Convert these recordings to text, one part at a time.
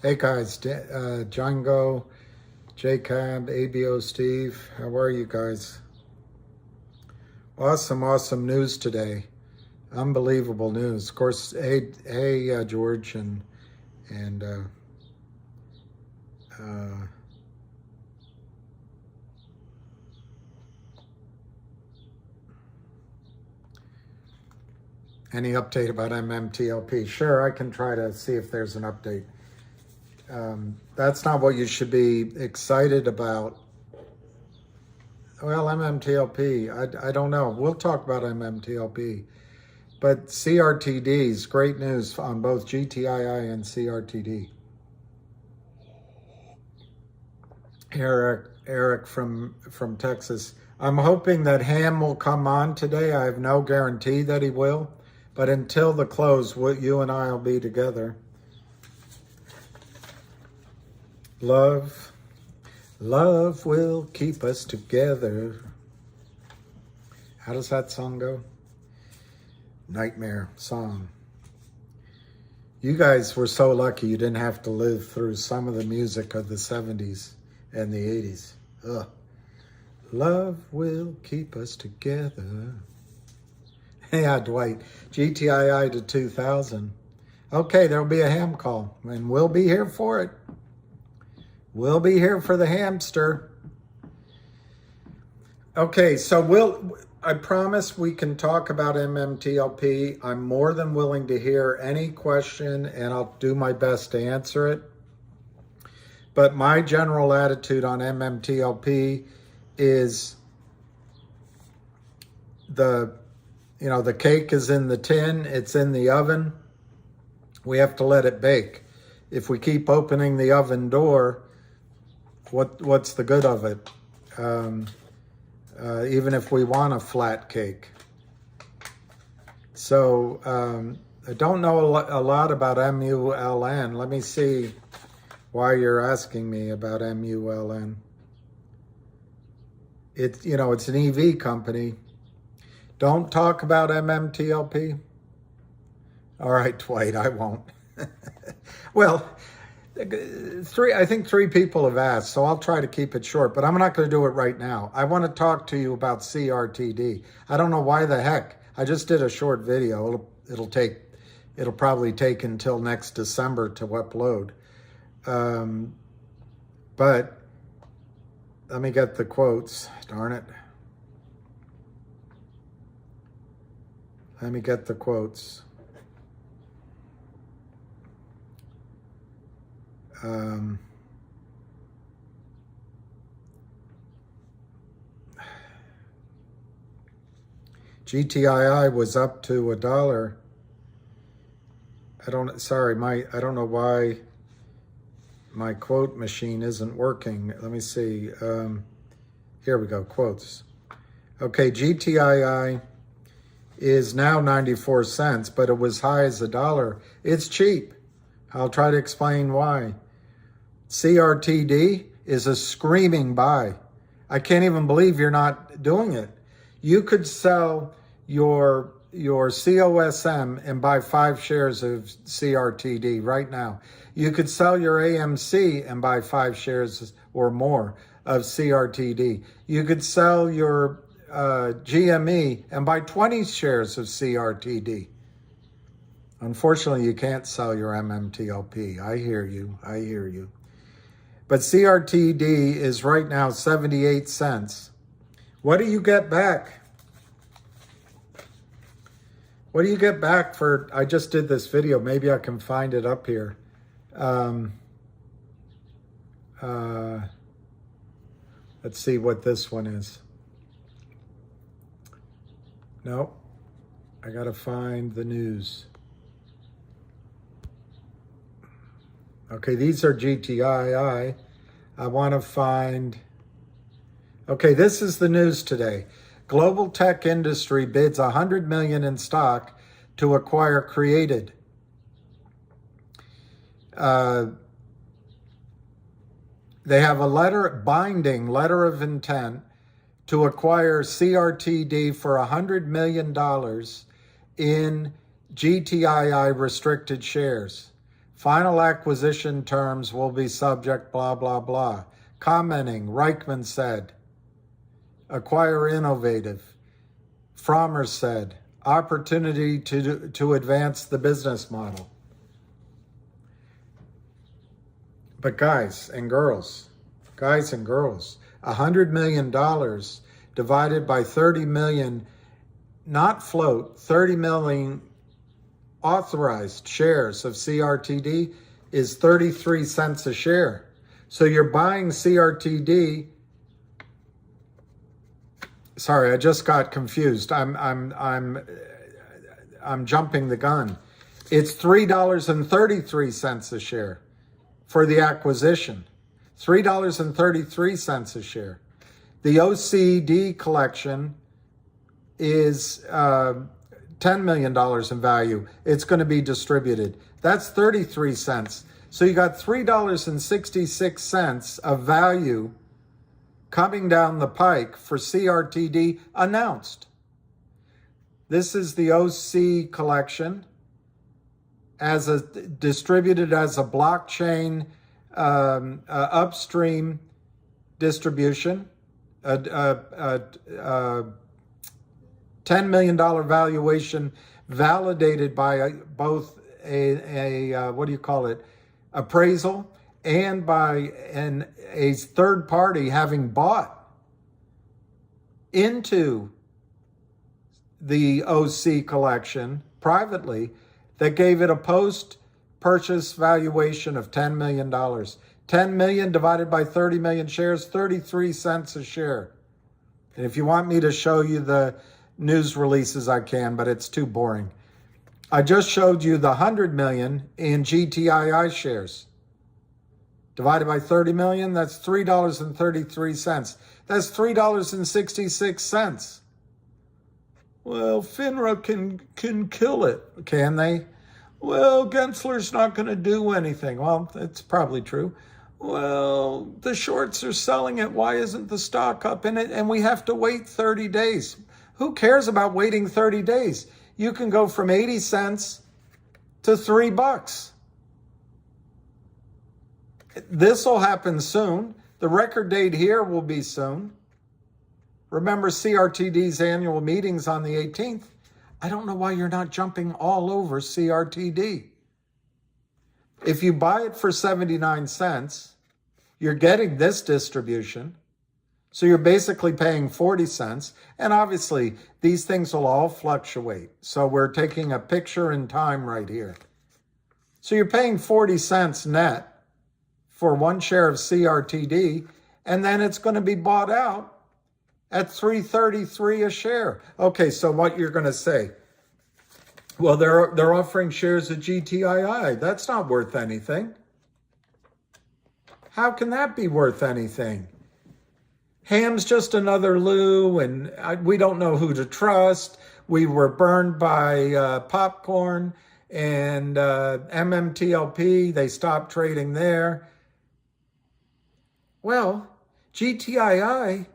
Hey guys, Django, JCab, ABO Steve, how are you guys? Awesome news today. Unbelievable news. Of course, hey, George and any update about MMTLP? Sure, I can try to see if there's an update. That's not what you should be excited about. Well, MMTLP, I don't know. We'll talk about MMTLP. But CRTDs, great news on both GTII and CRTD. Eric from Texas. I'm hoping that Ham will come on today. I have no guarantee that he will. But until the close, you and I will be together. Love will keep us together. How does that song go? Nightmare song. You guys were so lucky you didn't have to live through some of the music of the 70s and the 80s. Ugh. Love will keep us together. Yeah, Dwight. GTII to 2000. Okay, there'll be a ham call, and we'll be here for it. We'll be here for the hamster. Okay, so I promise we can talk about MMTLP. I'm more than willing to hear any question, and I'll do my best to answer it. But my general attitude on MMTLP is the cake is in the tin, it's in the oven. We have to let it bake. If we keep opening the oven door, what's the good of it? Even if we want a flat cake. So I don't know a lot about MULN. Let me see why you're asking me about MULN. It's an EV company. Don't talk about MMTLP. All right, Dwight, I won't. Well, I think three people have asked, so I'll try to keep it short, but I'm not going to do it right now. I want to talk to you about CRTD. I don't know why the heck. I just did a short video. It'll probably take until next December to upload. But let me get the quotes. Darn it. Let me get the quotes. GTII was up to $1. I don't know why my quote machine isn't working. Let me see. Here we go, quotes. Okay, GTII is now 94 cents, but it was high as $1. It's cheap. I'll try to explain why. CRTD is a screaming buy. I can't even believe you're not doing it. You could sell your COSM and buy 5 shares of CRTD right now. You could sell your AMC and buy 5 shares or more of CRTD. You could sell your GME and buy 20 shares of CRTD. Unfortunately, you can't sell your MMTLP. I hear you. But CRTD is right now 78 cents. What do you get back? What do you get back for, I just did this video, maybe I can find it up here. Let's see what this one is. Nope, I gotta find the news. Okay, these are GTII. I want to find... Okay, this is the news today. Global tech industry bids $100 million in stock to acquire Created. They have a binding letter of intent to acquire CRTD for $100 million in GTII restricted shares. Final acquisition terms will be subject, blah, blah, blah. Commenting, Reichman said. Acquire innovative. Frommer said, opportunity to advance the business model. But guys and girls, $100 million divided by 30 million, not float, 30 million authorized shares of CRTD is 33 cents a share. So you're buying CRTD. Sorry, I just got confused. I'm jumping the gun. It's $3.33 a share for the acquisition. $3.33 a share. The OCD collection is $10 million in value. It's going to be distributed. That's 33 cents. So you got $3.66 of value coming down the pike for CRTD announced. This is the OC collection as distributed as a blockchain upstream distribution, $10 million valuation validated by both appraisal and by a third party having bought into the OC collection privately that gave it a post-purchase valuation of $10 million. 10 million divided by 30 million shares, 33 cents a share. And if you want me to show you the news releases, I can, but it's too boring. I just showed you the 100 million in GTII shares. Divided by 30 million, that's $3.33. That's $3.66. Well, FINRA can kill it, can they? Well, Gensler's not going to do anything. Well, it's probably true. Well, the shorts are selling it. Why isn't the stock up in it? And we have to wait 30 days. Who cares about waiting 30 days? You can go from 80 cents to $3. This will happen soon. The record date here will be soon. Remember CRTD's annual meeting's on the 18th. I don't know why you're not jumping all over CRTD. If you buy it for 79 cents, you're getting this distribution. So you're basically paying 40 cents. And obviously, these things will all fluctuate. So we're taking a picture in time right here. So you're paying 40 cents net for one share of CRTD, and then it's going to be bought out at $3.33 a share. Okay, so what you're going to say? Well, they're offering shares of GTII. That's not worth anything. How can that be worth anything? Ham's just another Lou, and we don't know who to trust. We were burned by popcorn and MMTLP. They stopped trading there. Well, GTII,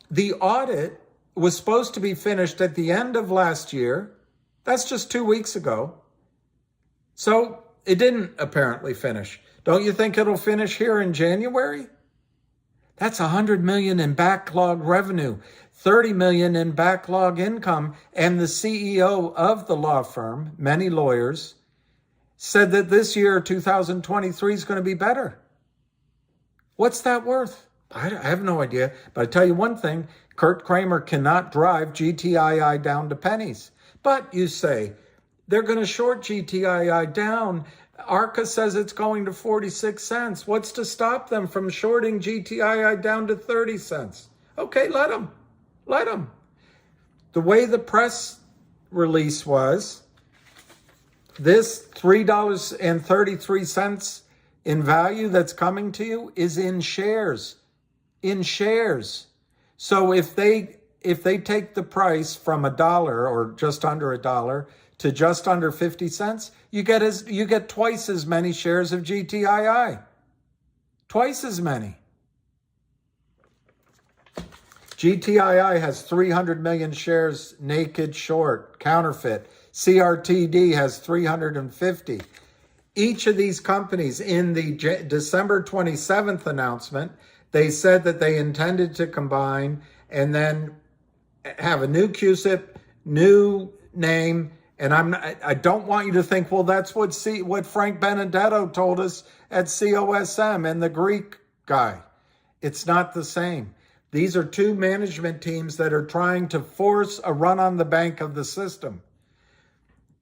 the audit was supposed to be finished at the end of last year. That's just 2 weeks ago. So it didn't apparently finish. Don't you think it'll finish here in January? That's $100 million in backlog revenue, $30 million in backlog income. And the CEO of the law firm, many lawyers, said that this year, 2023, is going to be better. What's that worth? I have no idea. But I tell you one thing, Kurt Kramer cannot drive GTII down to pennies. But you say, they're going to short GTII down. ARCA says it's going to 46 cents. What's to stop them from shorting GTII down to 30 cents? Okay, let them. Let them. The way the press release was, this $3.33 in value that's coming to you is in shares. In shares. So if they take the price from $1 or just under $1 to just under 50 cents, you get twice as many shares of GTII. Twice as many. GTII has 300 million shares naked short, counterfeit. CRTD has 350. Each of these companies in the December 27th announcement, they said that they intended to combine and then have a new QSIP, new name. And I don't want you to think, well, that's what Frank Benedetto told us at COSM and the Greek guy. It's not the same. These are two management teams that are trying to force a run on the bank of the system.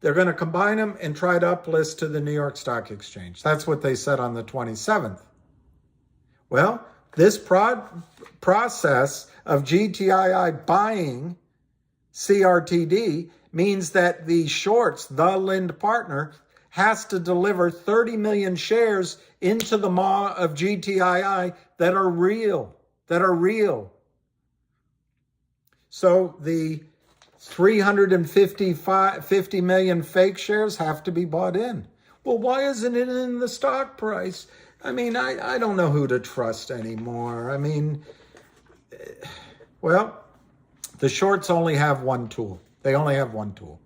They're going to combine them and try to uplist to the New York Stock Exchange. That's what they said on the 27th. Well, this process of GTII buying CRTD means that the shorts, the Lind partner, has to deliver 30 million shares into the maw of GTII that are real. So the 350 million fake shares have to be bought in. Well, why isn't it in the stock price? I mean, I don't know who to trust anymore. I mean, well, the shorts only have one tool. They only have one tool.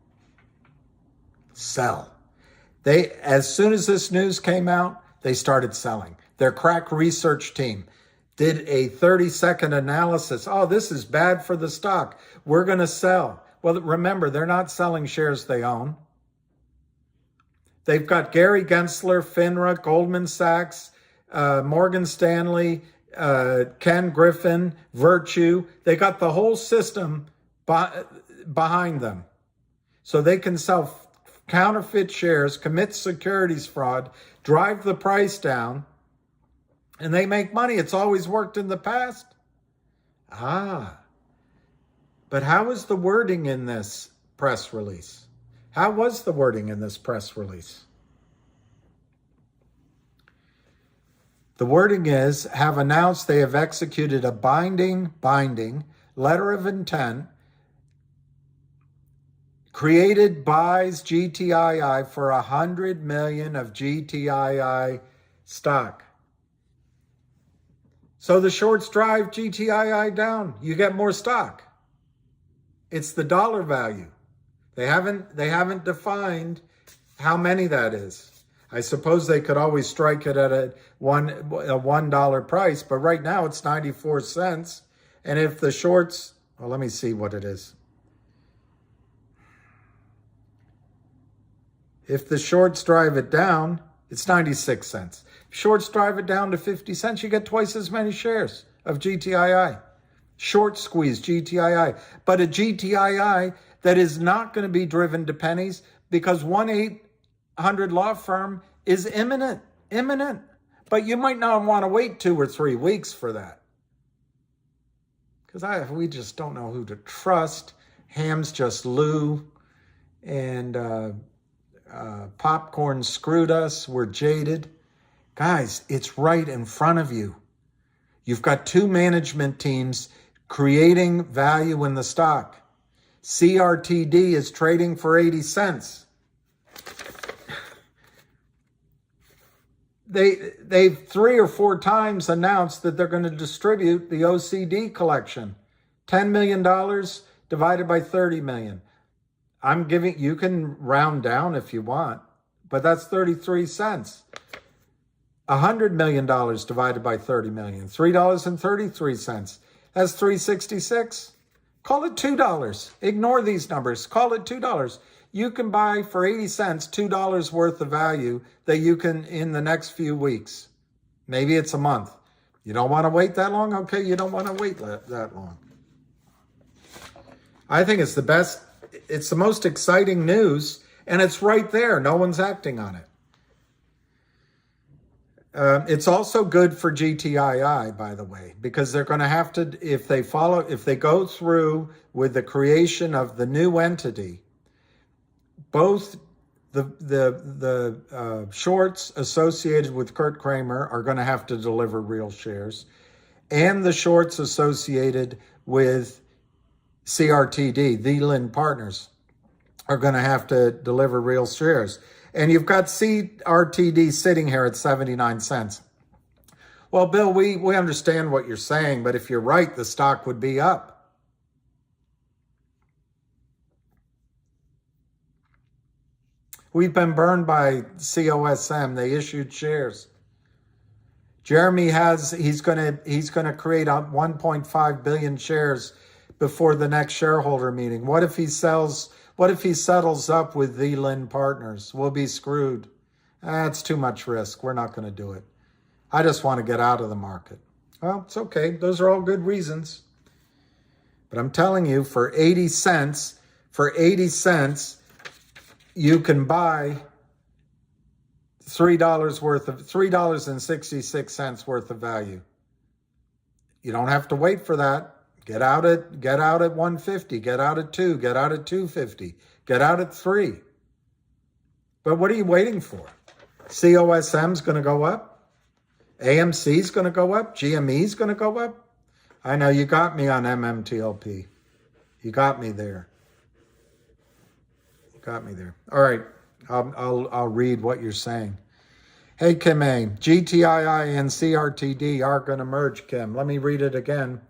Sell. As soon as this news came out, they started selling. Their crack research team did a 30-second analysis. Oh, this is bad for the stock. We're going to sell. Well, remember, they're not selling shares they own. They've got Gary Gensler, FINRA, Goldman Sachs, Morgan Stanley, Ken Griffin, Virtue. They got the whole system behind them. So they can sell counterfeit shares, commit securities fraud, drive the price down, and they make money. It's always worked in the past. But how is the wording in this press release? How was the wording in this press release? The wording is, have announced they have executed a binding letter of intent, created buys GTII for 100 million of GTII stock. So the shorts drive GTII down. You get more stock. It's the dollar value. They haven't defined how many that is. I suppose they could always strike it at a $1 price, but right now it's 94 cents. And if the shorts, well, let me see what it is. If the shorts drive it down, it's 96 cents. If shorts drive it down to 50 cents, you get twice as many shares of GTII. Short squeeze GTII, but a GTII that is not going to be driven to pennies because 1-800 law firm is imminent. But you might not want to wait 2 or 3 weeks for that. Because we just don't know who to trust. Hams just Lou, and popcorn screwed us. We're jaded. Guys, it's right in front of you. You've got two management teams creating value in the stock. CRTD is trading for 80 cents. They've 3 or 4 times announced that they're going to distribute the OCD collection. $10 million divided by 30 million. You can round down if you want, but that's 33 cents. $100 million divided by 30 million, $3.33. That's 366. Call it $2. Ignore these numbers. Call it $2. You can buy for 80 cents $2 worth of value that you can in the next few weeks. Maybe it's a month. You don't want to wait that long? Okay, you don't want to wait that long. I think it's the best. It's the most exciting news, and it's right there. No one's acting on it. It's also good for GTII, by the way, because they're going to have to, if they go through with the creation of the new entity, both the shorts associated with Kurt Kramer are going to have to deliver real shares, and the shorts associated with CRTD, the Lind Partners, are going to have to deliver real shares. And you've got CRTD sitting here at 79 cents. Well, Bill, we understand what you're saying, but if you're right, the stock would be up. We've been burned by COSM. They issued shares. Jeremy he's gonna create 1.5 billion shares before the next shareholder meeting. What if he settles up with the Lynn Partners? We'll be screwed. That's too much risk. We're not going to do it. I just want to get out of the market. Well, it's okay. Those are all good reasons. But I'm telling you, for 80 cents, you can buy $3.66 worth of value. You don't have to wait for that. Get out at 150, get out at 2, get out at 250, get out at 3. But what are you waiting for? COSM's going to go up. AMC's going to go up. GME's going to go up. I know you got me on MMTLP. You got me there. You got me there. All right. I'll read what you're saying. Hey, Kim A. GTII and CRTD are going to merge, Kim. Let me read it again,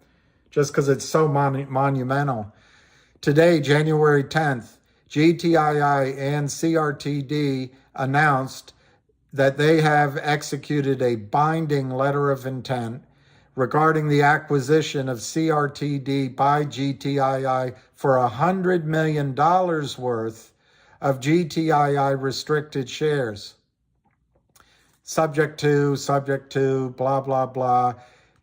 just because it's so monumental. Today, January 10th, GTII and CRTD announced that they have executed a binding letter of intent regarding the acquisition of CRTD by GTII for $100 million worth of GTII restricted shares. Subject to, blah, blah, blah.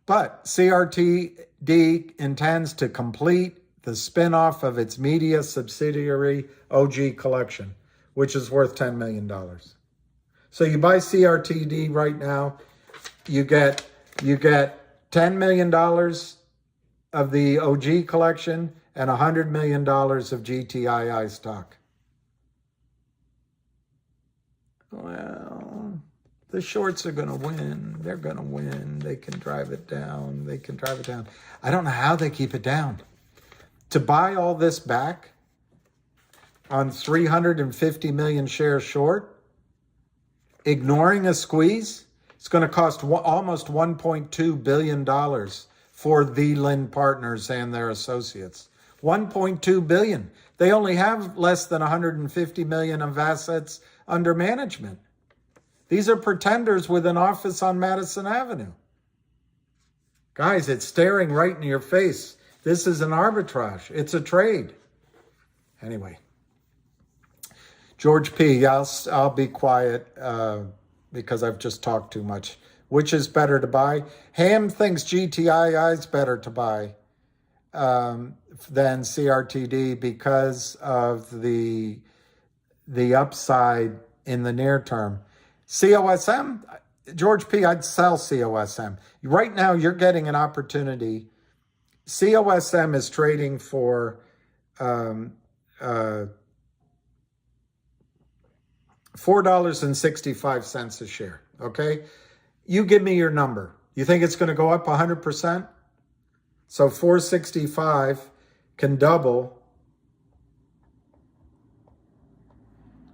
But CRTD intends to complete the spinoff of its media subsidiary, OG Collection, which is worth $10 million. So you buy CRTD right now, you get $10 million of the OG Collection and $100 million of GTII stock. Well, the shorts are going to win. They're going to win. They can drive it down. I don't know how they keep it down. To buy all this back on 350 million shares short, ignoring a squeeze, it's going to cost almost $1.2 billion for the Lynn Partners and their associates. $1.2 billion. They only have less than 150 million of assets under management. These are pretenders with an office on Madison Avenue. Guys, it's staring right in your face. This is an arbitrage. It's a trade. Anyway, George P., I'll be quiet because I've just talked too much. Which is better to buy? Ham thinks GTII is better to buy than CRTD because of the upside in the near term. COSM, George P., I'd sell COSM. Right now, you're getting an opportunity. COSM is trading for $4.65 a share, okay? You give me your number. You think it's going to go up 100%? So 465 can double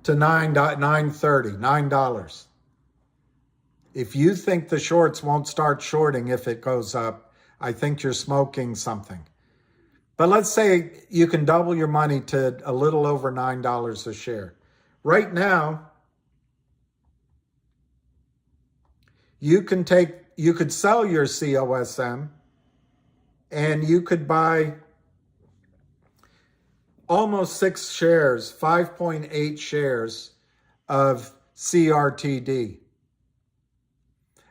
to $9. If you think the shorts won't start shorting if it goes up, I think you're smoking something. But let's say you can double your money to a little over $9 a share. Right now, you could sell your COSM and you could buy almost 6 shares, 5.8 shares of CRTD.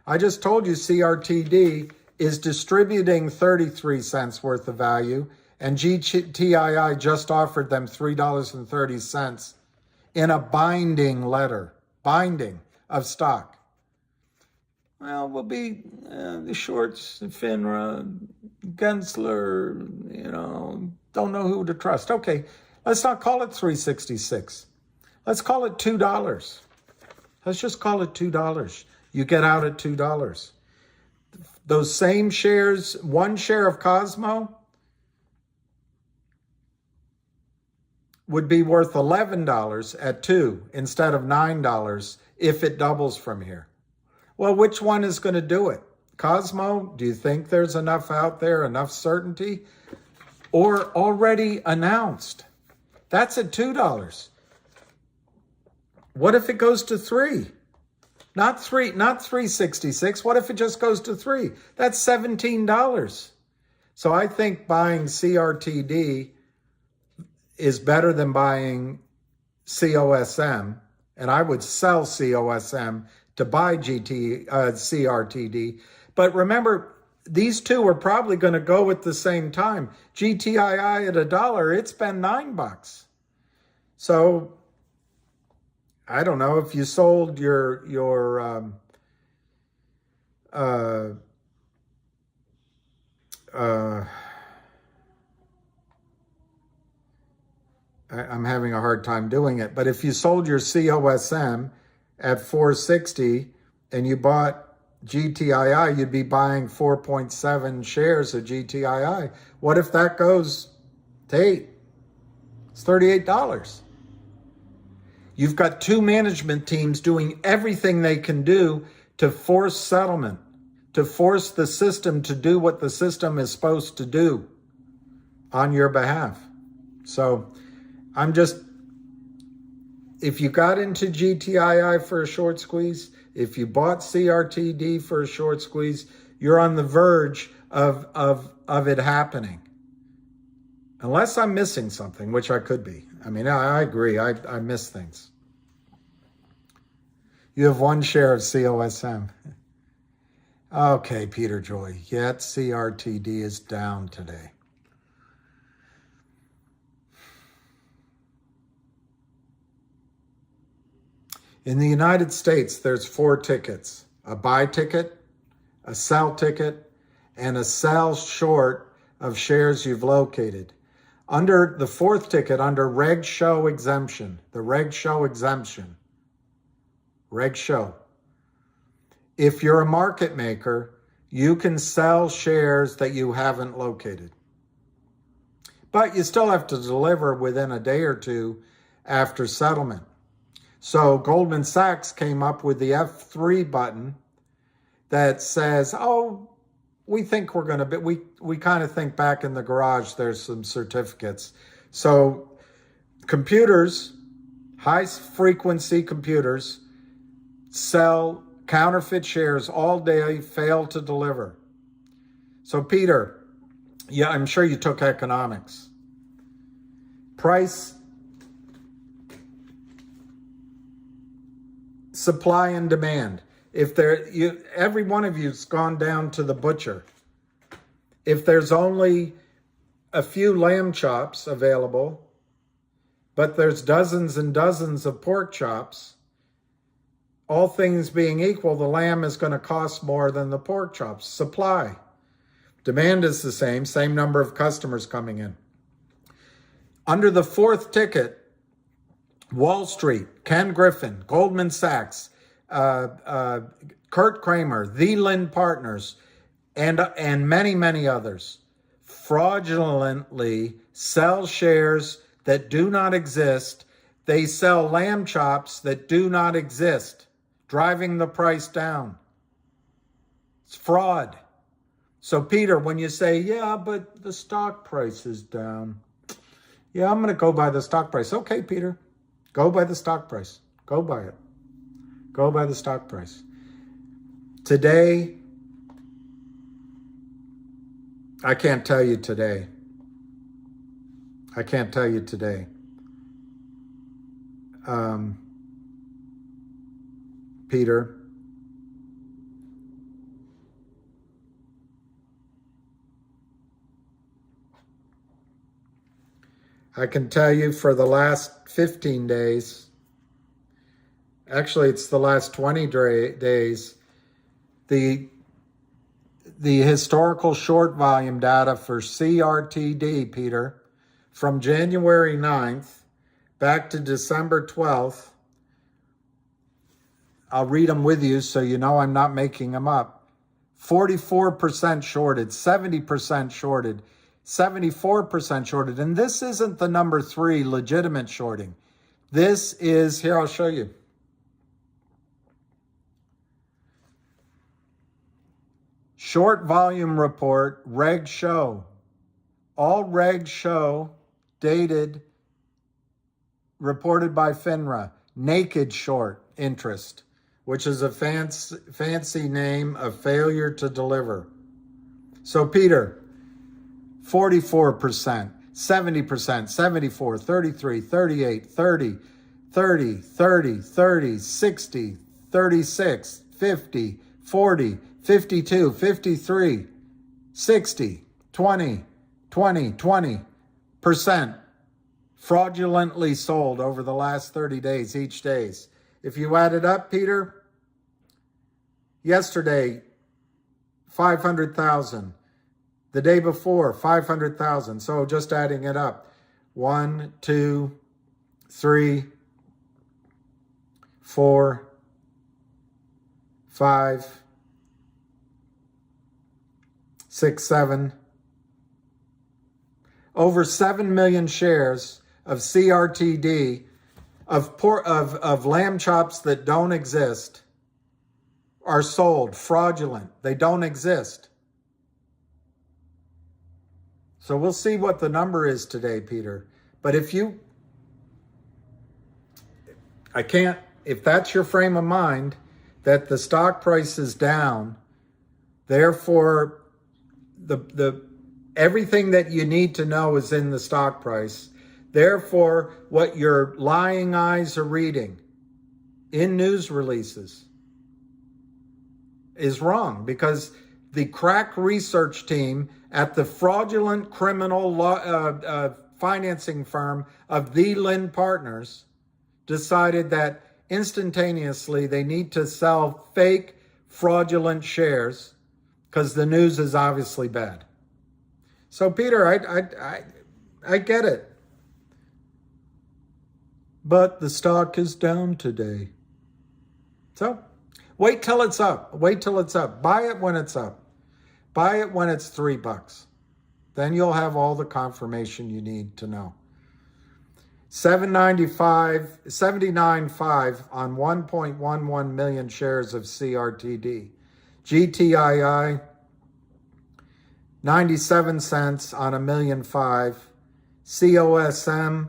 I just told you CRTD is distributing 33 cents worth of value, and GTII just offered them $3.30 in a binding letter, binding of stock. Well, we'll be the shorts, FINRA, Gensler, don't know who to trust. Okay, let's not call it 366. Let's call it $2. Let's just call it $2. You get out at $2. Those same shares, 1 share of Cosmo would be worth $11 at 2 instead of $9 if it doubles from here. Well, which one is going to do it? Cosmo, do you think there's enough out there, enough certainty? Or already announced? That's at $2. What if it goes to 3? Not 366. What if it just goes to 3? That's $17. So I think buying CRTD is better than buying COSM, and I would sell COSM to buy CRTD. But remember, these two are probably going to go at the same time. GTII at $1, it's been $9. So I don't know if you sold I'm having a hard time doing it, but if you sold your COSM at 460 and you bought GTII, you'd be buying 4.7 shares of GTII. What if that goes to 8? It's $38. You've got two management teams doing everything they can do to force settlement, to force the system to do what the system is supposed to do on your behalf. So if you got into GTII for a short squeeze, if you bought CRTD for a short squeeze, you're on the verge of it happening. Unless I'm missing something, which I could be. I mean, I agree. I miss things. You have one share of COSM. Okay, Peter Joy. Yet CRTD is down today. In the United States, there's 4 tickets: a buy ticket, a sell ticket, and a sell short of shares you've located. Under the 4th ticket, under Reg Show exemption, the Reg Show exemption, Reg Show. If you're a market maker, you can sell shares that you haven't located. But you still have to deliver within a day or two after settlement. So Goldman Sachs came up with the F3 button that says, oh, we think we're going to be, we kind of think back in the garage, there's some certificates. So computers, high frequency computers, sell counterfeit shares all day, fail to deliver. So Peter, yeah, I'm sure you took economics. Price, supply and demand. If every one of you's gone down to the butcher. If there's only a few lamb chops available, but there's dozens and dozens of pork chops, all things being equal, the lamb is going to cost more than the pork chops. Supply. Demand is the same number of customers coming in. Under the 4th ticket, Wall Street, Ken Griffin, Goldman Sachs, Kurt Kramer, the Lind Partners, and many, many others fraudulently sell shares that do not exist. They sell lamb chops that do not exist, driving the price down. It's fraud. So Peter, when you say, yeah, but the stock price is down. Yeah, I'm going to go by the stock price. Okay, Peter. Go by the stock price. Go by it. Go by the stock price. Today, I can't tell you today. I can't tell you today. Peter. I can tell you for the last 15 days, actually it's the last 20 days, the historical short volume data for CRTD, Peter, from January 9th back to December 12th, I'll read them with you so you know I'm not making them up. 44% shorted, 70% shorted, 74% shorted. And this isn't the number 3 legitimate shorting. This is, here, I'll show you. Short volume report, Reg Show. All Reg Show dated, reported by FINRA. naked short interest, which is a fancy name of failure to deliver. So Peter, 44%, 70%, 74, 33, 38, 30, 30, 30, 30, 60, 36, 50, 40, 52, 53, 60, 20, 20, 20% fraudulently sold over the last 30 days each days. If you add it up, Peter, yesterday, 500,000. The day before, 500,000. So just adding it up. 1, 2, 3, 4, 5, 6, 7. Over 7 million shares of CRTD, of lamb chops that don't exist, are sold, fraudulent. They don't exist. So we'll see what the number is today, Peter. But if that's your frame of mind, that the stock price is down, therefore everything that you need to know is in the stock price. Therefore, what your lying eyes are reading in news releases is wrong, because the crack research team at the fraudulent criminal financing firm of the Lynn Partners decided that instantaneously they need to sell fake fraudulent shares because the news is obviously bad. So Peter, I get it. But the stock is down today. So wait till it's up. Wait till it's up. Buy it when it's up. Buy it when it's $3. Then you'll have all the confirmation you need to know. 79.5 on 1.11 million shares of CRTD. GTII, 97 cents on 1,000,005. COSM,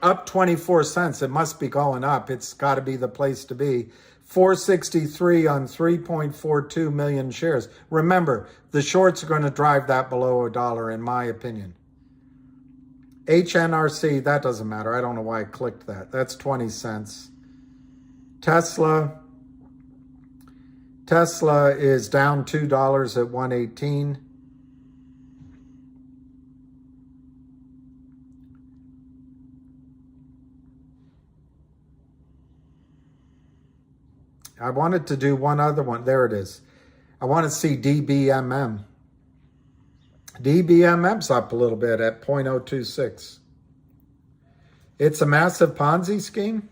up 24 cents. It must be going up. It's got to be the place to be. 463 on 3.42 million shares. Remember, the shorts are going to drive that below $1, in my opinion. HNRC, that doesn't matter. I don't know why I clicked that. That's 20 cents. Tesla is down $2 at 118. I wanted to do one other one. There it is. I want to see DBMM. DBMM's up a little bit at 0.026. It's a massive Ponzi scheme.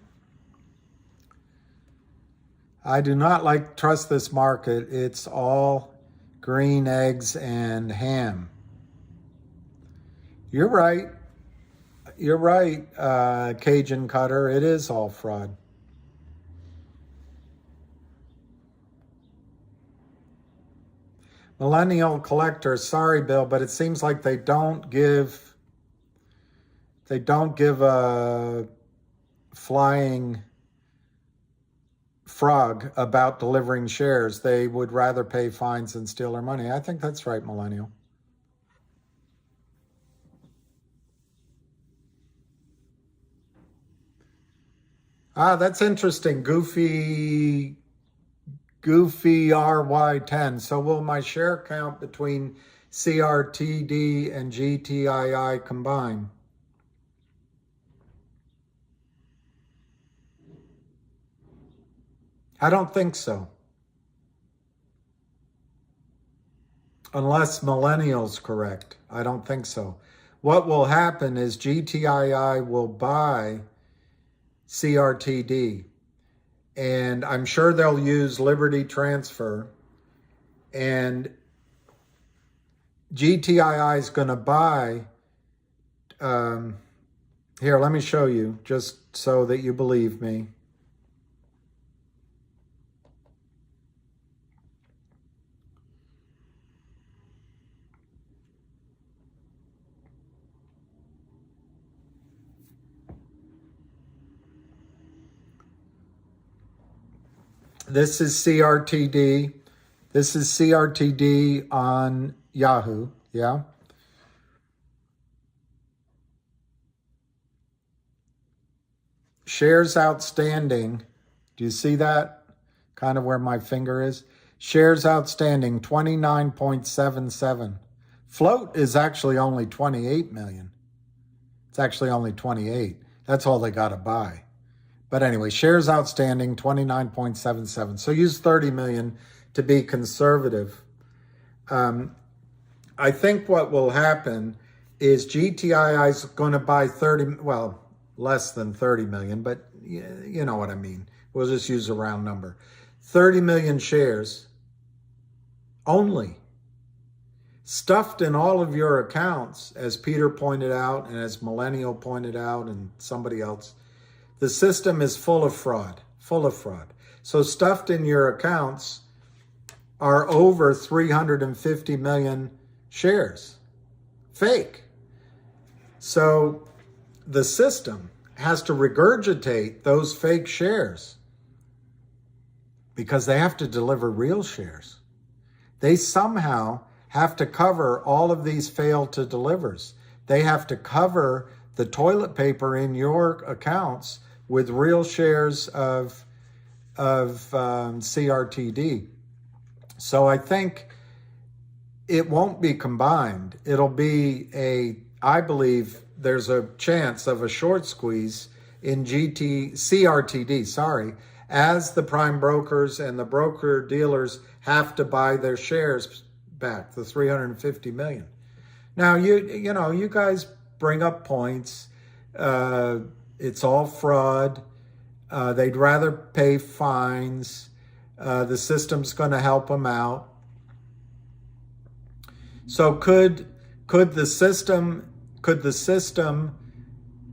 I do not trust this market. It's all green eggs and ham. You're right. You're right, Cajun Cutter. It is all fraud. Millennial Collector, sorry, Bill, but it seems like they don't give a flying frog about delivering shares. They would rather pay fines than steal our money. I think that's right, Millennial. That's interesting. Goofy RY10. So will my share count between CRTD and GTII combine? I don't think so. Unless Millennial's correct. I don't think so. What will happen is GTII will buy CRTD. And I'm sure they'll use Liberty Transfer. And GTII is going to buy, here, let me show you, just so that you believe me. This is CRTD. This is CRTD on Yahoo, yeah? Shares outstanding. Do you see that? Kind of where my finger is. Shares outstanding, 29.77. Float is actually only 28 million. It's actually only 28. That's all they got to buy. But anyway, shares outstanding, 29.77. So use 30 million to be conservative. I think what will happen is GTII is going to buy 30, well, less than 30 million, but you know what I mean. We'll just use a round number. 30 million shares only, stuffed in all of your accounts, as Peter pointed out and as Millennial pointed out and somebody else. The system is full of fraud, full of fraud. So stuffed in your accounts are over 350 million shares, fake. So the system has to regurgitate those fake shares because they have to deliver real shares. They somehow have to cover all of these fail to delivers. They have to cover the toilet paper in your accounts with real shares of CRTD. So I think it won't be combined. It'll be I believe there's a chance of a short squeeze in CRTD, as the prime brokers and the broker dealers have to buy their shares back, the 350 million. Now, you guys bring up points. It's all fraud. They'd rather pay fines. The system's going to help them out. So could the system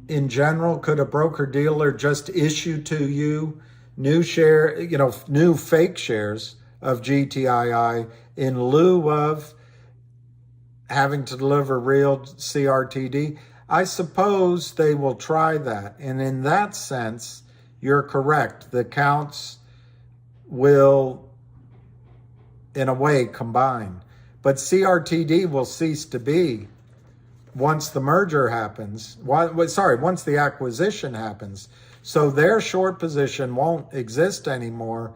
in general, could a broker dealer just issue to you new fake shares of GTII in lieu of having to deliver real CRTD? I suppose they will try that. And in that sense, you're correct. The accounts will, in a way, combine. But CRTD will cease to be once the merger happens. Once the acquisition happens. So their short position won't exist anymore.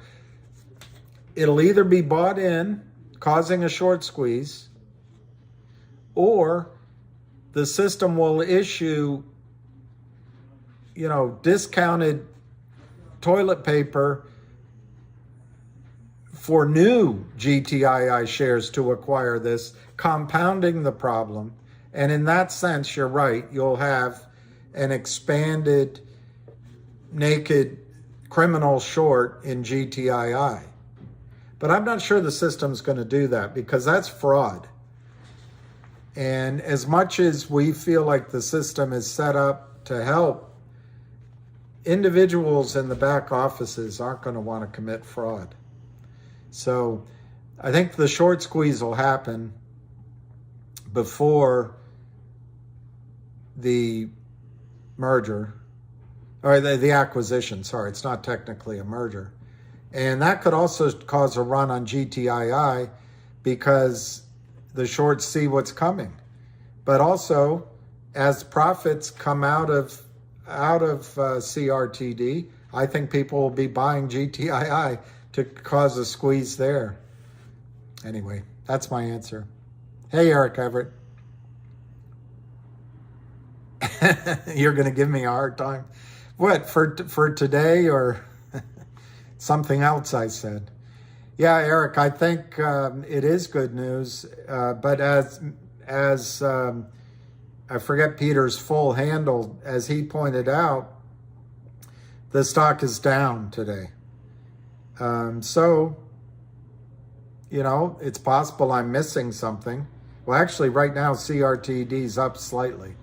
It'll either be bought in, causing a short squeeze, or the system will issue, discounted toilet paper for new GTII shares to acquire this, compounding the problem. And in that sense, you're right, you'll have an expanded naked criminal short in GTII. But I'm not sure the system's going to do that because that's fraud. And as much as we feel like the system is set up to help, individuals in the back offices aren't going to want to commit fraud. So I think the short squeeze will happen before the merger, or the acquisition, it's not technically a merger. And that could also cause a run on GTII because the shorts see what's coming. But also, as profits come out of CRTD, I think people will be buying GTII to cause a squeeze there. Anyway, that's my answer. Hey, Eric Everett. You're going to give me a hard time. What, for today or something else I said? Yeah, Eric, I think it is good news. But as I forget Peter's full handle, as he pointed out, the stock is down today. So, it's possible I'm missing something. Well, actually, right now, CRTD's up slightly.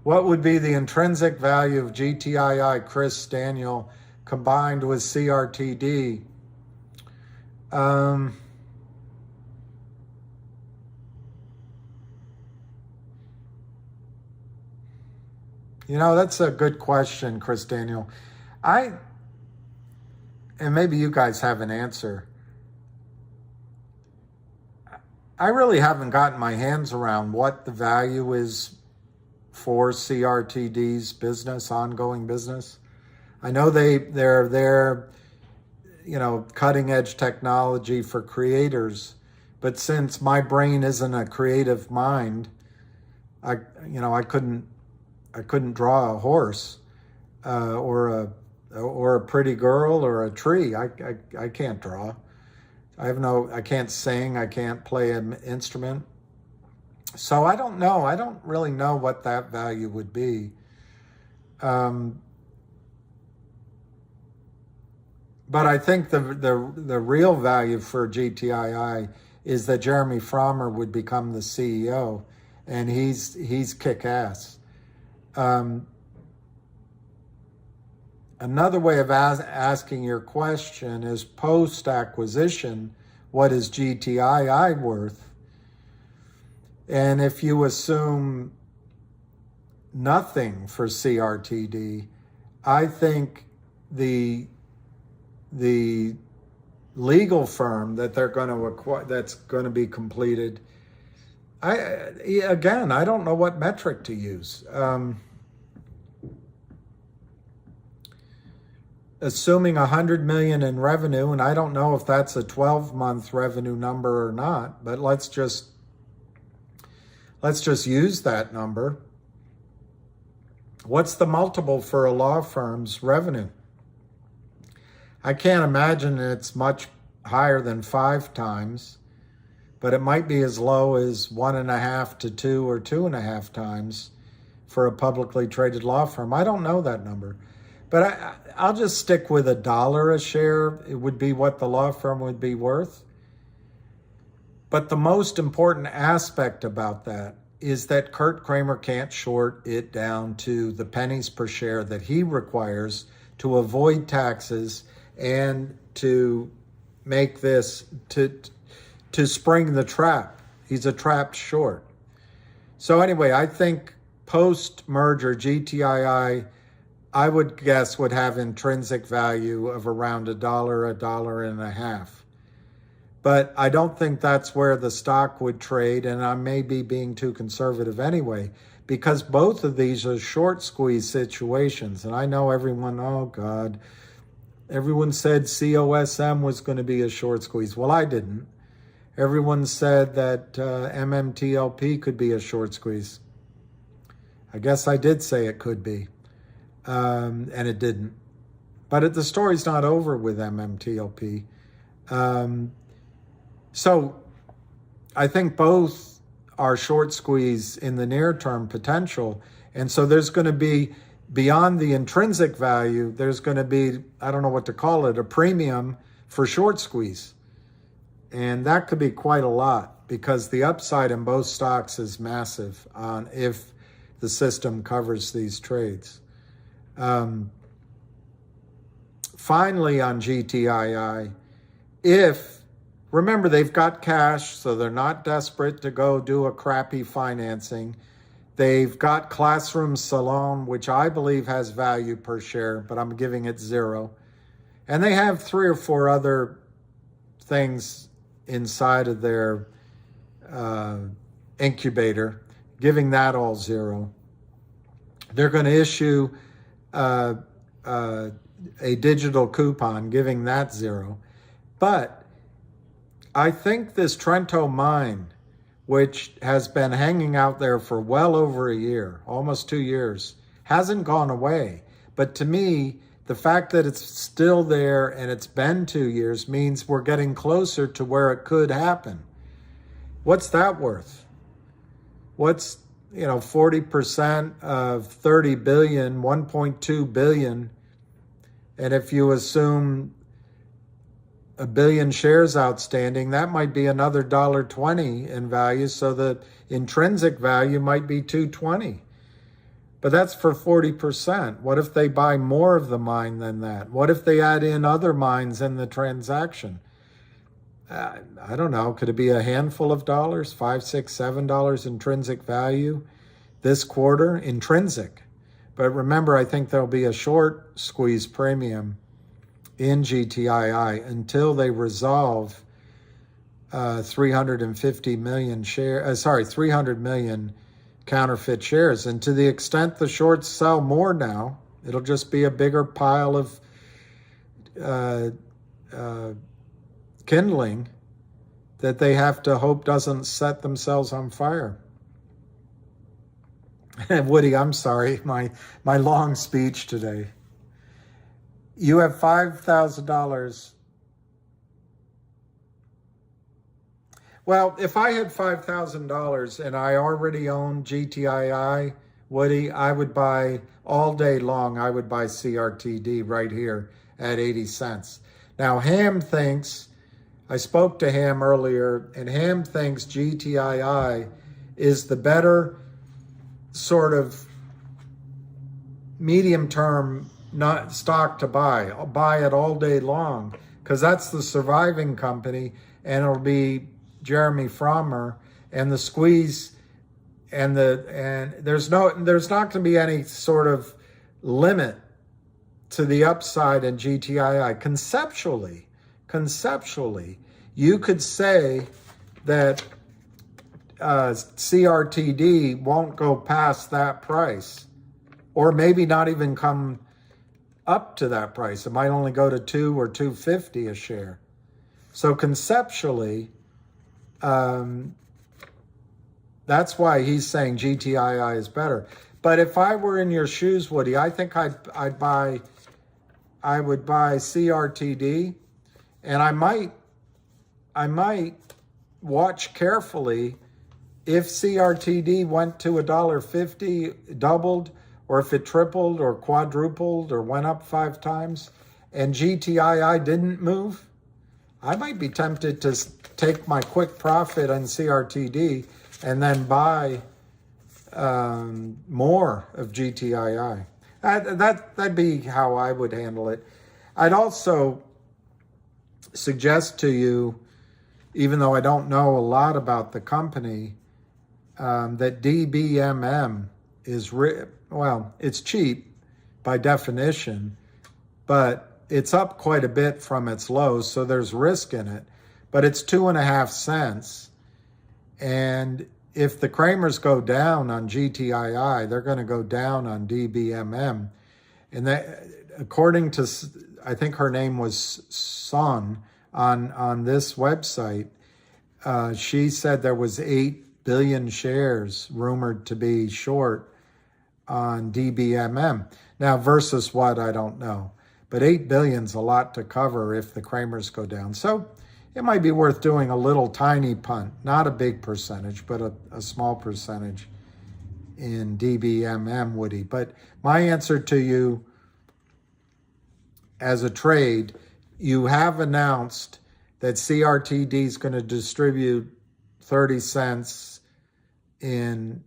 What would be the intrinsic value of GTII, Chris Daniel, combined with CRTD? That's a good question, Chris Daniel. and maybe you guys have an answer. I really haven't gotten my hands around what the value is for CRTD's business, ongoing business. I know they're cutting edge technology for creators, but since my brain isn't a creative mind, I couldn't draw a horse or a pretty girl or a tree. I can't draw. I can't sing. I can't play an instrument. So I don't know. I don't really know what that value would be. But I think the real value for GTII is that Jeremy Frommer would become the CEO, and he's kick-ass. Another way of asking your question is post-acquisition, what is GTII worth? And if you assume nothing for CRTD, I think the legal firm that they're going to acquire, that's going to be completed, I don't know what metric to use. Assuming 100 million in revenue, and I don't know if that's a 12-month revenue number or not, but let's just use that number. What's the multiple for a law firm's revenue? I can't imagine it's much higher than 5 times, but it might be as low as 1.5 to 2 or 2.5 times for a publicly traded law firm. I don't know that number, but I'll just stick with $1 a share. It would be what the law firm would be worth. But the most important aspect about that is that Kurt Kramer can't short it down to the pennies per share that he requires to avoid taxes and to make this, to spring the trap. He's a trapped short. So anyway, I think post-merger GTII, I would guess, would have intrinsic value of around $1, $1.50. But I don't think that's where the stock would trade, and I may be being too conservative anyway, because both of these are short squeeze situations. And I know everyone, oh God, everyone said COSM was going to be a short squeeze. Well, I didn't. Everyone said that MMTLP could be a short squeeze. I guess I did say it could be, and it didn't. But the story's not over with MMTLP. So I think both are short squeeze in the near term potential. And so there's going to be, beyond the intrinsic value, there's going to be, I don't know what to call it, a premium for short squeeze. And that could be quite a lot, because the upside in both stocks is massive if the system covers these trades. Finally, on GTII, remember, they've got cash, so they're not desperate to go do a crappy financing. They've got Classroom Salon, which I believe has value per share, but I'm giving it 0. And they have 3 or 4 other things inside of their incubator, giving that all 0. They're going to issue a digital coupon, giving that 0. But I think this Trento mine, which has been hanging out there for well over a year, almost 2 years, hasn't gone away. But to me, the fact that it's still there and it's been 2 years means we're getting closer to where it could happen. What's that worth? What's, 40% of 30 billion, 1.2 billion. And if you assume 1 billion shares outstanding, that might be another $1.20 in value. So the intrinsic value might be $2.20. But that's for 40%. What if they buy more of the mine than that? What if they add in other mines in the transaction? I don't know. Could it be a handful of dollars, $5, $6, $7 intrinsic value this quarter? Intrinsic. But remember, I think there'll be a short squeeze premium in GTII until they resolve 350 million 300 million counterfeit shares. And to the extent the shorts sell more now, it'll just be a bigger pile of kindling that they have to hope doesn't set themselves on fire. Woody, I'm sorry, my long speech today. You have $5,000. Well, if I had $5,000 and I already own GTII, Woody, I would buy all day long. I would buy CRTD right here at 80 cents. Now, Ham thinks, I spoke to Ham earlier, and Ham thinks GTII is the better sort of medium-term not stock to buy. I'll buy it all day long because that's the surviving company, and it'll be Jeremy Frommer and the squeeze, and there's not going to be any sort of limit to the upside in GTII. Conceptually, you could say that CRTD won't go past that price, or maybe not even come up to that price. It might only go to $2 or $2.50 a share. So conceptually, that's why he's saying GTII is better. But if I were in your shoes, Woody, I think I would buy CRTD, and I might watch carefully if CRTD went to $1.50, doubled, or if it tripled or quadrupled or went up 5 times, and GTII didn't move. I might be tempted to take my quick profit on CRTD and then buy more of GTII. That'd be how I would handle it. I'd also suggest to you, even though I don't know a lot about the company, that DBMM is, well, it's cheap by definition, but it's up quite a bit from its lows, so there's risk in it. But it's 2.5 cents. And if the Kramers go down on GTII, they're going to go down on DBMM. And that, according to, I think her name was Son on this website, she said there was 8 billion shares rumored to be short on DBMM. Now, versus what, I don't know. But 8 billion's a lot to cover if the Kramers go down. So it might be worth doing a little tiny punt, not a big percentage, but a small percentage in DBMM, Woody. But my answer to you as a trade, you have announced that CRTD is going to distribute 30 cents in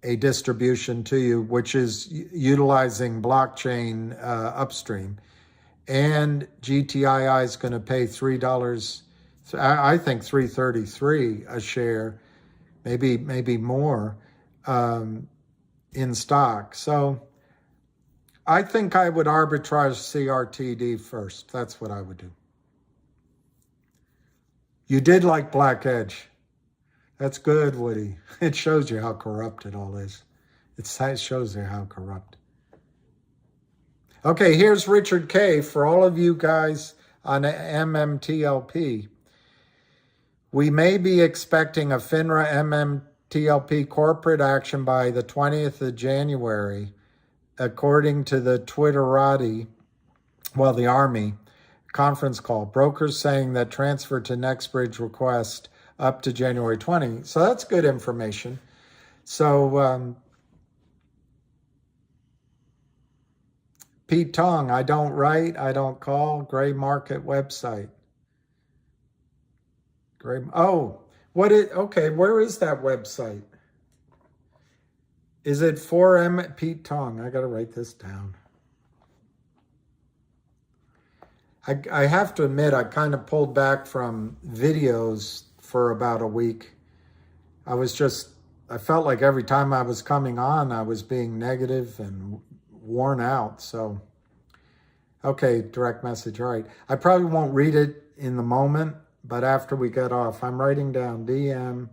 a distribution to you, which is utilizing blockchain upstream. And GTII is going to pay $3, I think $3.33 a share, maybe more, in stock. So I think I would arbitrage CRTD first. That's what I would do. You did like Black Edge. That's good, Woody. It shows you how corrupt it all is. It shows you how corrupt. Okay, here's Richard K. For all of you guys on MMTLP. We may be expecting a FINRA MMTLP corporate action by the 20th of January, according to the Twitterati, well, the Army conference call. Brokers saying that transfer to NextBridge request up to January 20. So that's good information. So Pete Tong, I don't write, I don't call, gray market website. Okay, where is that website? Is it 4M, Pete Tong? I got to write this down. I have to admit, I kind of pulled back from videos for about a week. I felt like every time I was coming on, I was being negative and worn out. So Okay, direct message, all right. I probably won't read it in the moment, but after we get off, I'm writing down DM,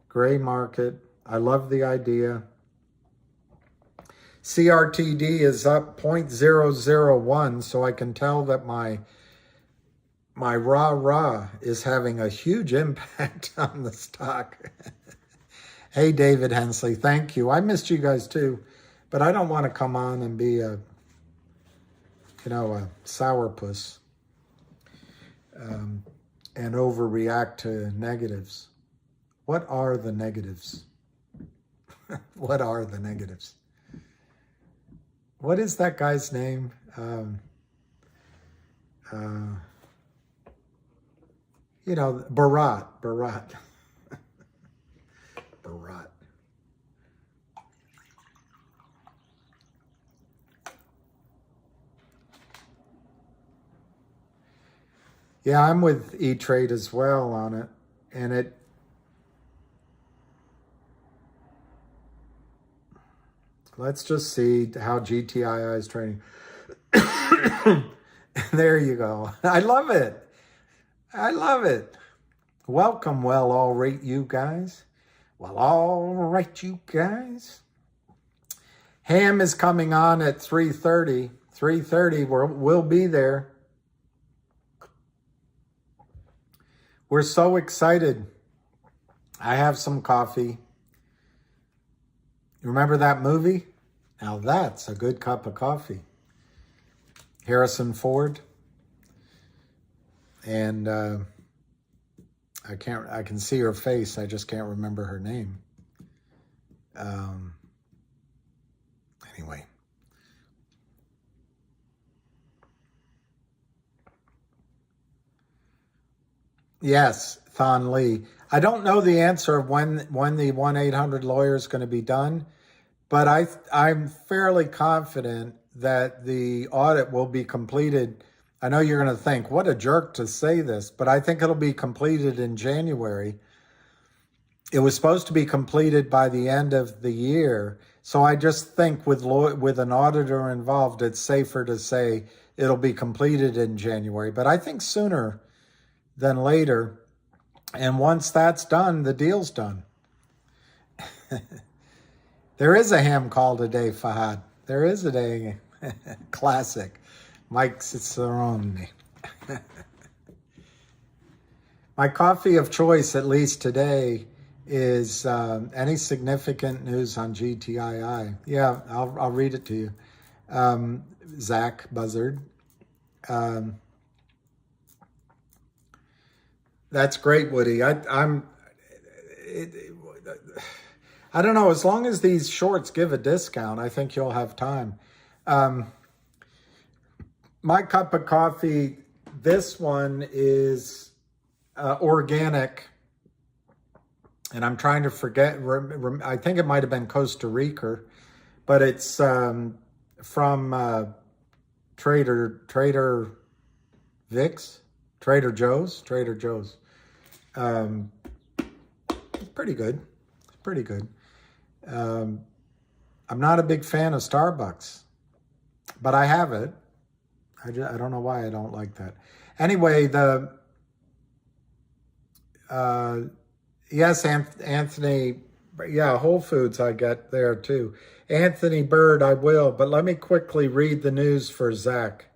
gray market. I love the idea. CRTD is up 0.001, so I can tell that my rah-rah is having a huge impact on the stock. Hey, David Hensley, thank you. I missed you guys too, but I don't want to come on and be a sourpuss and overreact to negatives. What are the negatives? What are the negatives? What is that guy's name? Bharat. Bharat. Yeah, I'm with E-Trade as well on it. And let's just see how GTII is trading. There you go. I love it. I love it. Welcome, well, all right, you guys. Well, all right, you guys. Ham is coming on at 3:30. 3:30, we'll be there. We're so excited. I have some coffee. Remember that movie? Now that's a good cup of coffee. Harrison Ford. And I can see her face. I just can't remember her name. Anyway. Yes, Thon Lee. I don't know the answer of when the 1-800-lawyer is going to be done, but I'm fairly confident that the audit will be completed. I know you're going to think, what a jerk to say this, but I think it'll be completed in January. It was supposed to be completed by the end of the year. So I just think with an auditor involved, it's safer to say it'll be completed in January. But I think sooner than later. And once that's done, the deal's done. There is a ham call today, Fahad. There is a day. Classic. Mike Cicerone. My coffee of choice, at least today, is any significant news on GTII. Yeah, I'll read it to you. Zach Buzzard. That's great, Woody. I don't know. As long as these shorts give a discount, I think you'll have time. My cup of coffee, this one is organic. And I'm trying to forget. I think it might have been Costa Rica, but it's from Trader Vic's, Trader Joe's. It's pretty good. I'm not a big fan of Starbucks, but I have it. I don't know why I don't like that. Anyway, yes, Anthony, yeah, Whole Foods I get there too. Anthony Bird, I will, but let me quickly read the news for Zach.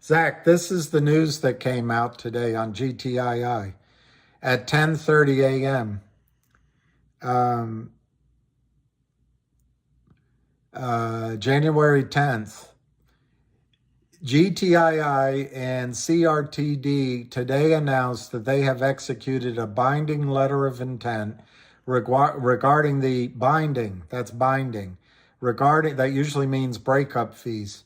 Zach, this is the news that came out today on GTII at 10:30 a.m. January 10th. GTII and CRTD today announced that they have executed a binding letter of intent regarding the binding, that's binding, that usually means breakup fees,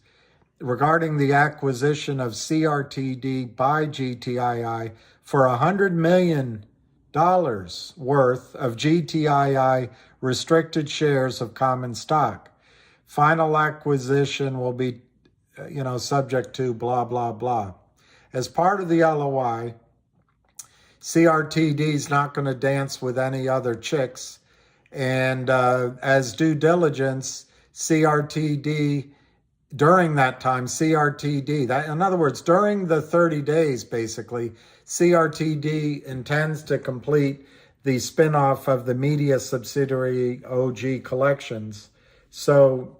regarding the acquisition of CRTD by GTII for $100 million worth of GTII restricted shares of common stock. Final acquisition will be, subject to blah, blah, blah. As part of the LOI, CRTD is not going to dance with any other chicks. And as due diligence, CRTD during that time, CRTD, that, in other words, during the 30 days, basically, CRTD intends to complete the spinoff of the media subsidiary OG Collections. So,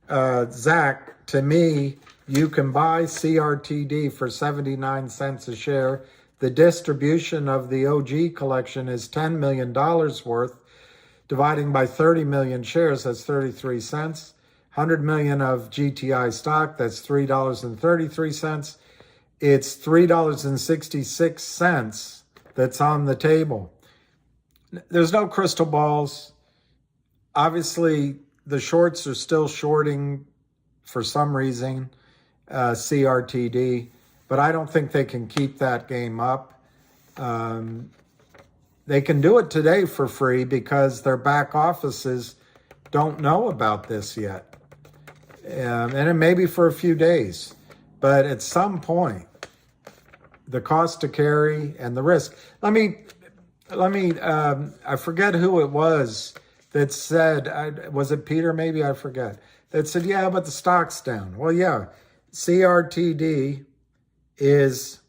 Zach, to me, you can buy CRTD for 79 cents a share. The distribution of the OG collection is $10 million worth. Dividing by 30 million shares, that's 33 cents. 100 million of GTI stock, that's $3.33. It's $3.66 that's on the table. There's no crystal balls. Obviously, the shorts are still shorting for some reason, CRTD, but I don't think they can keep that game up. They can do it today for free because their back offices don't know about this yet. And it may be for a few days, but at some point, the cost to carry and the risk. I forget who it was that said, was it Peter? Maybe, I forget. That said, yeah, but the stock's down. Well, yeah, CRTD is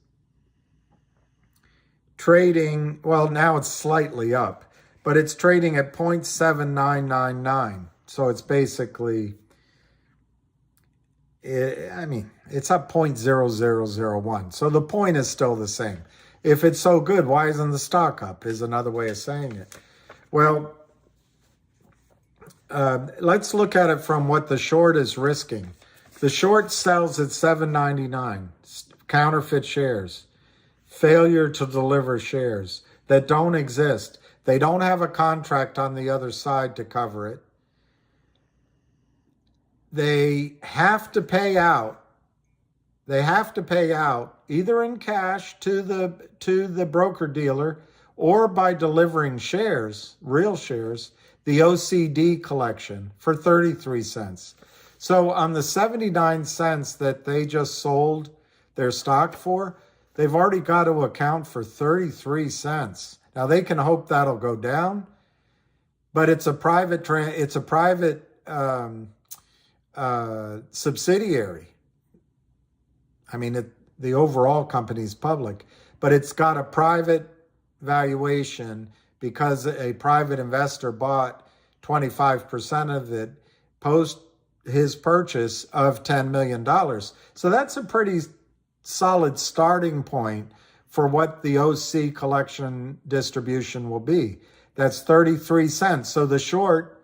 trading, well, now it's slightly up, but it's trading at 0.7999. So it's basically, it's up 0.0001. So the point is still the same. If it's so good, why isn't the stock up, is another way of saying it. Well, let's look at it from what the short is risking. The short sells at $7.99, counterfeit shares, failure to deliver shares that don't exist. They don't have a contract on the other side to cover it. They have to pay out. They have to pay out either in cash to the broker dealer or by delivering shares, real shares, the OCD collection for 33 cents. So on the 79 cents that they just sold their stock for, they've already got to account for 33 cents. Now they can hope that'll go down, but it's a private subsidiary. I mean, the overall company's public, but it's got a private valuation because a private investor bought 25% of it post his purchase of $10 million. So that's a pretty solid starting point for what the OC collection distribution will be. That's 33 cents. So the short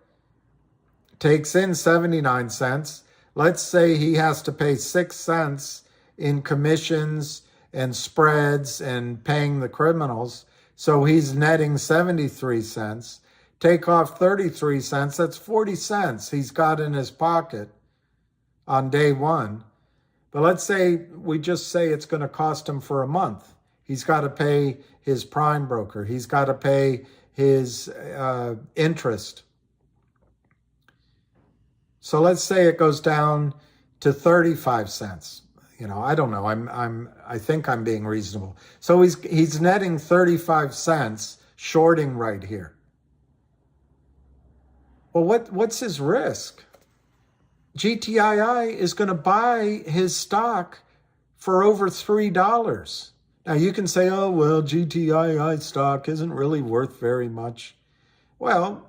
takes in 79 cents. Let's say he has to pay 6 cents in commissions and spreads and paying the criminals. So he's netting 73 cents. Take off 33 cents, that's 40 cents he's got in his pocket on day one. But let's say, we just say it's going to cost him for a month. He's got to pay his prime broker. He's got to pay his interest. So let's say it goes down to 35 cents. I don't know. I think I'm being reasonable. So he's netting 35 cents shorting right here. Well, what's his risk? GTII is going to buy his stock for over $3. Now you can say, oh, well, GTII stock isn't really worth very much. Well,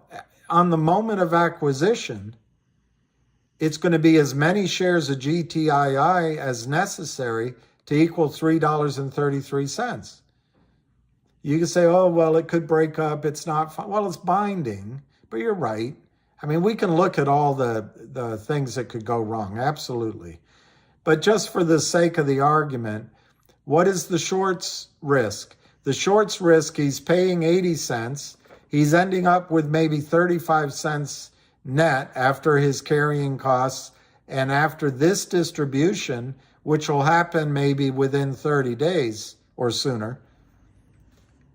on the moment of acquisition, it's going to be as many shares of GTII as necessary to equal $3.33. You can say, oh, well, it could break up. It's not fun. Well, it's binding, but you're right. I mean, we can look at all the things that could go wrong, absolutely. But just for the sake of the argument, what is the short's risk? The short's risk, he's paying 80 cents. He's ending up with maybe 35 cents net after his carrying costs and after this distribution, which will happen maybe within 30 days or sooner.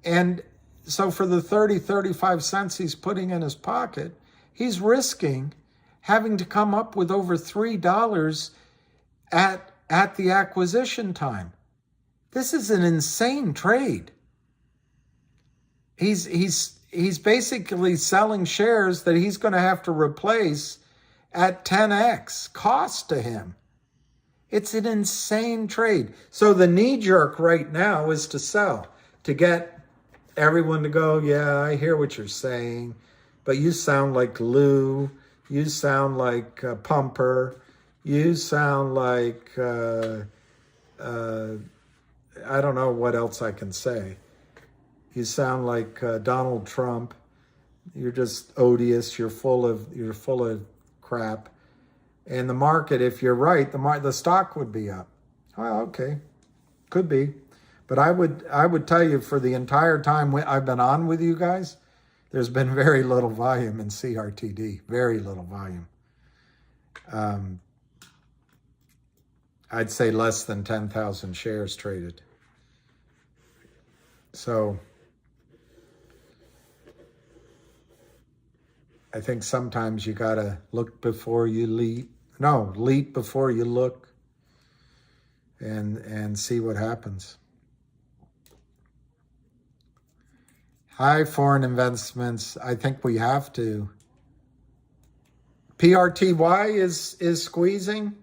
And so for the 35 cents he's putting in his pocket, he's risking having to come up with over $3 at the acquisition time. This is an insane trade. He's basically selling shares that he's going to have to replace at 10x cost to him. It's an insane trade. So the knee jerk right now is to sell, to get everyone to go, yeah, I hear what you're saying, but you sound like Lou, you sound like Pumper, you sound like, I don't know what else I can say. You sound like Donald Trump. You're just odious. You're full of crap. And the market, if you're right, the stock would be up. Oh, okay, could be, but I would tell you, for the entire time I've been on with you guys, there's been very little volume in CRTD. Very little volume. I'd say less than 10,000 shares traded. So I think sometimes you gotta look before you leap. No, leap before you look, and see what happens. High foreign investments, I think we have to. PRTY is squeezing.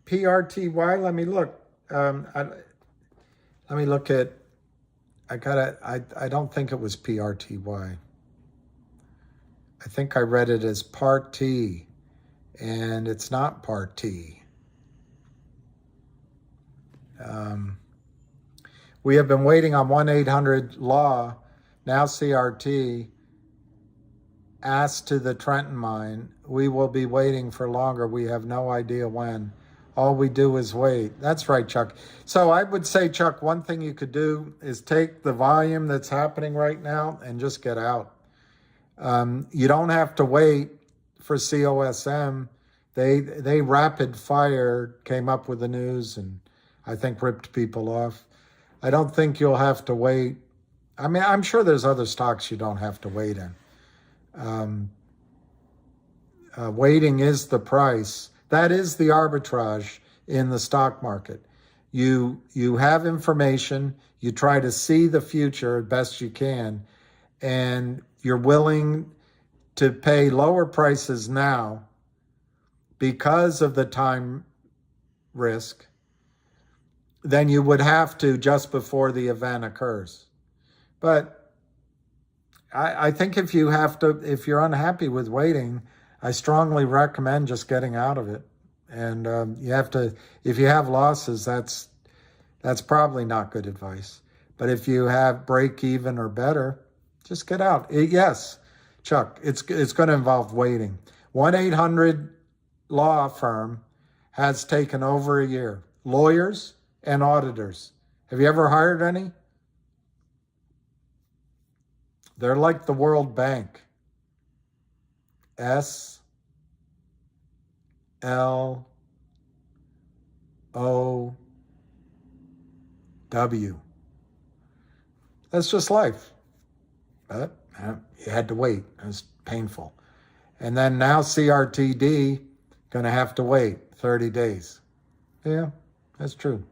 PRTY, let me look. Let me look at, I don't think it was PRTY. I think I read it as Part T, and it's not Part T. We have been waiting on 1-800-LAW, now CRT, asked to the Trenton mine. We will be waiting for longer. We have no idea when. All we do is wait. That's right, Chuck. So I would say, Chuck, one thing you could do is take the volume that's happening right now and just get out. You don't have to wait for COSM. They rapid fire came up with the news and I think ripped people off. I don't think you'll have to wait. I mean, I'm sure there's other stocks you don't have to wait in. Waiting is the price. That is the arbitrage in the stock market. You have information, you try to see the future as best you can, and you're willing to pay lower prices now because of the time risk than you would have to just before the event occurs. But I think if you're unhappy with waiting, I strongly recommend just getting out of it. And you have to, if you have losses, that's probably not good advice. But if you have break even or better, just get out. Yes, Chuck, it's going to involve waiting. 1-800-LAW firm has taken over a year. Lawyers and auditors. Have you ever hired any? They're like the World Bank. SLOW. That's just life. But you had to wait. It was painful. And then now CRTD going to have to wait 30 days. Yeah, that's true.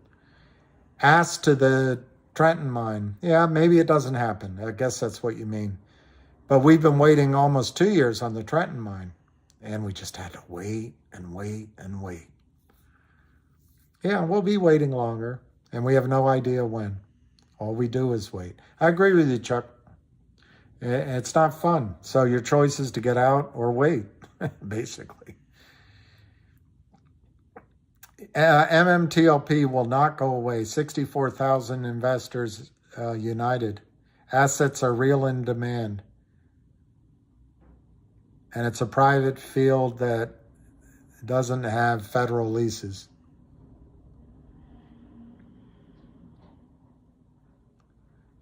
Asked to the Trenton mine. Yeah, maybe it doesn't happen. I guess that's what you mean. But we've been waiting almost 2 years on the Trenton mine. And we just had to wait and wait and wait. Yeah, we'll be waiting longer. And we have no idea when. All we do is wait. I agree with you, Chuck. It's not fun. So your choice is to get out or wait, basically. MMTLP will not go away. 64,000 investors united. Assets are real in demand. And it's a private field that doesn't have federal leases.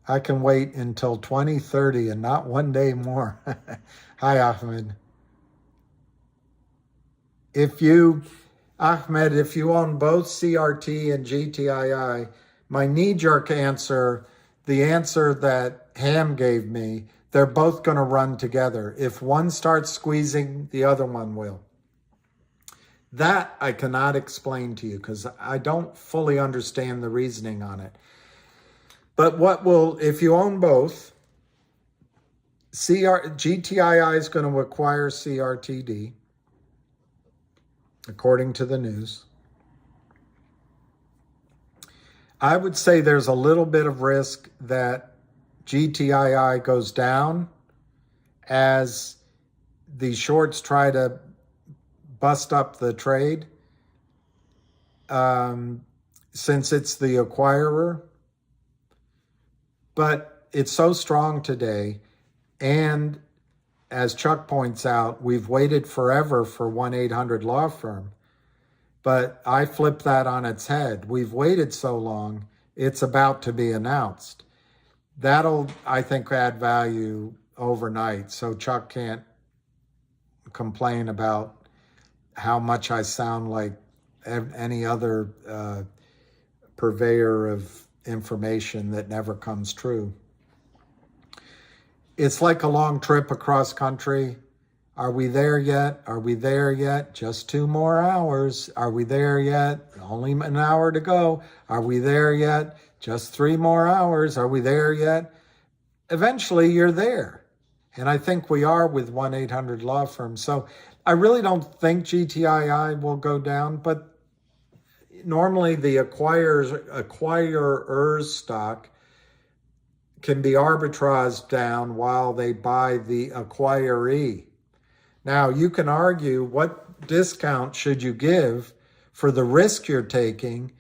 I can wait until 2030 and not one day more. Hi, Ahmed. If you own both CRT and GTII, my knee-jerk answer, the answer that Ham gave me, they're both going to run together. If one starts squeezing, the other one will. That I cannot explain to you because I don't fully understand the reasoning on it. But if you own both, GTII is going to acquire CRTD, according to the news. I would say there's a little bit of risk that GTII goes down as the shorts try to bust up the trade, since it's the acquirer. But it's so strong today, and as Chuck points out, we've waited forever for 1-800-Law Firm. But I flip that on its head. We've waited so long, it's about to be announced. That'll, I think, add value overnight, so Chuck can't complain about how much I sound like any other purveyor of information that never comes true. It's like a long trip across country. Are we there yet? Are we there yet? Just 2 more hours. Are we there yet? Only an hour to go. Are we there yet? Just 3 more hours. Are we there yet? Eventually you're there. And I think we are with 1-800-Law Firm. So I really don't think GTII will go down, but normally the acquirer's stock can be arbitraged down while they buy the acquiree. Now, you can argue, what discount should you give for the risk you're taking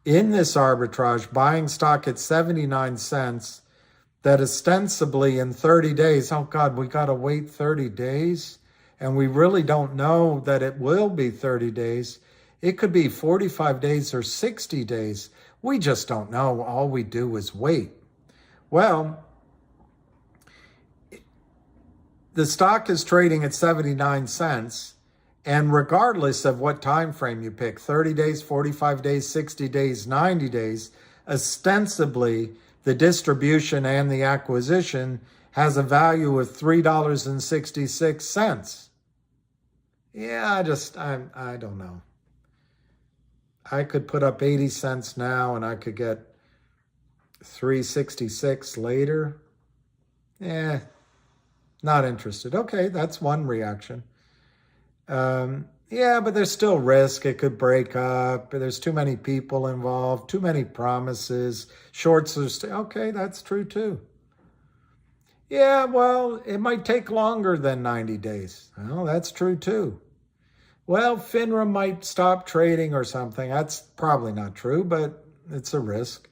in this arbitrage, buying stock at 79 cents that ostensibly in 30 days, oh God, we got to wait 30 days, and we really don't know that it will be 30 days. It could be 45 days or 60 days. We just don't know. All we do is wait. Well, the stock is trading at 79 cents, and regardless of what time frame you pick, 30 days, 45 days, 60 days, 90 days, ostensibly the distribution and the acquisition has a value of $3.66. Yeah, I don't know. I could put up 80 cents now and I could get $3.66 later. Not interested. Okay, that's one reaction. Yeah, but there's still risk. It could break up. There's too many people involved, too many promises. Shorts are okay, that's true too. Yeah, well, it might take longer than 90 days. Well, that's true too. Well, FINRA might stop trading or something. That's probably not true, but it's a risk.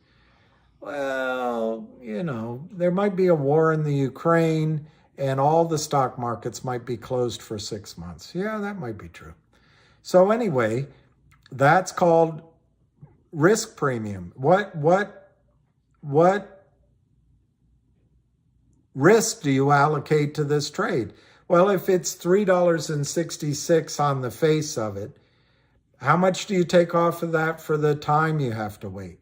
Well, there might be a war in the Ukraine and all the stock markets might be closed for 6 months. Yeah, that might be true. So anyway, that's called risk premium. What risk do you allocate to this trade? Well, if it's $3.66 on the face of it, how much do you take off of that for the time you have to wait?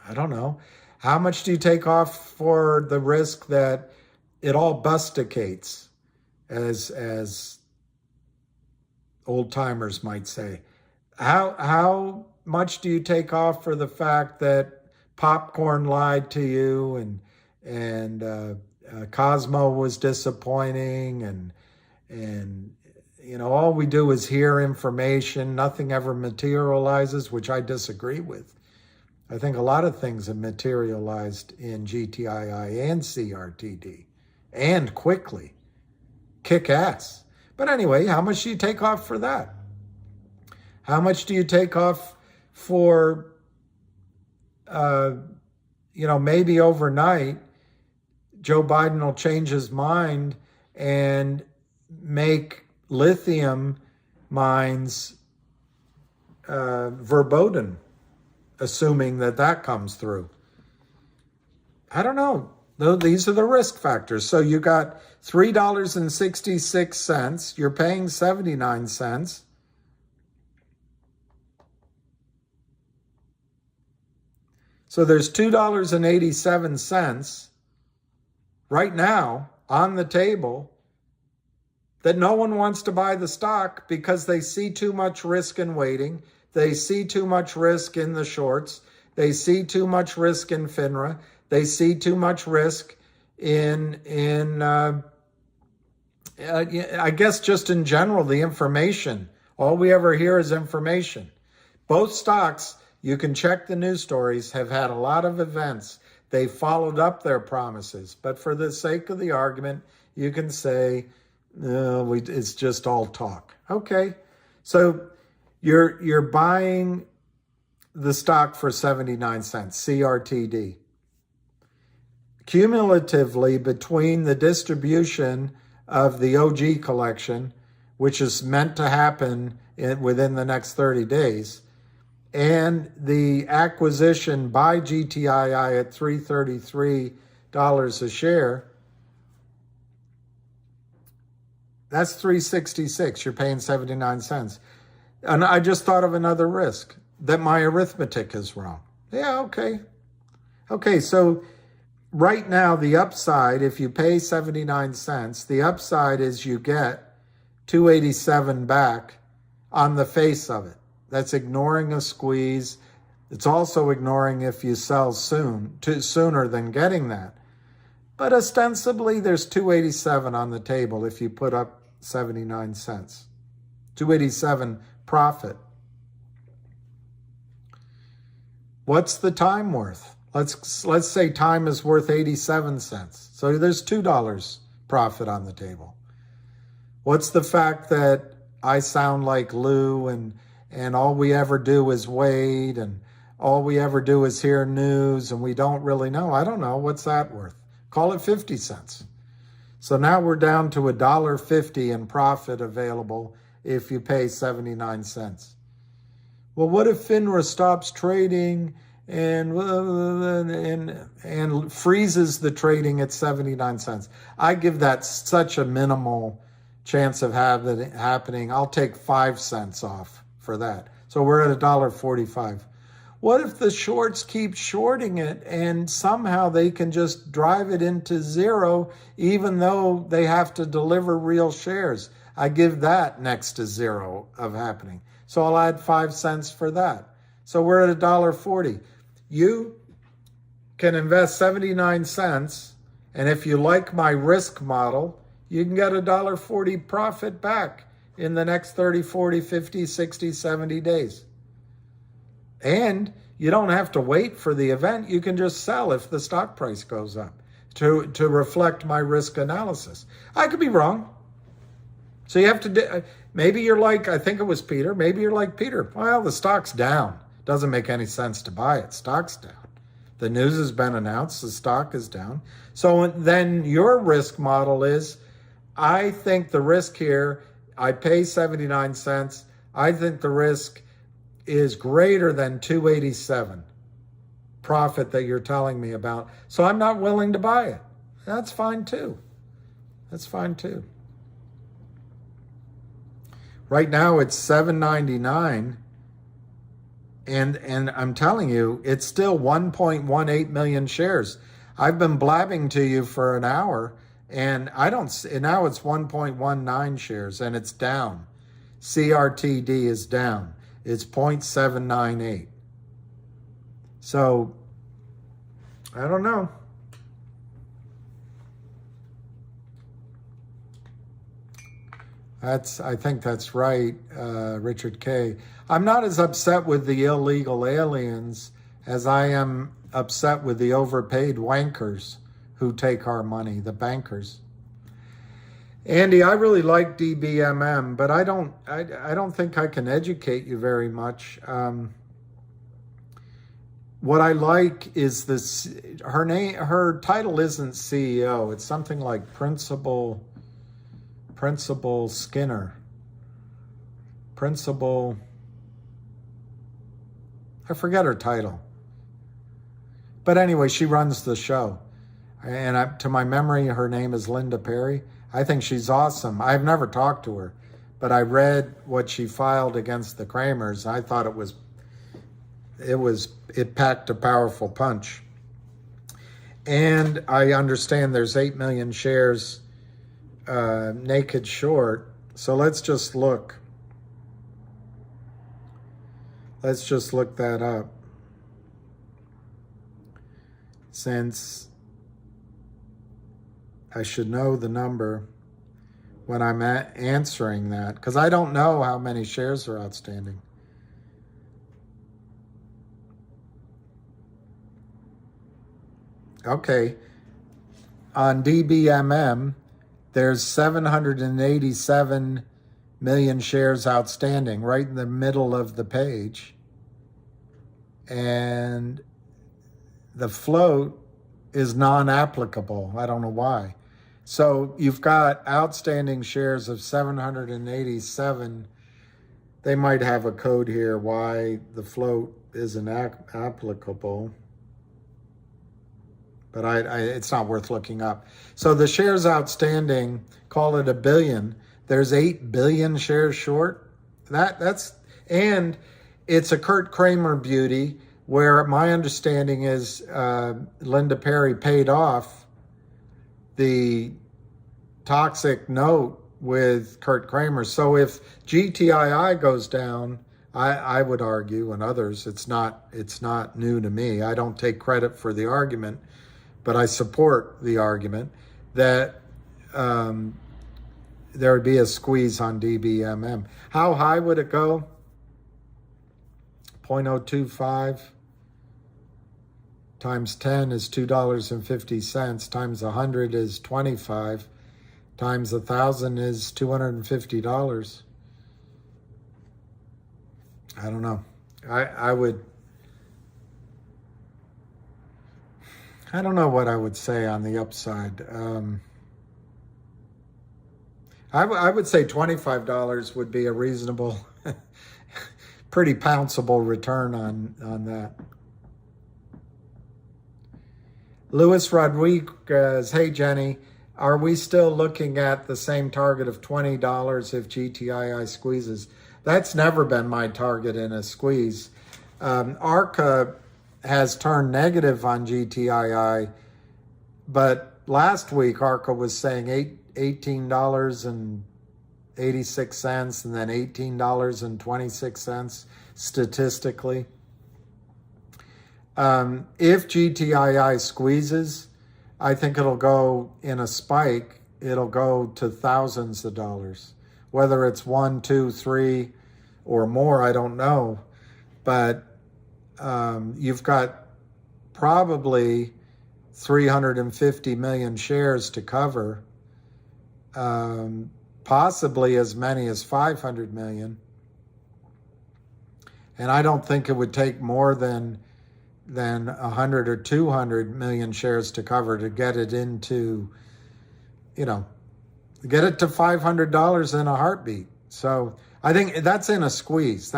I don't know. How much do you take off for the risk that it all busticates, as old timers might say? How much do you take off for the fact that popcorn lied to you and Cosmo was disappointing and all we do is hear information, nothing ever materializes, which I disagree with. I think a lot of things have materialized in GTII and CRTD, and quickly. Kick ass. But anyway, how much do you take off for that? How much do you take off for, maybe overnight, Joe Biden will change his mind and make lithium mines verboten, assuming that comes through. I don't know. These are the risk factors. So you got $3.66. You're paying 79 cents. So there's $2.87 right now on the table that no one wants to buy the stock because they see too much risk in waiting. They see too much risk in the shorts. They see too much risk in FINRA. They see too much risk I guess just in general, the information. All we ever hear is information. Both stocks, you can check the news stories, have had a lot of events. They followed up their promises. But for the sake of the argument, you can say, it's just all talk. Okay, so you're buying the stock for 79 cents, CRTD. Cumulatively, between the distribution of the OG collection, which is meant to happen within the next 30 days, and the acquisition by GTII at $333 a share, that's $366. You're paying 79 cents. And I just thought of another risk, that my arithmetic is wrong. Yeah, okay. Okay, so right now, the upside, if you pay 79 cents, the upside is you get 287 back on the face of it. That's ignoring a squeeze. It's also ignoring if you sell sooner than getting that. But ostensibly, there's 287 on the table if you put up 79 cents. 287 profit. What's the time worth? Let's say time is worth 87 cents. So there's $2 profit on the table. What's the fact that I sound like Lou and all we ever do is wait and all we ever do is hear news and we don't really know? I don't know. What's that worth? Call it 50 cents. So now we're down to $1.50 in profit available if you pay 79 cents. Well, what if FINRA stops trading and freezes the trading at 79 cents? I give that such a minimal chance of happening. I'll take 5 cents off for that. So we're at $1.45. What if the shorts keep shorting it and somehow they can just drive it into zero even though they have to deliver real shares? I give that next to zero of happening. So I'll add 5 cents for that. So we're at $1.40. You can invest 79 cents, and if you like my risk model, you can get $1.40 profit back in the next 30, 40, 50, 60, 70 days. And you don't have to wait for the event. You can just sell if the stock price goes up to reflect my risk analysis. I could be wrong. So you have to, maybe you're like, I think it was Peter, maybe you're like Peter. Well, the stock's down. Doesn't make any sense to buy it. Stock's down. The news has been announced. The stock is down. So then your risk model is, I think the risk here, I pay 79 cents. I think the risk is greater than 287 profit that you're telling me about. So I'm not willing to buy it. That's fine too. That's fine too. Right now it's $7.99. And I'm telling you, it's still 1.18 million shares. I've been blabbing to you for an hour, and now it's 1.19 shares, and it's down. CRTD is down. It's 0.798. So, I don't know. I think that's right, Richard K. I'm not as upset with the illegal aliens as I am upset with the overpaid wankers who take our money, the bankers. Andy, I really like DBMM, but I don't think I can educate you very much. What I like is this. Her title isn't CEO. It's something like Principal Skinner. I forget her title. But anyway, she runs the show. And to my memory, her name is Linda Perry. I think she's awesome. I've never talked to her, but I read what she filed against the Kramers. I thought it packed a powerful punch. And I understand there's 8 million shares naked short. So let's just look. Let's just look that up. Since I should know the number when I'm answering that, because I don't know how many shares are outstanding. Okay, on DBMM, there's 787 million shares outstanding right in the middle of the page. And the float is non-applicable. I don't know why. So you've got outstanding shares of 787. They might have a code here why the float isn't applicable. But it's not worth looking up. So the shares outstanding, call it 1 billion. There's 8 billion shares short. And it's a Kurt Kramer beauty, where my understanding is Linda Perry paid off the toxic note with Kurt Kramer. So if GTII goes down, I would argue, and others, it's not new to me. I don't take credit for the argument, but I support the argument that there would be a squeeze on DBMM. How high would it go? 0.025 times 10 is $2.50, times 100 is 25, times 1,000 is $250. I don't know. I don't know what I would say on the upside. I would say $25 would be a reasonable, pretty pounceable return on that. Luis Rodriguez, hey Jenny, are we still looking at the same target of $20 if GTII squeezes? That's never been my target in a squeeze. ARCA has turned negative on GTII, but last week ARCA was saying $18.86 and then $18.26 statistically. If GTII squeezes, I think it'll go in a spike. It'll go to thousands of dollars. Whether it's 1, 2, 3, or more, I don't know. But you've got probably 350 million shares to cover, possibly as many as 500 million. And I don't think it would take more than 100 or 200 million shares to cover to get it into, get it to $500 in a heartbeat. So I think that's in a squeeze.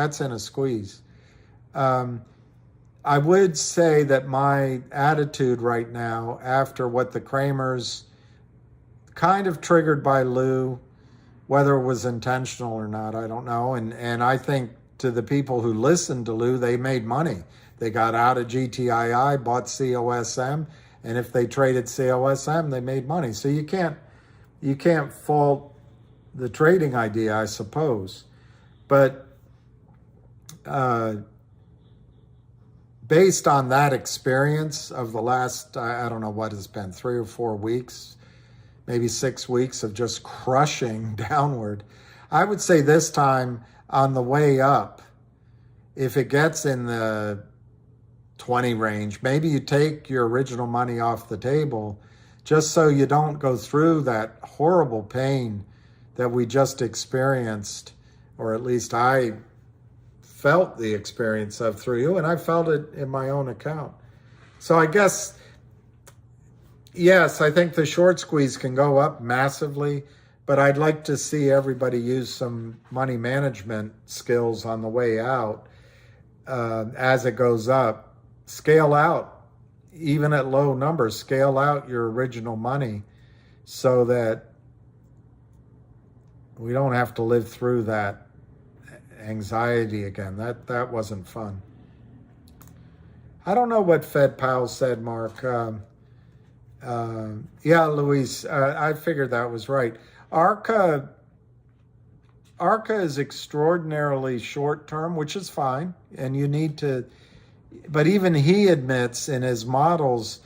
I would say that my attitude right now, after what the Kramers, kind of triggered by Lou, whether it was intentional or not, I don't know. And I think to the people who listened to Lou, they made money. They got out of GTII, bought COSM, and if they traded COSM, they made money. So you can't fault the trading idea, I suppose. But based on that experience of the last, I don't know what it's been, 3 or 4 weeks, maybe 6 weeks of just crushing downward, I would say this time on the way up, if it gets in the 20 range, maybe you take your original money off the table just so you don't go through that horrible pain that we just experienced, or at least I felt the experience of through you, and I felt it in my own account. So I guess, yes, I think the short squeeze can go up massively, but I'd like to see everybody use some money management skills on the way out. As it goes up, scale out, even at low numbers, scale out your original money so that we don't have to live through that anxiety again. That wasn't fun. I don't know what Fed Powell said, Mark. Yeah, Luis, I figured that was right. ARCA is extraordinarily short-term, which is fine, and you need to, but even he admits in his models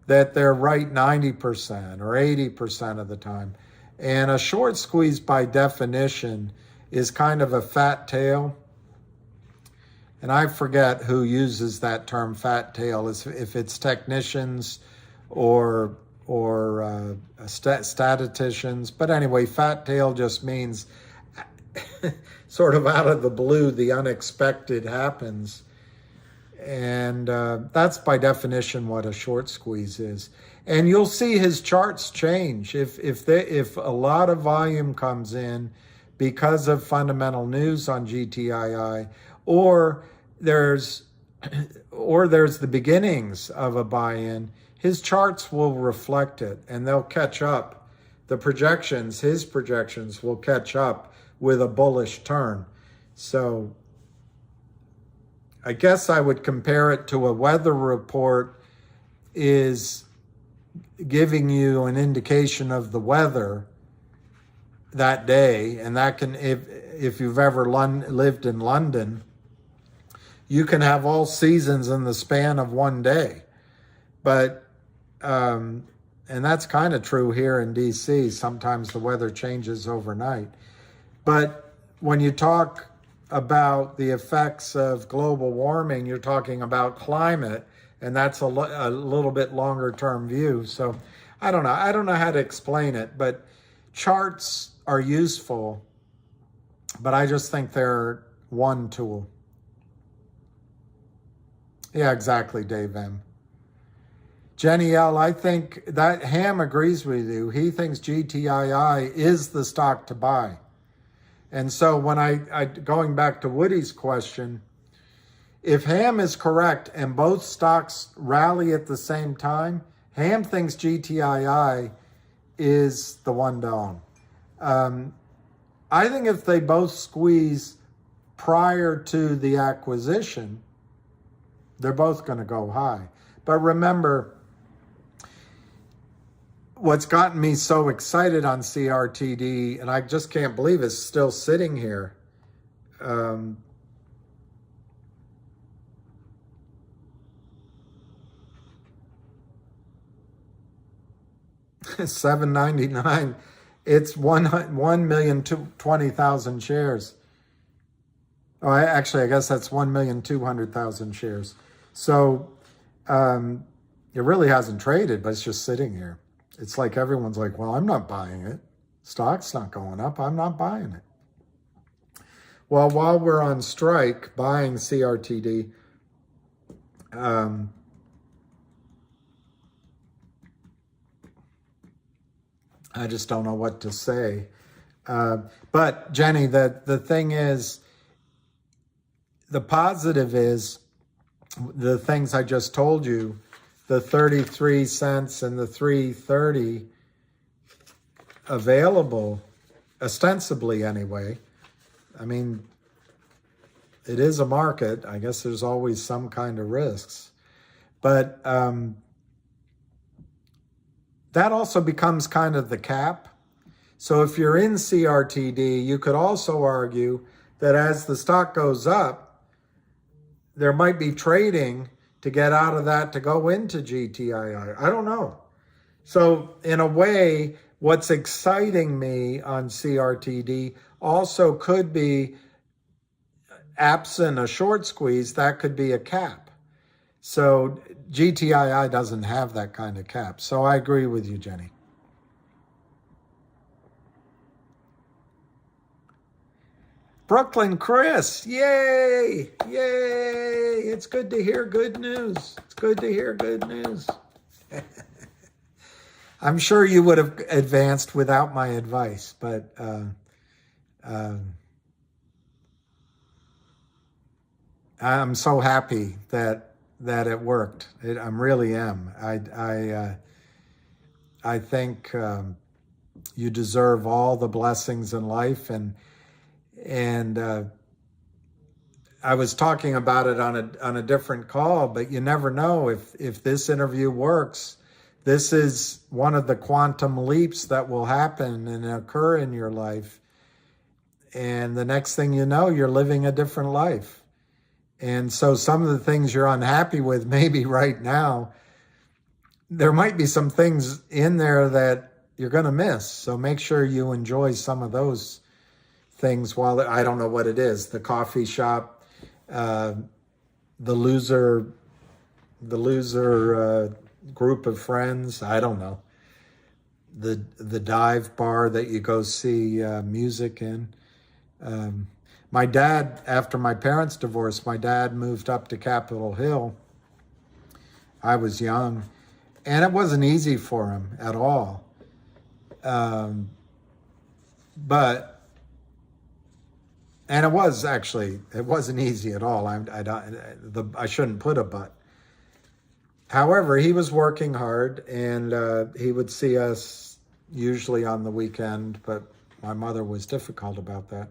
that they're right 90% or 80% of the time. And a short squeeze by definition is kind of a fat tail. And I forget who uses that term fat tail, if it's technicians or statisticians. But anyway, fat tail just means sort of out of the blue, the unexpected happens. And that's by definition what a short squeeze is. And you'll see his charts change. If a lot of volume comes in because of fundamental news on GTII, or there's the beginnings of a buy-in, his charts will reflect it and they'll catch up. His projections will catch up with a bullish turn. So I guess I would compare it to a weather report is giving you an indication of the weather that day. And that can, if you've ever lived in London, you can have all seasons in the span of one day. But, and that's kind of true here in DC. Sometimes the weather changes overnight. But when you talk about the effects of global warming, you're talking about climate, and that's a little bit longer term view. So I don't know how to explain it, but charts are useful, but I just think they're one tool. Yeah, exactly, Dave M. Jenny L, I think that Ham agrees with you. He thinks GTII is the stock to buy. And so when going back to Woody's question, if Ham is correct and both stocks rally at the same time, Ham thinks GTII is the one to own. I think if they both squeeze prior to the acquisition, they're both going to go high. But remember, what's gotten me so excited on CRTD, and I just can't believe it's still sitting here. $7.99. It's 1,020,000 shares. Oh, I guess that's 1,200,000 shares. So it really hasn't traded, but it's just sitting here. It's like everyone's like, well, I'm not buying it. Stock's not going up. I'm not buying it. Well, while we're on strike buying CRTD, I just don't know what to say. But Jenny, the thing is, the positive is the things I just told you, the 33 cents and the 3.30 available, ostensibly anyway. I mean, it is a market. I guess there's always some kind of risks. But that also becomes kind of the cap. So if you're in CRTD, you could also argue that as the stock goes up, there might be trading to get out of that to go into GTII. I don't know. So in a way, what's exciting me on CRTD also could be, absent a short squeeze, that could be a cap. So GTII doesn't have that kind of cap. So I agree with you, Jenny. Brooklyn Chris, yay, yay. It's good to hear good news. It's good to hear good news. I'm sure you would have advanced without my advice, but I'm so happy that it worked. I really am. I think you deserve all the blessings in life, and I was talking about it on a different call, but you never know if this interview works. This is one of the quantum leaps that will happen and occur in your life. And the next thing you know, you're living a different life. And so some of the things you're unhappy with maybe right now, there might be some things in there that you're going to miss. So make sure you enjoy some of those things while I don't know what it is. The coffee shop, the loser group of friends. I don't know. The dive bar that you go see music in. My dad, after my parents divorced, my dad moved up to Capitol Hill. I was young, and it wasn't easy for him at all. And it wasn't easy at all. I shouldn't put a but. However, he was working hard, and he would see us usually on the weekend, but my mother was difficult about that.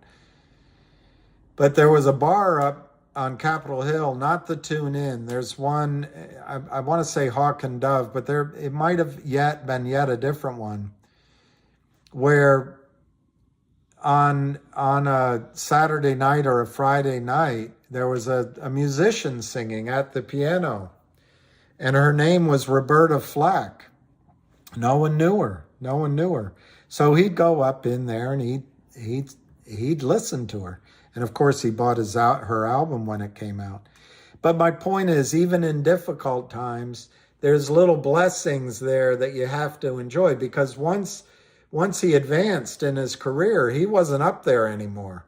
But there was a bar up on Capitol Hill, not the Tune In. There's one, I want to say Hawk and Dove, but it might have been a different one, where on a Saturday night or a Friday night, there was a musician singing at the piano, and her name was Roberta Flack. No one knew her. So he'd go up in there and he'd listen to her. And of course, he bought her album when it came out. But my point is, even in difficult times, there's little blessings there that you have to enjoy, because once he advanced in his career, he wasn't up there anymore.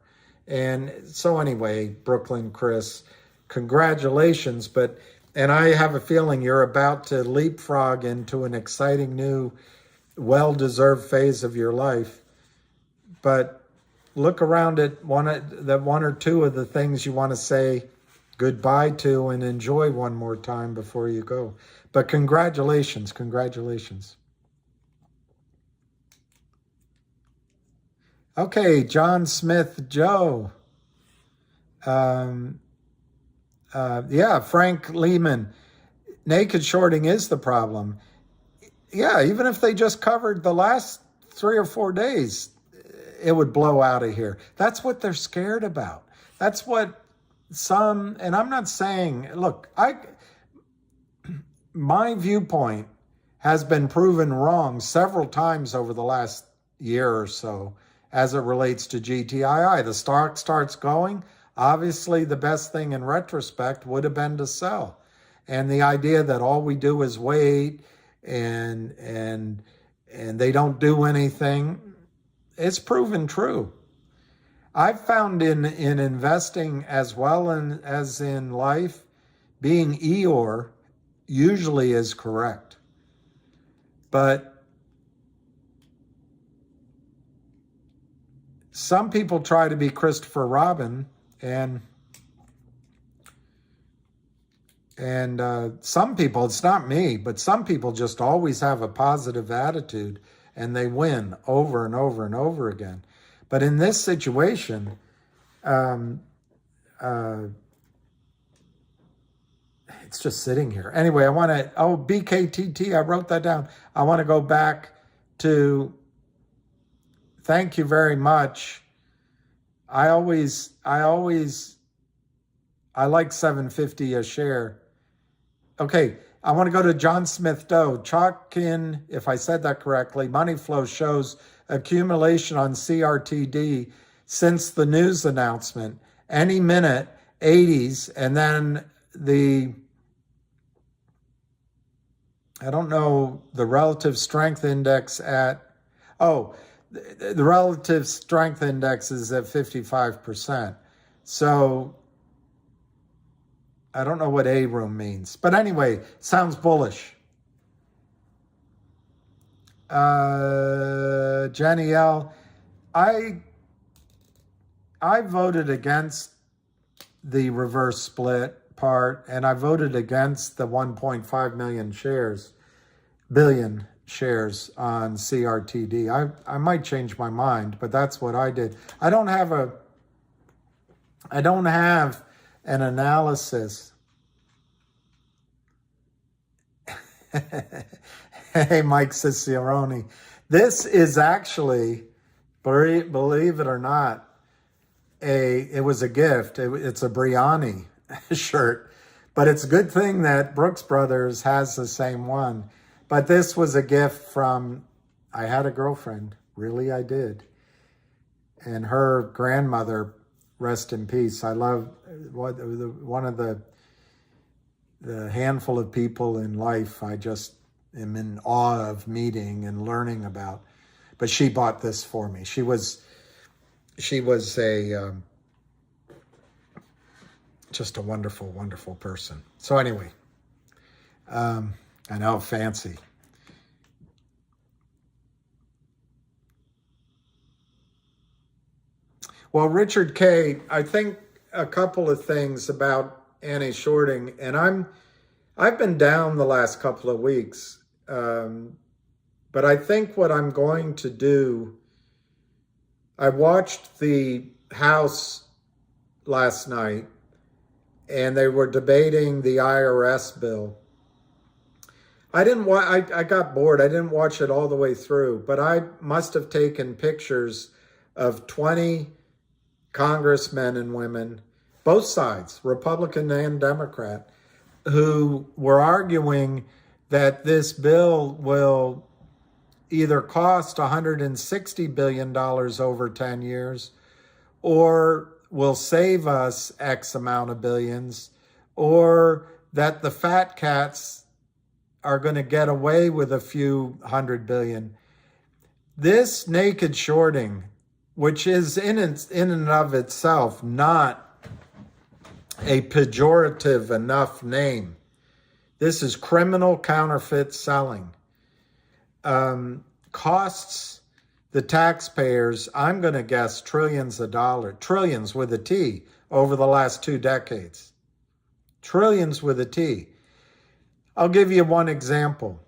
And so anyway, Brooklyn Chris, congratulations. And I have a feeling you're about to leapfrog into an exciting new, well-deserved phase of your life. But look around at one or two of the things you want to say goodbye to and enjoy one more time before you go. But congratulations. Okay, John Smith Joe. Yeah, Frank Lehman. Naked shorting is the problem. Yeah, even if they just covered the last 3 or 4 days, it would blow out of here. That's what they're scared about. That's what and I'm not saying, look, my viewpoint has been proven wrong several times over the last year or so as it relates to GTII. The stock starts going. Obviously, the best thing in retrospect would have been to sell. And the idea that all we do is wait and they don't do anything, it's proven true. I've found in investing as well as in life, being Eeyore usually is correct. But some people try to be Christopher Robin, and some people, it's not me, but some people just always have a positive attitude and they win over and over and over again. But in this situation, it's just sitting here. Anyway, BKTT, I wrote that down. I want to go back to thank you very much. I like $7.50 a share. Okay, I want to go to John Smith Doe. Chalk in, if I said that correctly, money flow shows accumulation on CRTD since the news announcement. Any minute, 80s, and then I don't know, the relative strength index the relative strength index is at 55%. So I don't know what A room means. But anyway, sounds bullish. Jenny L, I voted against the reverse split part, and I voted against the 1.5 billion shares on CRTD. I might change my mind, but that's what I did. I don't have an analysis. Hey, Mike Cicerone. This is actually, believe it or not, it was a gift. It's a Briani shirt, but it's a good thing that Brooks Brothers has the same one, But this was a gift from, I had a girlfriend, really I did. And her grandmother, rest in peace. I love one of the handful of people in life I just am in awe of meeting and learning about. But she bought this for me. She was a just a wonderful, wonderful person. So anyway, I know, fancy. Well, Richard K., I think a couple of things about anti-shorting, and I've been down the last couple of weeks, but I think what I'm going to do, I watched the House last night, and they were debating the IRS bill. I got bored. I didn't watch it all the way through, but I must have taken pictures of 20 congressmen and women, both sides, Republican and Democrat, who were arguing that this bill will either cost $160 billion over 10 years, or will save us X amount of billions, or that the fat cats are going to get away with a few $100 billion. This naked shorting, which is in and of itself not a pejorative enough name. This is criminal counterfeit selling. Costs the taxpayers, I'm going to guess, trillions of dollars, trillions with a T, over the last 2 decades. Trillions with a T. I'll give you one example,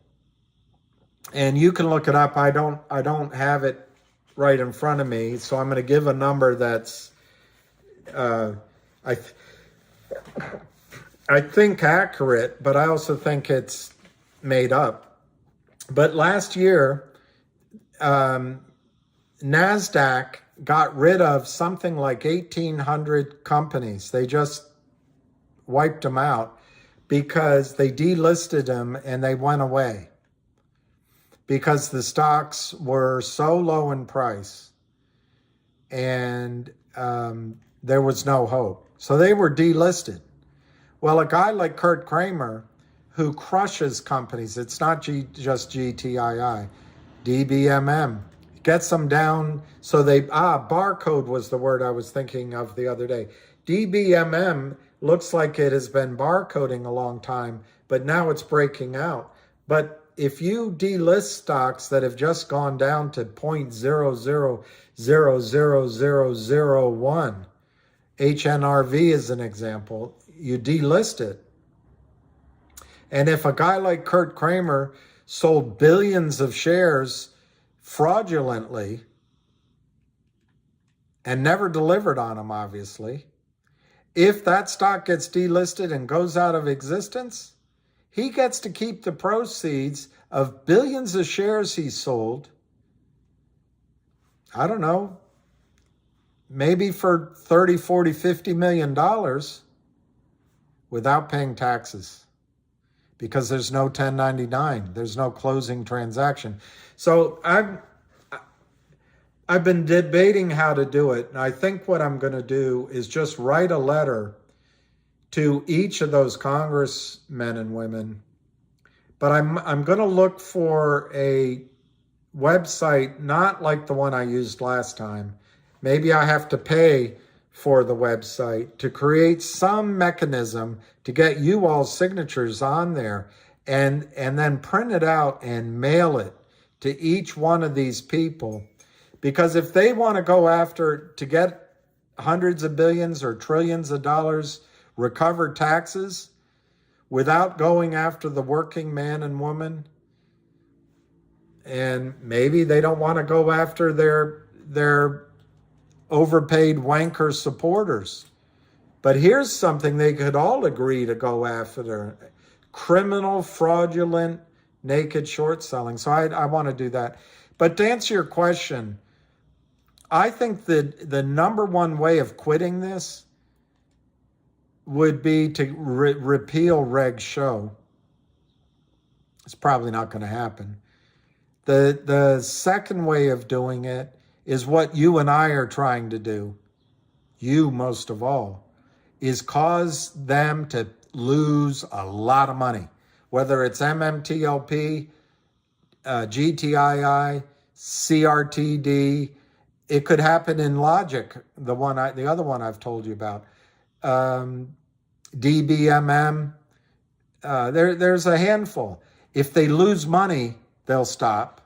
and you can look it up. I don't have it right in front of me, so I'm going to give a number that's I think accurate, but I also think it's made up. But last year, NASDAQ got rid of something like 1,800 companies. They just wiped them out because they delisted them and they went away, because the stocks were so low in price and there was no hope. So they were delisted. Well, a guy like Kurt Kramer, who crushes companies, it's not just GTII, DBMM, gets them down so they, barcode was the word I was thinking of the other day. DBMM looks like it has been barcoding a long time, but now it's breaking out. But if you delist stocks that have just gone down to 0.000001, HNRV is an example, you delist it. And if a guy like Kurt Kramer sold billions of shares fraudulently and never delivered on them, obviously, if that stock gets delisted and goes out of existence, he gets to keep the proceeds of billions of shares he sold, I don't know, maybe for $30, $40, $50 million without paying taxes, because there's no 1099, there's no closing transaction. So I've been debating how to do it, and I think what I'm going to do is just write a letter to each of those congressmen and women. But I'm going to look for a website, not like the one I used last time. Maybe I have to pay for the website to create some mechanism to get you all's signatures on there, and then print it out and mail it to each one of these people. Because if they want to go after to get hundreds of billions or trillions of dollars recovered taxes without going after the working man and woman, and maybe they don't want to go after their overpaid wanker supporters. But here's something they could all agree to go after: criminal, fraudulent, naked short selling. So I want to do that. But to answer your question, I think that the number one way of quitting this would be to repeal Reg Show. It's probably not going to happen. The second way of doing it is what you and I are trying to do, you most of all, is cause them to lose a lot of money, whether it's MMTLP, GTII, CRTD. It could happen in Logic, the other one I've told you about, DBMM. There's a handful. If they lose money, they'll stop.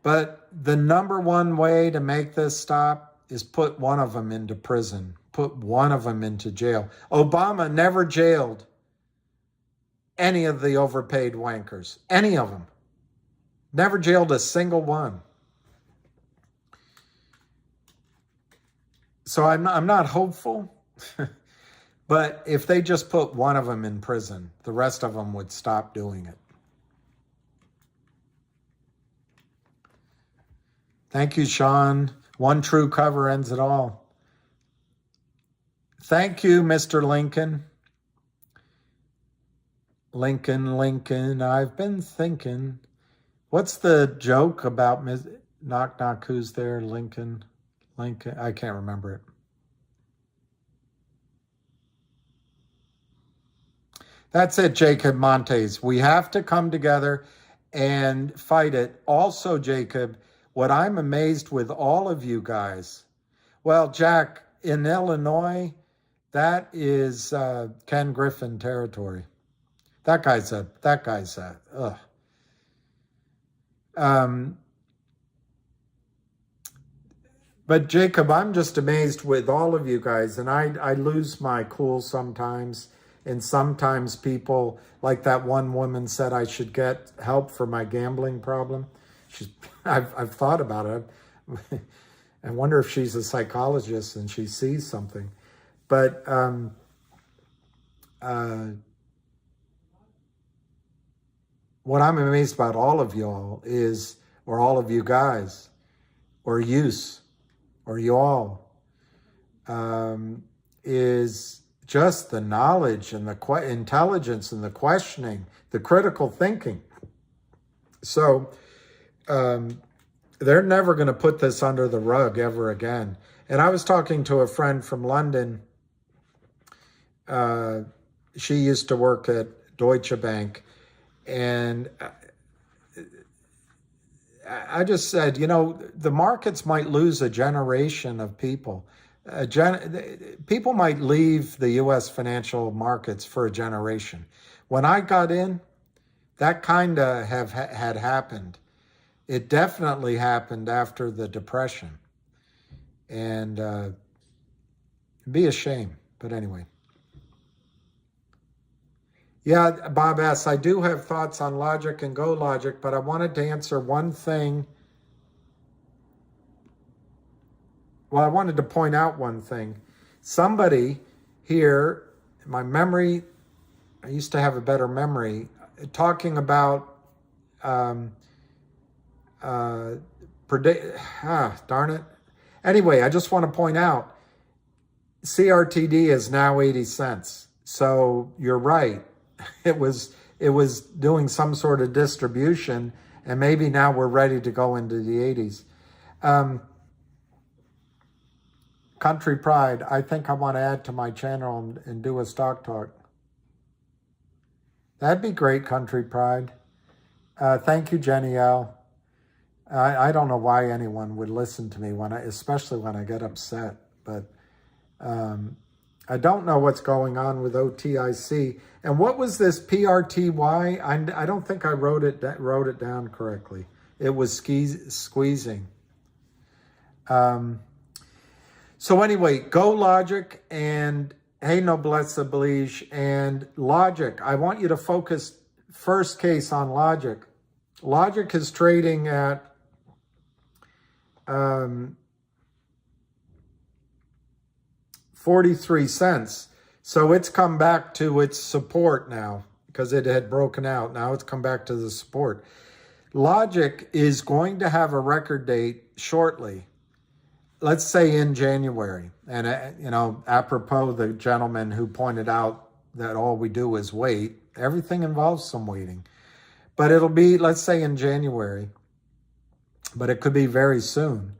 But the number one way to make this stop is put one of them into prison, put one of them into jail. Obama never jailed any of the overpaid wankers, any of them. Never jailed a single one. So I'm not hopeful, but if they just put one of them in prison, the rest of them would stop doing it. Thank you, Sean. One true cover ends it all. Thank you, Mr. Lincoln. Lincoln, I've been thinking. What's the joke about knock knock, who's there? Lincoln, I can't remember it. That's it, Jacob Montes. We have to come together and fight it. Also, Jacob, what I'm amazed with all of you guys, well, Jack, in Illinois, that is Ken Griffin territory. That guy's ugh. But Jacob, I'm just amazed with all of you guys, and I lose my cool sometimes, and sometimes people, like that one woman said I should get help for my gambling problem. I've thought about it. I wonder if she's a psychologist and she sees something. But what I'm amazed about all of y'all is, or all of you guys, or yous, or y'all, is just the knowledge and the intelligence and the questioning, the critical thinking. So they're never going to put this under the rug ever again. And I was talking to a friend from London. She used to work at Deutsche Bank. And I just said, you know, the markets might lose a generation of people. People might leave the U.S. financial markets for a generation. When I got in, that kind of had happened. It definitely happened after the Depression. And it'd be a shame. But anyway. Yeah, Bob S., I do have thoughts on Logic and Go Logic, but I wanted to answer one thing. Well, I wanted to point out one thing. Somebody here, my memory, I used to have a better memory, talking about, darn it. Anyway, I just want to point out, CRTD is now 80 cents. So you're right. It was doing some sort of distribution, and maybe now we're ready to go into the 80s. Country Pride, I think I want to add to my channel and do a stock talk. That'd be great, Country Pride. Thank you, Jenny L. I don't know why anyone would listen to me especially when I get upset, but I don't know what's going on with OTIC. And what was this PRTY? I don't think I wrote it down correctly. It was squeezing. So anyway, Go Logic and Hey Noblesse Oblige and Logic. I want you to focus first case on Logic. Logic is trading at 43 cents. So it's come back to its support now because it had broken out. Now it's come back to the support. Logic is going to have a record date shortly. Let's say in January. And, apropos the gentleman who pointed out that all we do is wait. Everything involves some waiting. But it'll be, let's say, in January, but it could be very soon.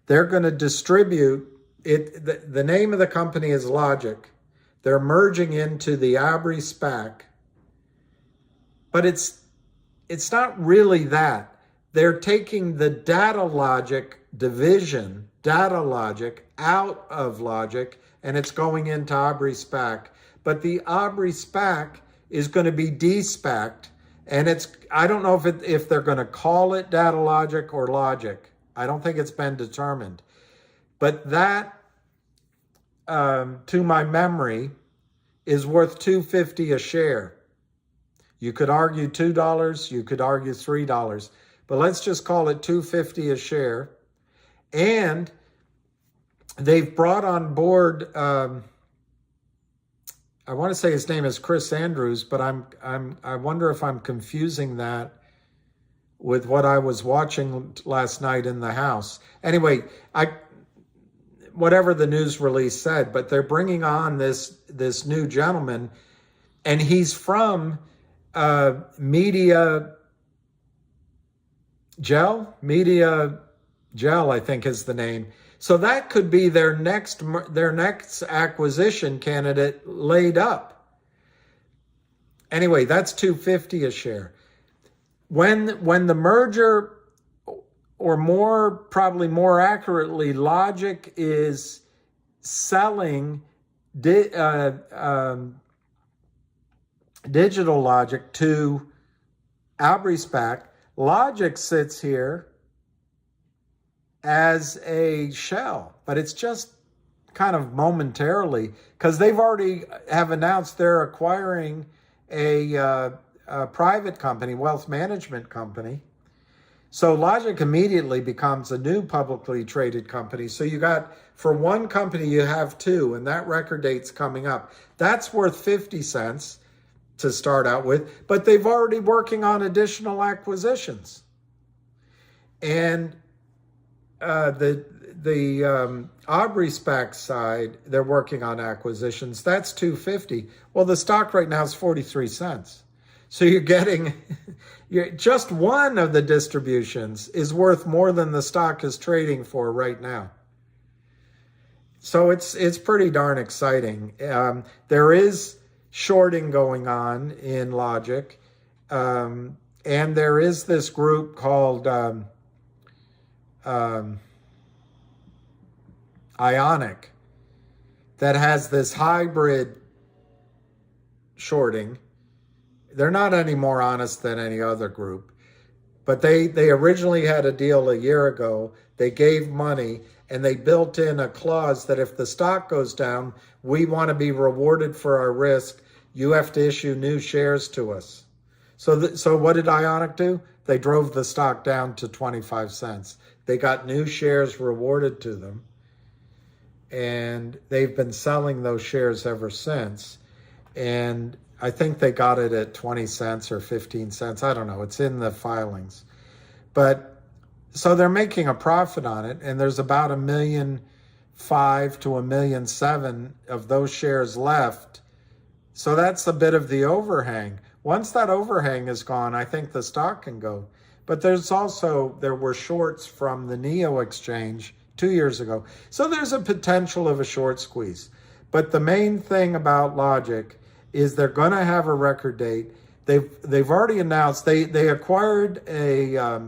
They're going to distribute it. The name of the company is Logic. They're merging into the Abry SPAC, but it's not really that. They're taking the Data Logic division, Data Logic, out of Logic, and it's going into Abry SPAC. But the Abry SPAC is going to be de-SPACed, and I don't know if they're going to call it Data Logic or Logic. I don't think it's been determined. But that, to my memory, is worth $2.50 a share. You could argue $2, you could argue $3, but let's just call it $2.50 a share. And they've brought on board, I want to say his name is Chris Andrews, but I wonder if I'm confusing that with what I was watching last night in the House. Anyway, whatever the news release said, but they're bringing on this new gentleman, and he's from Media Gel, I think is the name. So that could be their next acquisition candidate laid up. Anyway, that's $2.50 a share. When the merger, or probably more accurately, Logic is selling Digital Logic to Abry SPAC, Logic sits here as a shell, but it's just kind of momentarily, because they've already have announced they're acquiring a private company, wealth management company. So Logic immediately becomes a new publicly traded company. So you got, for one company, you have two, and that record date's coming up. That's worth 50 cents to start out with, but they've already working on additional acquisitions. And the Abry SPAC side, they're working on acquisitions. That's $2.50. Well, the stock right now is 43 cents. So you're getting, just one of the distributions is worth more than the stock is trading for right now. So it's pretty darn exciting. There is shorting going on in Logic, and there is this group called Ionic that has this hybrid shorting. They're not any more honest than any other group, but they originally had a deal a year ago. They gave money, and they built in a clause that if the stock goes down, we want to be rewarded for our risk. You have to issue new shares to us. So what did Ionic do? They drove the stock down to 25 cents. They got new shares rewarded to them, and they've been selling those shares ever since. And I think they got it at 20 cents or 15 cents. I don't know. It's in the filings. But so they're making a profit on it, and there's about 1.5 million to 1.7 million of those shares left. So that's a bit of the overhang. Once that overhang is gone, I think the stock can go. But there were shorts from the NEO exchange 2 years ago. So there's a potential of a short squeeze. But the main thing about Logic is they're going to have a record date. They've already announced they acquired a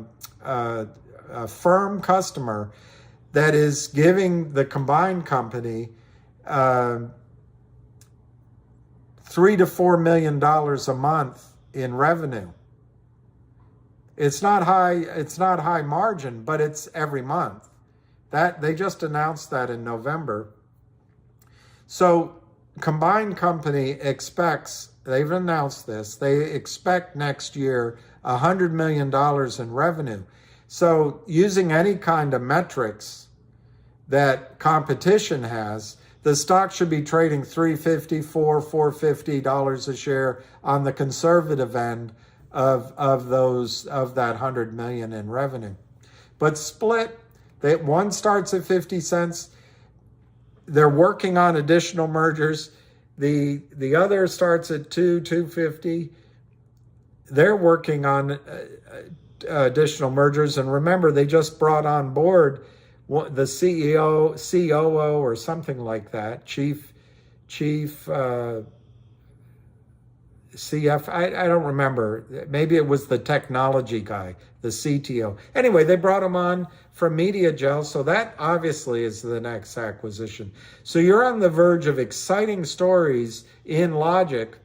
firm customer that is giving the combined company $3 to $4 million a month in revenue. It's not high margin, but it's every month. That they just announced that in November. So combined company expects, they've announced this, they expect next year $100 million in revenue. So using any kind of metrics that competition has, the stock should be trading $3.50, $4.50 a share on the conservative end of that 100 million in revenue. But split, one starts at 50 cents. They're working on additional mergers. The other starts at 250. They're working on additional mergers. And remember, they just brought on board the CEO, COO, or something like that, chief CF, I don't remember. Maybe it was the technology guy, the CTO. Anyway, they brought him on from MediaGel, so that obviously is the next acquisition. So you're on the verge of exciting stories in logic,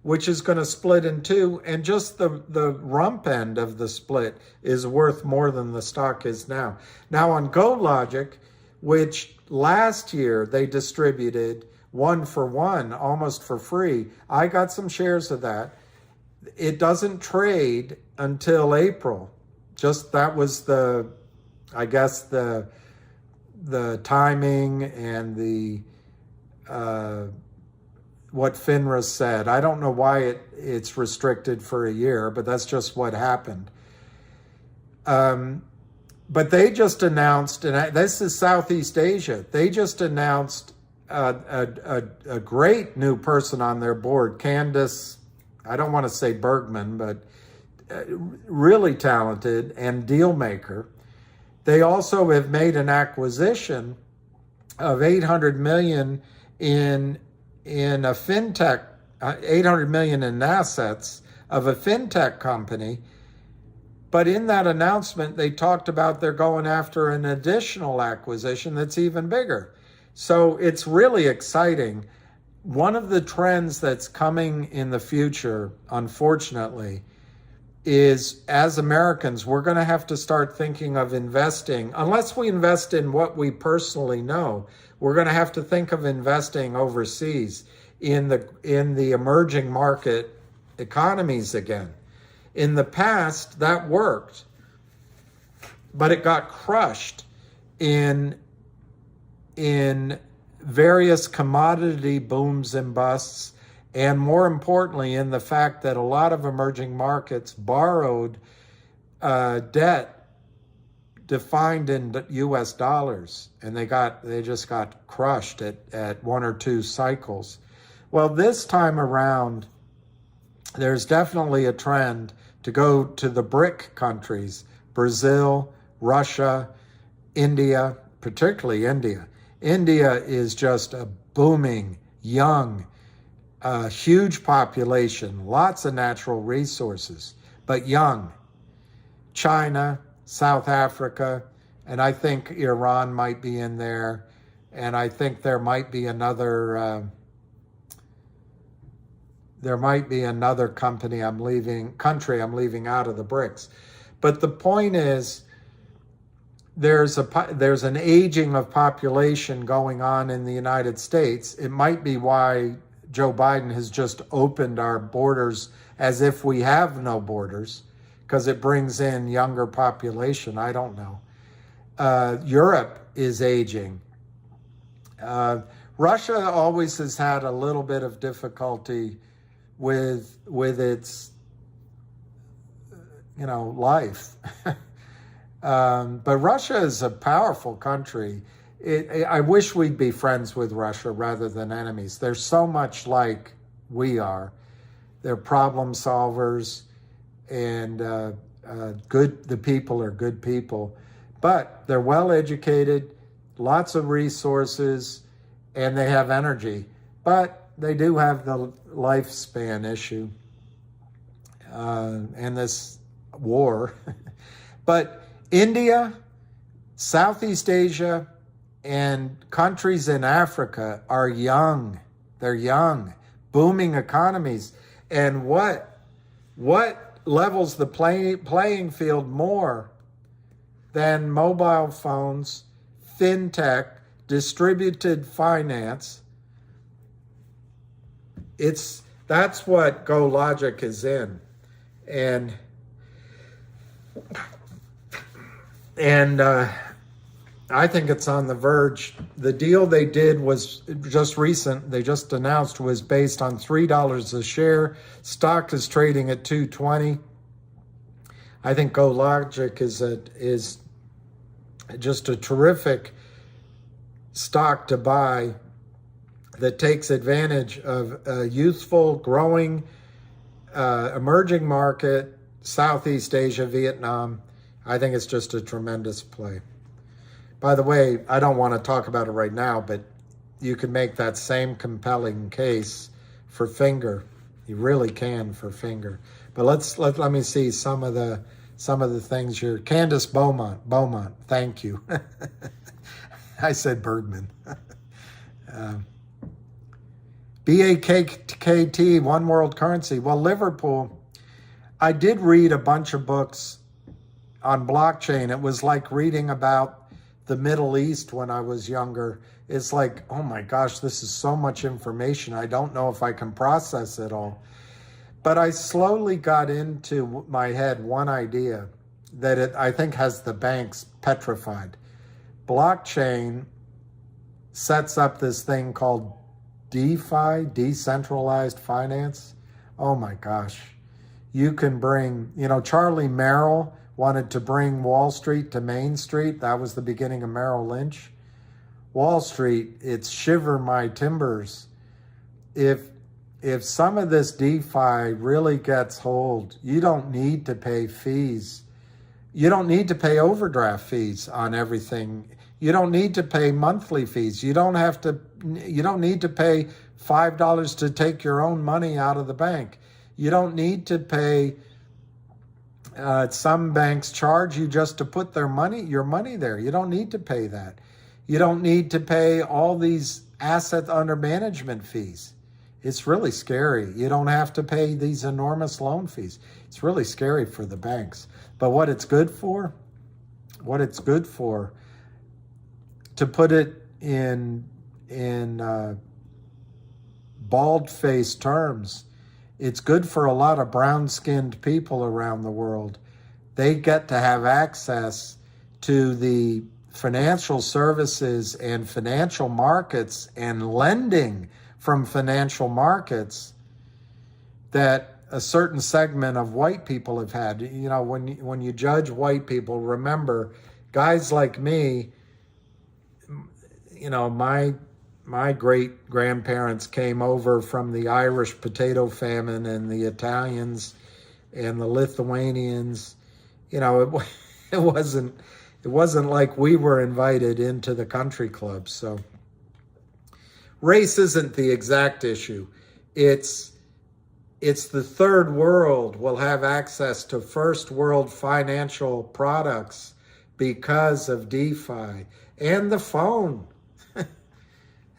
which is going to split in two, and just the rump end of the split is worth more than the stock is now. Now on GoLogic, which last year they distributed 1-for-1, almost for free. I got some shares of that. It doesn't trade until April. Just that was I guess the timing and the what FINRA said. I don't know why it's restricted for a year, but that's just what happened. But they just announced, and this is Southeast Asia, they just announced a great new person on their board, Candace, I don't want to say Bergman, but really talented and deal maker. They also have made an acquisition of $800 million in a fintech, $800 million in assets of a fintech company. But in that announcement, they talked about they're going after an additional acquisition that's even bigger. So it's really exciting. One of the trends that's coming in the future, unfortunately, is as Americans, we're going to have to start thinking of investing. Unless we invest in what we personally know, we're going to have to think of investing overseas in the emerging market economies again. In the past, that worked, but it got crushed in various commodity booms and busts, and more importantly, in the fact that a lot of emerging markets borrowed debt defined in US dollars, and they just got crushed at one or two cycles. Well, this time around, there's definitely a trend to go to the BRIC countries, Brazil, Russia, India, particularly India. India is just a booming, young, huge population, lots of natural resources, but young. China, South Africa, and I think Iran might be in there, and I think there might be another country I'm leaving out of the BRICS. But the point is, there's an aging of population going on in the United States. It might be why Joe Biden has just opened our borders as if we have no borders, because it brings in younger population. I don't know. Europe is aging. Russia always has had a little bit of difficulty with its life. But Russia is a powerful country. I wish we'd be friends with Russia rather than enemies. They're so much like we are. They're problem solvers, and the people are good people. But they're well educated, lots of resources, and they have energy. But they do have the lifespan issue and this war. But India, Southeast Asia, and countries in Africa are young. They're young, booming economies. And what levels the playing field more than mobile phones, fintech, distributed finance? That's what GoLogic is in. And I think it's on the verge. The deal they did was just recent. They just announced was based on $3 a share. Stock is trading at $2.20. I think GoLogic is just a terrific stock to buy. that takes advantage of a youthful, growing, emerging market, Southeast Asia, Vietnam. I think it's just a tremendous play. By the way, I don't want to talk about it right now, but you can make that same compelling case for Finger. You really can for Finger. But let me see some of the things here. Candace Beaumont, thank you. I said Bergman. BAKKT, One World Currency. Well, Liverpool, I did read a bunch of books on blockchain. It was like reading about the Middle East when I was younger. It's like, oh my gosh, this is so much information. I don't know if I can process it all. But I slowly got into my head one idea that I think has the banks petrified. Blockchain sets up this thing called DeFi, decentralized finance. Oh my gosh. You can bring, Charlie Merrill wanted to bring Wall Street to Main Street. That was the beginning of Merrill Lynch. Wall Street, it's shiver my timbers. If some of this DeFi really gets hold, you don't need to pay fees. You don't need to pay overdraft fees on everything. You don't need to pay monthly fees. You don't need to pay $5 to take your own money out of the bank. You don't need to pay, some banks charge you just to put your money there. You don't need to pay that. You don't need to pay all these asset under management fees. It's really scary. You don't have to pay these enormous loan fees. It's really scary for the banks. But what it's good for, to put it in bald-faced terms, it's good for a lot of brown-skinned people around the world. They get to have access to the financial services and financial markets and lending from financial markets that a certain segment of white people have had. When you judge white people, remember, guys like me, my great-grandparents came over from the Irish potato famine, and the Italians and the Lithuanians. It wasn't like we were invited into the country club. So race isn't the exact issue. It's the third world will have access to first world financial products because of DeFi and the phone.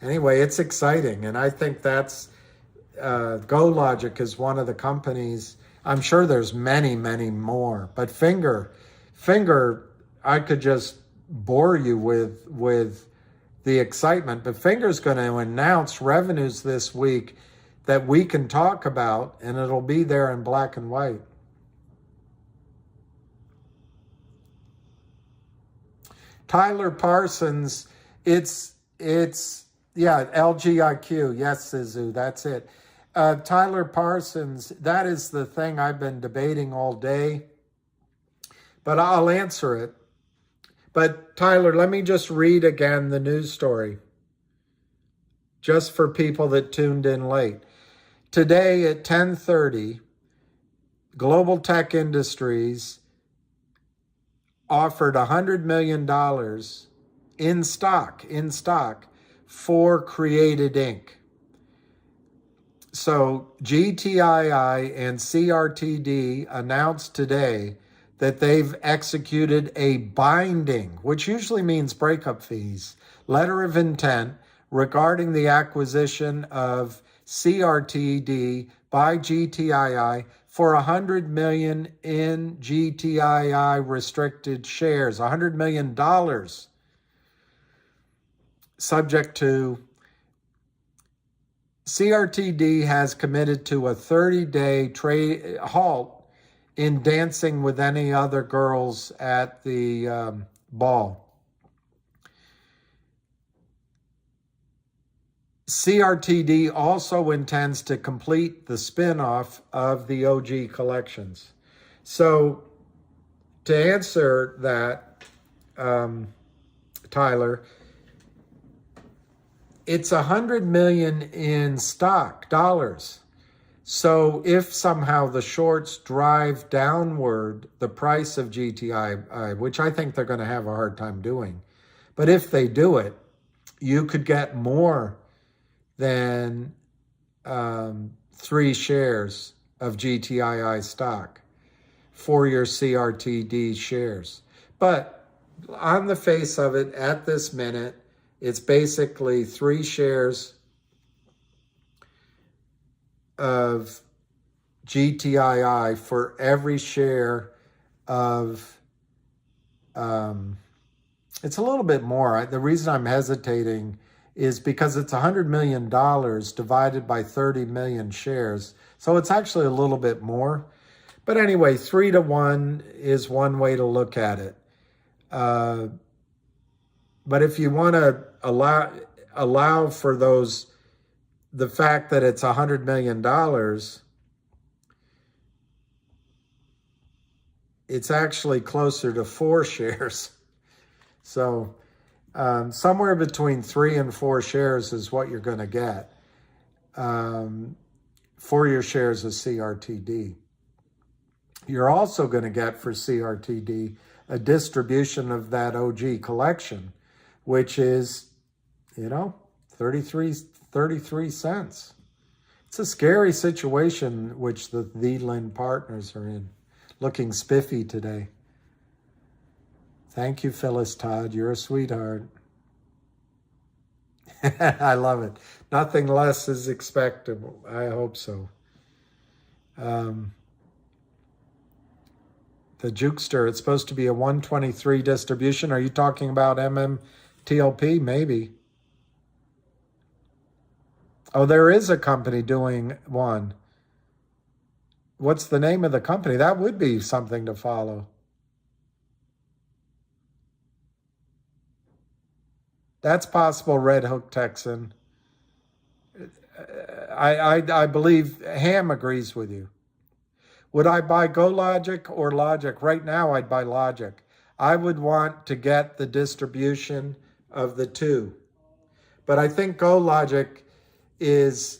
Anyway, it's exciting. And I think that's, GoLogic is one of the companies. I'm sure there's many, many more. But Finger, I could just bore you with the excitement. But Finger's going to announce revenues this week that we can talk about, and it'll be there in black and white. Tyler Parsons, it's LGIQ. Yes, Sizu, that's it. Tyler Parsons, that is the thing I've been debating all day, but I'll answer it. But Tyler, let me just read again the news story, just for people that tuned in late. Today at 10:30, Global Tech Industries offered $100 million in stock for Created Inc. So GTII and CRTD announced today that they've executed a binding, which usually means breakup fees, letter of intent regarding the acquisition of CRTD by GTII for $100 million in GTII restricted shares, $100 million, subject to CRTD has committed to a 30-day trade halt in dancing with any other girls at the ball. CRTD also intends to complete the spin-off of the OG collections. So to answer that, Tyler, it's 100 million in stock dollars. So if somehow the shorts drive downward the price of GTII, which I think they're going to have a hard time doing, but if they do it, you could get more than 3 shares of GTII stock for your CRTD shares. But on the face of it, at this minute, it's basically 3 shares of GTII for every share of, it's a little bit more. The reason I'm hesitating is because it's $100 million divided by 30 million shares. So it's actually a little bit more. But anyway, 3 to 1 is one way to look at it. But if you want to allow for the fact that it's $100 million, it's actually closer to 4 shares. So somewhere between 3 and 4 shares is what you're going to get for your shares of CRTD. You're also going to get for CRTD a distribution of that OG collection, which is, 33 cents. It's a scary situation which the Lynn partners are in. Looking spiffy today. Thank you, Phyllis Todd. You're a sweetheart. I love it. Nothing less is expectable. I hope so. The Jukester, it's supposed to be a 123 distribution. Are you talking about MMTLP? Maybe. Oh, there is a company doing one. What's the name of the company? That would be something to follow. That's possible, Red Hook Texan. I believe Ham agrees with you. Would I buy GoLogic or Logic? Right now, I'd buy Logic. I would want to get the distribution of the two. But I think GoLogic is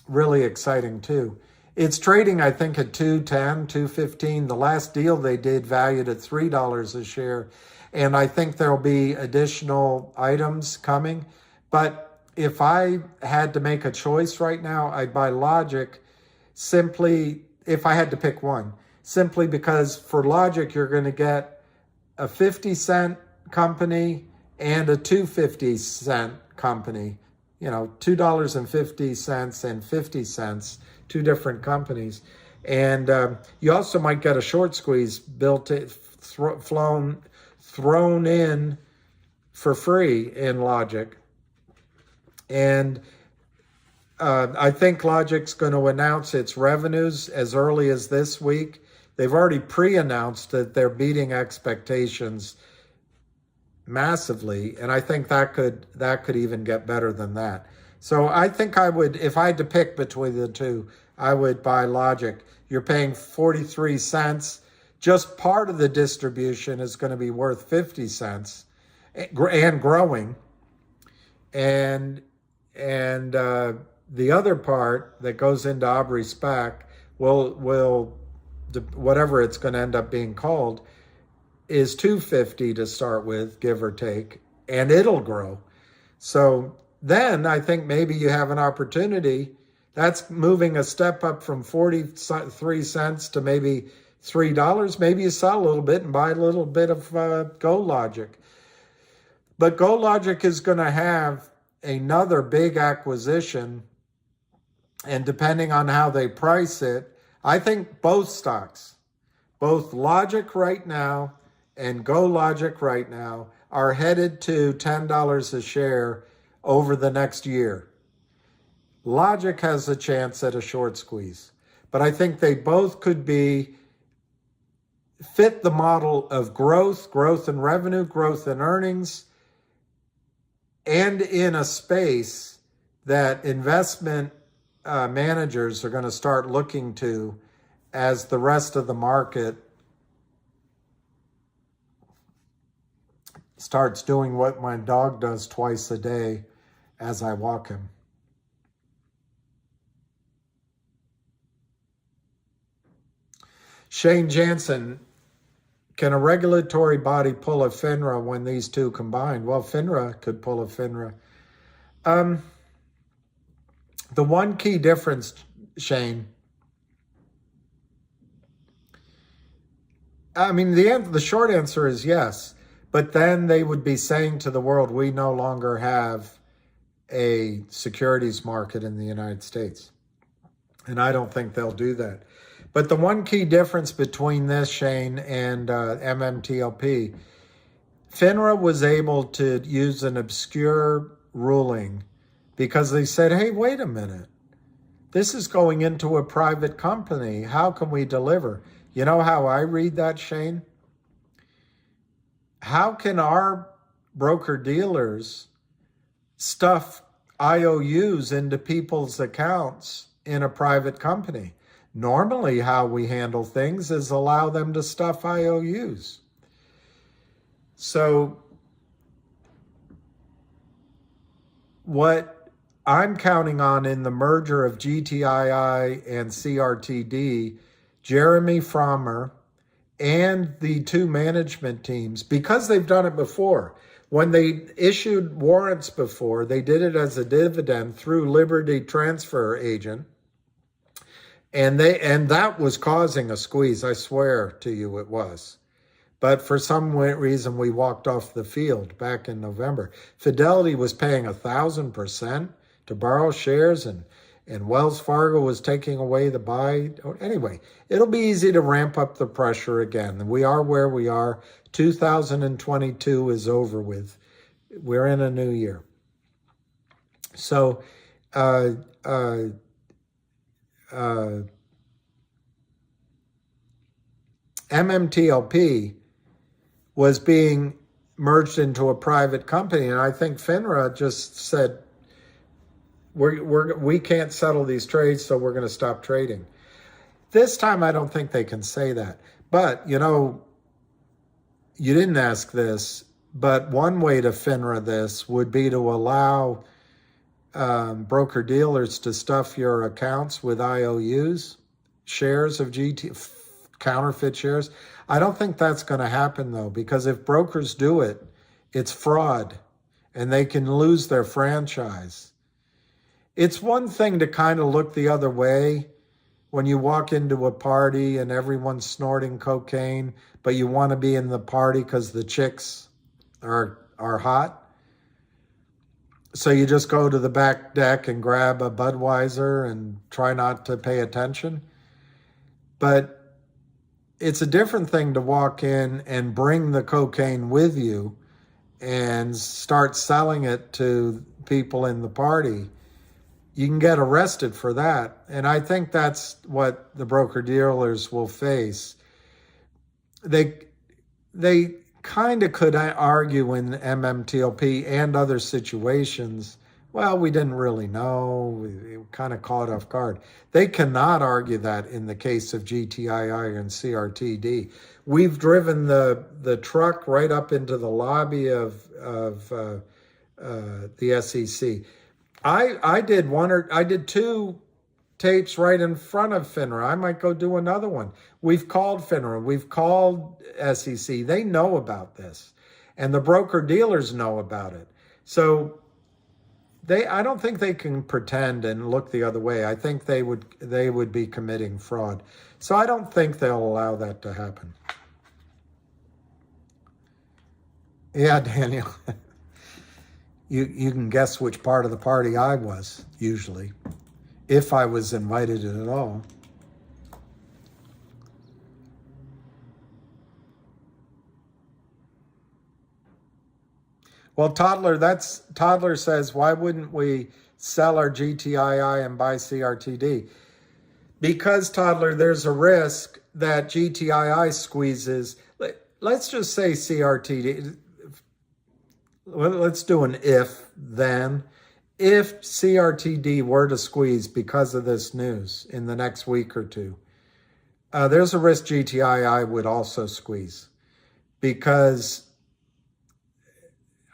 really exciting too. It's trading, I think, at $2.10, $2.15. The last deal they did valued at $3 a share. And I think there'll be additional items coming. But if I had to make a choice right now, I'd buy Logic simply, if I had to pick one, simply because for Logic, you're going to get a 50-cent company and a 2.50-cent company, $2.50 and 50 cents, 2 different companies. And you also might get a short squeeze thrown in for free in Logic. And I think Logic's going to announce its revenues as early as this week. They've already pre-announced that they're beating expectations massively, and I think that could even get better than that. So I think I would, if I had to pick between the two, I would buy Logic. You're paying 43 cents. Just part of the distribution is going to be worth 50 cents and growing. And the other part that goes into Aubrey SPAC will whatever it's going to end up being called is $2.50 to start with, give or take, and it'll grow. So then I think maybe you have an opportunity. That's moving a step up from 43 cents to maybe $3. Maybe you sell a little bit and buy a little bit of GoLogic. But GoLogic is going to have another big acquisition, and depending on how they price it, I think both stocks, both Logic right now and GoLogic right now, are headed to $10 a share over the next year. Logic has a chance at a short squeeze, but I think they both could fit the model of growth in revenue, growth in earnings, and in a space that investment managers are going to start looking to as the rest of the market starts doing what my dog does twice a day as I walk him. Shane Jansen, can a regulatory body pull a FINRA when these two combined? Well, FINRA could pull a FINRA. The one key difference, Shane, I mean, the short answer is yes, but then they would be saying to the world, we no longer have a securities market in the United States. And I don't think they'll do that. But the one key difference between this, Shane, and MMTLP, FINRA was able to use an obscure ruling because they said, hey, wait a minute. This is going into a private company. How can we deliver? You know how I read that, Shane? How can our broker-dealers stuff IOUs into people's accounts in a private company? Normally, how we handle things is allow them to stuff IOUs. So what I'm counting on in the merger of GTII and CRTD, Jeremy Frommer and the two management teams, because they've done it before. When they issued warrants before, they did it as a dividend through Liberty Transfer Agent. And that was causing a squeeze, I swear to you it was. But for some reason, we walked off the field back in November. Fidelity was paying 1,000% to borrow shares, and Wells Fargo was taking away the buy. Anyway, it'll be easy to ramp up the pressure again. We are where we are. 2022 is over with. We're in a new year. So, MMTLP was being merged into a private company, and I think FINRA just said, we can't settle these trades, so we're going to stop trading. This time, I don't think they can say that. But, you know, you didn't ask this, but one way to FINRA this would be to allow broker-dealers to stuff your accounts with IOUs, shares of counterfeit shares. I don't think that's going to happen, though, because if brokers do it, it's fraud, and they can lose their franchise. It's one thing to kind of look the other way when you walk into a party and everyone's snorting cocaine, but you want to be in the party because the chicks are hot. So you just go to the back deck and grab a Budweiser and try not to pay attention. But it's a different thing to walk in and bring the cocaine with you and start selling it to people in the party. You can get arrested for that. And I think that's what the broker-dealers will face. They kind of could argue in MMTLP and other situations, well, we didn't really know, we kind of caught off guard. They cannot argue that in the case of GTII and CRTD. We've driven the truck right up into the lobby of the SEC. I did two tapes right in front of FINRA. I might go do another one. We've called FINRA. We've called SEC. They know about this. And the broker-dealers know about it. So I don't think they can pretend and look the other way. I think they would be committing fraud. So I don't think they'll allow that to happen. Yeah, Daniel. You can guess which part of the party I was, usually, if I was invited at all. Well, Toddler says, why wouldn't we sell our GTII and buy CRTD? Because, Toddler, there's a risk that GTII squeezes. Let's just say CRTD. Let's do an if-then. If CRTD were to squeeze because of this news in the next week or two, there's a risk GTII would also squeeze, because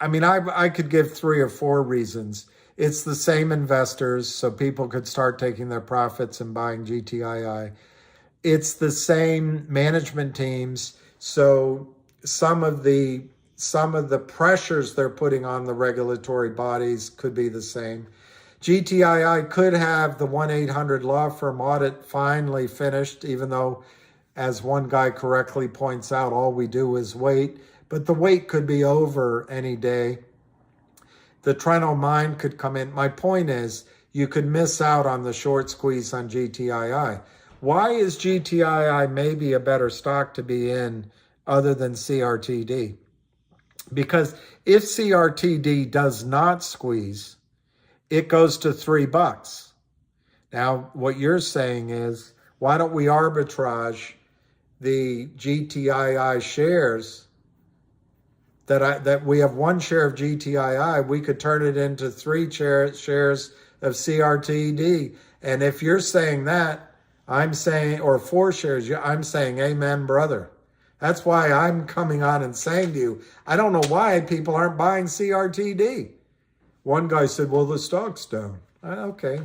I mean, I could give 3 or 4 reasons. It's the same investors, so people could start taking their profits and buying GTII. It's the same management teams, so some of the pressures they're putting on the regulatory bodies could be the same. GTII could have the 1-800 law firm audit finally finished, even though, as one guy correctly points out, all we do is wait. But the wait could be over any day. The Trento mine could come in. My point is, you could miss out on the short squeeze on GTII. Why is GTII maybe a better stock to be in other than CRTD? Because if CRTD does not squeeze, it goes to $3. Now, what you're saying is, why don't we arbitrage the GTII shares that we have 1 share of GTII, we could turn it into 3 shares of CRTD. And if you're saying that, I'm saying, or 4 shares, I'm saying, amen, brother. That's why I'm coming on and saying to you, I don't know why people aren't buying CRTD. One guy said, well, the stock's down. Okay.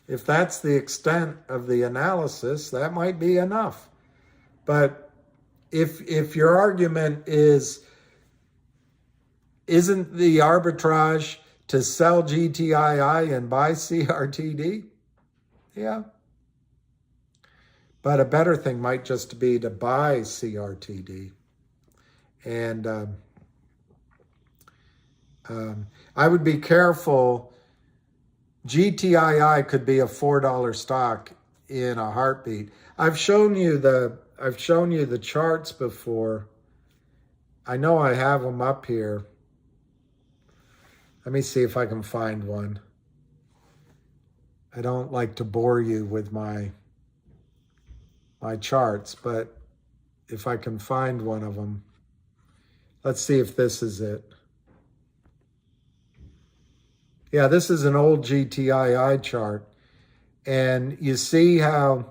If that's the extent of the analysis, that might be enough. But if your argument isn't the arbitrage to sell GTII and buy CRTD? Yeah. But a better thing might just be to buy CRTD. And I would be careful. GTII could be a $4 stock in a heartbeat. I've shown you the charts before. I know I have them up here. Let me see if I can find one. I don't like to bore you with my charts, but if I can find one of them, let's see if this is it. Yeah, this is an old GTII chart. And you see how,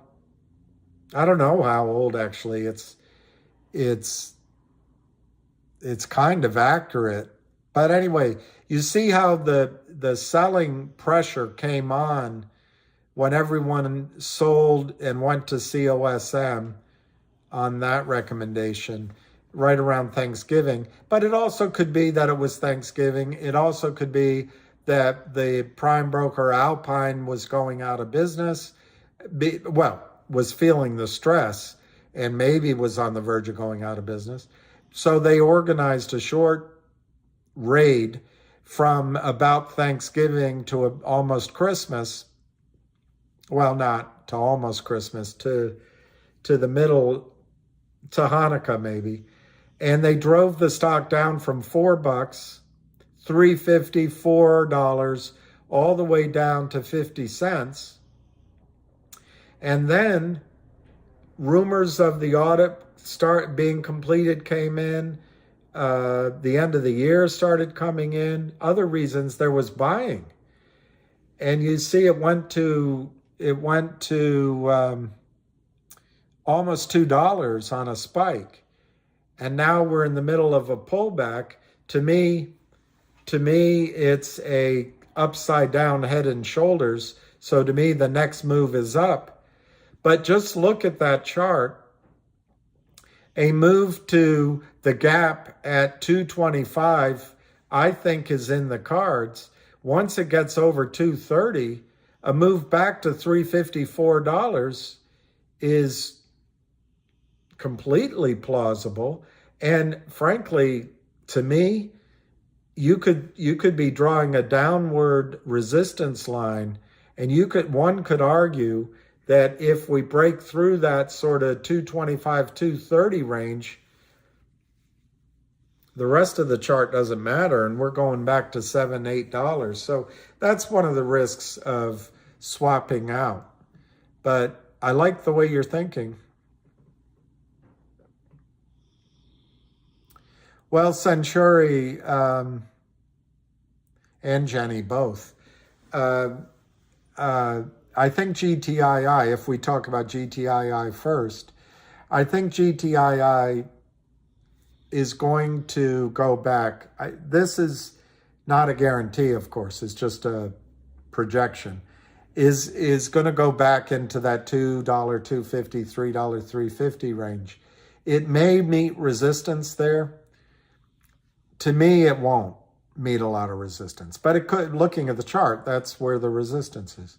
I don't know how old actually, it's kind of accurate. But anyway, you see how the selling pressure came on when everyone sold and went to COSM on that recommendation right around Thanksgiving. But it also could be that it was Thanksgiving. It also could be that the prime broker Alpine was going out of business, was feeling the stress and maybe was on the verge of going out of business. So they organized a short raid from about Thanksgiving to almost Christmas. Well, not to almost Christmas, to the middle, to Hanukkah maybe. And they drove the stock down from $4, $3.50, $4, all the way down to 50 cents. And then rumors of the audit start being completed came in. The end of the year started coming in. Other reasons, there was buying. And you see it went to almost $2 on a spike. And now we're in the middle of a pullback. To me, it's a upside down head and shoulders. So to me, the next move is up. But just look at that chart. A move to the gap at 225, I think, is in the cards. Once it gets over 230, a move back to $354 is completely plausible. And frankly, to me, you could be drawing a downward resistance line, and one could argue that if we break through that sort of 225, 230 range, the rest of the chart doesn't matter, and we're going back to $7, $8. So that's one of the risks of swapping out. But I like the way you're thinking. Well, Centuri and Jenny both. I think GTII, if we talk about GTII first, I think GTII is going to go back. This is not a guarantee, of course. It's just a projection. Is going to go back into that $2, $2.50, $3, $3.50 range. It may meet resistance there. To me, it won't meet a lot of resistance, but it could. Looking at the chart, that's where the resistance is.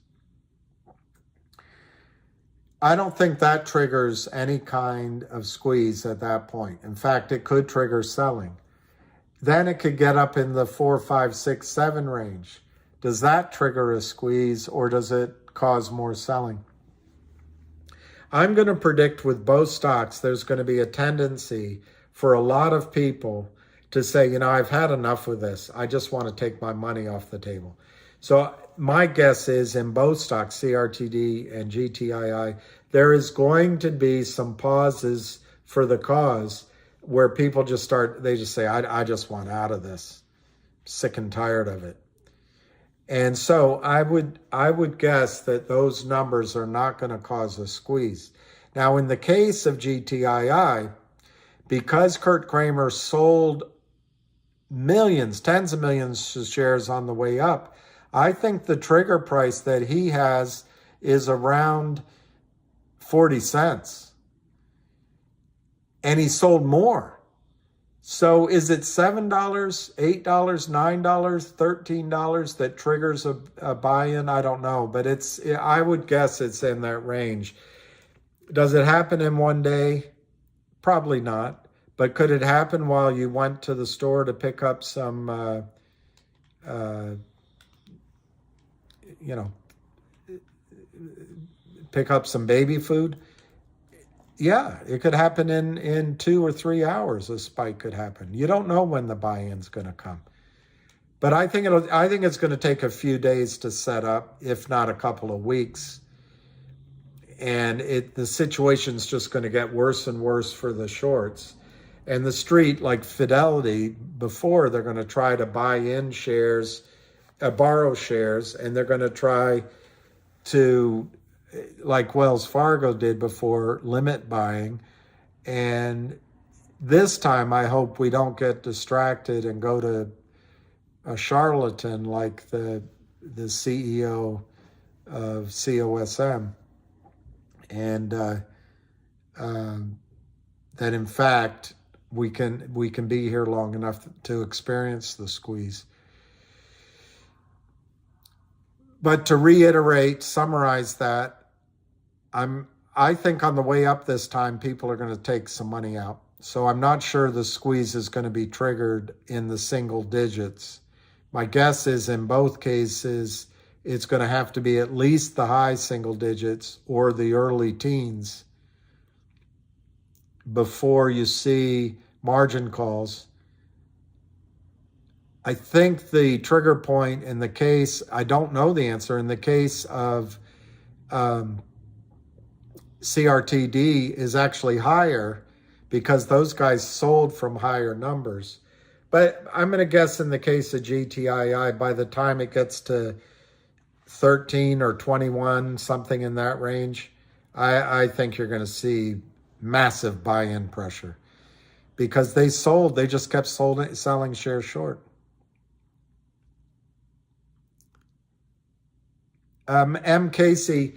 I don't think that triggers any kind of squeeze at that point. In fact, it could trigger selling. Then it could get up in the 4, 5, 6, 7 range. Does that trigger a squeeze, or does it cause more selling? I'm going to predict with both stocks, there's going to be a tendency for a lot of people to say, you know, I've had enough with this. I just want to take my money off the table. So my guess is in both stocks, CRTD and GTII, there is going to be some pauses for the cause where people just say, I just want out of this. Sick and tired of it. And so I would guess that those numbers are not going to cause a squeeze. Now, in the case of GTII, because Kurt Kramer sold millions, tens of millions of shares on the way up, I think the trigger price that he has is around 40 cents. And he sold more. So is it $7, $8, $9, $13 that triggers a buy-in? I don't know, but I would guess it's in that range. Does it happen in one day? Probably not. But could it happen while you went to the store to pick up some, pick up some baby food? Yeah, it could happen in 2 or 3 hours. A spike could happen. You don't know when the buy-in's going to come. But I think it's going to take a few days to set up, if not a couple of weeks. And the situation's just going to get worse and worse for the shorts. And the street, like Fidelity, before they're going to try to buy in shares, borrow shares, and they're going to try to, like Wells Fargo did before, limit buying. And this time, I hope we don't get distracted and go to a charlatan like the CEO of COSM. And that, in fact, we can be here long enough to experience the squeeze. But to reiterate, summarize that, I think on the way up this time, people are going to take some money out. So I'm not sure the squeeze is going to be triggered in the single digits. My guess is in both cases, it's going to have to be at least the high single digits or the early teens before you see margin calls. I think the trigger point in the case, I don't know the answer, in the case of CRTD is actually higher because those guys sold from higher numbers. But I'm going to guess in the case of GTII, by the time it gets to 13 or 21, something in that range, I think you're going to see massive buy-in pressure because they just kept selling shares short. M. Casey,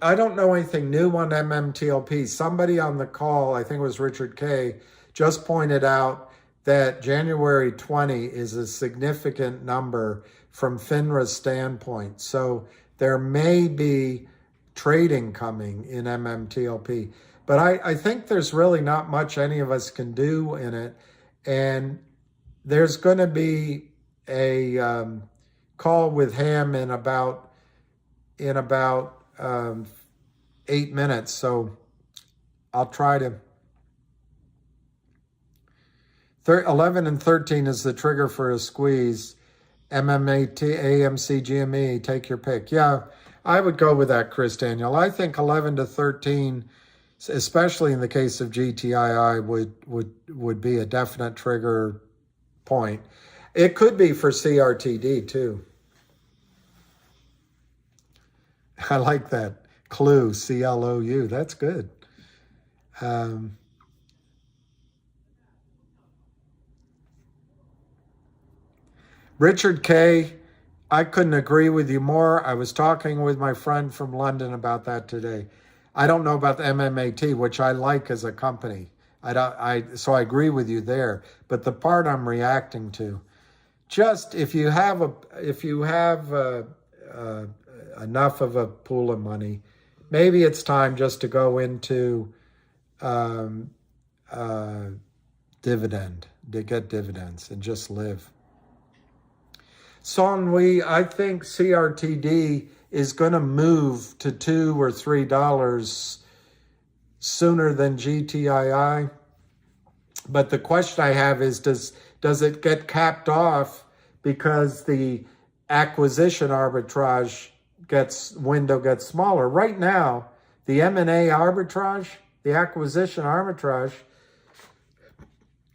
I don't know anything new on MMTLP. Somebody on the call, I think it was Richard K., just pointed out that January 20 is a significant number from FINRA's standpoint. So there may be trading coming in MMTLP. But I think there's really not much any of us can do in it. And there's going to be a call with him in about 8 minutes. So I'll try to. 11 and 13 is the trigger for a squeeze. MMAT, AMC, GME, take your pick. Yeah, I would go with that, Chris Daniel. I think 11 to 13, especially in the case of GTII, would be a definite trigger point. It could be for CRTD too. I like that. Clue, CLOU. That's good. Richard K., I couldn't agree with you more. I was talking with my friend from London about that today. I don't know about the MMAT, which I like as a company. So I agree with you there. But the part I'm reacting to, just if you have enough of a pool of money, maybe it's time just to go into dividend, to get dividends and just live. Sonwee, I think CRTD is going to move to $2 or $3 sooner than GTII. But the question I have is, does it get capped off because the acquisition arbitrage window gets smaller? Right now, the M&A arbitrage, the acquisition arbitrage,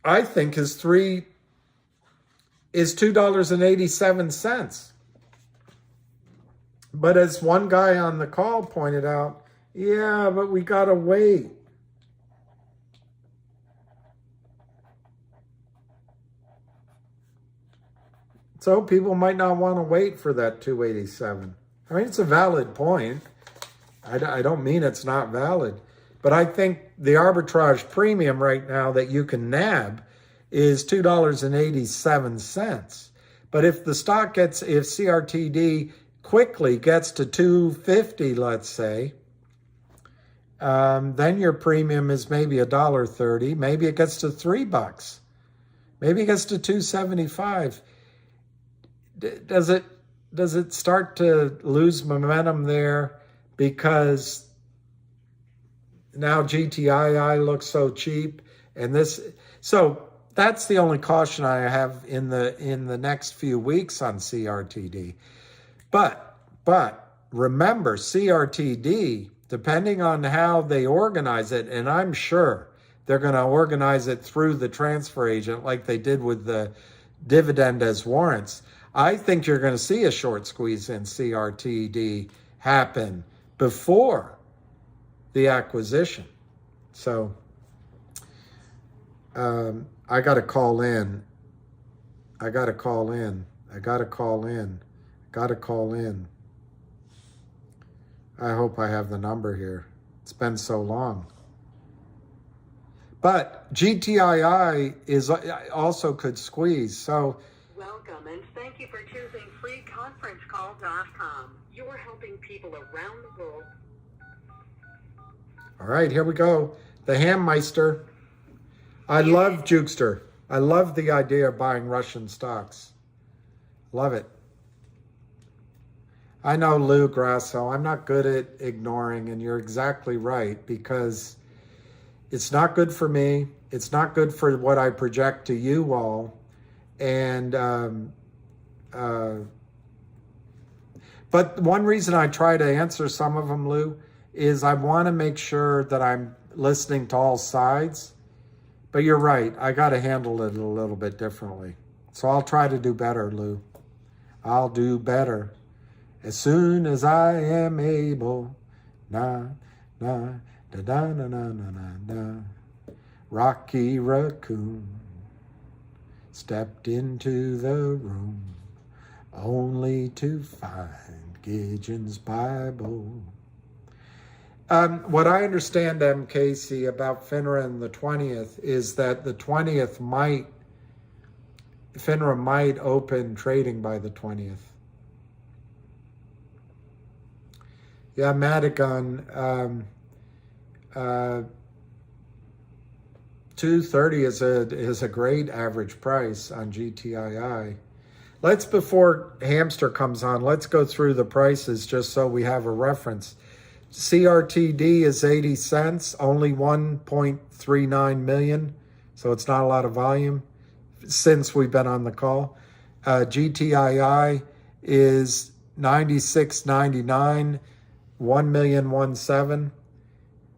I think is $2.87. But as one guy on the call pointed out, yeah, but we got to wait. So people might not want to wait for that 287. I mean, it's a valid point. I don't mean it's not valid. But I think the arbitrage premium right now that you can nab is $2.87. But if the stock if CRTD quickly gets to 250, let's say, then your premium is maybe $1.30. Maybe it gets to $3. Maybe it gets to 275. Does it start to lose momentum there because now GTII looks so cheap, and so that's the only caution I have in the next few weeks on CRTD. But remember, CRTD, depending on how they organize it, and I'm sure they're going to organize it through the transfer agent like they did with the dividend as warrants, I think you're going to see a short squeeze in CRTD happen before the acquisition. So I got to call in. I hope I have the number here. It's been so long. But GTII also could squeeze. So welcome, and thank you for choosing freeconferencecall.com. You're helping people around the world. All right, here we go. The Hammeister. I love Jukester. I love the idea of buying Russian stocks. Love it. I know, Lou Grasso, I'm not good at ignoring, and you're exactly right, because it's not good for me. It's not good for what I project to you all. And but one reason I try to answer some of them, Lou, is I want to make sure that I'm listening to all sides. But you're right. I got to handle it a little bit differently. So I'll try to do better, Lou. I'll do better as soon as I am able. Na, na, da, da, na, na, na, na, na. Rocky Raccoon stepped into the room only to find Gideon's Bible. What I understand, M. Casey, about FINRA and the 20th is that the 20th FINRA might open trading by the 20th. Yeah, Madigan, 230 is a great average price on GTII. Before Hamster comes on, let's go through the prices just so we have a reference. CRTD is 80 cents, only 1.39 million, so it's not a lot of volume since we've been on the call. GTII is 96.99, 1,000,017.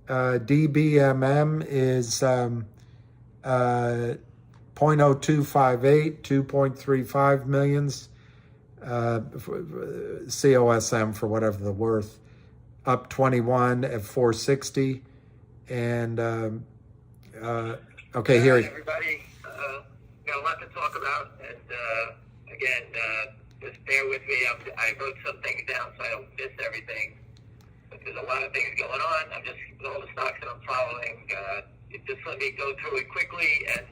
DBMM is 0.0258, 2.35 millions. COSM, for whatever the worth, up 21 at 460. And okay, here. Everybody, got a lot to talk about, and I again, just bear with me. I wrote some things down so I don't miss everything. But there's a lot of things going on. I'm just, all the stocks that I'm following, just let me go through it quickly, and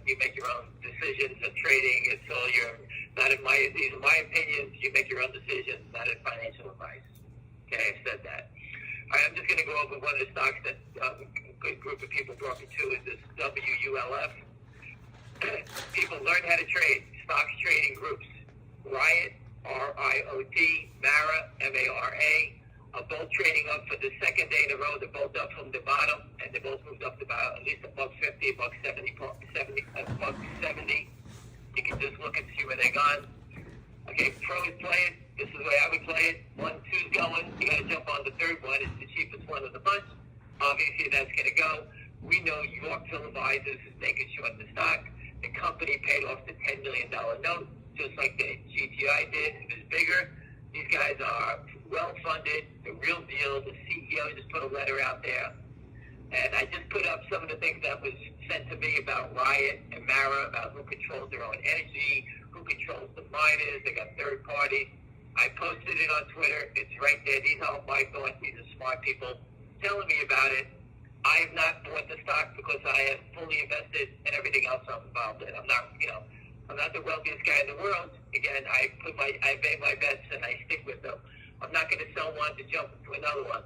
you make your own decisions. And trading, it's all your, these are my opinions. You make your own decisions, not in financial advice. Okay, I said that. All right, I'm just going to go over one of the stocks that a good group of people brought me to is this WULF. People learn how to trade. Stocks trading groups. Riot, RIOT, MARA, MARA, are both trading up for the second day in a row. They're both up from the bottom, and they both moved up to about at least $1.50, $1.70. You can just look and see where they're gone. Okay, pros play it. This is the way I would play it. 1, 2's going. You got to jump on the third one. It's the cheapest one of the bunch. Obviously, that's going to go. We know Yorkville Advisors is making short the stock. The company paid off the $10 million note, just like the GTI did. It was bigger. These guys are well-funded, the real deal. The CEO just put a letter out there. And I just put up some of the things that was sent to me about Riot and Mara, about who controls their own energy, who controls the miners. They got third parties. I posted it on Twitter. It's right there. These are my thoughts. These are smart people telling me about it. I have not bought the stock because I am fully invested in everything else I'm involved in. I'm not, I'm not the wealthiest guy in the world. Again, I made my bets and I stick with them. I'm not going to sell one to jump into another one.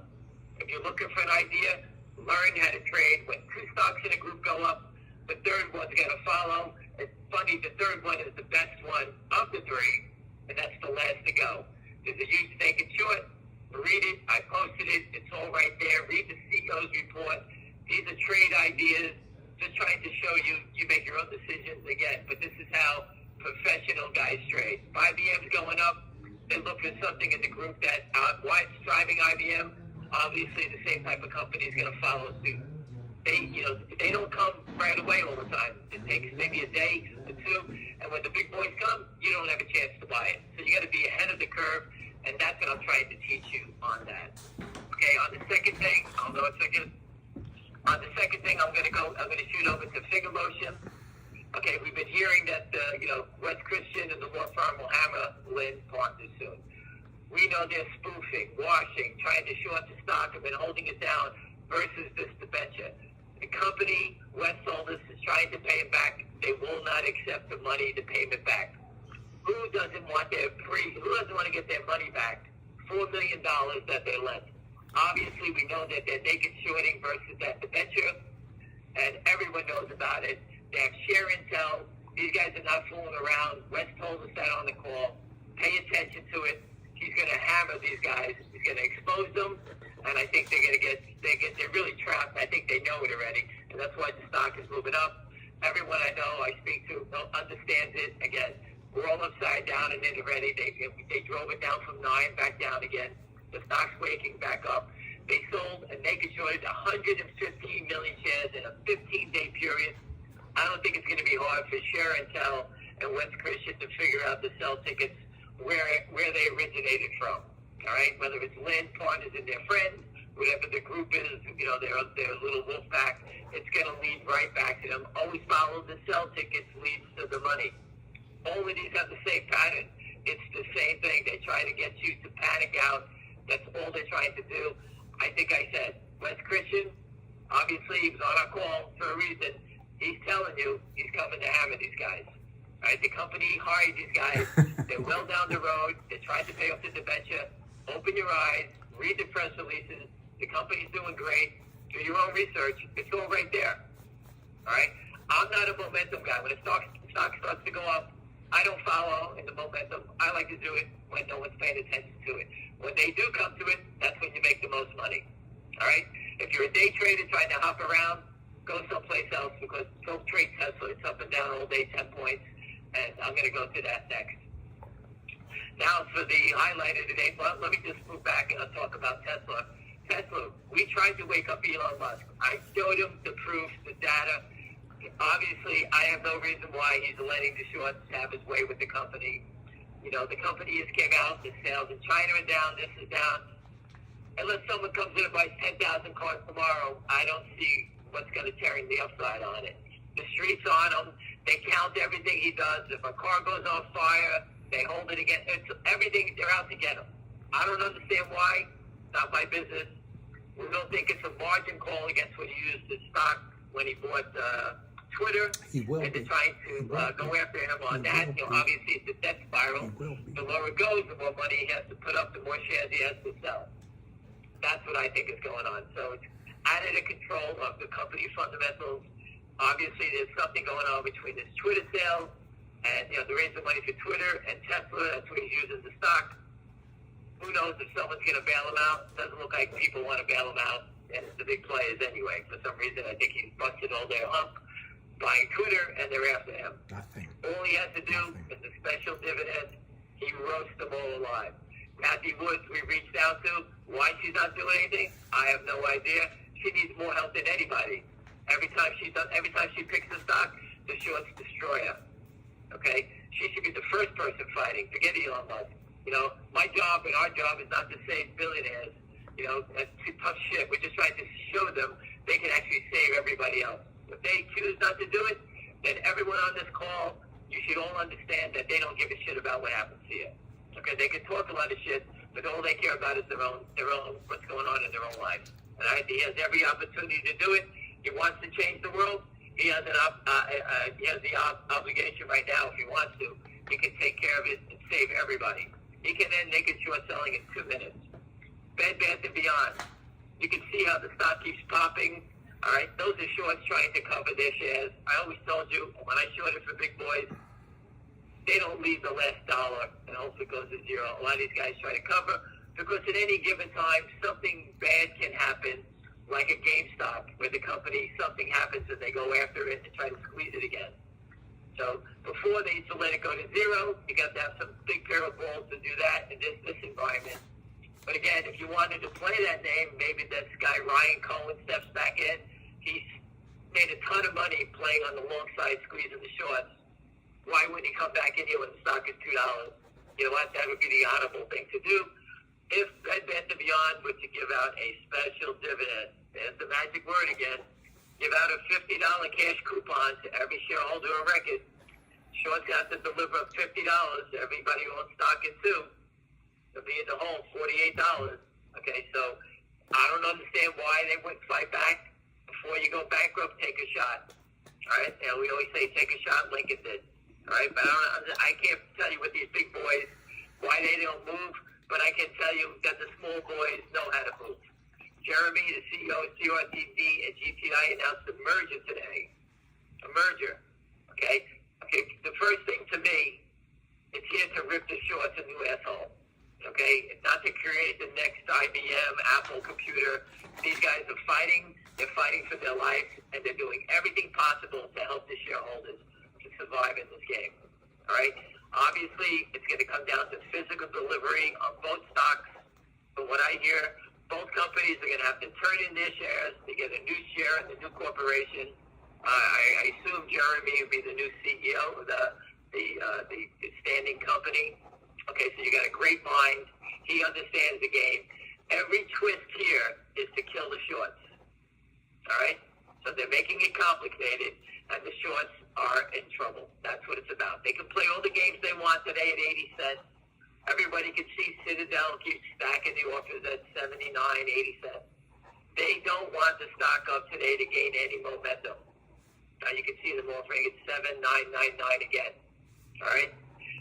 If you're looking for an idea, learn how to trade. When two stocks in a group go up, the third one's got to follow. It's funny, the third one is the best one of the three, and that's the last to go. There's a huge stake and short. Read it. I posted it. It's all right there. Read the CEO's report. These are trade ideas. Just trying to show you, you make your own decisions again. But this is how professional guys trade. If IBM's going up, they look for something in the group that, why it's driving IBM. Obviously, the same type of company is going to follow suit. They don't come right away all the time. It takes maybe a day or two, and when the big boys come, you don't have a chance to buy it. So you got to be ahead of the curve, and that's what I'm trying to teach you on that. Okay, on the second thing, hold on a second. On the second thing, I'm going to shoot over to Figure Motion. Okay, we've been hearing that West Christian and the law firm will hammer Lynn Partners soon. We know they're spoofing, washing, trying to short the stock and been holding it down versus this debenture. The company, West Holders, is trying to pay it back. They will not accept the money, the payment back. Who doesn't want who doesn't want to get their money back? $4 million that they lent. Obviously, we know that they're naked shorting versus that debenture, and everyone knows about it. They have share intel. These guys are not fooling around. West told us that on the call. Pay attention to it. He's going to hammer these guys. He's going to expose them, and I think they're really trapped. I think they know it already, and that's why the stock is moving up. Everyone I know, I speak to, understands it. Again, we're all upside down and in already. They drove it down from 9 back down again. The stock's waking back up. They sold and naked shorted 115 million shares in a 15-day period. I don't think it's going to be hard for Share Intel and West Christian to figure out the sell tickets where they originated from. All right, whether it's Lynn Partners and their friends, whatever the group is, their little wolf pack, it's going to lead right back to them. Always follow the sell tickets leads to the money. All of these have the same pattern. It's the same thing. They try to get you to panic out. That's all they're trying to do. I think I said West Christian, obviously he was on our call for a reason. He's telling you he's coming to hammer these guys. Right? The company hired these guys. They're well down the road. They're trying to pay off the debenture. Open your eyes. Read the press releases. The company's doing great. Do your own research. It's all right there. All right? I'm not a momentum guy. When the stock starts to go up, I don't follow in the momentum. I like to do it when no one's paying attention to it. When they do come to it, that's when you make the most money. All right? If you're a day trader trying to hop around, go someplace else because don't trade Tesla. It's up and down all day, 10 points. And I'm going to go to that next. Now for the highlight of today, but let me just move back and I'll talk about Tesla. Tesla, we tried to wake up Elon Musk. I showed him the proof, the data. Obviously, I have no reason why he's letting the shorts have his way with the company. The company just came out, the sales in China are down, this is down. Unless someone comes in and buys 10,000 cars tomorrow, I don't see what's going to turn the upside on it. The street's on them. They count everything he does. If a car goes on fire, they hold it again. It's everything. They're out to get him. I don't understand why. Not my business. We don't think it's a margin call against what he used his stock when he bought Twitter. He will and be. they're trying to go after him on that. Obviously, it's a death spiral. The lower it goes, the more money he has to put up, the more shares he has to sell. That's what I think is going on. So it's out of the control of the company fundamentals. Obviously, there's something going on between this Twitter sale and, they're raising money for Twitter and Tesla. That's what he's using the stock. Who knows if someone's going to bail him out? Doesn't look like people want to bail him out. And it's the big players anyway. For some reason, I think he's busted all their hump buying Twitter, and they're after him. Nothing. All he has to do is a special dividend. He roasts them all alive. Kathy Woods, we reached out to. Why she's not doing anything, I have no idea. She needs more help than anybody. Every time she picks a stock, the shorts destroy her. Okay? She should be the first person fighting. Forget Elon Musk. My job and our job is not to save billionaires. That's tough shit. We're just trying to show them they can actually save everybody else. If they choose not to do it, then everyone on this call, you should all understand that they don't give a shit about what happens to you. Okay, they can talk a lot of shit, but all they care about is their own what's going on in their own life. And he has every opportunity to do it. He wants to change the world. He has the obligation right now. If he wants to, he can take care of it and save everybody. He can then make it short selling in 2 minutes. Bed Bath & Beyond. You can see how the stock keeps popping. All right, those are shorts trying to cover their shares. I always told you, when I shorted for big boys, they don't leave the last dollar and hopefully it goes to zero. A lot of these guys try to cover because at any given time, something bad can happen, like a GameStop, where the company, something happens and they go after it and try to squeeze it again. So before they used to let it go to zero, you got to have some big pair of balls to do that in this environment. But again, if you wanted to play that name, maybe this guy Ryan Cohen steps back in. He's made a ton of money playing on the long side, squeezing the shorts. Why wouldn't he come back in here when the stock is $2? You know what? That would be the honorable thing to do. If Bed Bath & Beyond were to give out a special dividend, there's the magic word again, give out a $50 cash coupon to every shareholder of record. Shorts have to deliver $50 to everybody who owns stock in two. They'll be in the hole, $48. Okay, so I don't understand why they wouldn't fight back. Before you go bankrupt, take a shot. All right? And we always say take a shot, Lincoln did. All right? But I can't tell you with these big boys why they don't move, but I can tell you that the small boys know how to move. Jeremy, the CEO of CRTD and GTI, announced a merger today. A merger. Okay? Okay, the first thing to me, it's here to rip the shorts a new asshole. Okay? It's not to create the next IBM, Apple computer. These guys are fighting. They're fighting for their life, and they're doing everything possible to help the shareholders to survive in this game. All right? Obviously, it's going to come down to physical delivery on both stocks. From what I hear, both companies are going to have to turn in their shares to get a new share in the new corporation. I assume Jeremy will be the new CEO of the standing company. Okay, so you got a great mind. He understands the game. Every twist here is to kill the shorts. All right? So they're making it complicated, and the shorts are in trouble. That's what it's about. They can play all the games they want today at 80 cents. Everybody can see Citadel keeps stacking the offers at 79, 80 cents. They don't want the stock up today to gain any momentum. Now you can see them offering at 7,999 again. All right?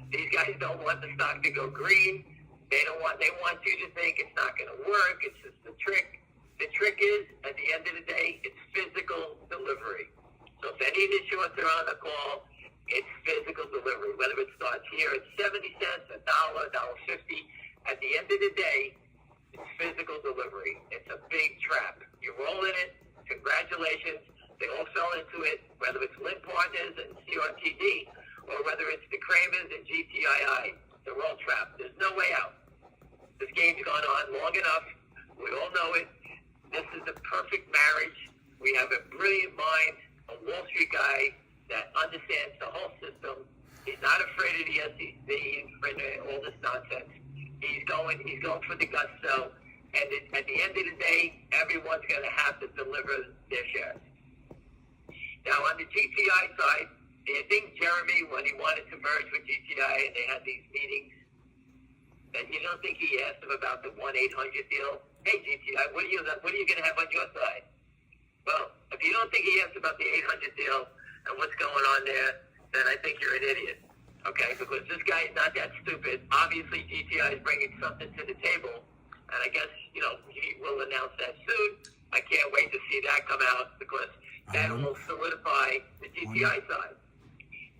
These guys don't want the stock to go green. They want you to think it's not going to work. It's just a trick. The trick is, at the end of the day, it's physical delivery. So if any of the shorts are on the call, it's physical delivery. Whether it starts here at 70 cents, $1, $1.50, at the end of the day, it's physical delivery. It's a big trap. You roll in it, congratulations. They all fell into it, whether it's Lynn Partners and CRTD, or whether it's the Kramers and GTII. They're all trapped. There's no way out. This game's gone on long enough. We all know it. This is the perfect marriage. We have a brilliant mind, a Wall Street guy that understands the whole system. He's not afraid of the SEC and all this nonsense. He's going for the gusto. And at the end of the day, everyone's going to have to deliver their shares. Now, on the GTI side, Do you think Jeremy, when he wanted to merge with GTI and they had these meetings, that you don't think he asked him about the 1-800 deal? Hey, GTI, what are you going to have on your side? Well, if you don't think he asked about the 800 deal and what's going on there, then I think you're an idiot. Okay, because this guy is not that stupid. Obviously, GTI is bringing something to the table, and I guess, he will announce that soon. I can't wait to see that come out because that will solidify the GTI side.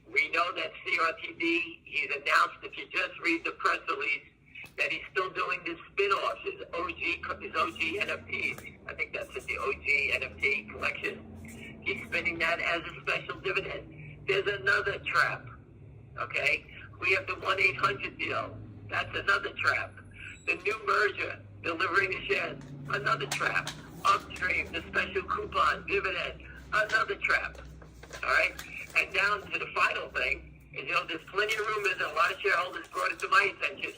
We know that CRTD, he's announced, if you just read the press release, that he's still doing the spin-offs, his OG NFTs. I think that's the OG NFT collection. He's spinning that as a special dividend. There's another trap, okay? We have the 1-800 deal. That's another trap. The new merger, delivering the shares, another trap. Upstream, the special coupon, dividend, another trap, all right? And down to the final thing is, there's plenty of rumors, and a lot of shareholders brought it to my attention,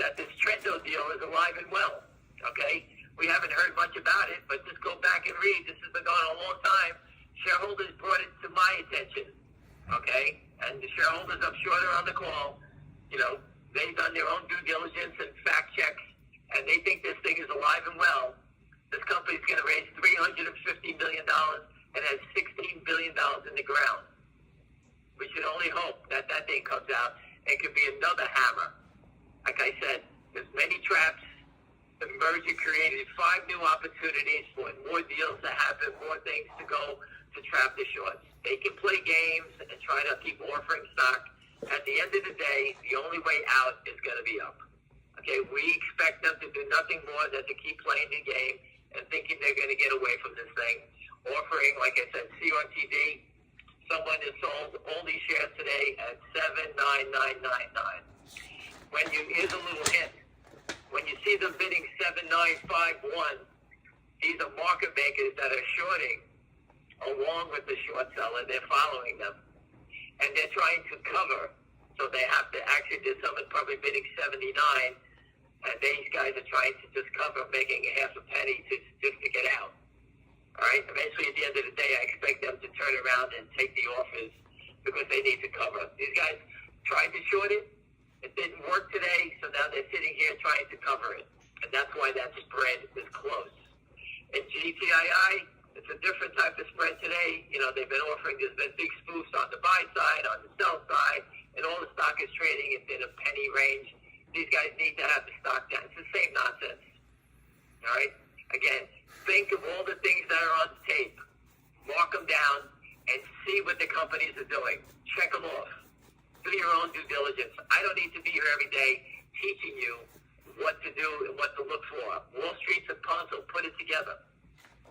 that this Trento deal is alive and well, okay? We haven't heard much about it, but just go back and read. This has been going on a long time. Shareholders brought it to my attention, okay? And the shareholders, I'm sure they're on the call, they've done their own due diligence and fact checks, and they think this thing is alive and well. This company's going to raise $350 million and has $16 billion in the ground. We should only hope that thing comes out and could be another hammer. Like I said, there's many traps. The merger created 5 new opportunities for more deals to happen, more things to go to trap the shorts. They can play games and try to keep offering stock. At the end of the day, the only way out is going to be up. Okay, we expect them to do nothing more than to keep playing the game and thinking they're going to get away from this thing. Offering, like I said, CRTD, someone has sold all these shares today at $79999. Here's a little hint. When you see them bidding 7951, these are market makers that are shorting along with the short seller. They're following them. And they're trying to cover. So they have to actually, there's someone probably bidding 79, and these guys are trying to just cover, making a half a penny just to get out. All right? Eventually, at the end of the day, I expect them to turn around and take the offers because they need to cover. These guys tried to short it. It didn't work today, so now they're sitting here trying to cover it. And that's why that spread is close. In GTII, it's a different type of spread today. They've been offering, there's been big spoofs on the buy side, on the sell side, and all the stock is trading in a penny range. These guys need to have the stock down. It's the same nonsense. All right? Again, think of all the things that are on the tape. Mark them down and see what the companies are doing. Check them off. Do your own due diligence. I don't need to be here every day teaching you what to do and what to look for. Wall Street's a puzzle. Put it together.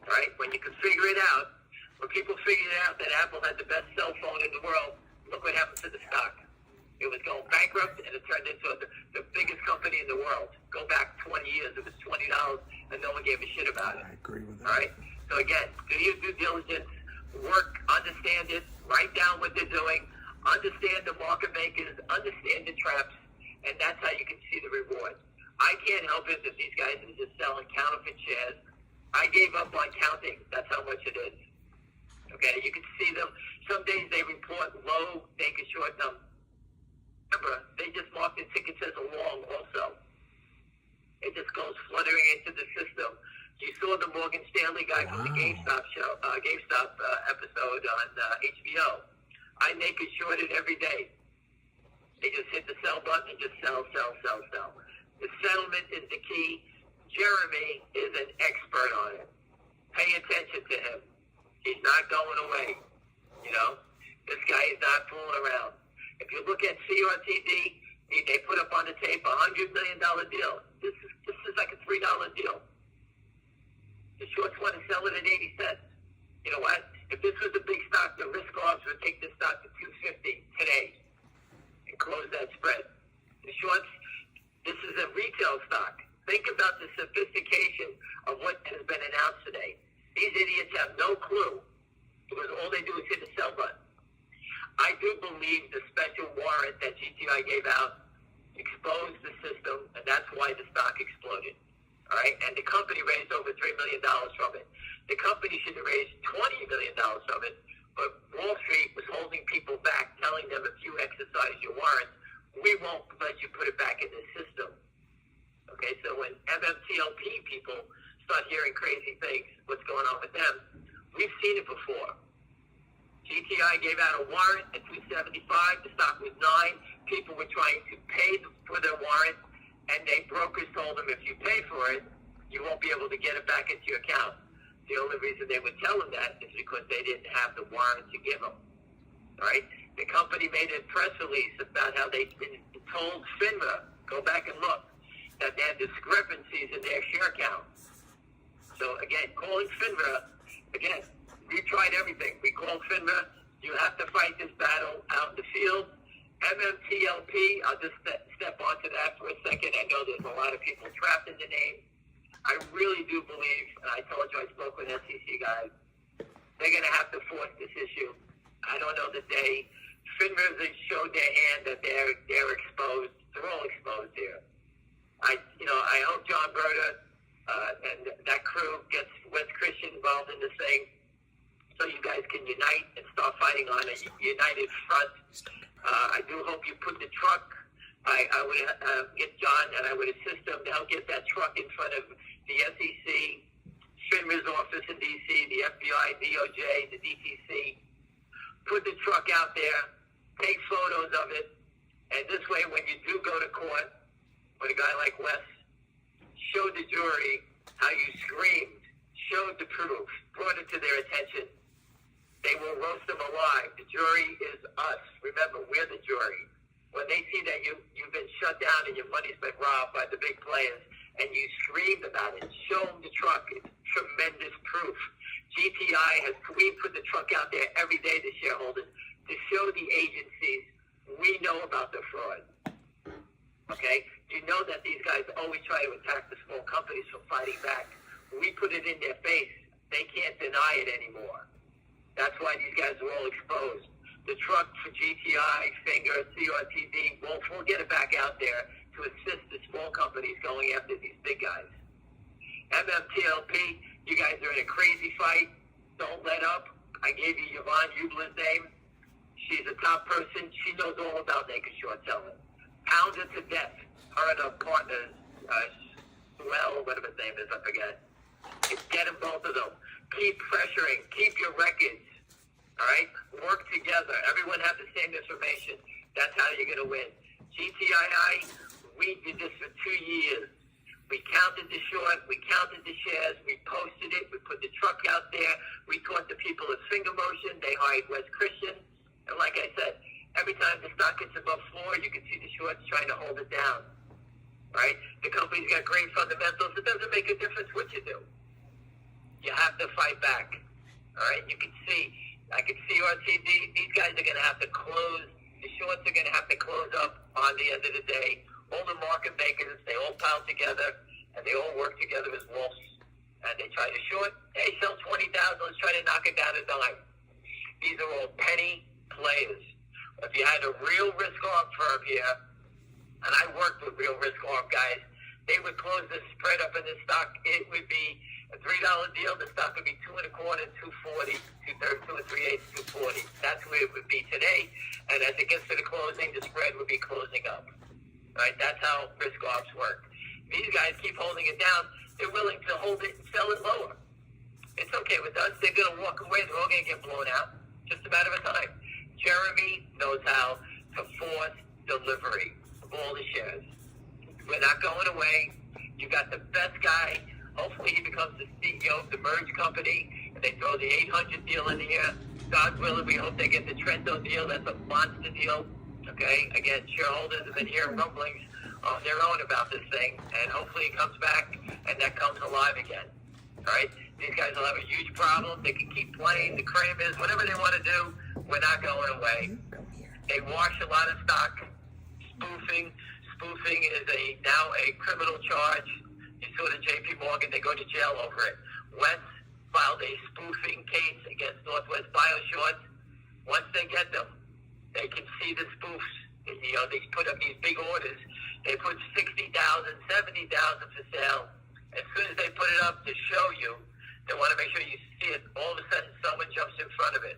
All right? When you can figure it out, when people figured out that Apple had the best cell phone in the world, look what happened to the stock. It was going bankrupt, and it turned into the biggest company in the world. Go back 20 years, it was $20, and no one gave a shit about it. I agree with that. All right? So again, do your due diligence, work, understand it, write down what they're doing, understand the market makers, understand the traps, and that's how you can see the reward. I can't help it if these guys are just selling counterfeit shares. I gave up on counting. That's how much it is. Okay? You can see them. Some days they report low, they can short them. Remember, they just mark the tickets as a long also. It just goes fluttering into the system. You saw the Morgan Stanley guy from the GameStop episode on HBO. I make it short it every day. They just hit the sell button and just sell. The settlement is the key. Jeremy is an expert on it. Pay attention to him. He's not going away. This guy is not fooling around. If you look at CRTD, they put up on the tape a $100 million deal. This is like a $3 deal. The shorts want to sell it at 80 cents. You know what? If this was a big stock, the risk offs would take this stock to 250 today and close that spread. The shorts, this is a retail stock. Think about the sophistication of what has been announced today. These idiots have no clue because all they do is hit the sell button. I do believe the special warrant that GTI gave out exposed the system, and that's why the stock exploded. All right? And the company raised over $3 million from it. The company should have raised $20 million from it, but Wall Street was holding people back. GTI gave out a warrant at $275. The stock was $9. People were trying to pay for their warrant, and they brokers told them, if you pay for it, you won't be able to get it back into your account. The only reason they would tell them that is because they didn't have the warrant to give them. All right? The company made a press release about how they told FINRA, go back and look, that they had discrepancies in their share count. So again, calling FINRA, again, we tried everything. We called FINRA. You have to fight this battle out in the field. MMTLP, I'll just step onto that for a second. I know there's a lot of people trapped in the name. I really do believe, and I told you I spoke with SEC guys, they're going to have to force this issue. I don't know that FINRA showed their hand that they're exposed. They're all exposed here. I hope John Berta and that crew gets West Christian involved in this thing, so you guys can unite and start fighting on a united front. I do hope you put the truck. I would get John and I would assist him to help get that truck in front of the SEC, FINRA's office in D.C., the FBI, DOJ, the DTC. Put the truck out there, take photos of it, and this way when you do go to court with a guy like Wes, show the jury how you screamed, showed the proof, brought it to their attention. They will roast them alive. The jury is us. Remember, we're the jury. When they see that you've been shut down and your money's been robbed by the big players, and you screamed about it, show them the truck. It's tremendous proof. We put the truck out there every day to shareholders to show the agencies we know about the fraud. Okay? You know that these guys always try to attack the small companies from fighting back. We put it in their face. They can't deny it anymore. That's why these guys are all exposed. The truck for GTI, Finger, CRTD, we'll get it back out there to assist the small companies going after these big guys. MMTLP, you guys are in a crazy fight. Don't let up. I gave you Yvonne Hubler's name. She's a top person. She knows all about naked short selling. Pound it to death. Her and her partners, whatever his name is, I forget. Get them, both of them. Keep pressuring. Keep your records. All right? Work together. Everyone has the same information. That's how you're going to win. GTII, we did this for 2 years. We counted the short. We counted the shares. We posted it. We put the truck out there. We taught the people at Finger Motion. They hired West Christian. And like I said, every time the stock gets above floor, you can see the shorts trying to hold it down. Right? The company's got great fundamentals. It doesn't make a difference what you do. You have to fight back. All right? You can see, I can see RTD. These guys are going to have to close. The shorts are going to have to close up on the end of the day. All the market makers, they all pile together, and they all work together as wolves. And they try to short. Hey, sell 20,000. Let's try to knock it down a dime. These are all penny players. If you had a real risk-off firm here, and I worked with real risk-off guys, they would close the spread up in the stock. It would be a $3 deal. The stock would be 2.25, 2.40, 2.32, 2.38, 2.40. That's where it would be today. And as it gets to the closing, the spread would be closing up. Right? That's how risk-offs work. These guys keep holding it down. They're willing to hold it and sell it lower. It's okay with us. They're going to walk away. They're all going to get blown out. Just a matter of time. Jeremy knows how to force delivery of all the shares. We're not going away. You got the best guy. Hopefully he becomes the CEO of the merge company, and they throw the 800 deal in here. God willing, we hope they get the Trento deal. That's a monster deal. Okay? Again, shareholders have been hearing rumblings on their own about this thing, and hopefully it comes back and that comes alive again. All right? These guys will have a huge problem. They can keep playing the Kramers, whatever they want to do. We're not going away. They wash a lot of stock. Spoofing is now a criminal charge. You saw the J.P. Morgan, they go to jail over it. Wes filed a spoofing case against Northwest Bioshorts. Once they get them, they can see the spoofs. You know, they put up these big orders. They put 60,000, 70,000 for sale. As soon as they put it up to show you, they want to make sure you see it. All of a sudden, someone jumps in front of it.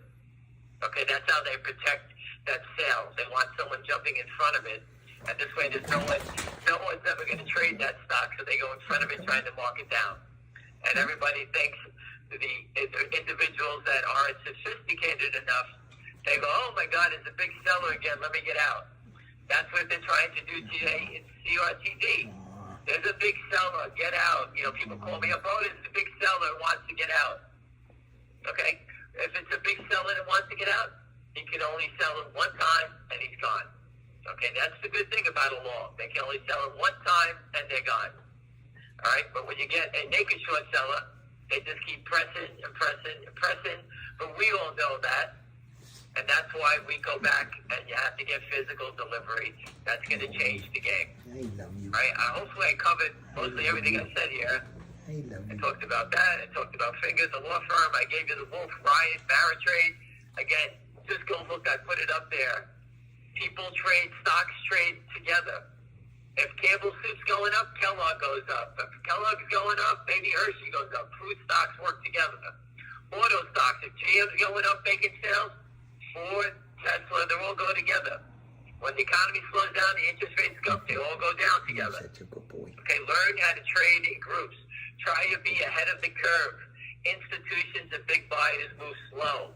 Okay, that's how they protect that sale. They want someone jumping in front of it. And this way, there's no one's ever going to trade that stock, so they go in front of it trying to mark it down. And everybody thinks the individuals that aren't sophisticated enough They go, oh my God, it's a big seller again. Let me get out. That's what they're trying to do today in CRTD. There's a big seller. Get out. You know, people call me up. Oh, there's a big seller who wants to get out. Okay? If it's a big seller that wants to get out, he can only sell it one time and he's gone. Okay? That's the good thing about a law. They can only sell it one time and they're gone. All right? But when you get a naked short seller, they just keep pressing and pressing and pressing. But we all know that. And that's why we go back and you have to get physical delivery. That's going to change the game. I love you. Right? Hopefully I covered mostly everything I said here. I love I you. talked about that. I talked about Fingers, the law firm. I gave you the Wolf, Ryan, Barra trade. Again, just go look. I put it up there. People trade, stocks trade together. If Campbell Soup's going up, Kellogg goes up. If Kellogg's going up, maybe Hershey goes up. Food stocks work together. Auto stocks, if GM's going up, making sales, Ford, Tesla, they all go together. When the economy slows down, the interest rates go up, they all go down You're together. such a good boy. Okay, learn how to trade in groups. Try to be ahead of the curve. Institutions and big buyers move slow.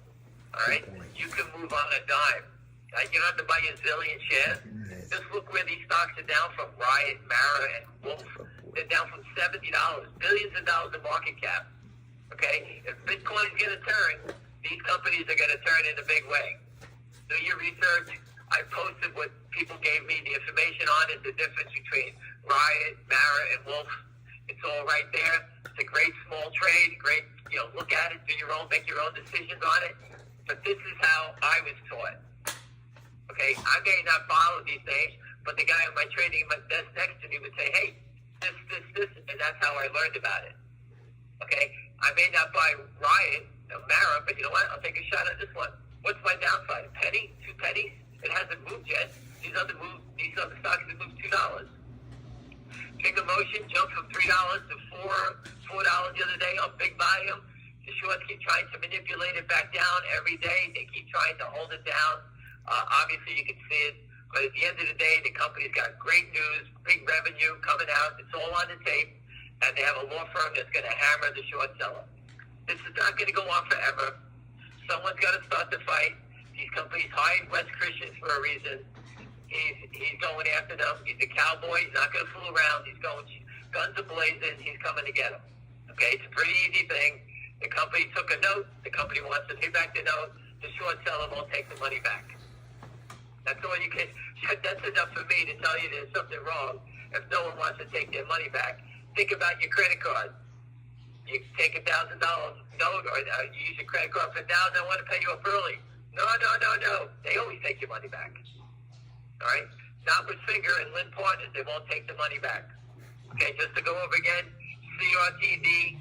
All right? You can move on a dime. You don't have to buy a zillion shares. Yes. Just look where these stocks are down from. Riot, Mara, and Wolf. They're down from $70. Billions of dollars in market cap. Okay? If Bitcoin is going to turn, these companies are going to turn in a big way. Do your research. I posted what people gave me the information on it, the difference between Riot, Mara, and Wolf. It's all right there. It's a great small trade. Great, look at it, do your own, make your own decisions on it. But this is how I was taught. Okay, I may not follow these names, but the guy on my trading desk next to me would say, hey, this, and that's how I learned about it. Okay, I may not buy Riot, Mara, but you know what? I'll take a shot at this one. What's my downside? A penny? 2 pennies? It hasn't moved yet. These other stocks have moved $2. Big Emotion jumped from $3 to $4 the other day on big volume. The shorts keep trying to manipulate it back down every day. They keep trying to hold it down. Obviously, you can see it. But at the end of the day, the company's got great news, big revenue coming out. It's all on the tape. And they have a law firm that's going to hammer the short seller. This is not going to go on forever. Someone's got to start the fight. These companies hired Wes Christian for a reason. He's going after them. He's a cowboy. He's not going to fool around. He's going guns a-blazing. He's coming to get them. Okay, it's a pretty easy thing. The company took a note. The company wants to pay back the note. The short seller won't take the money back. That's all you can. That's enough for me to tell you there's something wrong. If no one wants to take their money back, think about your credit card. You take $1,000 note, or you use your credit card for $1,000. I want to pay you up early. No. They always take your money back. All right? Not with Finger and Lynn Partners. They won't take the money back. Okay, just to go over again, CRTD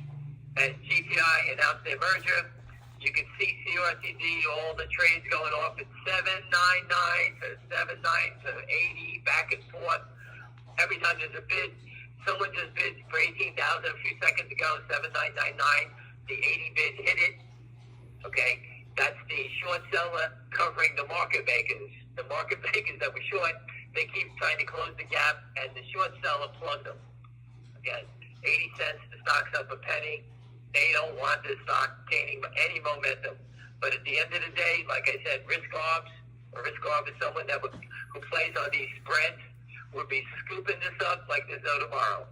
and GTI announced their merger. You can see CRTD, all the trades going off at 799 to 79 to 80, back and forth. Every time there's a bid, someone just bid for 18,000 a few seconds ago, 7999. The 80 bid hit it. Okay, that's the short seller covering the market makers. The market makers that were short, they keep trying to close the gap, and the short seller plugged them. Again, 80 cents, the stock's up a penny. They don't want the stock gaining any momentum. But at the end of the day, like I said, risk arb is someone who plays on these spreads, would be scooping this up like there's no tomorrow.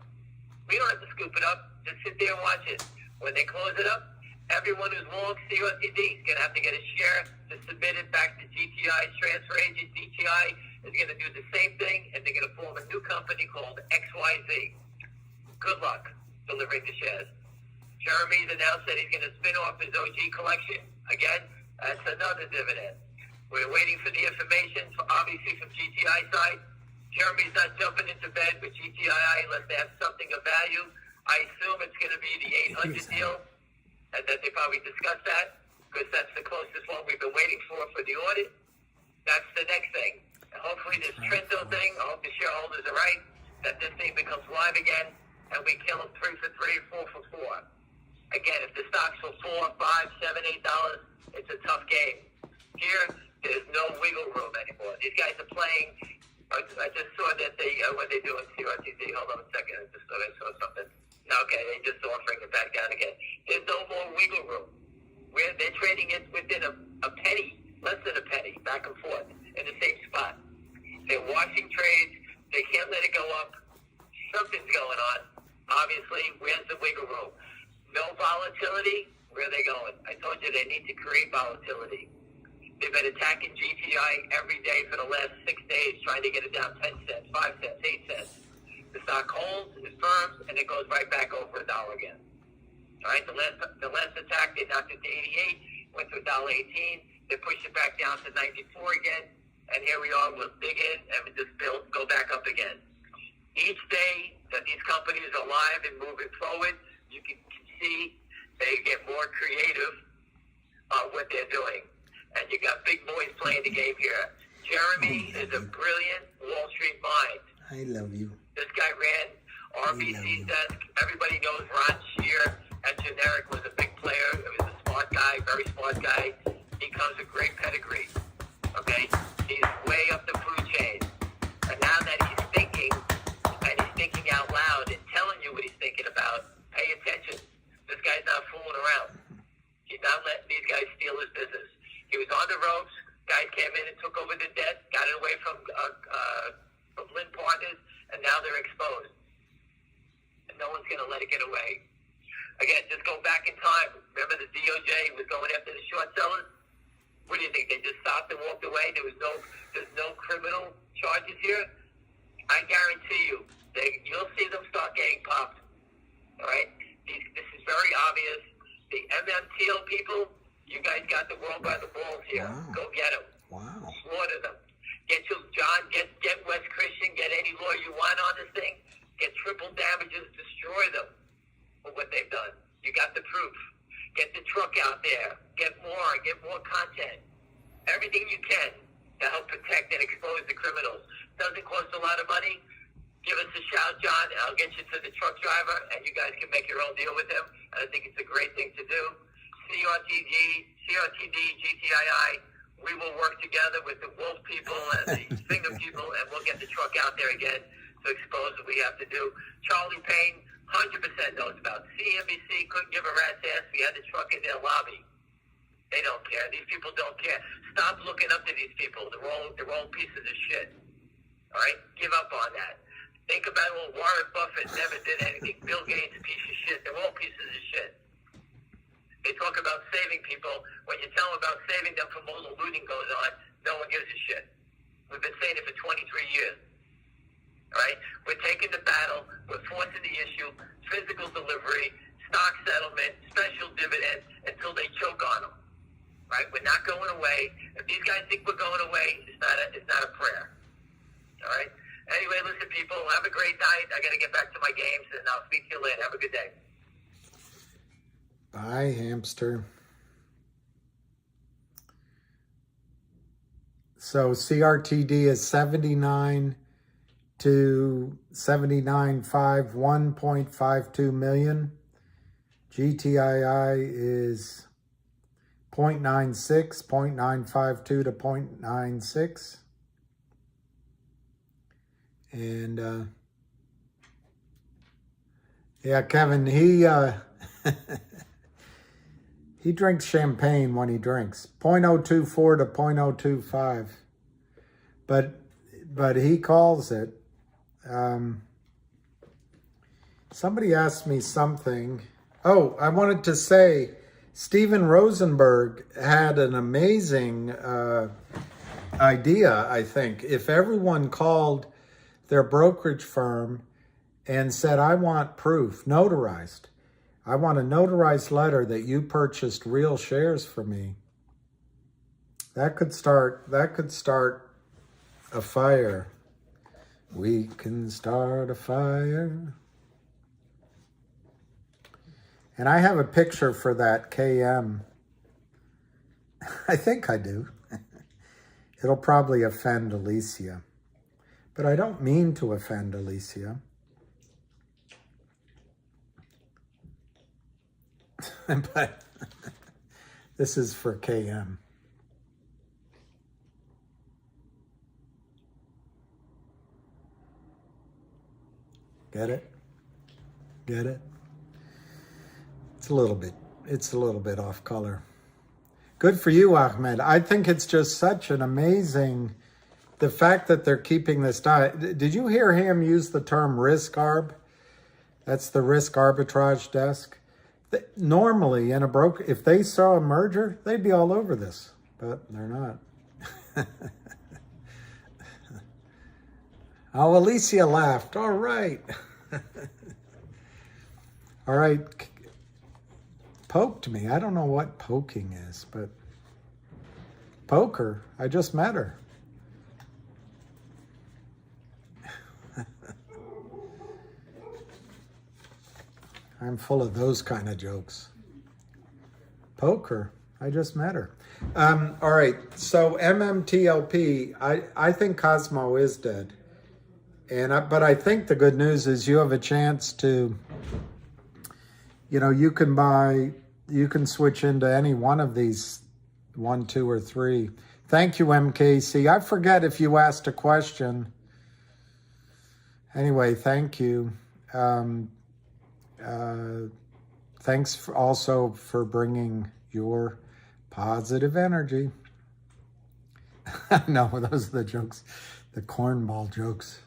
We don't have to scoop it up. Just sit there and watch it. When they close it up, everyone who's long CRTD is going to have to get a share to submit it back to GTI's transfer agent. GTI is going to do the same thing, and they're going to form a new company called XYZ. Good luck delivering the shares. Jeremy's announced that he's going to spin off his OG collection. Again, that's another dividend. We're waiting for the information, obviously, from GTI side. Jeremy's not jumping into bed with GTI unless they have something of value. I assume it's going to be the 800 deal, and that they probably discussed that, because that's the closest one we've been waiting for the audit. That's the next thing. And hopefully this Trento thing, I hope the shareholders are right, that this thing becomes live again, and we kill them 3 for 3, 4 for 4. Again, if the stock's for $4, $5, $7, $8, it's a tough game. Here, there's no wiggle room anymore. These guys are playing. I just saw that when they do in CRTD. Hold on a second. I just thought I saw something. Okay, they just offering it back down again. There's no more wiggle room. They're trading it within a penny, less than a penny. been attacking GTI every day for the last 6 days, trying to get it down 10 cents, 5 cents, 8 cents. The stock holds, it firms, and it goes right back over $1 again. All right, the last attack, they knocked it to 88, went to $1.18. They pushed it back down to 94 again, and here we are. We'll dig in and we just go back up again. Each day that these companies are alive and moving forward, you can see they get more creative on what they're doing. And you got big boys playing the game here. Jeremy is a brilliant Wall Street mind. I love you. This guy ran RBC's desk. Everybody knows Ron Shear at Generic was a big player. He was a smart guy, very smart guy. He comes with great pedigree. Okay? He's way up the food chain. And now that he's thinking, and he's thinking out loud and telling you what he's thinking about, pay attention. This guy's not fooling around. He's not letting these guys steal his business. He was on the ropes. Guys came in and took over the debt, got it away from Lynn Partners, and now they're exposed. And no one's going to let it get away. Again, just go back in time. Remember the DOJ was going after the short sellers? What do you think? They just stopped and walked away? There's no criminal charges here? I guarantee you, you'll see them start getting popped. All right? This is very obvious. The MMTL people, you guys got the world by the balls here. Wow. Go get them. Wow. Slaughter them. Get West Christian, get any lawyer you want on this thing. Get triple damages, destroy them for what they've done. You got the proof. Get the truck out there. Get more content. Everything you can to help protect and expose the criminals. Doesn't cost a lot of money. Give us a shout, John, and I'll get you to the truck driver, and you guys can make your own deal with him. And I think it's a great thing to do. CRTD, GTII, we will work together with the Wolf people and the Finger people, and we'll get the truck out there again to expose what we have to do. Charlie Payne, 100% knows about. CNBC couldn't give a rat's ass. We had the truck in their lobby. They don't care. These people don't care. Stop looking up to these people. They're all pieces of shit. All right? Give up on that. Think about, well, Warren Buffett never did anything. Bill Gates, a piece of shit. They're all pieces of shit. They talk about saving people. When you tell them about saving them from all the looting goes on, no one gives a shit. We've been saying it for 23 years. All right? We're taking the battle. We're forcing the issue. Physical delivery, stock settlement, special dividends until they choke on them. Right? We're not going away. If these guys think we're going away, it's not a prayer. All right? Anyway, listen, people, have a great night. I got to get back to my games, and I'll speak to you later. Have a good day. Bye, hamster. So CRTD is 79 to 79.5, 1.52 million. GTII is 0.96, 0.952 to 0.96. And yeah, Kevin, he he drinks champagne when he drinks. 0.024 to 0.025. But he calls it. Somebody asked me something. Oh, I wanted to say Steven Rosenberg had an amazing idea, I think. If everyone called their brokerage firm and said, I want proof, notarized. I want a notarized letter that you purchased real shares for me. That could start a fire. We can start a fire. And I have a picture for that KM. I think I do. It'll probably offend Alicia. But I don't mean to offend Alicia. But this is for KM. Get it? Get it? It's a little bit off color. Good for you, Ahmed. I think it's just such an amazing, the fact that they're keeping this diet. Did you hear him use the term risk arb? That's the risk arbitrage desk. Normally in a broker, if they saw a merger, they'd be all over this, but they're not. Oh, Alicia laughed. All right. All right. Poked me. I don't know what poking is, but poker. I just met her. I'm full of those kind of jokes. Poker. I just met her. All right. So MMTLP, I think Cosmo is dead. But I think the good news is you have a chance to, you can switch into any one of these, 1, 2, or 3. Thank you, MKC. I forget if you asked a question. Anyway, thank you. Thanks also for bringing your positive energy. No, those are the jokes, the cornball jokes.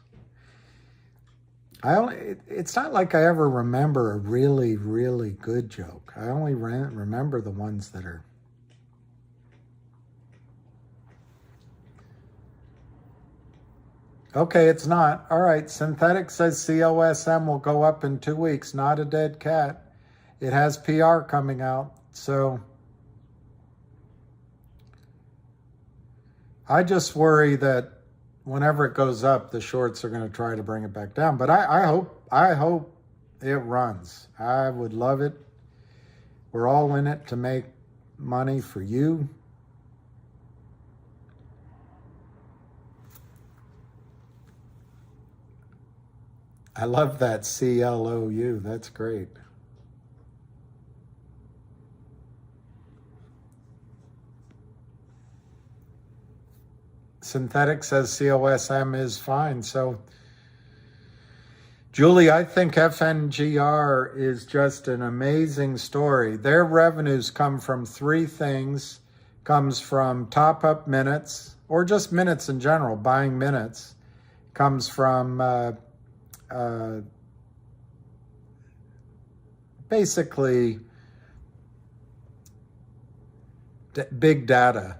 It's not like I ever remember a really, really good joke. I only remember the ones that are. Okay, it's not. All right, Synthetic says COSM will go up in 2 weeks. Not a dead cat. It has PR coming out. So I just worry that whenever it goes up, the shorts are going to try to bring it back down. But I hope it runs. I would love it. We're all in it to make money for you. I love that CLOU. That's great. Synthetic says COSM is fine. So, Julie, I think FNGR is just an amazing story. Their revenues come from 3 things. Comes from top-up minutes, or just minutes in general, buying minutes. Comes from basically big data.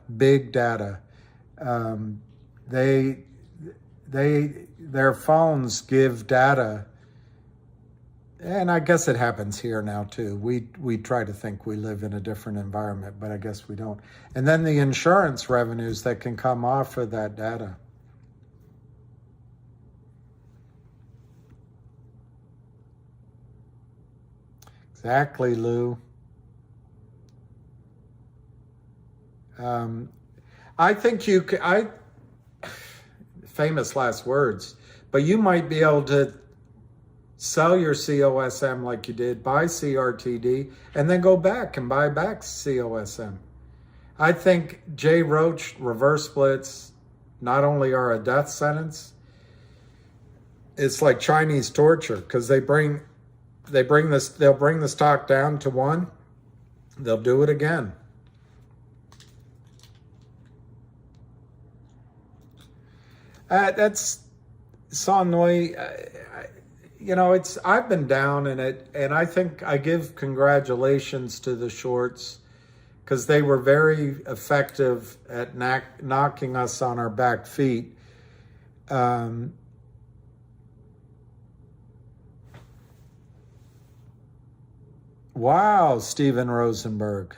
Their phones give data, and I guess it happens here now too. We try to think we live in a different environment, but I guess we don't. And then the insurance revenues that can come off of that data. Exactly, Lou. I think you could, famous last words, but you might be able to sell your COSM like you did, buy CRTD, and then go back and buy back COSM. I think J. Roach reverse splits not only are a death sentence, it's like Chinese torture, because they'll bring the stock down to 1, they'll do it again. That's Sonnoy. I've been down in it, and I think I give congratulations to the shorts because they were very effective at knocking us on our back feet. Wow, Steven Rosenberg.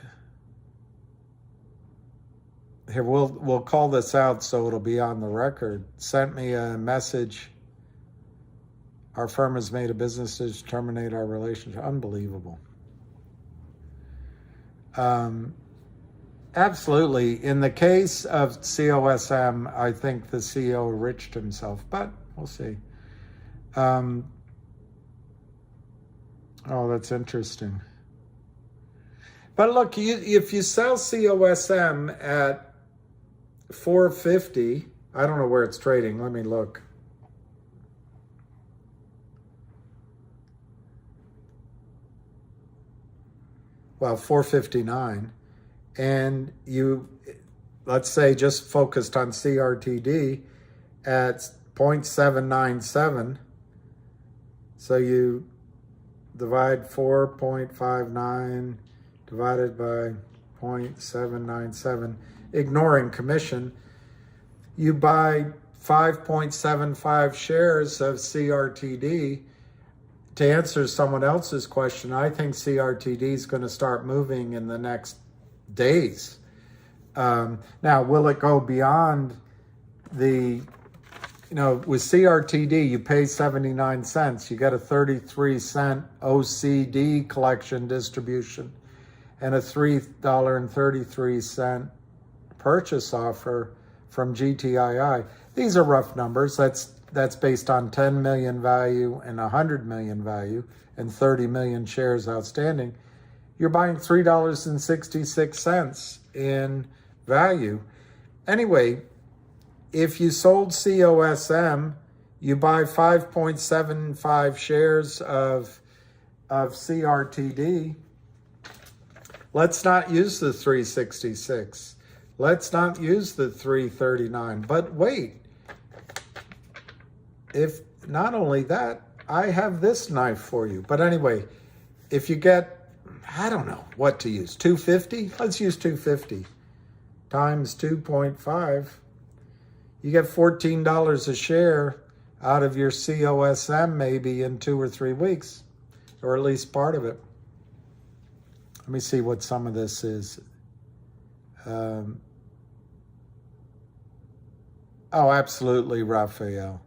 Here, we'll call this out so it'll be on the record. Sent me a message. Our firm has made a business to terminate our relationship. Unbelievable. Absolutely. In the case of COSM, I think the CEO enriched himself, but we'll see. Oh, that's interesting. But look, if you sell COSM at 450, I don't know where it's trading. Let me look. Well, 459. And you, let's say, just focused on CRTD at 0.797. So you divide 4.59 divided by 0.797, ignoring commission, you buy 5.75 shares of CRTD. To answer someone else's question, I think CRTD is going to start moving in the next days. Now, will it go beyond the, with CRTD, you pay 79 cents. You get a 33-cent OCD collection distribution and a $3.33 purchase offer from GTII. These are rough numbers. That's based on 10 million value and 100 million value and 30 million shares outstanding. You're buying $3.66 in value. Anyway, if you sold COSM, you buy 5.75 shares of CRTD. Let's not use the 366. Let's not use the 339. But wait, if not only that, I have this knife for you. But anyway, if you get, I don't know what to use, 250? Let's use 250 times 2.5. You get $14 a share out of your COSM maybe in 2 or 3 weeks, or at least part of it. Let me see what some of this is. Oh, absolutely, Raphael.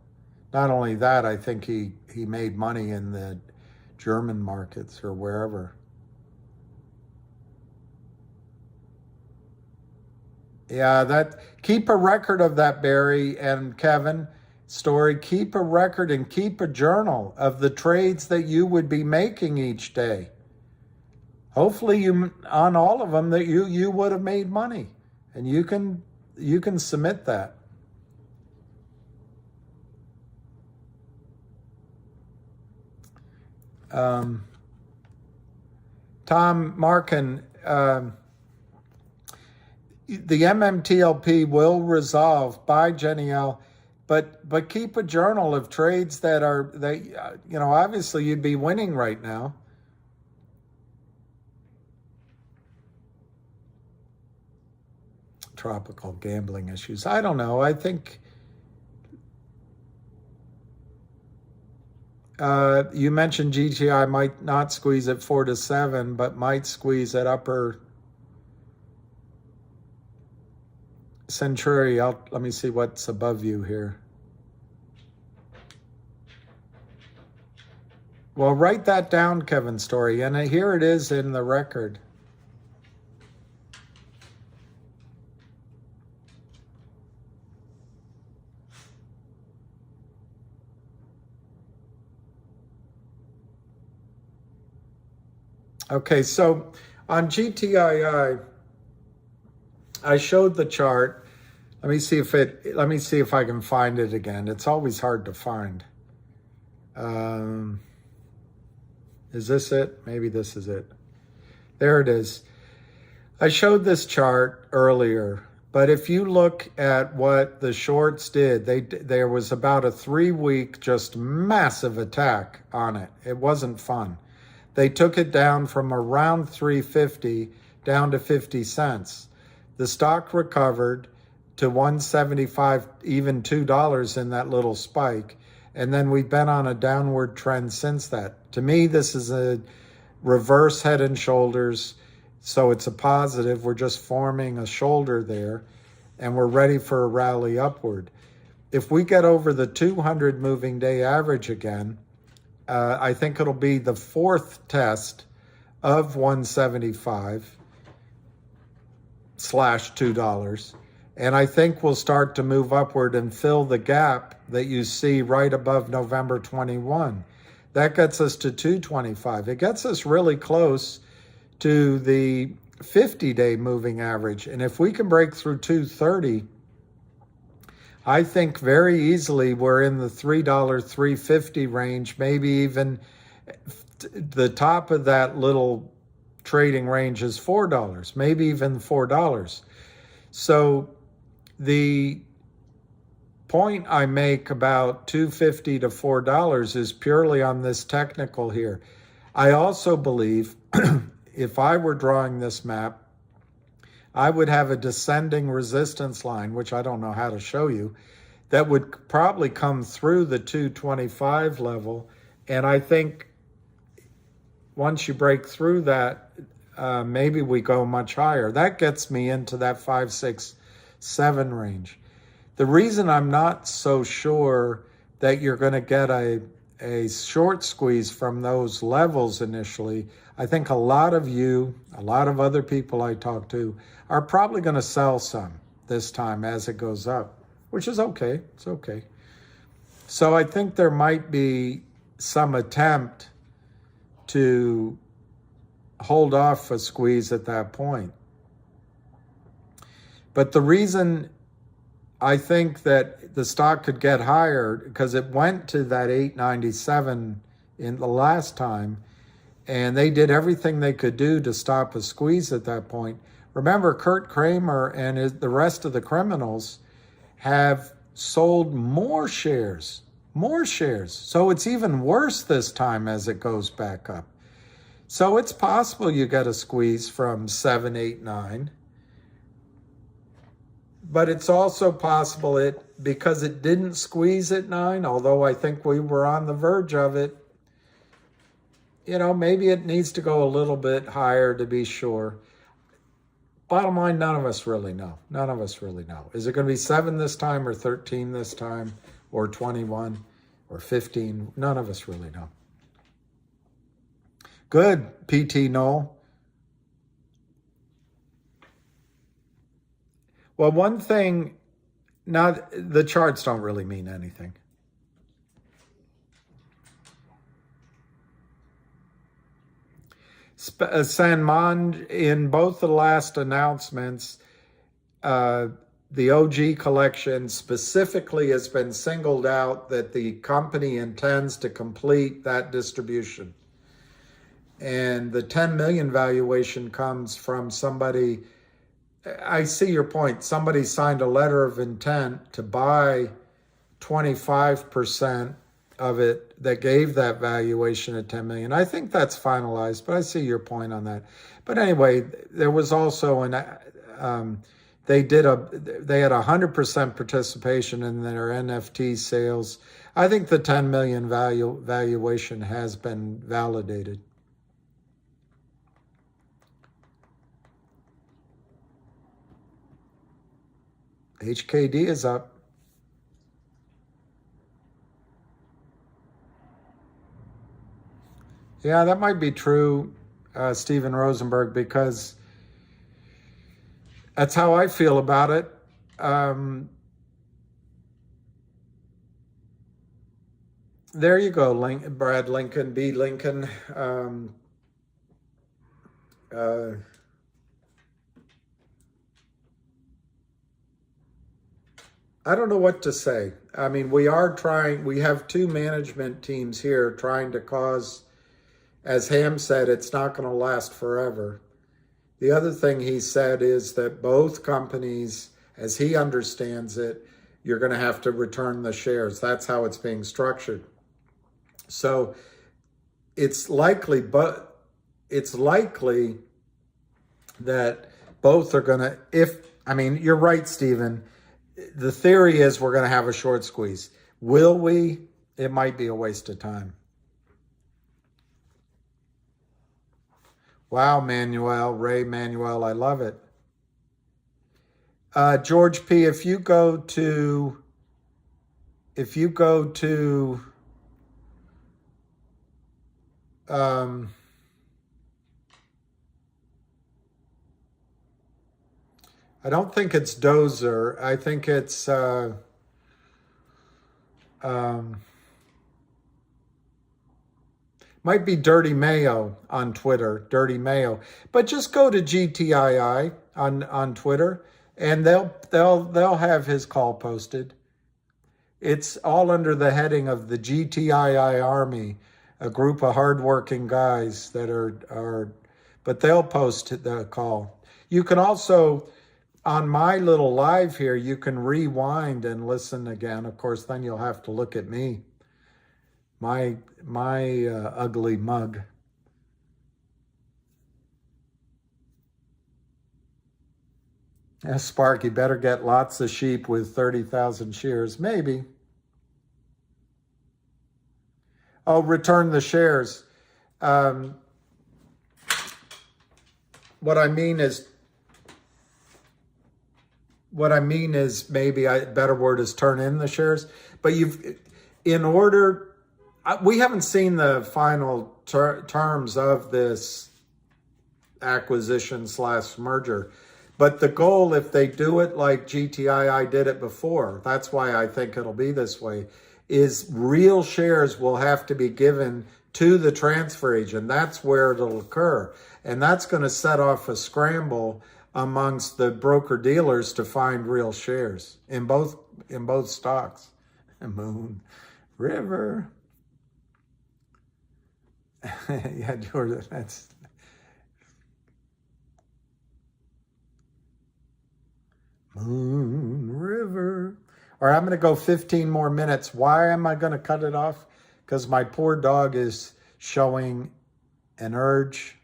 Not only that, I think he made money in the German markets or wherever. Yeah, keep a record of that, Barry and Kevin. Story, keep a record and keep a journal of the trades that you would be making each day. Hopefully on all of them that you would have made money, and you can submit that. Tom Markin, the MMTLP will resolve by Jenny L, but keep a journal of trades that obviously you'd be winning right now. Tropical gambling issues. I don't know. I think you mentioned GTI might not squeeze at 4 to 7, but might squeeze at upper Century. Let me see what's above you here. Well, write that down, Kevin Story, and here it is in the record. Okay, so on GTII, I showed the chart. Let me see if I can find it again. It's always hard to find. Is this it? Maybe this is it. There it is. I showed this chart earlier, but if you look at what the shorts did, there was about a 3-week just massive attack on it. It wasn't fun. They took it down from around 350 down to 50 cents. The stock recovered to 175, even $2 in that little spike. And then we've been on a downward trend since that. To me, this is a reverse head and shoulders. So it's a positive. We're just forming a shoulder there, and we're ready for a rally upward. If we get over the 200 moving day average again, I think it'll be the 4th test of 175/$2. And I think we'll start to move upward and fill the gap that you see right above November 21. That gets us to 225. It gets us really close to the 50-day moving average. And if we can break through 230, I think very easily we're in the $3, $3.50 range, maybe even the top of that little trading range is $4, maybe even $4. So the point I make about $2.50 to $4 is purely on this technical here. I also believe if I were drawing this map, I would have a descending resistance line, which I don't know how to show you, that would probably come through the 225 level. And I think once you break through that, maybe we go much higher. That gets me into that 5, 6, 7 range. The reason I'm not so sure that you're going to get a short squeeze from those levels initially, I think a lot of you, a lot of other people I talk to, are probably going to sell some this time as it goes up, which is okay. It's okay. So I think there might be some attempt to hold off a squeeze at that point. But the reason I think that the stock could get higher, because it went to that 897 in the last time, and they did everything they could do to stop a squeeze at that point. Remember, Kurt Kramer and the rest of the criminals have sold more shares. So it's even worse this time as it goes back up. So it's possible you get a squeeze from 7, 8, 9. But it's also possible because it didn't squeeze at 9, although I think we were on the verge of it, maybe it needs to go a little bit higher to be sure. Bottom line, none of us really know. None of us really know. Is it going to be 7 this time or 13 this time or 21 or 15? None of us really know. Good, PT Noel. Well, one thing, the charts don't really mean anything. Sanman, in both the last announcements, the OG collection specifically has been singled out that the company intends to complete that distribution. And the 10 million valuation comes from somebody. I see your point. Somebody signed a letter of intent to buy 25% of it that gave that valuation at 10 million. I think that's finalized, but I see your point on that. But anyway, there was also they had 100% participation in their NFT sales. I think the 10 million valuation has been validated. HKD is up. Yeah, that might be true, Steven Rosenberg, because that's how I feel about it. There you go, Brad Lincoln, B. Lincoln. I don't know what to say. I mean, we have two management teams here trying to cause, as Ham said, it's not going to last forever. The other thing he said is that both companies, as he understands it, you're going to have to return the shares. That's how it's being structured. So it's likely that both are going to, you're right, Stephen. The theory is we're going to have a short squeeze. Will we? It might be a waste of time. Wow, Ray Manuel, I love it. George P., if you go to I don't think it's Dozer. I think it's might be Dirty Mayo on Twitter, Dirty Mayo. But just go to GTII on Twitter, and they'll have his call posted. It's all under the heading of the GTII Army, a group of hardworking guys that but they'll post the call. You can also, on my little live here, you can rewind and listen again. Of course, then you'll have to look at me, my ugly mug. Yeah, Sparky better get lots of sheep with 30,000 shares. Maybe. Oh, return the shares. Um, what I mean is maybe a better word is turn in the shares. But we haven't seen the final terms of this acquisition/merger. But the goal, if they do it like GTII did it before, that's why I think it'll be this way, is real shares will have to be given to the transfer agent. That's where it'll occur. And that's going to set off a scramble amongst the broker-dealers to find real shares in both stocks. Moon River. Yeah, Jordan, that's... Moon River. All right, I'm going to go 15 more minutes. Why am I going to cut it off? Because my poor dog is showing an urge.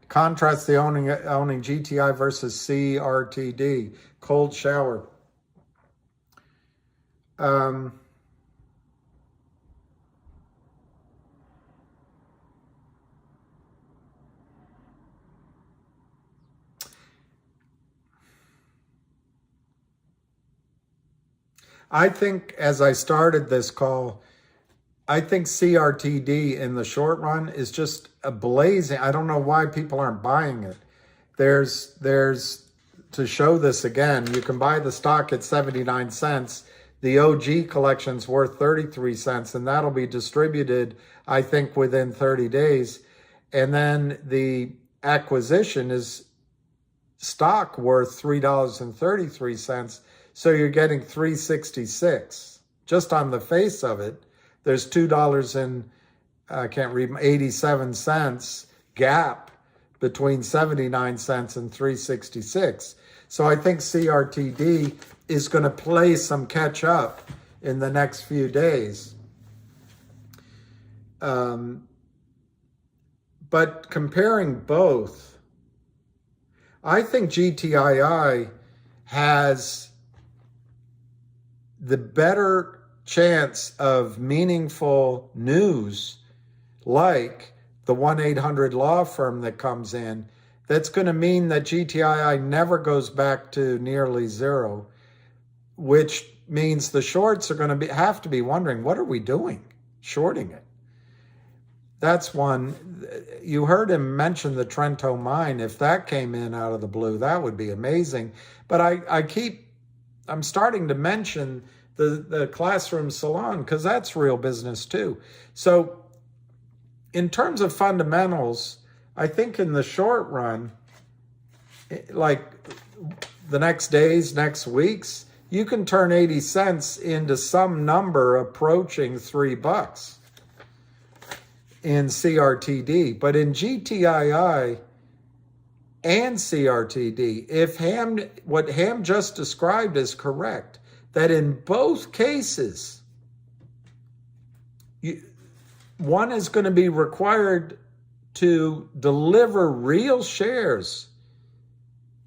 Contrast the owning GTI versus CRTD. Cold shower. I think, as I started this call, I think CRTD in the short run is just a blazing. I don't know why people aren't buying it. There's to show this again, you can buy the stock at 79 cents. The OG collection's worth 33 cents, and that'll be distributed, I think, within 30 days. And then the acquisition is stock worth $3.33. So you're getting $3.66 just on the face of it. There's $2 and I can't read 87 cents gap between 79 cents and 366. So I think CRTD is going to play some catch up in the next few days. But comparing both, I think GTII has the better chance of meaningful news, like the 1-800 law firm that comes in, that's going to mean that GTII never goes back to nearly zero, which means the shorts are going to have to be wondering, what are we doing shorting it? That's one. You heard him mention the Trento mine. If that came in out of the blue, that would be amazing. But I'm starting to mention the classroom salon because that's real business too. So in terms of fundamentals, I think in the short run, like the next days, next weeks, you can turn 80 cents into some number approaching $3 in CRTD. But in GTII and CRTD, if what Ham just described is correct, that in both cases, one is going to be required to deliver real shares,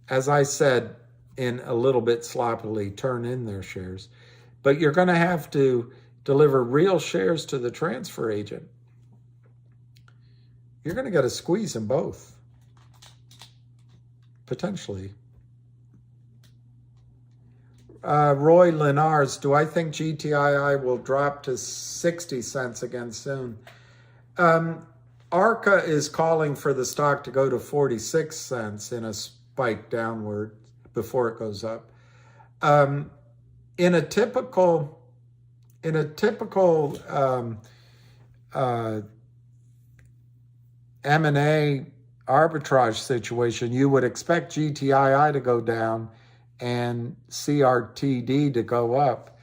as I said in a little bit sloppily, turn in their shares, but you're going to have to deliver real shares to the transfer agent. You're going to get a squeeze in both, potentially. Roy Lenars, do I think GTII will drop to 60 cents again soon? ARCA is calling for the stock to go to 46 cents in a spike downward before it goes up. In a typical M&A arbitrage situation, you would expect GTII to go down and CRTD to go up.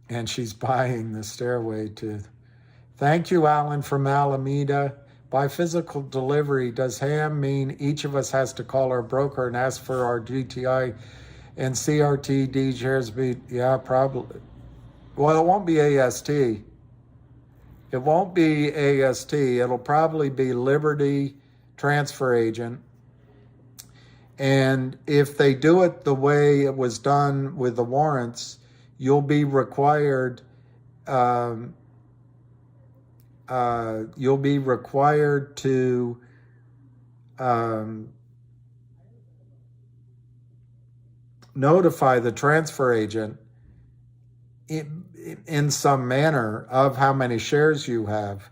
And she's buying the stairway to... Thank you, Alan from Alameda. By physical delivery, does Ham mean each of us has to call our broker and ask for our GTI and CRTD shares? Yeah, probably. Well, it won't be AST. It won't be AST. It'll probably be Liberty Transfer Agent. And if they do it the way it was done with the warrants, you'll be required to notify the transfer agent in some manner of how many shares you have.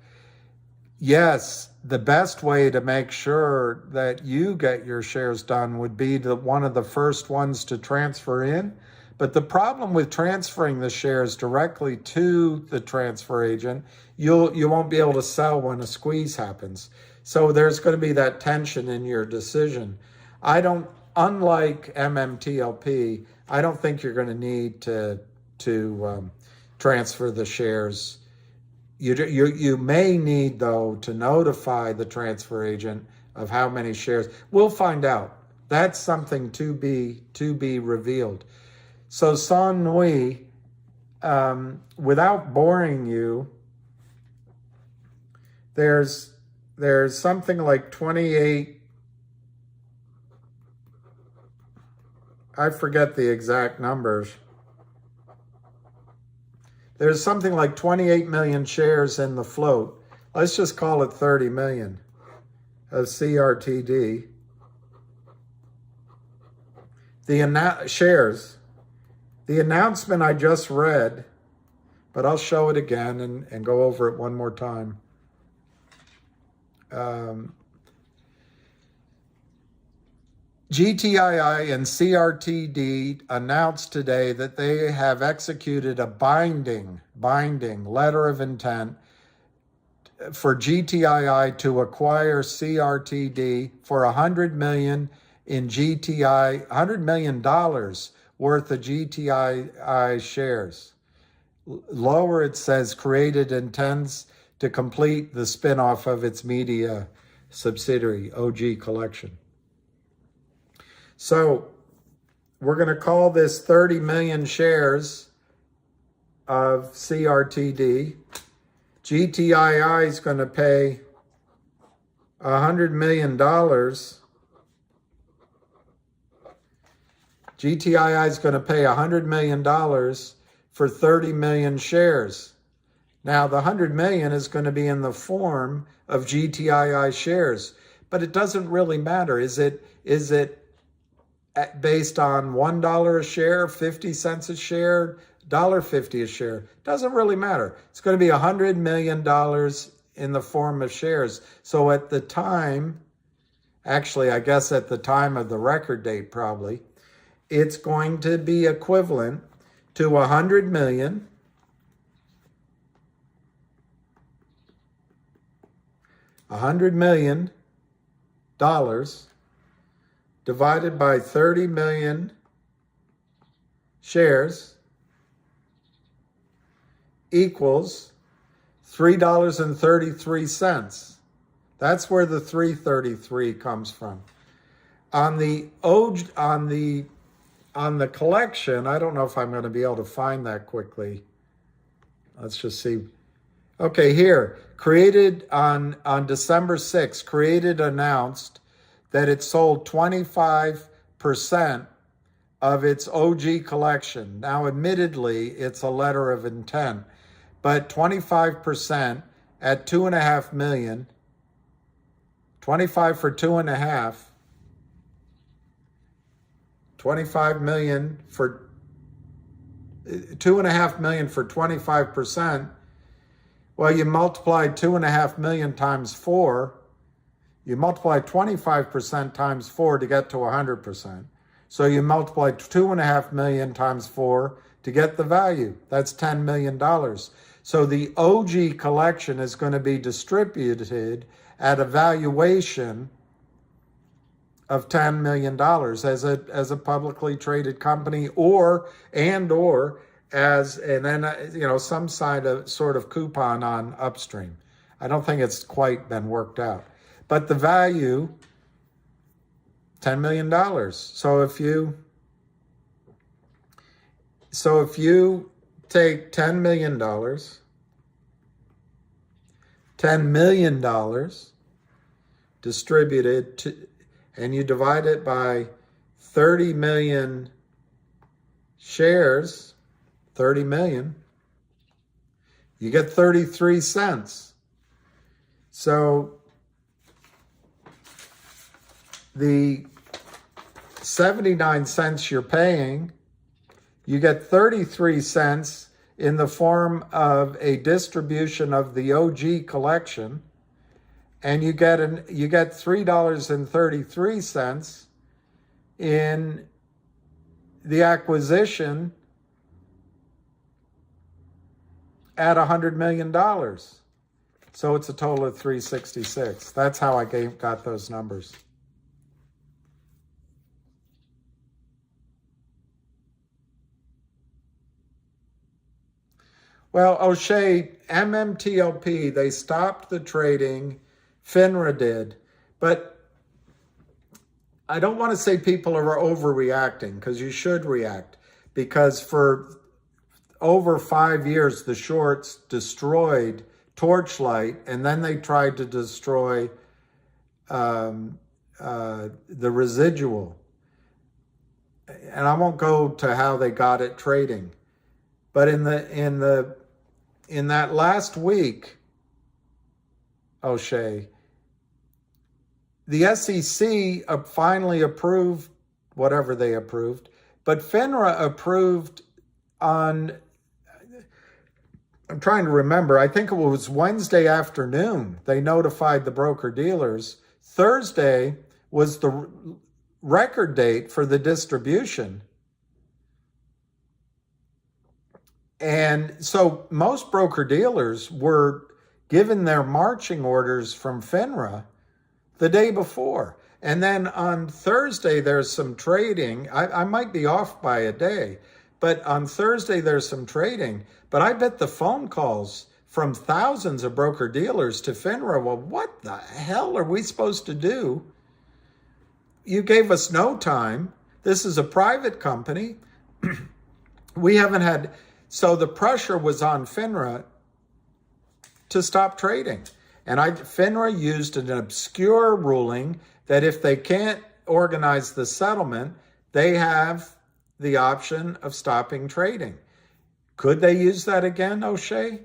Yes, the best way to make sure that you get your shares done would be one of the first ones to transfer in. But the problem with transferring the shares directly to the transfer agent, you won't be able to sell when a squeeze happens. So there's going to be that tension in your decision. Unlike MMTLP, I don't think you're going to need to transfer the shares. You may need, though, to notify the transfer agent of how many shares. We'll find out. That's something to be revealed. So San Nui, without boring you, there's something like 28. I forget the exact numbers. There's something like 28 million shares in the float. Let's just call it 30 million of CRTD. Shares. The announcement I just read, but I'll show it again and go over it one more time. GTII and CRTD announced today that they have executed a binding letter of intent for GTII to acquire CRTD for $100 million in GTI, $100 million worth of GTII shares. Lower it says Created intends to complete the spinoff of its media subsidiary, OG Collection. So we're going to call this 30 million shares of CRTD. GTII is going to pay $100 million. GTII is going to pay $100 million for 30 million shares. Now, the 100 million is going to be in the form of GTII shares, but it doesn't really matter. Is it based on $1 a share, 50 cents a share, $1.50 a share? Doesn't really matter. It's going to be $100 million in the form of shares. So at the time, actually, I guess at the time of the record date, probably, it's going to be equivalent to $100 million divided by 30 million shares equals $3.33. That's where the 333 comes from. On the collection, I don't know if I'm going to be able to find that quickly. Let's just see. Okay, here, Created on December 6th, Created announced that it sold 25% of its OG collection. Now, admittedly, it's a letter of intent, but 25% at $2.5 million, 25 for 2.5, 25 million for $2.5 million for 25%. Well, you multiply 2.5 million times 4. You multiply 25% times 4 to get to 100%. So you multiply 2.5 million times 4 to get the value. That's $10 million. So the OG collection is going to be distributed at a valuation of $10 million as a publicly traded company, or as some sort of coupon on upstream. I don't think it's quite been worked out, but the value, $10 million. So if you take $10 million, $10 million distributed and you divide it by 30 million shares, 30 million, you get 33 cents. So the 79 cents you're paying, you get 33 cents in the form of a distribution of the OG collection, and you get $3.33 in the acquisition at $100 million. So it's a total of 366. That's how I got those numbers. Well, O'Shea, MMTLP, they stopped the trading. FINRA did. But I don't want to say people are overreacting, because you should react. Because for over 5 years, the shorts destroyed Torchlight, and then they tried to destroy the residual. And I won't go to how they got it trading. But in that last week, O'Shea, the SEC finally approved whatever they approved, but FINRA approved on, I'm trying to remember, I think it was Wednesday afternoon, they notified the broker-dealers. Thursday was the record date for the distribution. And so most broker-dealers were given their marching orders from FINRA the day before. And then on Thursday, there's some trading. I might be off by a day, but on Thursday, there's some trading. But I bet the phone calls from thousands of broker-dealers to FINRA, well, what the hell are we supposed to do? You gave us no time. This is a private company. We haven't had... So the pressure was on FINRA to stop trading. And FINRA used an obscure ruling that if they can't organize the settlement, they have the option of stopping trading. Could they use that again, O'Shea?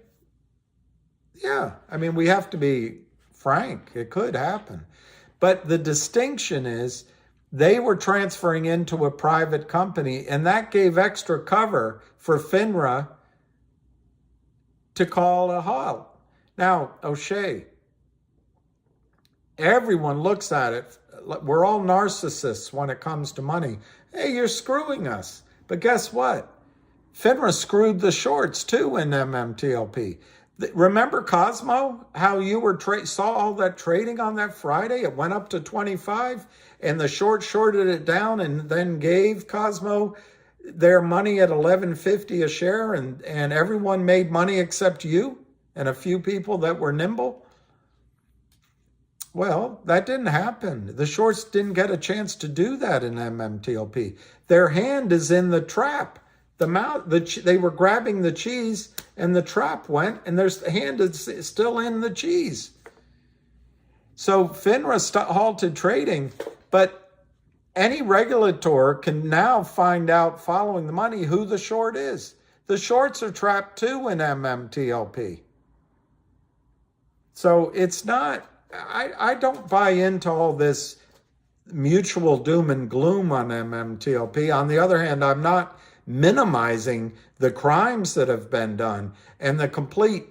Yeah, I mean, we have to be frank. It could happen. But the distinction is they were transferring into a private company, and that gave extra cover for FINRA to call a halt. Now, O'Shea, everyone looks at it. We're all narcissists when it comes to money. Hey, you're screwing us. But guess what? FINRA screwed the shorts too in MMTLP. Remember Cosmo, how you were saw all that trading on that Friday? It went up to 25 and the short shorted it down and then gave Cosmo their money at $11.50 a share, and everyone made money except you and a few people that were nimble. Well, that didn't happen. The shorts didn't get a chance to do that in MMTLP. Their hand is in the trap. They were grabbing the cheese and the trap went, and their hand is still in the cheese. So FINRA halted trading, but any regulator can now find out following the money who the short is. The shorts are trapped too in MMTLP. So it's not, I don't buy into all this mutual doom and gloom on MMTLP. On the other hand, I'm not minimizing the crimes that have been done and the complete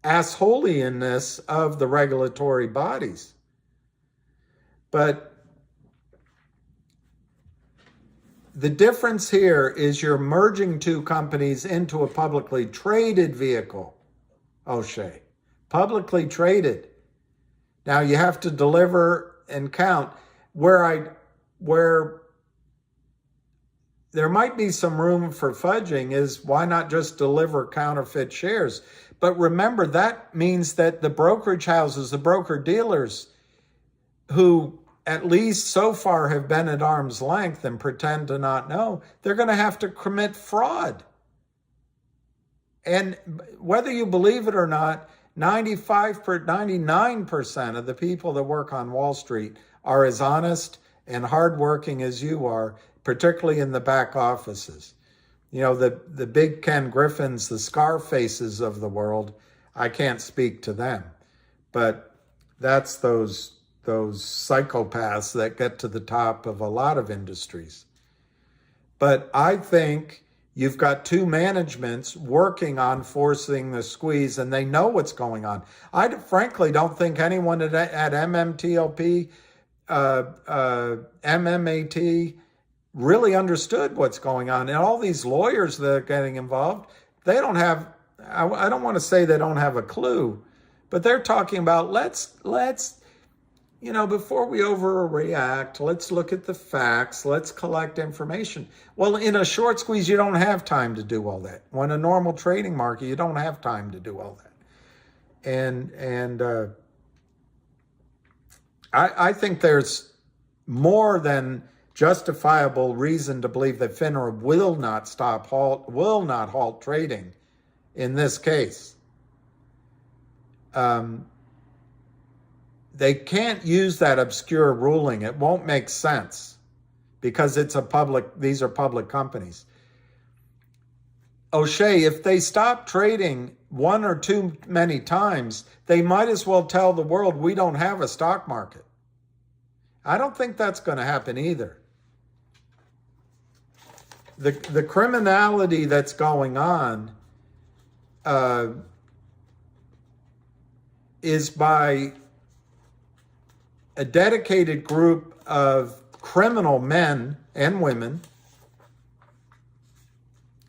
assholiness of the regulatory bodies. But the difference here is you're merging two companies into a publicly traded vehicle, O'Shea. Publicly traded. Now you have to deliver and count. Where there might be some room for fudging is why not just deliver counterfeit shares? But remember, that means that the brokerage houses, the broker-dealers, who at least so far have been at arm's length and pretend to not know, they're going to have to commit fraud. And whether you believe it or not, 99% of the people that work on Wall Street are as honest and hardworking as you are, particularly in the back offices. You know, the big Ken Griffins, the Scarfaces of the world, I can't speak to them. But that's those psychopaths that get to the top of a lot of industries. But I think you've got two managements working on forcing the squeeze, and they know what's going on. I frankly don't think anyone at MMTLP, MMAT, really understood what's going on. And all these lawyers that are getting involved, they don't have, I don't want to say they don't have a clue, but they're talking about let's, you know, before we overreact, let's look at the facts, let's collect information. Well, in a short squeeze, you don't have time to do all that. When a normal trading market, you don't have time to do all that. And I think there's more than justifiable reason to believe that FINRA will not halt trading in this case. They can't use that obscure ruling. It won't make sense because these are public companies. O'Shea, if they stop trading one or too many times, they might as well tell the world we don't have a stock market. I don't think that's going to happen either. The criminality that's going on is by a dedicated group of criminal men and women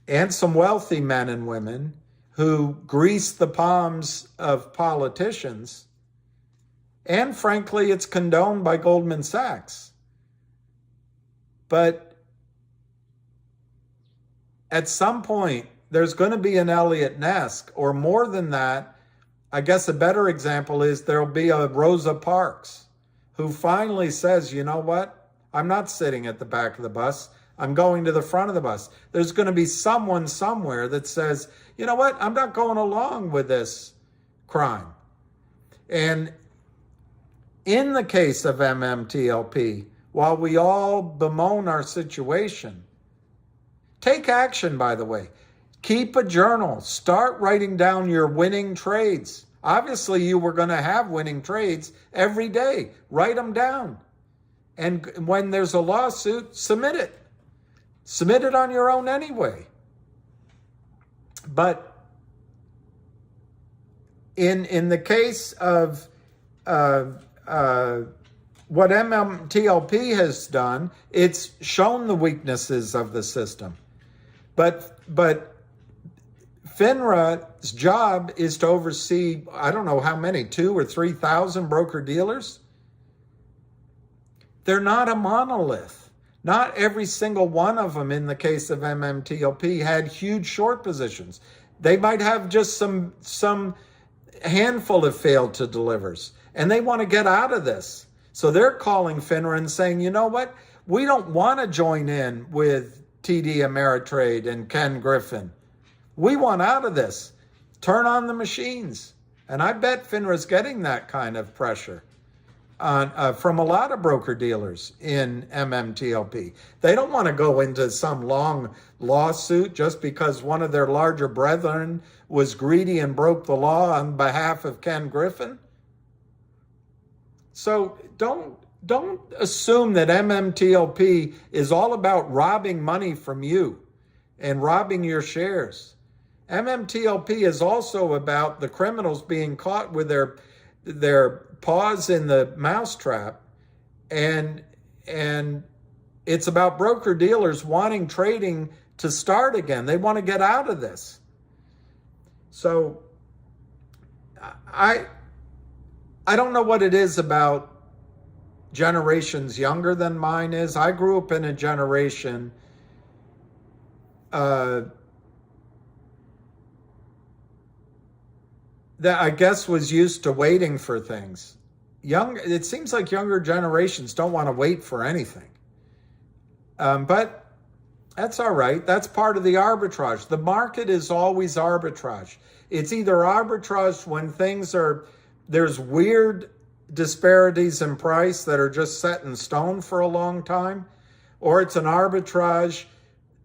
and some wealthy men and women who grease the palms of politicians. And frankly, it's condoned by Goldman Sachs. But at some point, there's going to be an Elliott Ness, or more than that. I guess a better example is there'll be a Rosa Parks who finally says, you know what? I'm not sitting at the back of the bus. I'm going to the front of the bus. There's going to be someone somewhere that says, you know what? I'm not going along with this crime. And in the case of MMTLP, while we all bemoan our situation, take action, by the way. Keep a journal. Start writing down your winning trades. Obviously, you were going to have winning trades every day. Write them down. And when there's a lawsuit, submit it. Submit it on your own anyway. But in the case of what MMTLP has done, it's shown the weaknesses of the system. But FINRA's job is to oversee, I don't know how many, 2,000 or 3,000 broker-dealers. They're not a monolith. Not every single one of them, in the case of MMTLP, had huge short positions. They might have just some handful of failed to delivers, and they want to get out of this. So they're calling FINRA and saying, you know what? We don't want to join in with TD Ameritrade and Ken Griffin. We want out of this. Turn on the machines. And I bet FINRA's getting that kind of pressure from a lot of broker-dealers in MMTLP. They don't want to go into some long lawsuit just because one of their larger brethren was greedy and broke the law on behalf of Ken Griffin. So don't assume that MMTLP is all about robbing money from you and robbing your shares. MMTLP is also about the criminals being caught with their paws in the mousetrap, and it's about broker-dealers wanting trading to start again. They want to get out of this. So I don't know what it is about generations younger than mine is. I grew up in a generation that I guess was used to waiting for things. It seems like younger generations don't want to wait for anything. But that's all right. That's part of the arbitrage. The market is always arbitrage. It's either arbitrage when there's weird disparities in price that are just set in stone for a long time, or it's an arbitrage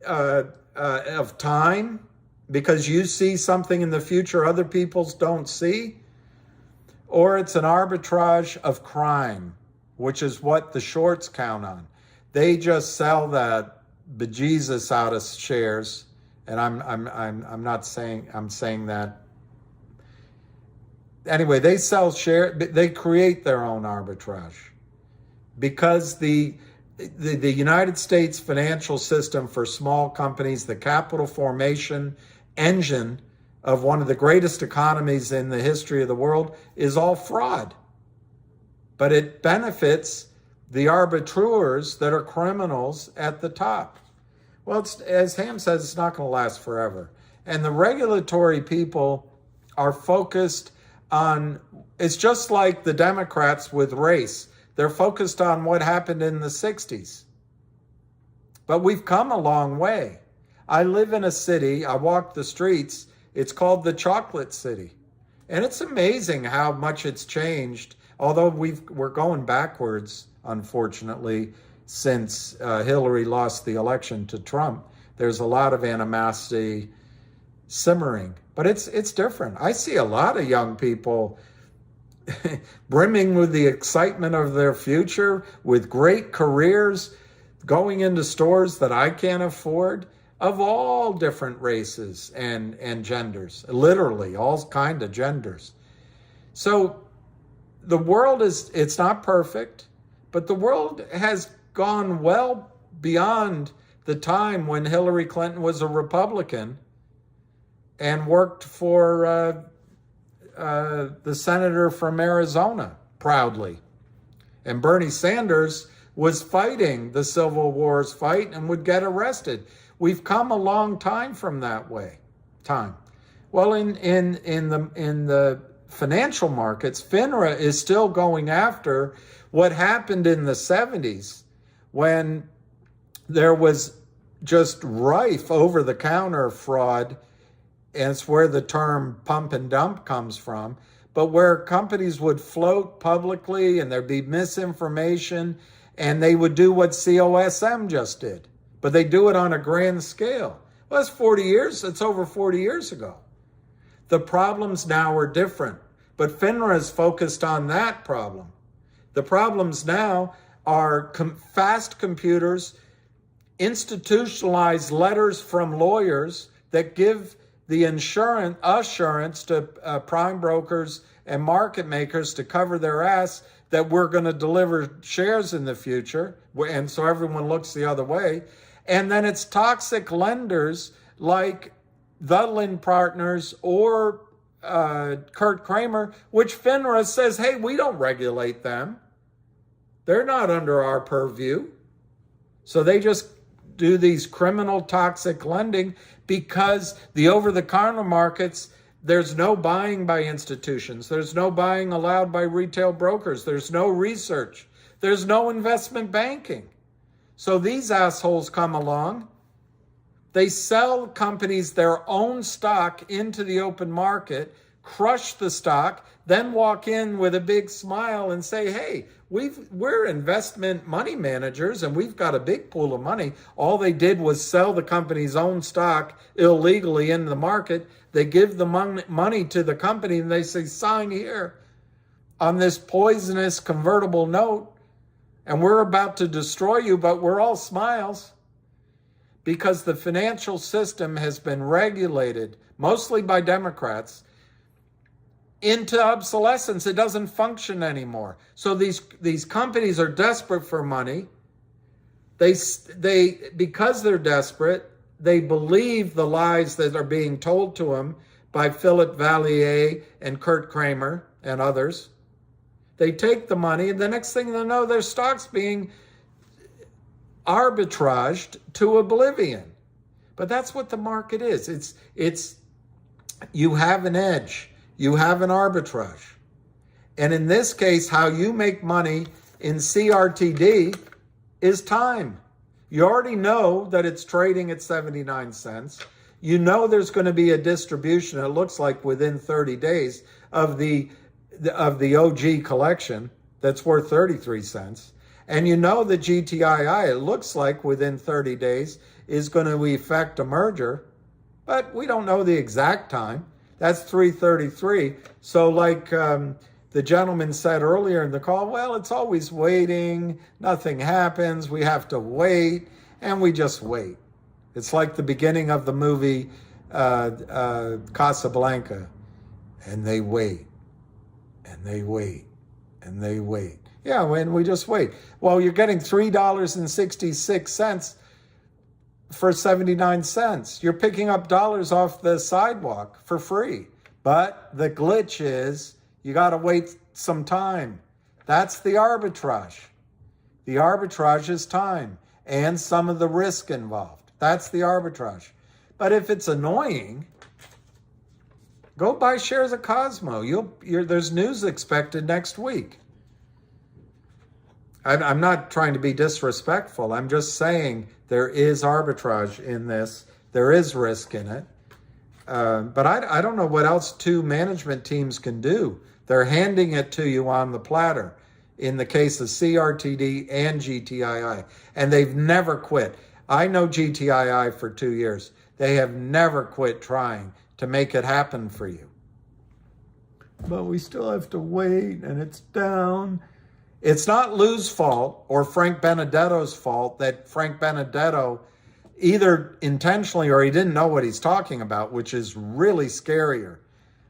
of time because you see something in the future other people don't see, or it's an arbitrage of crime, which is what the shorts count on. They just sell that bejesus out of shares, and I'm not saying I'm saying that. Anyway, they sell share. They create their own arbitrage because the United States financial system for small companies, the capital formation engine of one of the greatest economies in the history of the world, is all fraud. But it benefits the arbitrators that are criminals at the top. Well, as Ham says, it's not going to last forever. And the regulatory people are focused on, it's just like the Democrats with race. They're focused on what happened in the 60s. But we've come a long way. I live in a city, I walk the streets, it's called the Chocolate City. And it's amazing how much it's changed, although we're going backwards, unfortunately, since Hillary lost the election to Trump. There's a lot of animosity simmering, but it's different. I see a lot of young people brimming with the excitement of their future, with great careers, going into stores that I can't afford, of all different races and genders, literally all kind of genders. So the world it's not perfect, but the world has gone well beyond the time when Hillary Clinton was a Republican and worked for the senator from Arizona proudly. And Bernie Sanders was fighting the Civil War's fight and would get arrested. We've come a long time from that time. Well, in the financial markets, FINRA is still going after what happened in the 70s when there was just rife over-the-counter fraud, and it's where the term pump and dump comes from, but where companies would float publicly and there'd be misinformation, and they would do what COSM just did, but they do it on a grand scale. Well, that's 40 years, it's over 40 years ago. The problems now are different, but FINRA is focused on that problem. The problems now are fast computers, institutionalized letters from lawyers that give the assurance to prime brokers and market makers to cover their ass that we're going to deliver shares in the future, and so everyone looks the other way. And then it's toxic lenders like the Lind Partners or Kurt Kramer, which FINRA says, hey, we don't regulate them. They're not under our purview. So they just do these criminal toxic lending because the over-the-counter markets, there's no buying by institutions. There's no buying allowed by retail brokers. There's no research. There's no investment banking. So these assholes come along. They sell companies their own stock into the open market, crush the stock, then walk in with a big smile and say, hey, we're investment money managers and we've got a big pool of money. All they did was sell the company's own stock illegally in the market. They give the money to the company and they say, sign here on this poisonous convertible note and we're about to destroy you, but we're all smiles. Because the financial system has been regulated, mostly by Democrats, into obsolescence. It doesn't function anymore. So these companies are desperate for money. They because they're desperate, they believe the lies that are being told to them by Philip Vallier and Kurt Kramer and others. They take the money, and the next thing they know, their stock's being arbitraged to oblivion. But that's what the market is. It's you have an edge. You have an arbitrage. And in this case, how you make money in CRTD is time. You already know that it's trading at 79 cents. You know there's going to be a distribution, it looks like within 30 days, of the of the OG collection that's worth 33 cents. And you know the GTII, it looks like within 30 days, is going to effect a merger, but we don't know the exact time. That's 333. So like the gentleman said earlier in the call, well, it's always waiting. Nothing happens. We have to wait, and we just wait. It's like the beginning of the movie Casablanca, and they wait, and they wait, and they wait. Yeah, and we just wait. Well, you're getting $3.66 for 79 cents. You're picking up dollars off the sidewalk for free. But the glitch is you got to wait some time. That's the arbitrage. The arbitrage is time and some of the risk involved. That's the arbitrage. But if it's annoying, go buy shares of Cosmo. There's news expected next week. I'm not trying to be disrespectful. I'm just saying there is arbitrage in this. There is risk in it. But I don't know what else two management teams can do. They're handing it to you on the platter in the case of CRTD and GTII. And they've never quit. I know GTII for 2 years. They have never quit trying to make it happen for you. But we still have to wait, and it's down. It's not Lou's fault or Frank Benedetto's fault that Frank Benedetto either intentionally or he didn't know what he's talking about, which is really scarier.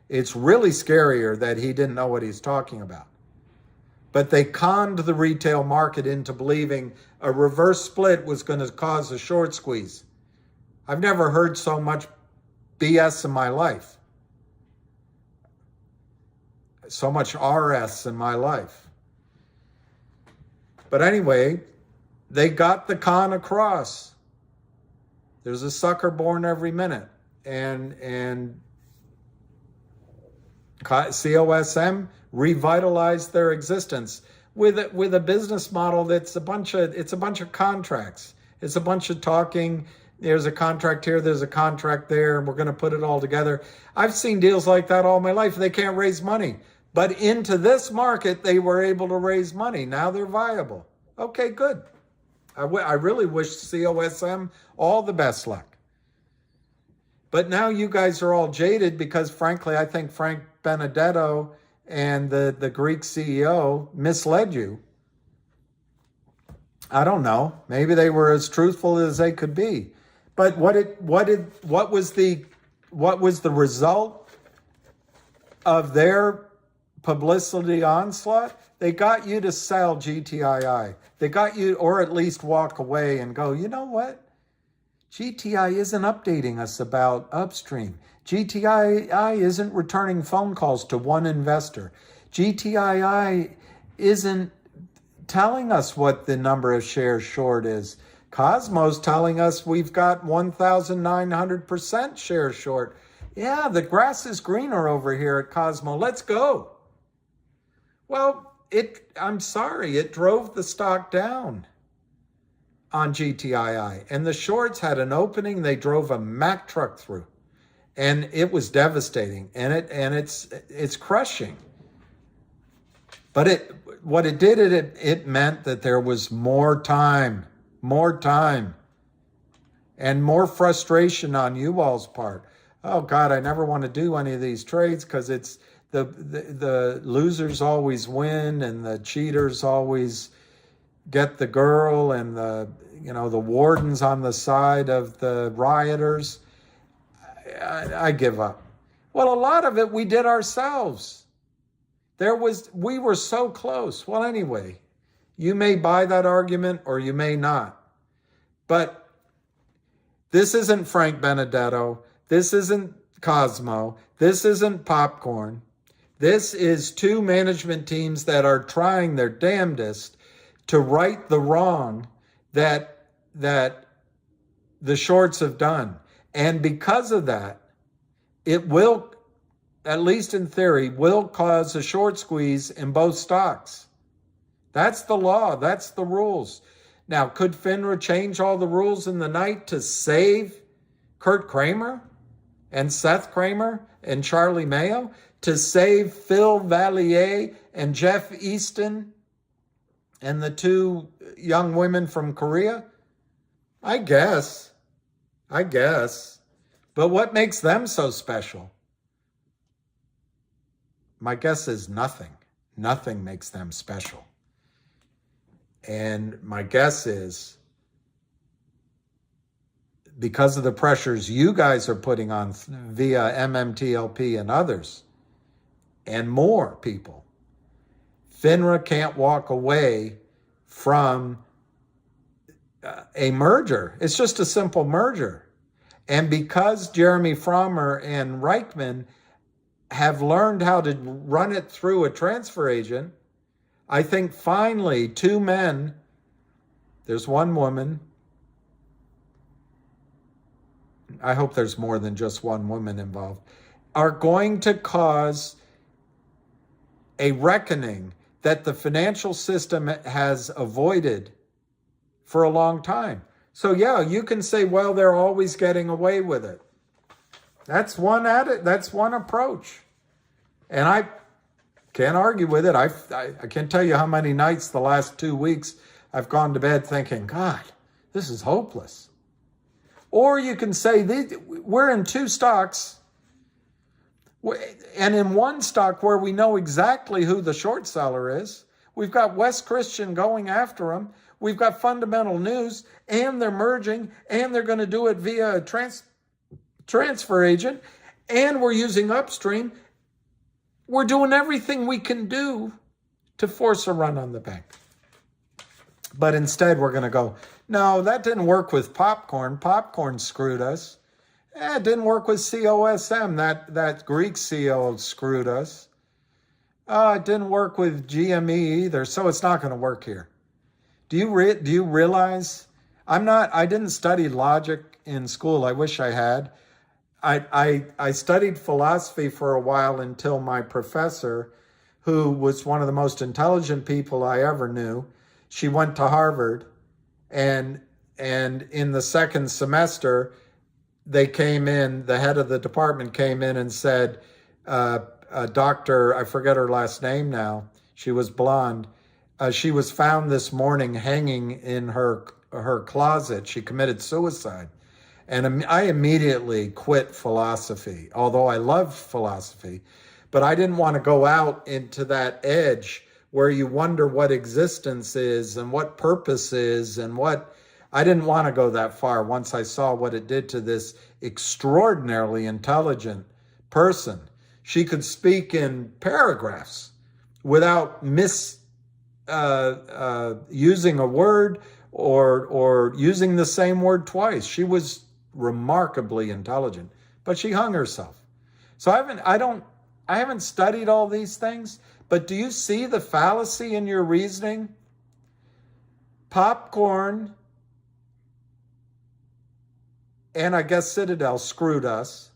It's really scarier that he didn't know what he's talking about. But they conned the retail market into believing a reverse split was going to cause a short squeeze. I've never heard so much BS in my life. So much RS in my life. But anyway, they got the con across. There's a sucker born every minute. And COSM revitalized their existence with a business model that's a bunch of contracts. It's a bunch of talking. There's a contract here, there's a contract there, and we're going to put it all together. I've seen deals like that all my life. They can't raise money. But into this market, they were able to raise money. Now they're viable. Okay, good. I really wish COSM all the best luck. But now you guys are all jaded because, frankly, I think Frank Benedetto and the Greek CEO misled you. I don't know. Maybe they were as truthful as they could be. But what was the result of their publicity onslaught? They got you to sell GTII. They got you, or at least walk away and go, you know what? GTI isn't updating us about upstream. GTII isn't returning phone calls to one investor. GTII isn't telling us what the number of shares short is. Cosmo's telling us we've got 1,900% shares short. Yeah, the grass is greener over here at Cosmo. Let's go. Well, I'm sorry, it drove the stock down on GTII. And the shorts had an opening, they drove a Mack truck through. And it was devastating. And it's crushing. But it meant that there was more time, and more frustration on you all's part. Oh God, I never want to do any of these trades because it's the losers always win and the cheaters always get the girl, and the wardens on the side of the rioters. I give up. Well, a lot of it we did ourselves. We were so close. Well, anyway, you may buy that argument or you may not. But this isn't Frank Benedetto. This isn't Cosmo. This isn't popcorn. This is two management teams that are trying their damnedest to right the wrong that the shorts have done. And because of that, it will, at least in theory, will cause a short squeeze in both stocks. That's the law. That's the rules. Now, could FINRA change all the rules in the night to save Kurt Kramer? and Seth Kramer and Charlie Mayo to save Phil Valier and Jeff Easton and the two young women from Korea? I guess. But what makes them so special? My guess is nothing. Nothing makes them special. And my guess is because of the pressures you guys are putting on via MMTLP and others, and more people, FINRA can't walk away from a merger. It's just a simple merger. And because Jeremy Frommer and Reichman have learned how to run it through a transfer agent, I think finally two men, there's one woman, I hope there's more than just one woman involved, are going to cause a reckoning that the financial system has avoided for a long time. So yeah, you can say, well, they're always getting away with it. That's one approach. And I can't argue with it. I can't tell you how many nights the last 2 weeks I've gone to bed thinking, God, this is hopeless. Or you can say, we're in two stocks, and in one stock where we know exactly who the short seller is, we've got West Christian going after them, we've got fundamental news, and they're merging, and they're going to do it via a transfer agent, and we're using upstream. We're doing everything we can do to force a run on the bank. But instead, we're going to go, no, that didn't work with popcorn. Popcorn screwed us. It didn't work with COSM. That Greek CO screwed us. It didn't work with GME either, so it's not going to work here. Do you realize? I didn't study logic in school. I wish I had. I studied philosophy for a while until my professor, who was one of the most intelligent people I ever knew, she went to Harvard, and in the second semester, they came in, the head of the department came in and said, Dr., I forget her last name now, she was blonde, she was found this morning hanging in her closet. She committed suicide. And I immediately quit philosophy, although I loved philosophy, but I didn't want to go out into that edge where you wonder what existence is and what purpose is and what, I didn't want to go that far once I saw what it did to this extraordinarily intelligent person. She could speak in paragraphs without using a word or using the same word twice. She was remarkably intelligent, but she hung herself. So I haven't studied all these things, but do you see the fallacy in your reasoning? Popcorn and I guess Citadel screwed us.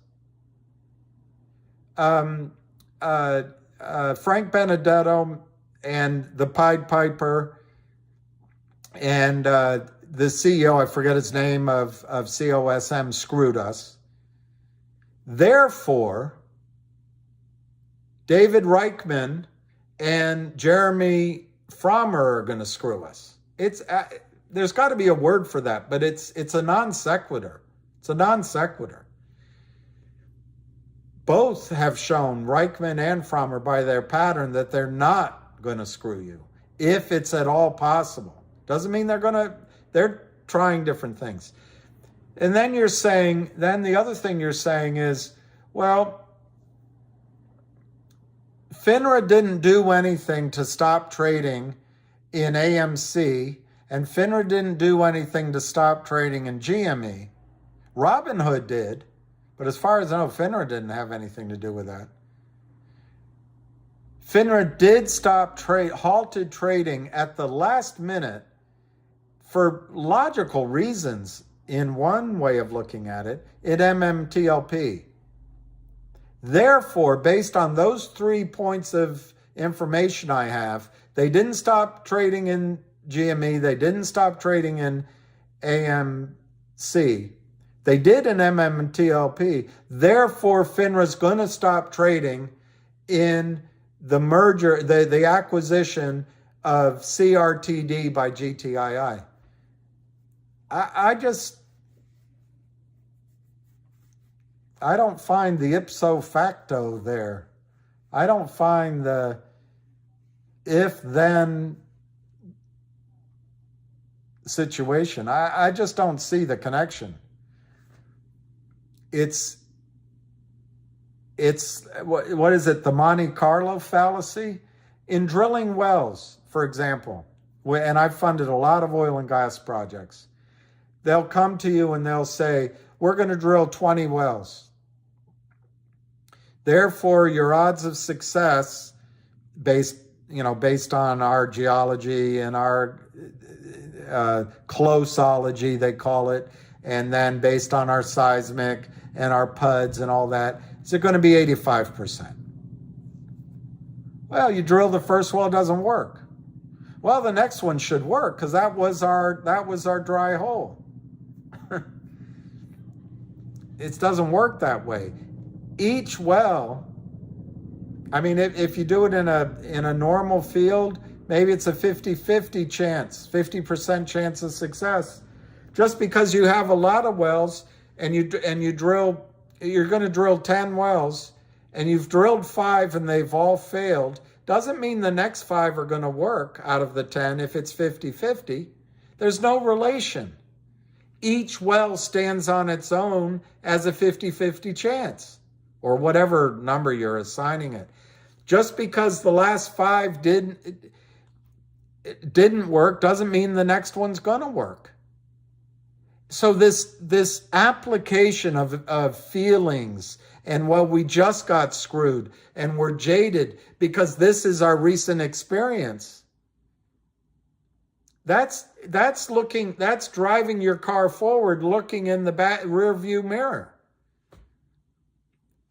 Frank Benedetto and the Pied Piper and the CEO, I forget his name, of COSM screwed us. Therefore, David Reichman and Jeremy Frommer are going to screw us. There's got to be a word for that, but it's a non sequitur. It's a non sequitur. Both have shown, Reichman and Frommer, by their pattern, that they're not going to screw you, if it's at all possible. Doesn't mean they're trying different things. And then the other thing you're saying is, well, FINRA didn't do anything to stop trading in AMC, and FINRA didn't do anything to stop trading in GME. Robinhood did, but as far as I know, FINRA didn't have anything to do with that. FINRA did halted trading at the last minute for logical reasons, in one way of looking at it, in MMTLP. Therefore, based on those 3 points of information I have, they didn't stop trading in GME, they didn't stop trading in AMC. They did in MMTLP. Therefore, FINRA's going to stop trading in the merger, the acquisition of CRTD by GTII. I don't find the ipso facto there. I don't find the if-then situation. I just don't see the connection. It's what is it? The Monte Carlo fallacy? In drilling wells, for example, and I've funded a lot of oil and gas projects, they'll come to you and they'll say, we're going to drill 20 wells. Therefore, your odds of success based on our geology and our closology, they call it, and then based on our seismic and our PUDs and all that, is it going to be 85%? Well, you drill the first well, it doesn't work. Well, the next one should work because that was our dry hole. It doesn't work that way. Each well, I mean, if you do it in a normal field, maybe it's a 50-50 chance, 50% chance of success. Just because you have a lot of wells and you're going to drill 10 wells and you've drilled 5 and they've all failed, doesn't mean the next 5 are going to work out of the 10 if it's 50-50. There's no relation. Each well stands on its own as a 50-50 chance, or whatever number you're assigning it. Just because the last 5 didn't work doesn't mean the next one's going to work. So this application of feelings and, well, we just got screwed and we're jaded because this is our recent experience. That's driving your car forward, looking in the rear view mirror.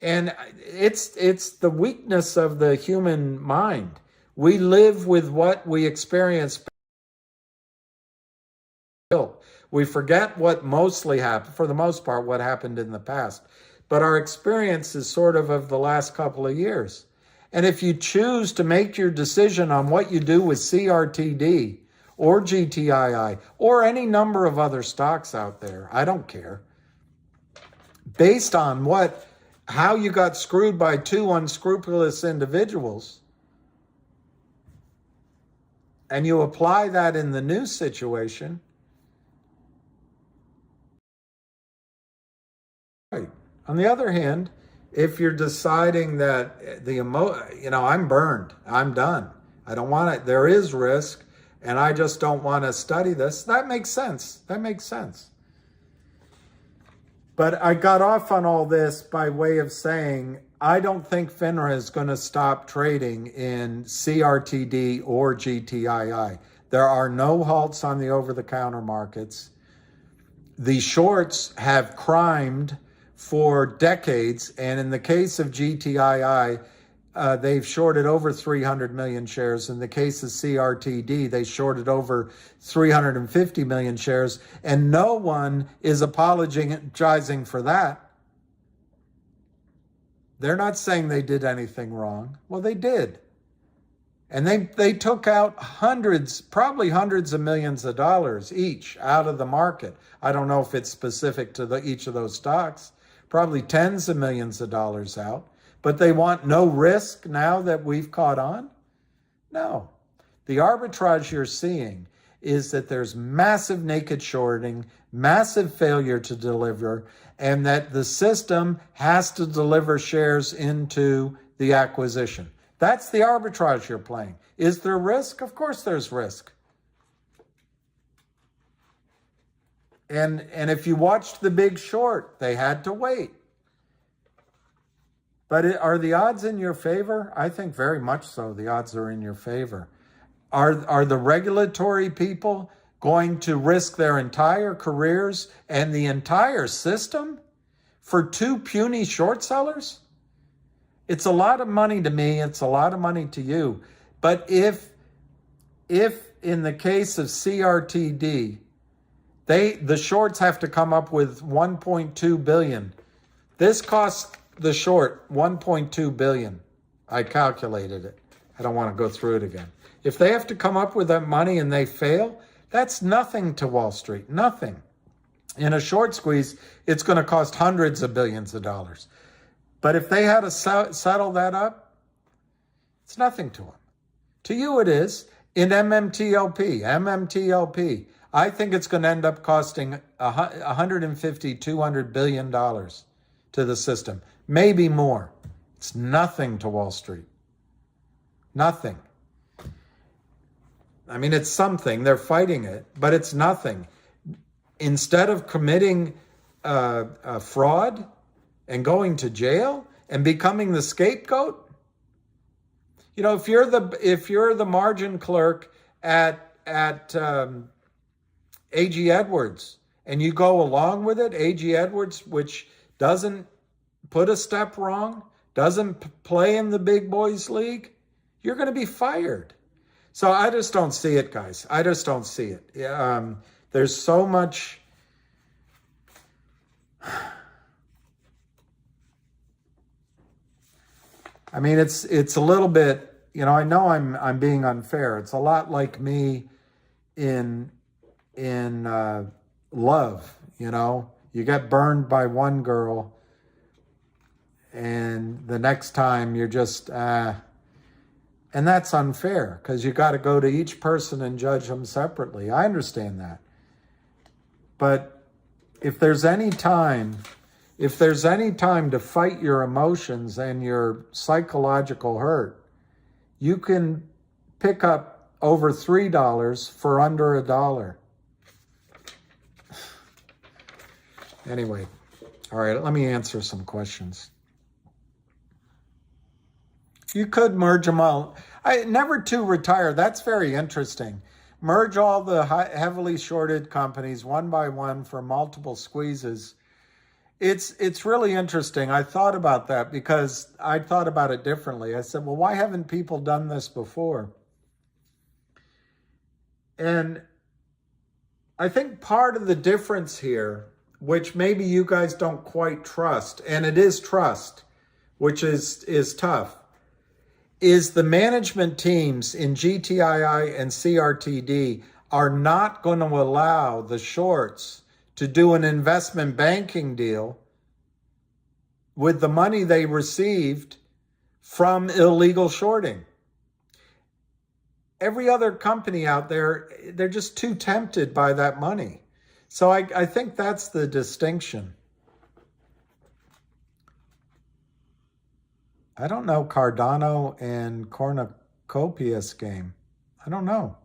And it's the weakness of the human mind. We live with what we experience. We forget what mostly happened, for the most part, what happened in the past. But our experience is sort of the last couple of years. And if you choose to make your decision on what you do with CRTD or GTII or any number of other stocks out there, I don't care, based on how you got screwed by 2 unscrupulous individuals, and you apply that in the new situation, right. On the other hand, if you're deciding that I'm burned, I'm done, I don't want it, there is risk, and I just don't want to study this, that makes sense. That makes sense. But I got off on all this by way of saying, I don't think FINRA is going to stop trading in CRTD or GTII. There are no halts on the over-the-counter markets. The shorts have crimed for decades, and in the case of GTII, they've shorted over 300 million shares. In the case of CRTD, they shorted over 350 million shares, and no one is apologizing for that. They're not saying they did anything wrong. Well, they did. And they took out probably hundreds of millions of dollars each out of the market. I don't know if it's specific to each of those stocks. Probably tens of millions of dollars out. But they want no risk now that we've caught on? No. The arbitrage you're seeing is that there's massive naked shorting, massive failure to deliver, and that the system has to deliver shares into the acquisition. That's the arbitrage you're playing. Is there risk? Of course there's risk. And if you watched The Big Short, they had to wait. But are the odds in your favor? I think very much so. The odds are in your favor. Are the regulatory people going to risk their entire careers and the entire system for 2 puny short sellers? It's a lot of money to me. It's a lot of money to you. But if in the case of CRTD, The shorts have to come up with 1.2 billion. This costs the short 1.2 billion. I calculated it. I don't want to go through it again. If they have to come up with that money and they fail, that's nothing to Wall Street. Nothing. In a short squeeze, it's going to cost hundreds of billions of dollars. But if they had to settle that up, it's nothing to them. To you it is. In MMTLP, I think it's going to end up costing $150, $200 billion to the system. Maybe more. It's nothing to Wall Street. Nothing. I mean, it's something. They're fighting it, but it's nothing. Instead of committing fraud and going to jail and becoming the scapegoat, you know, if you're the margin clerk at A.G. Edwards and you go along with it, A.G. Edwards, which doesn't put a step wrong, doesn't play in the big boys league, you're going to be fired. So I just don't see it, guys. I just don't see it. There's so much. I mean, it's a little bit, you know, I know I'm being unfair. It's a lot like me in love, you know. You get burned by one girl and the next time you're just, and that's unfair because you got to go to each person and judge them separately. I understand that. But if there's any time to fight your emotions and your psychological hurt, you can pick up over $3 for under $1. Anyway, all right, let me answer some questions. You could merge them all. Never to retire. That's very interesting. Merge all the heavily shorted companies one by one for multiple squeezes. It's really interesting. I thought about that because I thought about it differently. I said, well, why haven't people done this before? And I think part of the difference here, which maybe you guys don't quite trust, and it is trust, which is tough, is the management teams in GTII and CRTD are not going to allow the shorts to do an investment banking deal with the money they received from illegal shorting. Every other company out there, they're just too tempted by that money. So I think that's the distinction. I don't know Cardano and Cornucopias game. I don't know.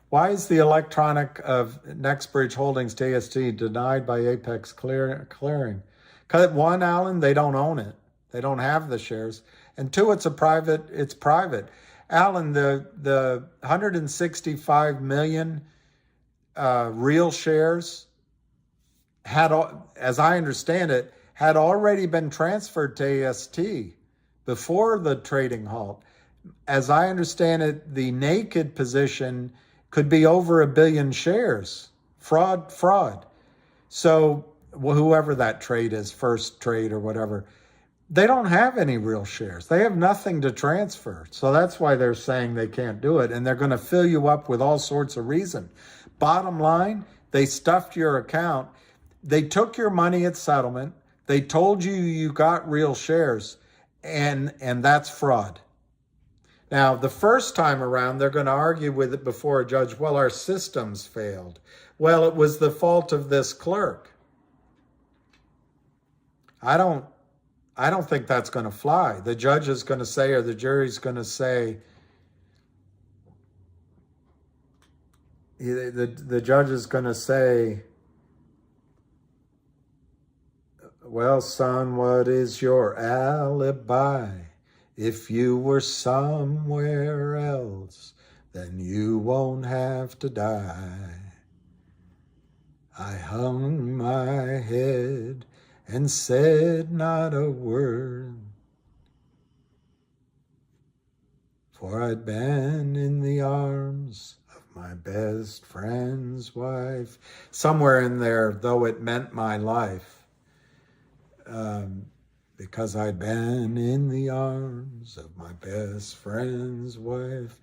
Why is the electronic of NextBridge Holdings JST denied by Apex Clearing? Because one, Alan, they don't own it. They don't have the shares. And two, it's private. Alan, the 165 million real shares had, as I understand it, had already been transferred to AST before the trading halt. As I understand it, the naked position could be over 1 billion shares. Fraud. So whoever that trade is, first trade or whatever, they don't have any real shares. They have nothing to transfer. So that's why they're saying they can't do it. And they're going to fill you up with all sorts of reason. Bottom line, they stuffed your account. They took your money at settlement. They told you you got real shares, and that's fraud. Now, the first time around, they're going to argue with it before a judge, well, our systems failed. Well, it was the fault of this clerk. I don't think that's going to fly. The judge is going to say, or the jury's going to say, the judge is going to say, well, son, what is your alibi? If you were somewhere else, then you won't have to die. I hung my head and said not a word, for I'd been in the arms of my best friend's wife. Somewhere in there, though it meant my life, because I'd been in the arms of my best friend's wife.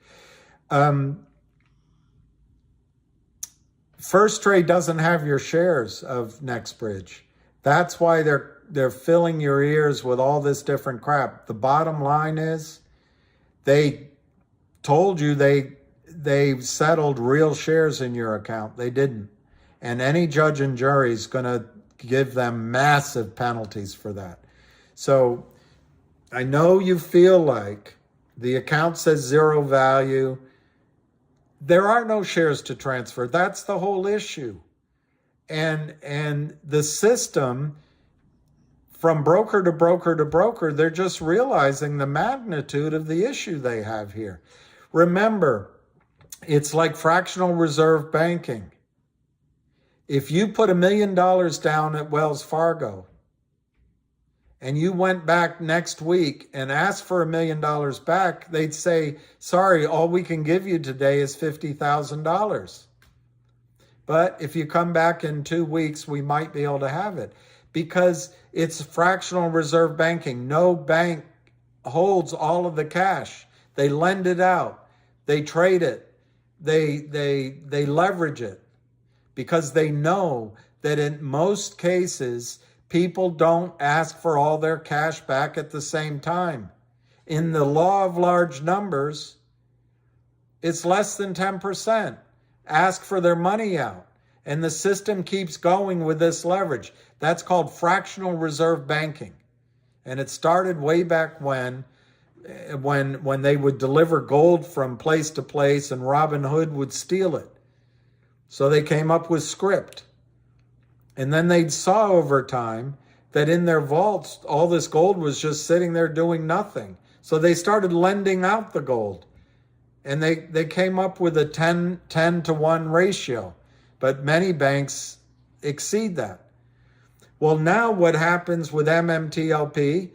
First Trade doesn't have your shares of NextBridge. That's why they're filling your ears with all this different crap. The bottom line is, they told you they settled real shares in your account. They didn't. And any judge and jury is going to give them massive penalties for that. So I know you feel like the account says zero value. There are no shares to transfer. That's the whole issue. And the system, from broker to broker to broker, they're just realizing the magnitude of the issue they have here. Remember, it's like fractional reserve banking. If you put $1 million down at Wells Fargo and you went back next week and asked for $1 million back, they'd say, sorry, all we can give you today is $50,000. But if you come back in 2 weeks, we might be able to have it, because it's fractional reserve banking. No bank holds all of the cash. They lend it out. They trade it. They leverage it, because they know that in most cases, people don't ask for all their cash back at the same time. In the law of large numbers, it's less than 10%. Ask for their money out. And the system keeps going with this leverage. That's called fractional reserve banking. And it started way back when they would deliver gold from place to place and Robin Hood would steal it. So they came up with script. And then they saw over time that in their vaults, all this gold was just sitting there doing nothing. So they started lending out the gold. And they came up with a 10 to 1 ratio. But many banks exceed that. Well, now what happens with MMTLP,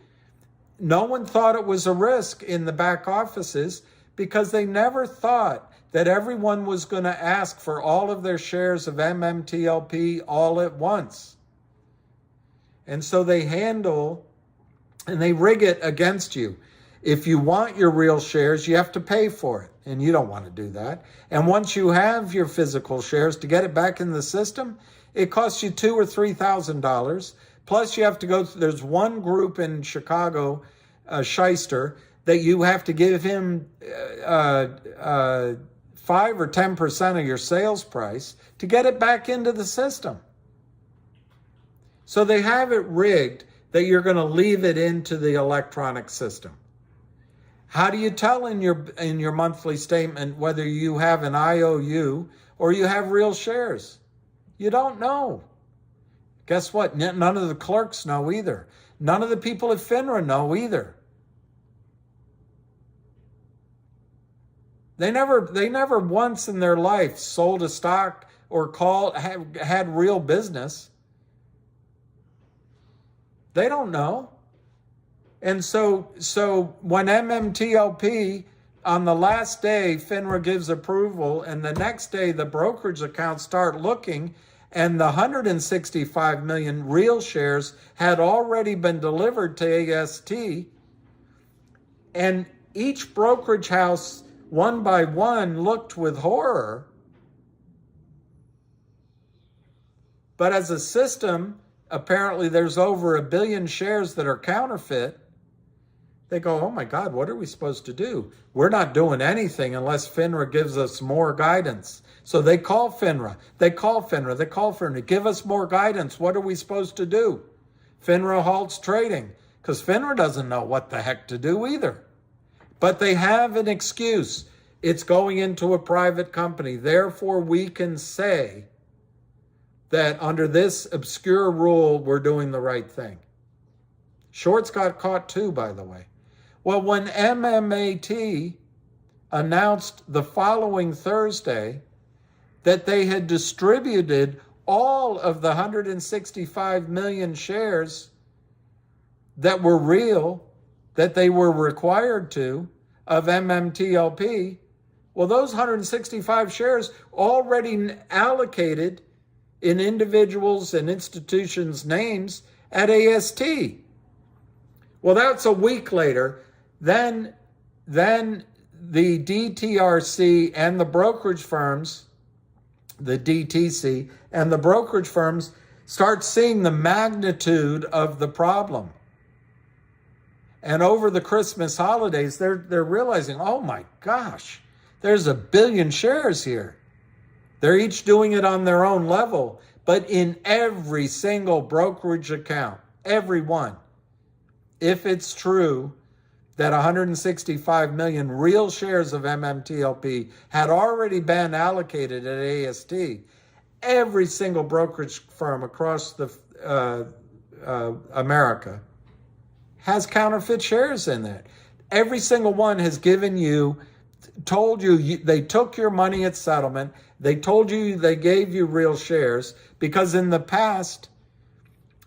no one thought it was a risk in the back offices, because they never thought that everyone was going to ask for all of their shares of MMTLP all at once. And so they handle and they rig it against you. If you want your real shares, you have to pay for it, and you don't want to do that. And once you have your physical shares, to get it back in the system, it costs you $2,000 or $3,000. Plus, you have to go. There's one group in Chicago, Shyster, that you have to give him 5 or 10% of your sales price to get it back into the system. So they have it rigged that you're going to leave it into the electronic system. How do you tell in your monthly statement whether you have an IOU or you have real shares? You don't know. Guess what? None of the clerks know either. None of the people at FINRA know either. They never once in their life sold a stock or had real business. They don't know. And so when MMTLP, on the last day, FINRA gives approval, and the next day the brokerage accounts start looking, and the 165 million real shares had already been delivered to AST, and each brokerage house, one by one, looked with horror. But as a system, apparently there's over 1 billion shares that are counterfeit. They go, oh my God, what are we supposed to do? We're not doing anything unless FINRA gives us more guidance. So they call FINRA, they call FINRA, give us more guidance. What are we supposed to do? FINRA halts trading, because FINRA doesn't know what the heck to do either. But they have an excuse. It's going into a private company. Therefore, we can say that under this obscure rule, we're doing the right thing. Shorts got caught too, by the way. Well, when MMAT announced the following Thursday that they had distributed all of the 165 million shares that were real, that they were required to, of MMTLP, Well, those 165 shares already allocated in individuals and institutions' names at AST. Well, that's a week later. Then the DTRC and the brokerage firms, the DTC and the brokerage firms start seeing the magnitude of the problem. And over the Christmas holidays, they're realizing, oh my gosh, there's 1 billion shares here. They're each doing it on their own level, but in every single brokerage account, every one, if it's true that 165 million real shares of MMTLP had already been allocated at AST, every single brokerage firm across the America has counterfeit shares in that. Every single one has given you, told you, they took your money at settlement. They told you they gave you real shares because in the past,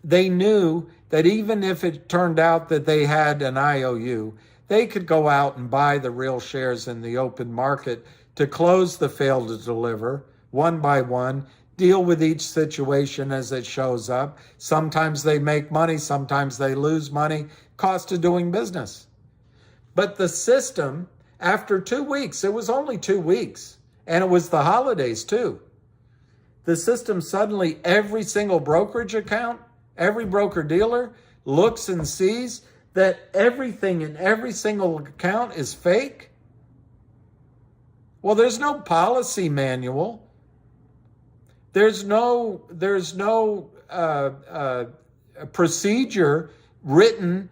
they knew that even if it turned out that they had an IOU, they could go out and buy the real shares in the open market to close the fail to deliver one by one, deal with each situation as it shows up. Sometimes they make money, sometimes they lose money, cost of doing business. But the system, after 2 weeks, it was only 2 weeks, and it was the holidays too. The system suddenly, every single brokerage account, every broker dealer looks and sees that everything in every single account is fake. Well, there's no policy manual. There's no procedure written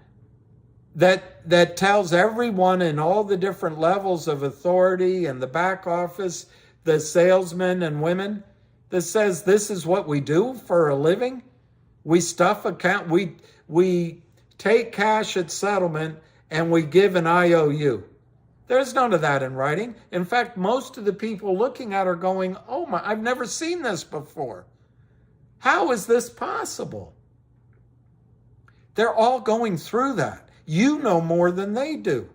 that tells everyone in all the different levels of authority and the back office, the salesmen and women, that says this is what we do for a living. We stuff account, we take cash at settlement and we give an IOU. There's none of that in writing. In fact, most of the people looking at it are going, oh my, I've never seen this before. How is this possible? They're all going through that. You know more than they do.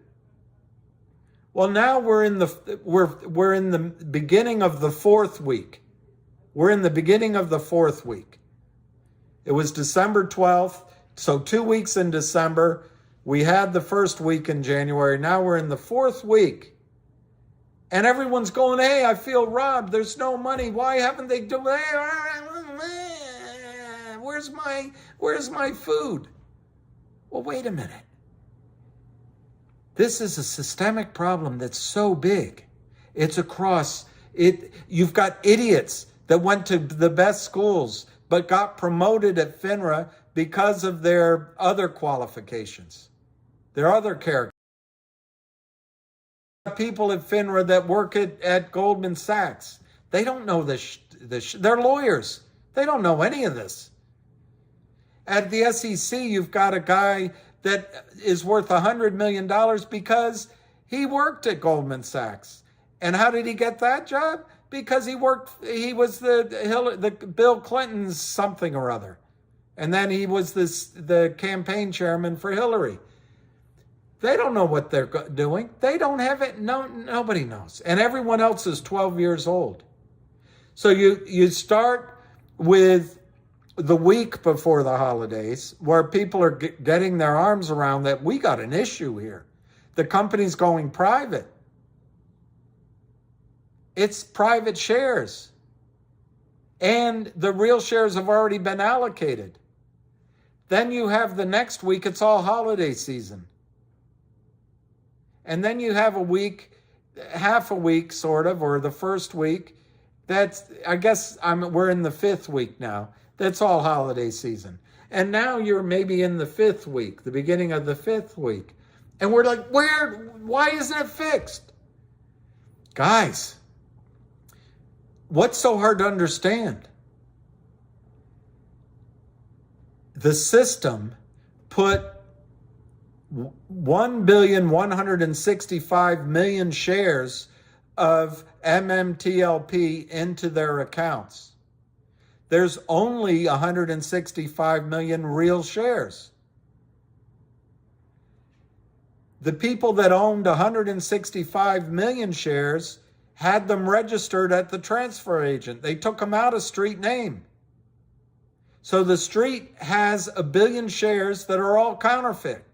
Well, now we're in the beginning of the 4th week. We're in the beginning of the 4th week. It was December 12th, so 2 weeks in December. We had the 1st week in January. Now we're in the 4th week. And everyone's going, hey, I feel robbed. There's no money. Why haven't they done it? Where's my food? Well, wait a minute. This is a systemic problem that's so big. It's across it. You've got idiots that went to the best schools but got promoted at FINRA because of their other qualifications, their other character. People at FINRA that work at Goldman Sachs, they don't know this. They're lawyers. They don't know any of this. At the SEC, you've got a guy that is worth $100 million because he worked at Goldman Sachs. And how did he get that job? Because he was the Bill Clinton's something or other. And then he was the campaign chairman for Hillary. They don't know what they're doing. They don't have it. No, nobody knows. And everyone else is 12 years old. So you start with the week before the holidays where people are getting their arms around that we got an issue here. The company's going private. It's private shares. And the real shares have already been allocated. Then you have the next week, it's all holiday season. And then you have a week, half a week sort of, or the first week. That's, I guess we're in the 5th week now. That's all holiday season. And now you're maybe in the 5th week, the beginning of the 5th week. And we're like, why isn't it fixed? Guys, what's so hard to understand? The system put 1,165,000,000 shares of MMTLP into their accounts. There's only 165 million real shares. The people that owned 165 million shares had them registered at the transfer agent. They took them out of street name. So the street has 1 billion shares that are all counterfeit.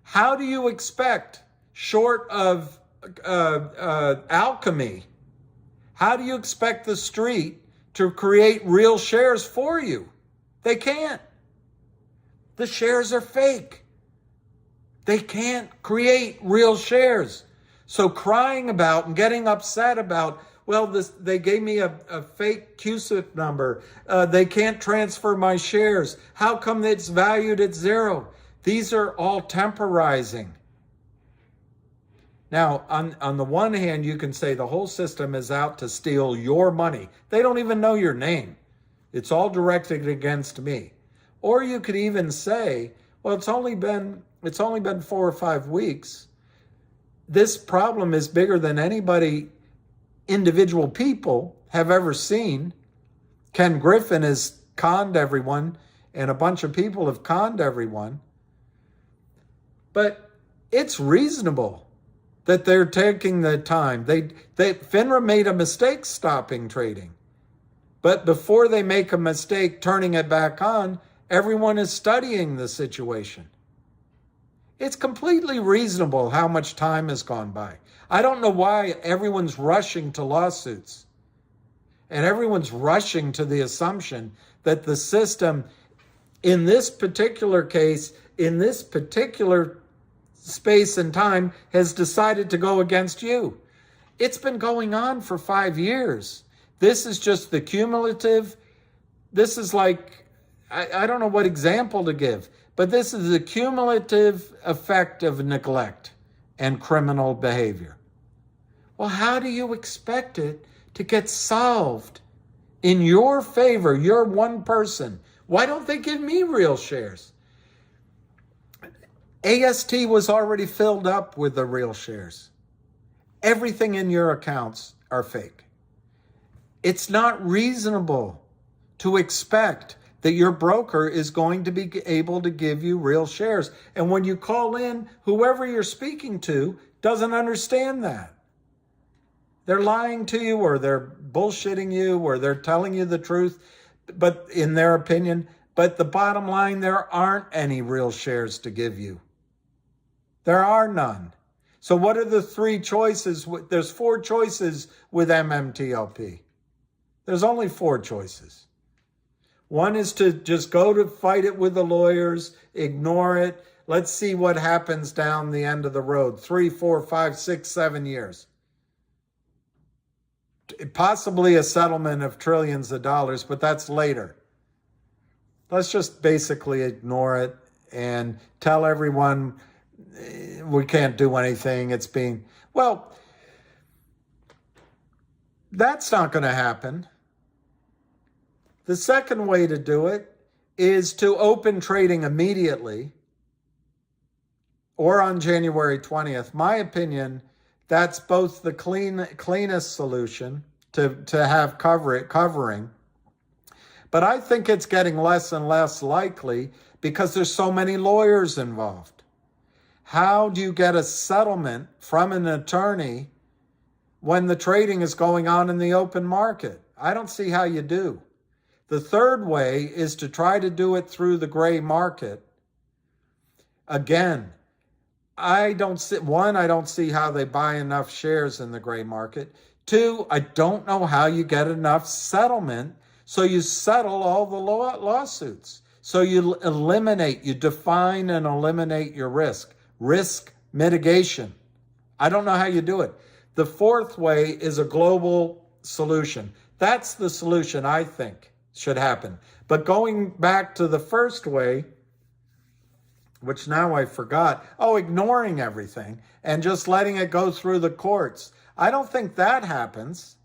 How do you expect, short of alchemy, how do you expect the street to create real shares for you? They can't. The shares are fake. They can't create real shares. So crying about and getting upset about, well, they gave me a fake CUSIP number. They can't transfer my shares. How come it's valued at 0? These are all temporizing. Now, on the one hand, you can say the whole system is out to steal your money. They don't even know your name. It's all directed against me. Or you could even say, well, it's only been 4 or 5 weeks. This problem is bigger than anybody, individual people, have ever seen. Ken Griffin has conned everyone, and a bunch of people have conned everyone. But it's reasonable that they're taking the time. FINRA made a mistake stopping trading. But before they make a mistake turning it back on, everyone is studying the situation. It's completely reasonable how much time has gone by. I don't know why everyone's rushing to lawsuits. And everyone's rushing to the assumption that the system, in this particular case, in this particular space and time, has decided to go against you. It's been going on for 5 years. This is just the cumulative. This is like, I don't know what example to give, but this is the cumulative effect of neglect and criminal behavior. Well, how do you expect it to get solved in your favor? You're one person. Why don't they give me real shares? AST was already filled up with the real shares. Everything in your accounts are fake. It's not reasonable to expect that your broker is going to be able to give you real shares. And when you call in, whoever you're speaking to doesn't understand that. They're lying to you, or they're bullshitting you, or they're telling you the truth, but in their opinion. But the bottom line, there aren't any real shares to give you. There are none. So what are the 3 choices? There's 4 choices with MMTLP. There's only 4 choices. One is to just go to fight it with the lawyers, ignore it. Let's see what happens down the end of the road. 3, 4, 5, 6, 7 years. Possibly a settlement of trillions of dollars, but that's later. Let's just basically ignore it and tell everyone we can't do anything. It's being, well, that's not going to happen. The second way to do it is to open trading immediately or on January 20th. My opinion, that's both the cleanest solution to have covering. But I think it's getting less and less likely because there's so many lawyers involved. How do you get a settlement from an attorney when the trading is going on in the open market? I don't see how you do. The third way is to try to do it through the gray market. Again, I don't see how they buy enough shares in the gray market. 2, I don't know how you get enough settlement so you settle all the lawsuits. So you define and eliminate your risk. Risk mitigation. I don't know how you do it. The fourth way is a global solution. That's the solution I think should happen. But going back to the first way, which now I forgot, ignoring everything and just letting it go through the courts. I don't think that happens.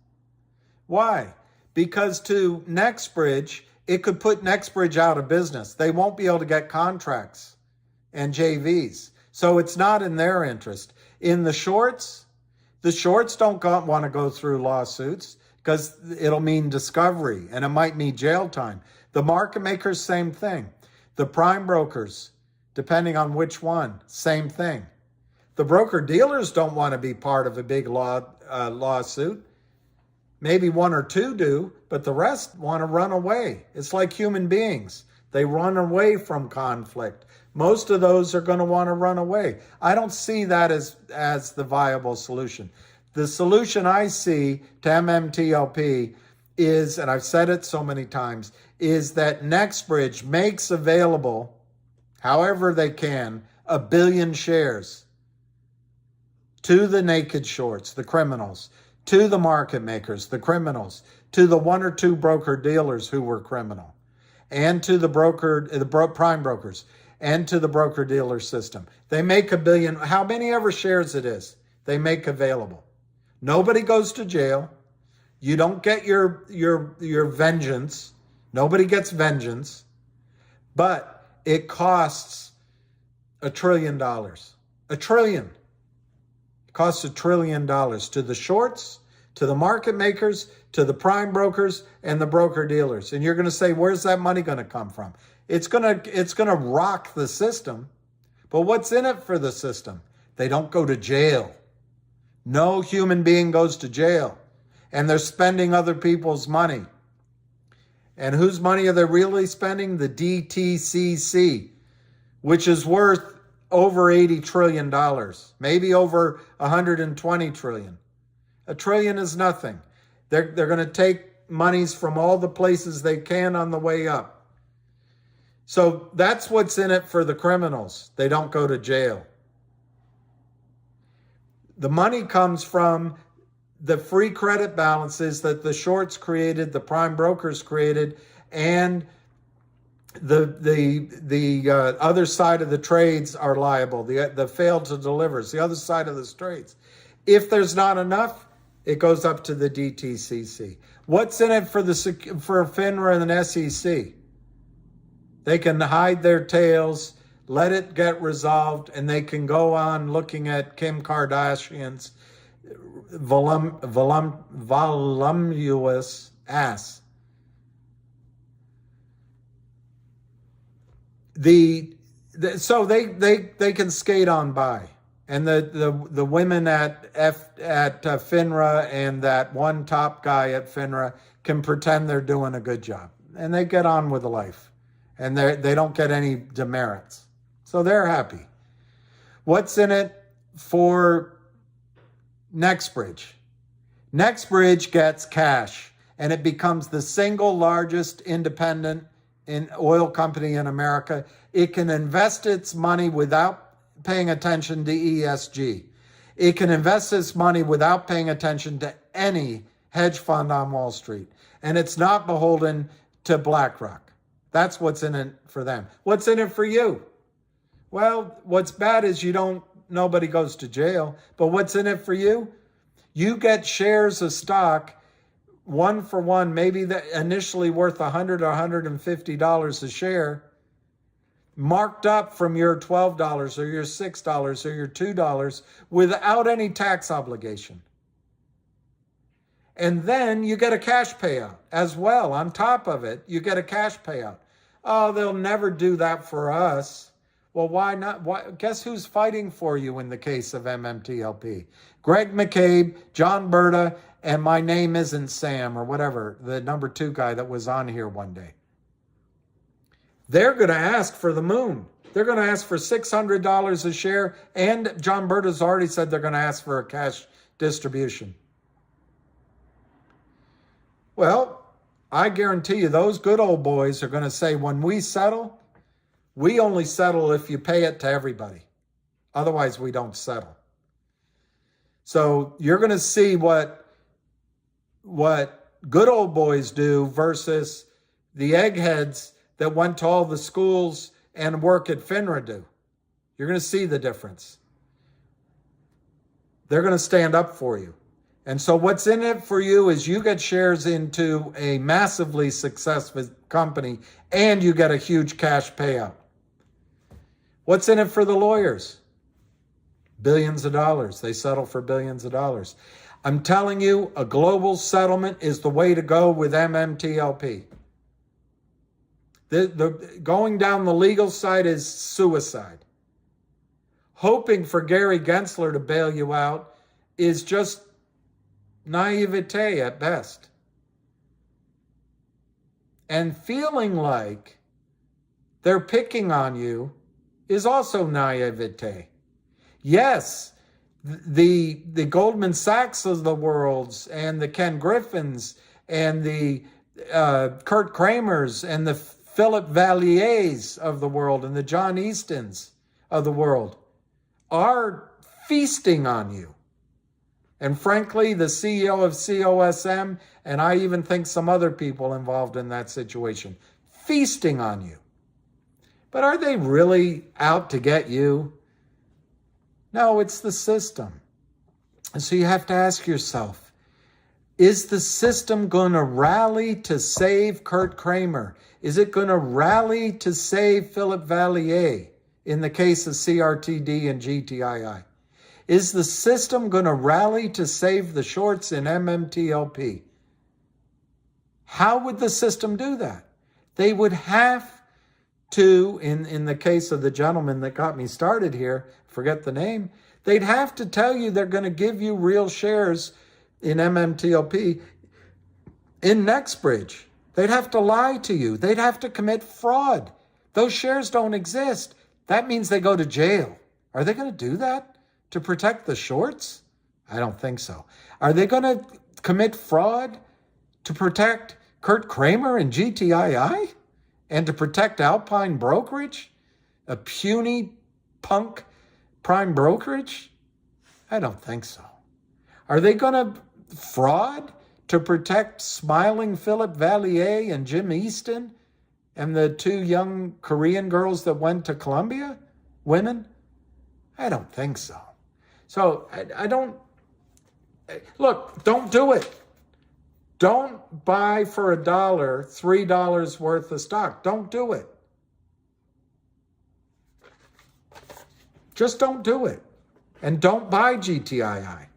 Why? Because to NextBridge, it could put NextBridge out of business. They won't be able to get contracts and JVs. So it's not in their interest. In the shorts don't want to go through lawsuits because it'll mean discovery and it might mean jail time. The market makers, same thing. The prime brokers, depending on which one, same thing. The broker dealers don't want to be part of a big lawsuit. Maybe one or two do, but the rest want to run away. It's like human beings. They run away from conflict. Most of those are going to want to run away. I don't see that as the viable solution. The solution I see to MMTLP is, and I've said it so many times, is that NextBridge makes available, however they can, 1 billion shares to the naked shorts, the criminals, to the market makers, the criminals, to the one or two broker dealers who were criminal, and to the prime brokers, and to the broker dealer system. They make 1 billion, how many ever shares it is, they make available. Nobody goes to jail. You don't get your vengeance. Nobody gets vengeance. But it costs $1 trillion. $1 trillion. It costs $1 trillion to the shorts, to the market makers, to the prime brokers, and the broker dealers. And you're going to say, where's that money going to come from? It's going to rock the system. But what's in it for the system? They don't go to jail. No human being goes to jail. And they're spending other people's money. And whose money are they really spending? The DTCC, which is worth over $80 trillion, maybe over $120 trillion. $1 trillion is nothing. They're going to take monies from all the places they can on the way up. So that's what's in it for the criminals. They don't go to jail. The money comes from the free credit balances that the shorts created, the prime brokers created, and the other side of the trades are liable. The failed to delivers, the other side of the trades. If there's not enough, it goes up to the DTCC. What's in it for FINRA and the SEC? They can hide their tails, let it get resolved, and they can go on looking at Kim Kardashian's voluminous ass. So they can skate on by, and the women at FINRA and that one top guy at FINRA can pretend they're doing a good job, and they get on with life, and they don't get any demerits, so they're happy. What's in it for NextBridge? NextBridge gets cash, and it becomes the single largest independent oil company in America. It can invest its money without paying attention to ESG. It can invest its money without paying attention to any hedge fund on Wall Street. And it's not beholden to BlackRock. That's what's in it for them. What's in it for you? Well, what's bad is nobody goes to jail. But what's in it for you? You get shares of stock, one for one, maybe that initially worth $100 or $150 a share, marked up from your $12 or your $6 or your $2 without any tax obligation. And then you get a cash payout as well. On top of it, you get a cash payout. Oh, they'll never do that for us. Well, why not? Guess who's fighting for you in the case of MMTLP? Greg McCabe, John Berta, and my name isn't Sam or whatever, the number 2 guy that was on here one day. They're going to ask for the moon. They're going to ask for $600 a share, and John Berta's already said they're going to ask for a cash distribution. Well, I guarantee you those good old boys are going to say, when we settle, we only settle if you pay it to everybody. Otherwise, we don't settle. So you're going to see what good old boys do versus the eggheads that went to all the schools and work at FINRA do. You're going to see the difference. They're going to stand up for you. And so what's in it for you is you get shares into a massively successful company and you get a huge cash payout. What's in it for the lawyers? Billions of dollars. They settle for billions of dollars. I'm telling you, a global settlement is the way to go with MMTLP. The going down the legal side is suicide. Hoping for Gary Gensler to bail you out is just naivete at best. And feeling like they're picking on you is also naivete. Yes, the Goldman Sachs of the worlds and the Ken Griffins and the Kurt Kramers and the Philip Valliers of the world and the John Eastons of the world are feasting on you. And frankly, the CEO of COSM, and I even think some other people involved in that situation, feasting on you. But are they really out to get you? No, it's the system. And so you have to ask yourself, is the system going to rally to save Kurt Kramer? Is it going to rally to save Philip Vallier in the case of CRTD and GTII? Is the system going to rally to save the shorts in MMTLP? How would the system do that? They would have to, in the case of the gentleman that got me started here, forget the name, they'd have to tell you they're going to give you real shares in MMTLP in NextBridge. They'd have to lie to you. They'd have to commit fraud. Those shares don't exist. That means they go to jail. Are they going to do that to protect the shorts? I don't think so. Are they going to commit fraud to protect Kurt Kramer and GTII? And to protect Alpine Brokerage? A puny punk prime brokerage? I don't think so. Are they going to fraud to protect smiling Philip Vallier and Jim Easton and the two young Korean girls that went to Columbia? Women? I don't think so. So I don't... Look, don't do it. Don't buy for $1, $3 worth of stock. Don't do it. Just don't do it. And don't buy GTII.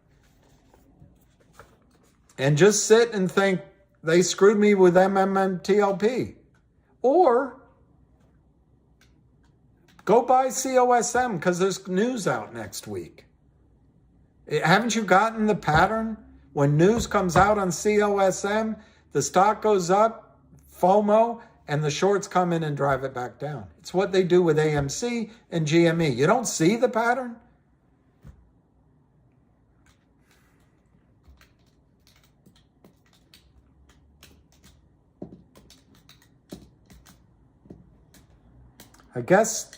And just sit and think, they screwed me with MMTLP. Or go buy COSM because there's news out next week. Haven't you gotten the pattern? When news comes out on COSM, the stock goes up, FOMO, and the shorts come in and drive it back down. It's what they do with AMC and GME. You don't see the pattern? I guess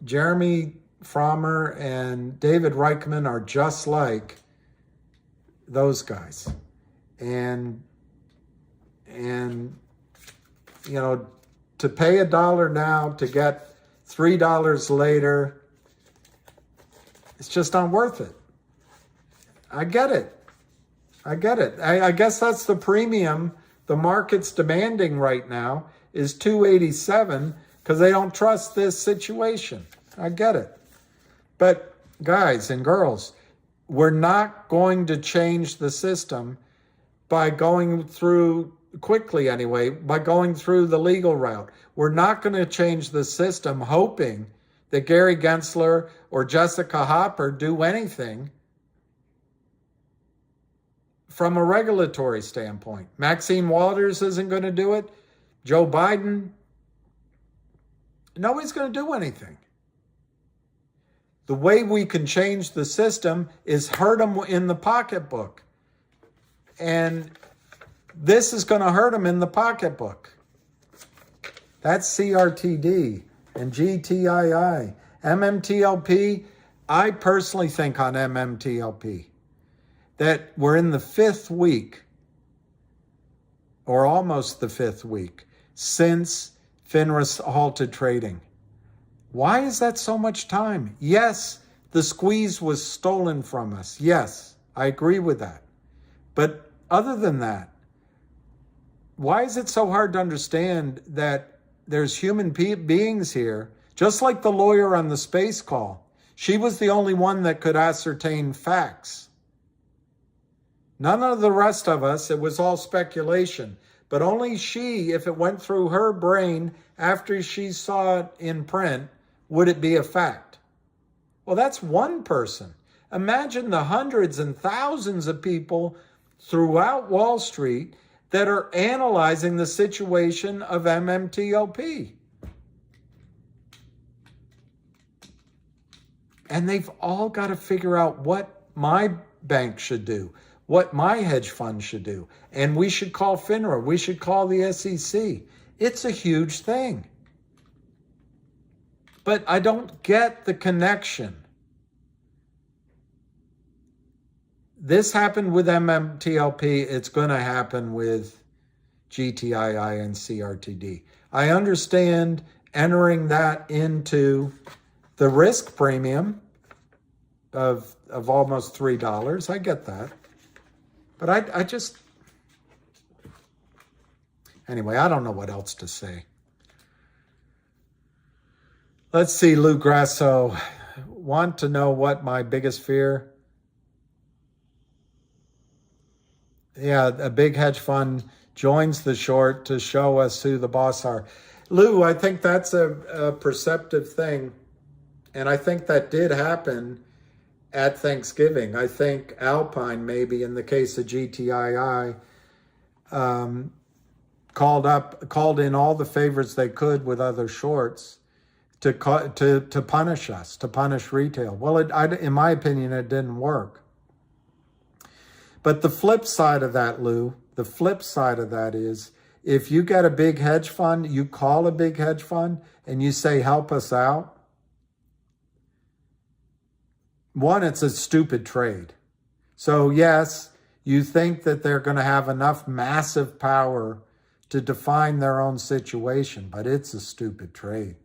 Jeremy Frommer and David Reichman are just like those guys. And you know, to pay $1 now to get $3 later, it's just not worth it. I get it. I guess that's the premium the market's demanding right now is $287 because they don't trust this situation. I get it. But guys and girls, we're not going to change the system by going through, quickly anyway, by going through the legal route. We're not going to change the system hoping that Gary Gensler or Jessica Hopper do anything from a regulatory standpoint. Maxine Waters isn't going to do it. Joe Biden, nobody's going to do anything. The way we can change the system is hurt them in the pocketbook. And this is going to hurt them in the pocketbook. That's CRTD and GTII. MMTLP, I personally think on MMTLP that we're in the 5th week, or almost the 5th week, since FINRA halted trading. Why is that so much time? Yes, the squeeze was stolen from us. Yes, I agree with that. But other than that, why is it so hard to understand that there's human beings here, just like the lawyer on the space call? She was the only one that could ascertain facts. None of the rest of us, it was all speculation. But only she, if it went through her brain after she saw it in print, would it be a fact? Well, that's one person. Imagine the hundreds and thousands of people throughout Wall Street that are analyzing the situation of MMTLP. And they've all got to figure out what my bank should do, what my hedge fund should do. And we should call FINRA. We should call the SEC. It's a huge thing. But I don't get the connection. This happened with MMTLP. It's going to happen with GTII and CRTD. I understand entering that into the risk premium of almost $3. I get that. But I just... Anyway, I don't know what else to say. Let's see, Lou Grasso. Want to know what my biggest fear? Yeah, a big hedge fund joins the short to show us who the boss are. Lou, I think that's a perceptive thing. And I think that did happen at Thanksgiving. I think Alpine, maybe in the case of GTII, called in all the favors they could with other shorts to punish us, to punish retail. Well, in my opinion, it didn't work. But the flip side of that, Lou, the flip side of that is, if you get a big hedge fund, you call a big hedge fund and you say, help us out. One, it's a stupid trade. So yes, you think that they're going to have enough massive power to define their own situation, but it's a stupid trade.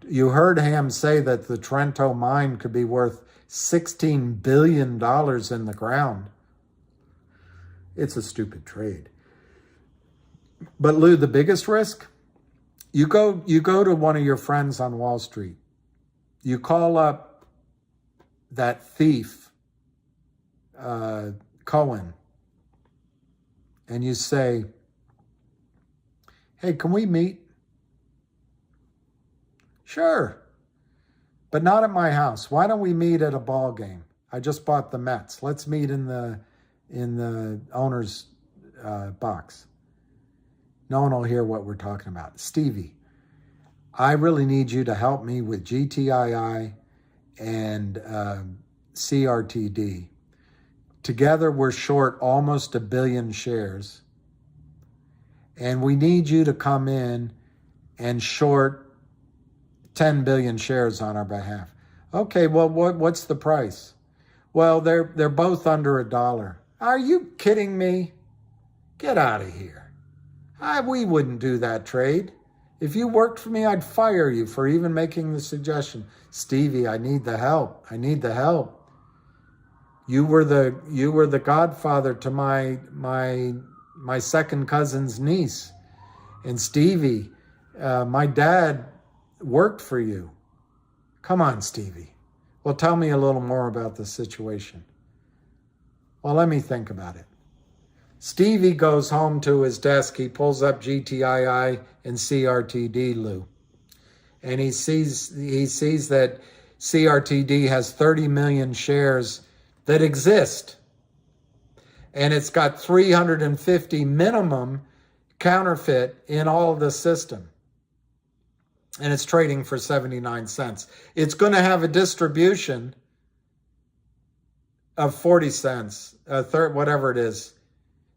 You heard Ham say that the Trento mine could be worth $16 billion in the ground. It's a stupid trade. But Lou, the biggest risk, you go to one of your friends on Wall Street. You call up that thief, Cohen, and you say, hey, can we meet? Sure, but not at my house. Why don't we meet at a ball game? I just bought the Mets. Let's meet in the owner's box. No one will hear what we're talking about. Stevie, I really need you to help me with GTII and CRTD. Together, we're short almost 1 billion shares. And we need you to come in and short 10 billion shares on our behalf. Okay, well, what's the price? Well, they're both under $1. Are you kidding me? Get out of here. We wouldn't do that trade. If you worked for me, I'd fire you for even making the suggestion. Stevie, I need the help. I need the help. You were the godfather to my second cousin's niece. And Stevie, my dad worked for you. Come on, Stevie. Well, tell me a little more about the situation. Well, let me think about it. Stevie goes home to his desk. He pulls up GTII and CRTD, Lou. And he sees that CRTD has 30 million shares that exist. And it's got 350 minimum counterfeit in all of the system. And it's trading for 79 cents. It's going to have a distribution of 40 cents, whatever it is.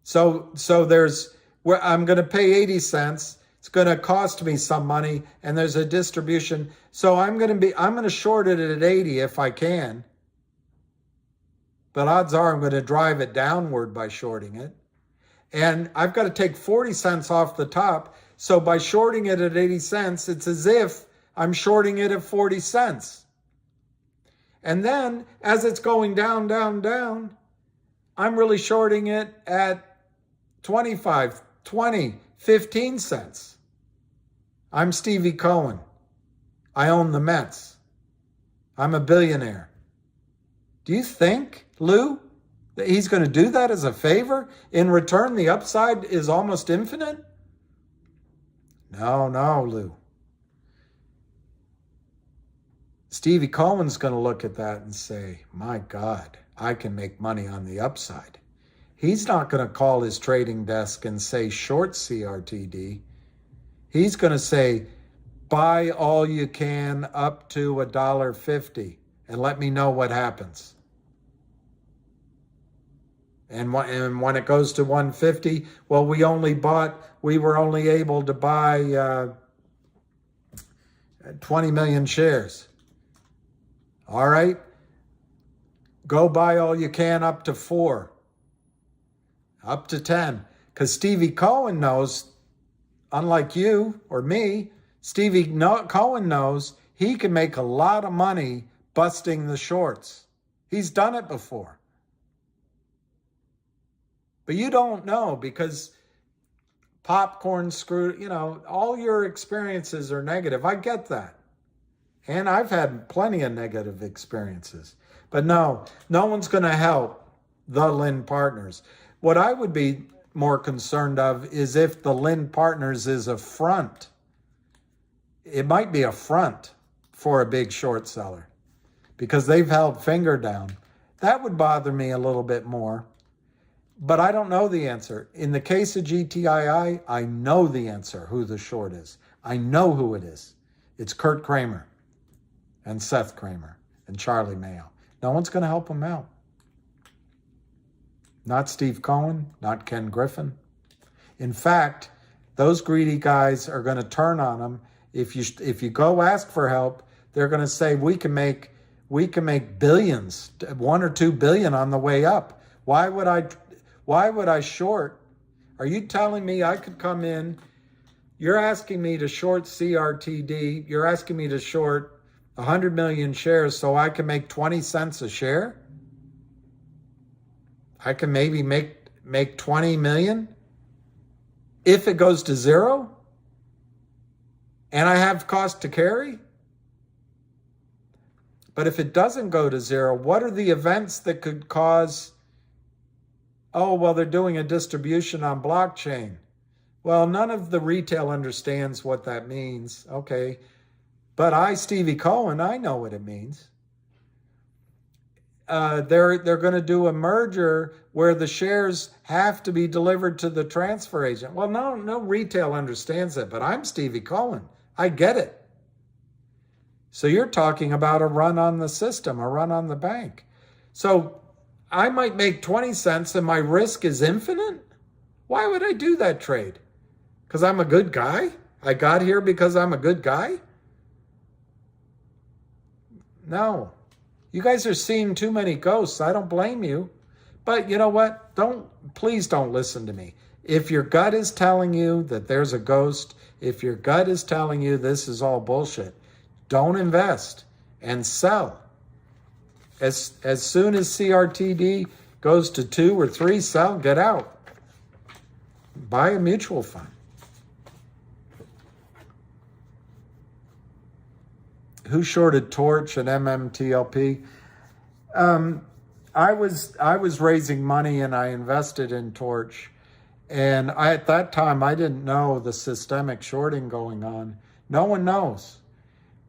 So there's where I'm going to pay 80 cents. It's going to cost me some money, and there's a distribution. So I'm going to short it at 80 if I can. But odds are I'm going to drive it downward by shorting it. And I've got to take 40 cents off the top. So by shorting it at 80 cents, it's as if I'm shorting it at 40 cents. And then as it's going down, down, down, I'm really shorting it at 25, 20, 15 cents. I'm Stevie Cohen. I own the Mets. I'm a billionaire. Do you think, Lou, that he's going to do that as a favor? In return, the upside is almost infinite? No, Lou. Stevie Cohen's going to look at that and say, my God, I can make money on the upside. He's not going to call his trading desk and say short CRTD. He's going to say, buy all you can up to $1.50 and let me know what happens. And when it goes to 150, well, we were only able to buy 20 million shares. All right, go buy all you can up to 4, up to 10. Because Stevie Cohen knows, unlike you or me, Cohen knows he can make a lot of money busting the shorts. He's done it before. But you don't know because popcorn screw, all your experiences are negative. I get that. And I've had plenty of negative experiences. But no one's going to help the Lynn Partners. What I would be more concerned of is if the Lynn Partners is a front. It might be a front for a big short seller because they've held finger down. That would bother me a little bit more. But I don't know the answer. In the case of GTII, I know the answer, who the short is. I know who it is. It's Kurt Kramer and Seth Kramer and Charlie Mayo. No one's going to help them out. Not Steve Cohen, not Ken Griffin. In fact, those greedy guys are going to turn on them. If you go ask for help, they're going to say we can make billions, 1 or 2 billion on the way up. Why would I short? Are you telling me I could come in? You're asking me to short CRTD. You're asking me to short 100 million shares so I can make 20 cents a share? I can maybe make 20 million if it goes to zero and I have cost to carry. But if it doesn't go to zero, what are the events that could cause, oh, well, they're doing a distribution on blockchain. Well, none of the retail understands what that means. Okay. But Stevie Cohen, I know what it means. They're going to do a merger where the shares have to be delivered to the transfer agent. Well, no retail understands it, but I'm Stevie Cohen. I get it. So you're talking about a run on the system, a run on the bank. So I might make 20 cents and my risk is infinite? Why would I do that trade? Because I'm a good guy? I got here because I'm a good guy? No. You guys are seeing too many ghosts. I don't blame you. But you know what? Please don't listen to me. If your gut is telling you that there's a ghost, if your gut is telling you this is all bullshit, don't invest and sell. As soon as CRTD goes to 2 or 3, sell, get out. Buy a mutual fund. Who shorted Torch and MMTLP? I was raising money and I invested in Torch. And at that time, I didn't know the systemic shorting going on. No one knows.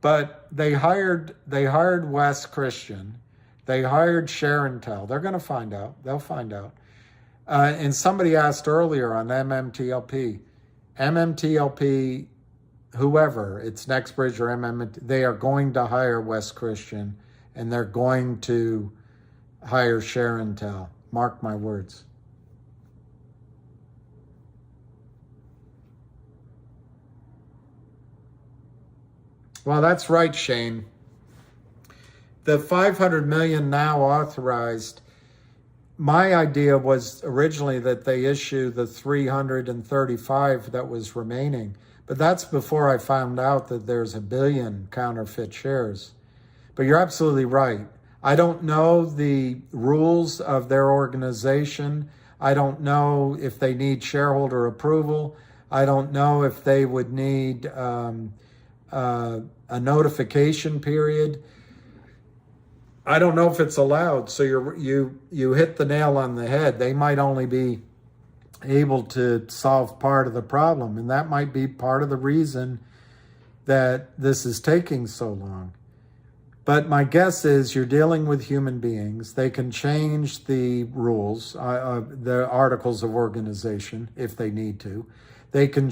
But they hired Wes Christian. They hired Sharon Tell. They're going to find out. They'll find out. And somebody asked earlier on MMTLP. MMTLP, whoever, it's NextBridge or MMT, they are going to hire Wes Christian and they're going to hire Sharon Tell. Mark my words. Well, that's right, Shane. The 500 million now authorized, my idea was originally that they issue the 335 that was remaining. But that's before I found out that there's 1 billion counterfeit shares. But you're absolutely right. I don't know the rules of their organization. I don't know if they need shareholder approval. I don't know if they would need a notification period. I don't know if it's allowed. So you hit the nail on the head. They might only be able to solve part of the problem, and that might be part of the reason that this is taking so long. But my guess is you're dealing with human beings. They can change the rules, the articles of organization if they need to. They can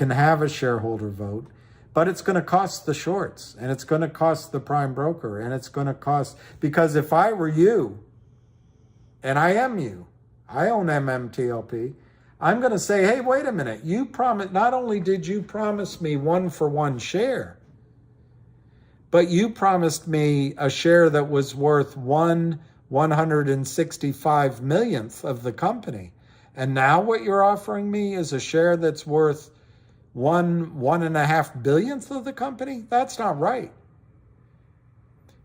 have a shareholder vote, but it's going to cost the shorts, and it's going to cost the prime broker, and it's going to cost, because if I were you, and I am you, I own MMTLP, I'm going to say, hey, wait a minute, not only did you promise me 1-for-1 share, but you promised me a share that was worth 1/165 millionth of the company. And now what you're offering me is a share that's worth 1.5 billionth of the company? That's not right.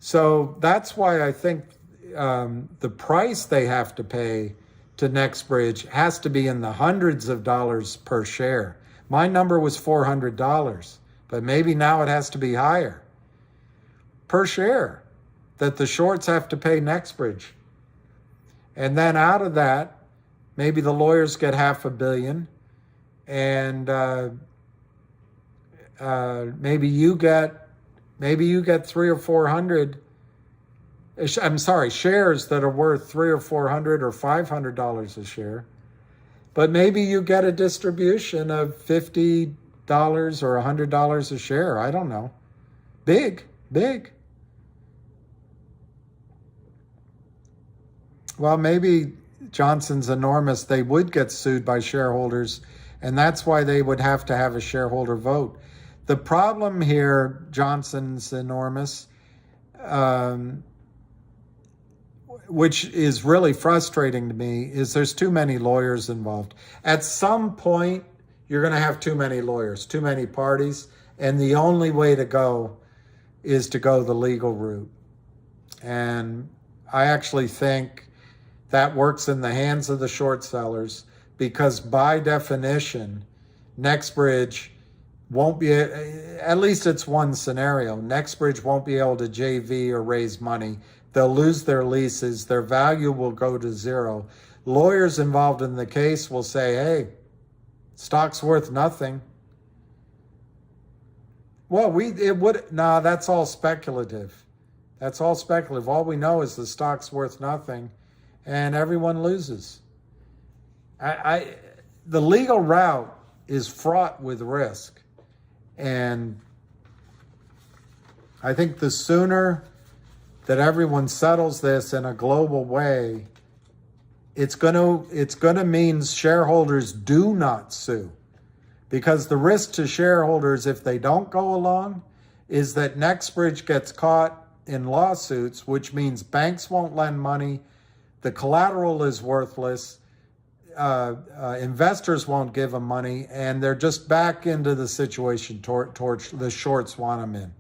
So that's why I think the price they have to pay to NextBridge has to be in the hundreds of dollars per share. My number was $400, but maybe now it has to be higher per share that the shorts have to pay NextBridge. And then out of that, maybe the lawyers get $500 million, and maybe you get 300 or 400. I'm sorry, shares that are worth $300 or $400 or $500 a share. But maybe you get a distribution of $50 or $100 a share. I don't know. Big. Well, maybe Johnson's enormous. They would get sued by shareholders, and that's why they would have to have a shareholder vote. The problem here, Johnson's enormous, which is really frustrating to me, is there's too many lawyers involved. At some point, you're going to have too many lawyers, too many parties, and the only way to go is to go the legal route. And I actually think that works in the hands of the short sellers, because by definition, NextBridge won't be, at least it's one scenario, NextBridge won't be able to JV or raise money. They'll lose their leases. Their value will go to zero. Lawyers involved in the case will say, hey, stock's worth nothing. Well, that's all speculative. That's all speculative. All we know is the stock's worth nothing, and everyone loses. The legal route is fraught with risk. And I think the sooner that everyone settles this in a global way, it's going to mean shareholders do not sue. Because the risk to shareholders, if they don't go along, is that NextBridge gets caught in lawsuits, which means banks won't lend money, the collateral is worthless, investors won't give them money, and they're just back into the situation the shorts want them in.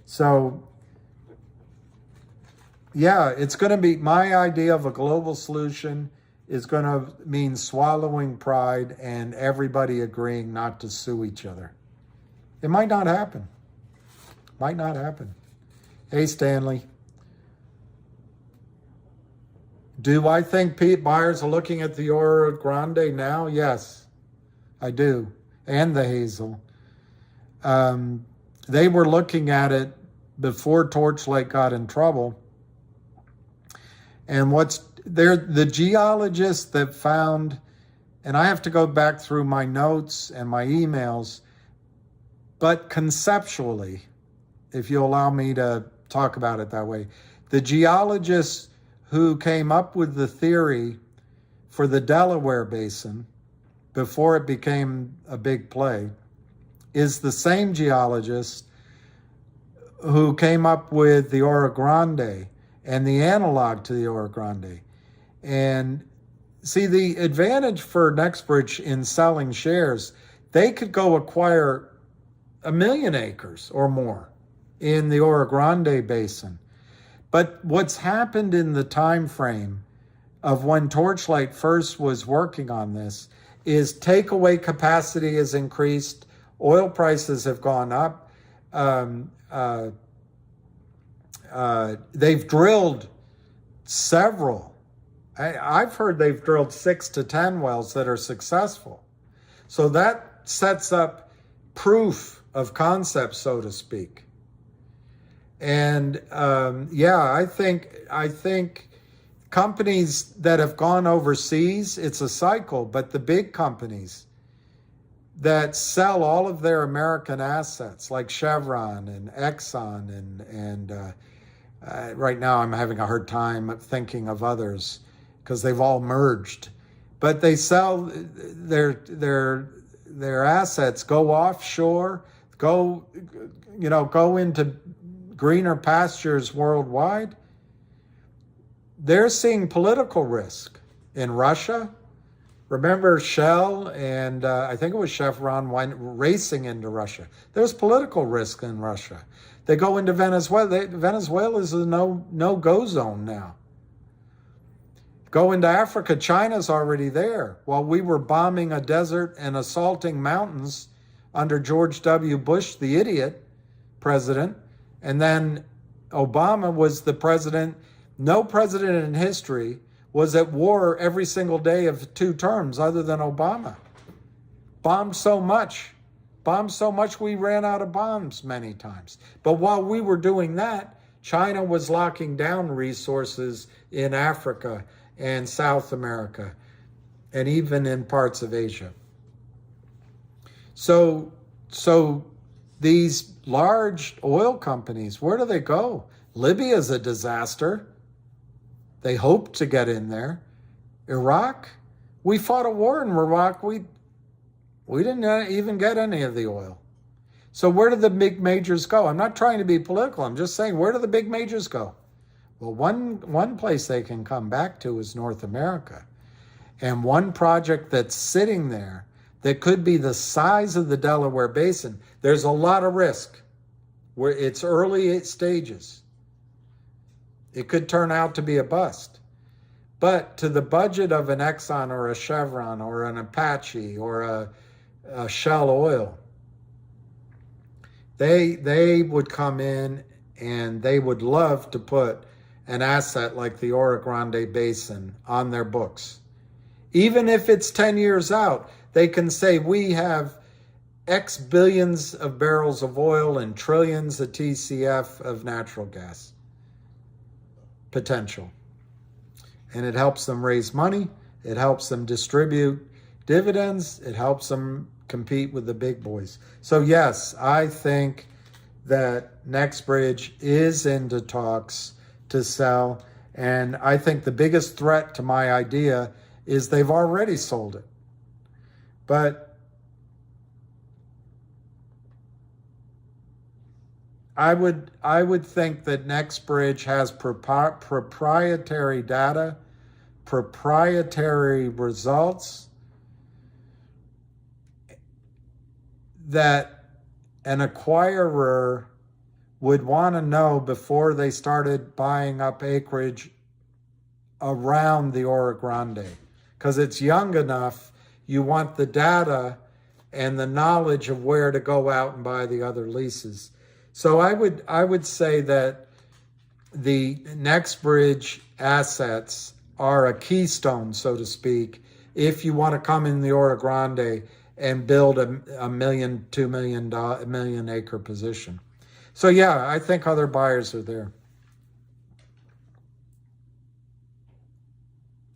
So, yeah, it's going to be, my idea of a global solution is going to mean swallowing pride and everybody agreeing not to sue each other. It might not happen. Might not happen. Hey, Stanley. Do I think buyers are looking at the Oro Grande now? Yes, I do. And the Hazel. They were looking at it before Torchlight got in trouble. And the geologists that found, and I have to go back through my notes and my emails, but conceptually, if you allow me to talk about it that way, the geologists who came up with the theory for the Delaware Basin before it became a big play is the same geologist who came up with the Oro Grande and the analog to the Oro Grande. And see, the advantage for NextBridge in selling shares, they could go acquire 1 million acres or more in the Oro Grande Basin. But what's happened in the time frame of when Torchlight first was working on this is takeaway capacity has increased, oil prices have gone up, they've drilled several. I've heard they've drilled 6 to 10 wells that are successful. So that sets up proof of concept, so to speak. And yeah, I think companies that have gone overseas, it's a cycle, but the big companies that sell all of their American assets, like Chevron and Exxon, and right now I'm having a hard time thinking of others because they've all merged. But they sell their assets, go offshore, go into greener pastures worldwide. They're seeing political risk in Russia. Remember Shell and I think it was Chevron went racing into Russia. There's political risk in Russia. They go into Venezuela. Venezuela is a no-go zone now. Go into Africa. China's already there. While we were bombing a desert and assaulting mountains under George W. Bush, the idiot president, and then Obama was the president. No president in history was at war every single day of 2 terms other than Obama. Bombed so much we ran out of bombs many times. But while we were doing that, China was locking down resources in Africa and South America, and even in parts of Asia. So these large oil companies, where do they go? Libya is a disaster. They hoped to get in there. Iraq, we fought a war in Iraq. We didn't even get any of the oil. So where do the big majors go? I'm not trying to be political. I'm just saying, where do the big majors go? Well, one place they can come back to is North America. And one project that's sitting there that could be the size of the Delaware Basin, there's a lot of risk where it's early stages. It could turn out to be a bust. But to the budget of an Exxon or a Chevron or an Apache or a Shell Oil, they would come in and they would love to put an asset like the Oro Grande Basin on their books. Even if it's 10 years out, they can say we have X billions of barrels of oil and trillions of TCF of natural gas potential. And it helps them raise money. It helps them distribute dividends. It helps them compete with the big boys. So yes, I think that NextBridge is into talks to sell. And I think the biggest threat to my idea is they've already sold it. But I would think that NextBridge has proprietary data, proprietary results that an acquirer would want to know before they started buying up acreage around the Oro Grande. Because it's young enough, you want the data and the knowledge of where to go out and buy the other leases. So I would say that the NextBridge assets are a keystone, so to speak, if you want to come in the Oro Grande and build a $1 million, $2 million, $1 million acre position. So yeah, I think other buyers are there.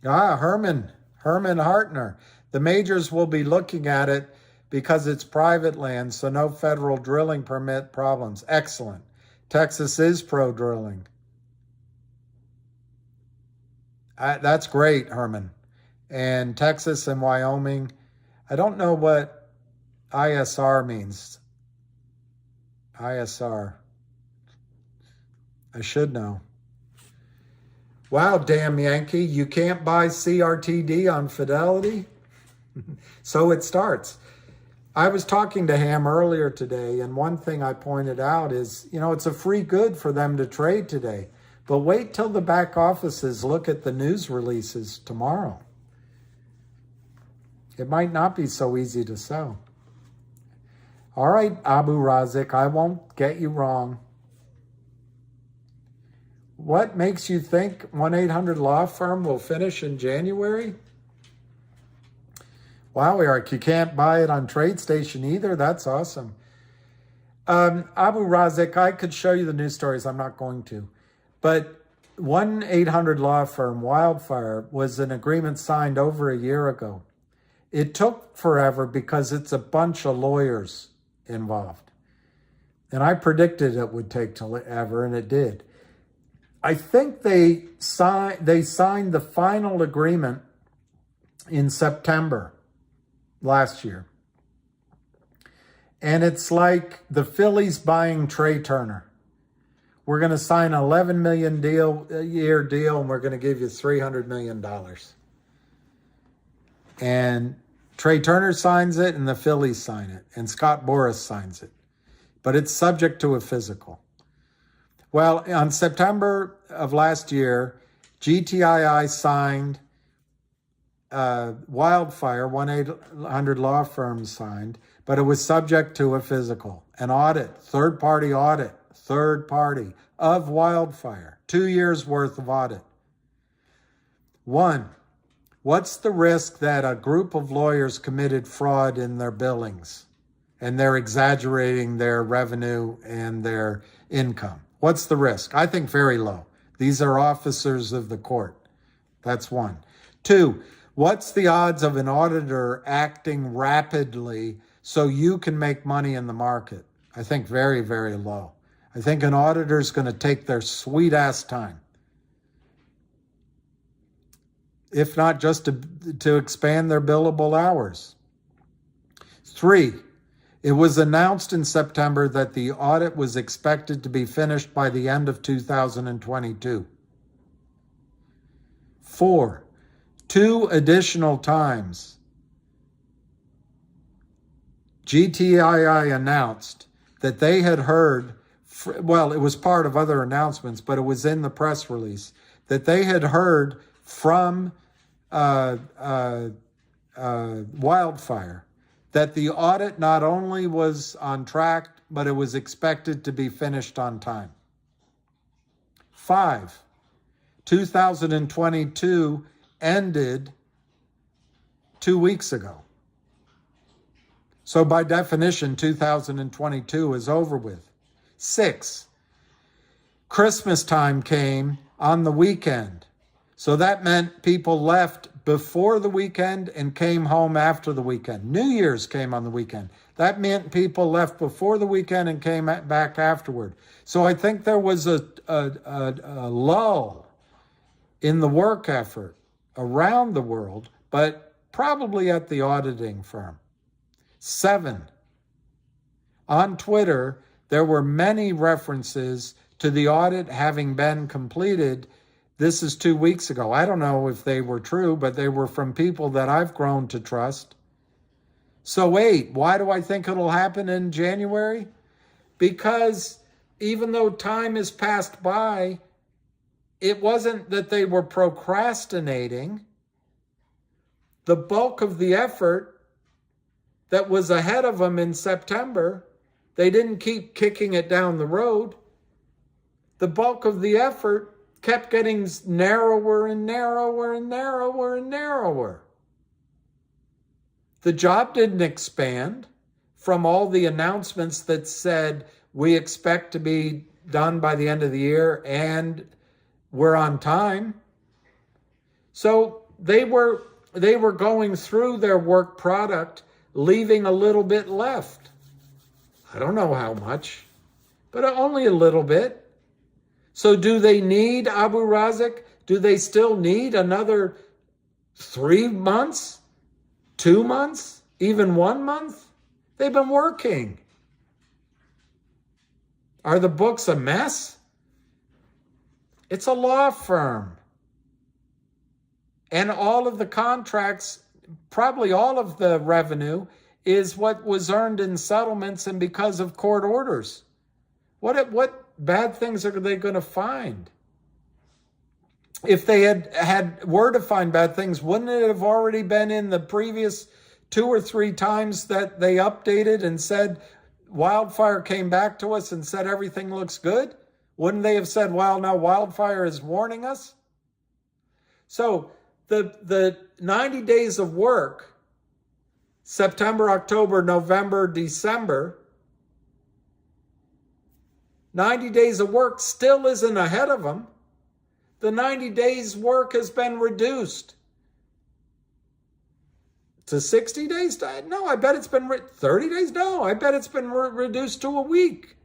Herman Hartner. The majors will be looking at it because it's private land, so no federal drilling permit problems. Excellent. Texas is pro-drilling. That's great, Herman. And Texas and Wyoming, I don't know what ISR means. ISR. I should know. Wow, damn Yankee, you can't buy CRTD on Fidelity? So it starts. I was talking to Ham earlier today, and one thing I pointed out is, it's a free good for them to trade today. But wait till the back offices look at the news releases tomorrow. It might not be so easy to sell. All right, Abu Razik, I won't get you wrong. What makes you think 1-800 Firm will finish in January? Wow, Eric, you can't buy it on TradeStation either. That's awesome. Abu Razik, I could show you the news stories. I'm not going to. But 1-800 law firm Wildfire was an agreement signed over a year ago. It took forever because it's a bunch of lawyers involved. And I predicted it would take till ever, and it did. I think they signed the final agreement in September last year. And it's like the Phillies buying Trey Turner. We're going to sign an $11 million year deal, and we're going to give you $300 million. And Trey Turner signs it, and the Phillies sign it, and Scott Boras signs it. But it's subject to a physical. Well, on September of last year, GTII signed Wildfire, 1-800 law firm signed, but it was subject to a physical, an audit, third-party audit, of Wildfire, 2 years worth of audit. One, what's the risk that a group of lawyers committed fraud in their billings and they're exaggerating their revenue and their income? What's the risk? I think very low. These are officers of the court. That's one. Two, what's the odds of an auditor acting rapidly so you can make money in the market? I think very, very low. I think an auditor is going to take their sweet ass time, if not just to expand their billable hours. Three, it was announced in September that the audit was expected to be finished by the end of 2022. Four, 2 additional times, GTII announced that they had heard, well, it was part of other announcements, but it was in the press release, that they had heard from Wildfire that the audit not only was on track, but it was expected to be finished on time. 5, 2022 ended 2 weeks ago. So by definition, 2022 is over with. 6, Christmas time came on the weekend. So that meant people left before the weekend and came home after the weekend. New Year's came on the weekend. That meant people left before the weekend and came back afterward. So I think there was a lull in the work effort around the world, but probably at the auditing firm. 7, on Twitter, there were many references to the audit having been completed. This is 2 weeks ago. I don't know if they were true, but they were from people that I've grown to trust. So 8, why do I think it'll happen in January? Because even though time has passed by, it wasn't that they were procrastinating. The bulk of the effort that was ahead of them in September, they didn't keep kicking it down the road. The bulk of the effort kept getting narrower and narrower and narrower and narrower. The job didn't expand from all the announcements that said we expect to be done by the end of the year and we're on time. So they were going through their work product, leaving a little bit left. I don't know how much, but only a little bit. So do they need, Abu Razik? Do they still need another 3 months, 2 months, even 1 month? They've been working. Are the books a mess? It's a law firm. And all of the contracts, probably all of the revenue, is what was earned in settlements and because of court orders. What bad things are they going to find? If they were to find bad things, wouldn't it have already been in the previous 2 or 3 times that they updated and said, Wildfire came back to us and said everything looks good? Wouldn't they have said, well, now Wildfire is warning us? So the 90 days of work, September, October, November, December, 90 days of work still isn't ahead of them. The 90 days work has been reduced to 60 days. No, I bet it's been 30 days. No, I bet it's been reduced to a week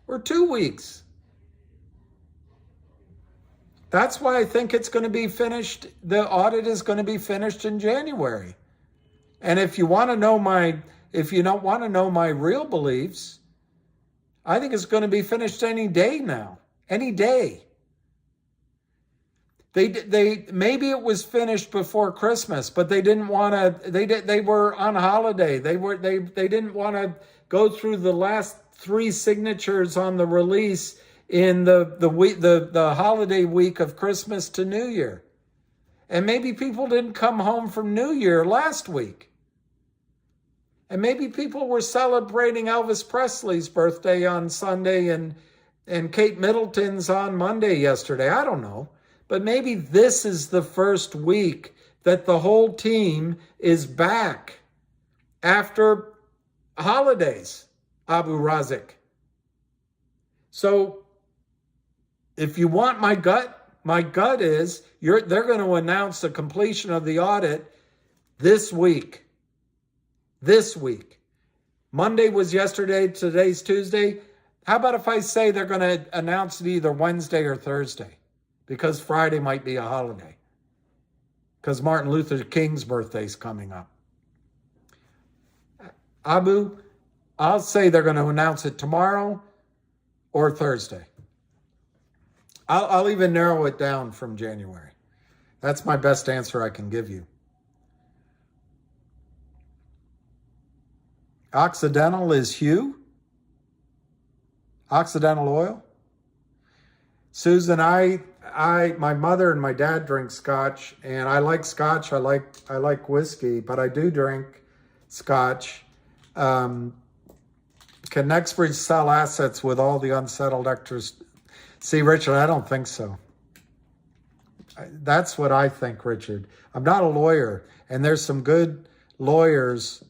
or 2 weeks. That's why I think it's going to be finished. The audit is going to be finished in January. And if you want to know if you don't want to know my real beliefs, I think it's going to be finished any day now. Any day. They maybe it was finished before Christmas, but they didn't want to. They were on holiday. They didn't want to go through the last 3 signatures on the release in the holiday week of Christmas to New Year. And maybe people didn't come home from New Year last week. And maybe people were celebrating Elvis Presley's birthday on Sunday and Kate Middleton's on Monday yesterday. I don't know. But maybe this is the first week that the whole team is back after holidays, Abu Razik. So if you want my gut is they're going to announce the completion of the audit this week. This week. Monday was yesterday, today's Tuesday. How about if I say they're going to announce it either Wednesday or Thursday? Because Friday might be a holiday. Because Martin Luther King's birthday is coming up. Abu, I'll say they're going to announce it tomorrow or Thursday. I'll even narrow it down from January. That's my best answer I can give you. Occidental is Hugh? Occidental oil? Susan, my mother and my dad drink scotch, and I like scotch. I like whiskey, but I do drink scotch. Can Nexbridge sell assets with all the unsettled extras? See, Richard, I don't think so. That's what I think, Richard. I'm not a lawyer, and there's some good lawyers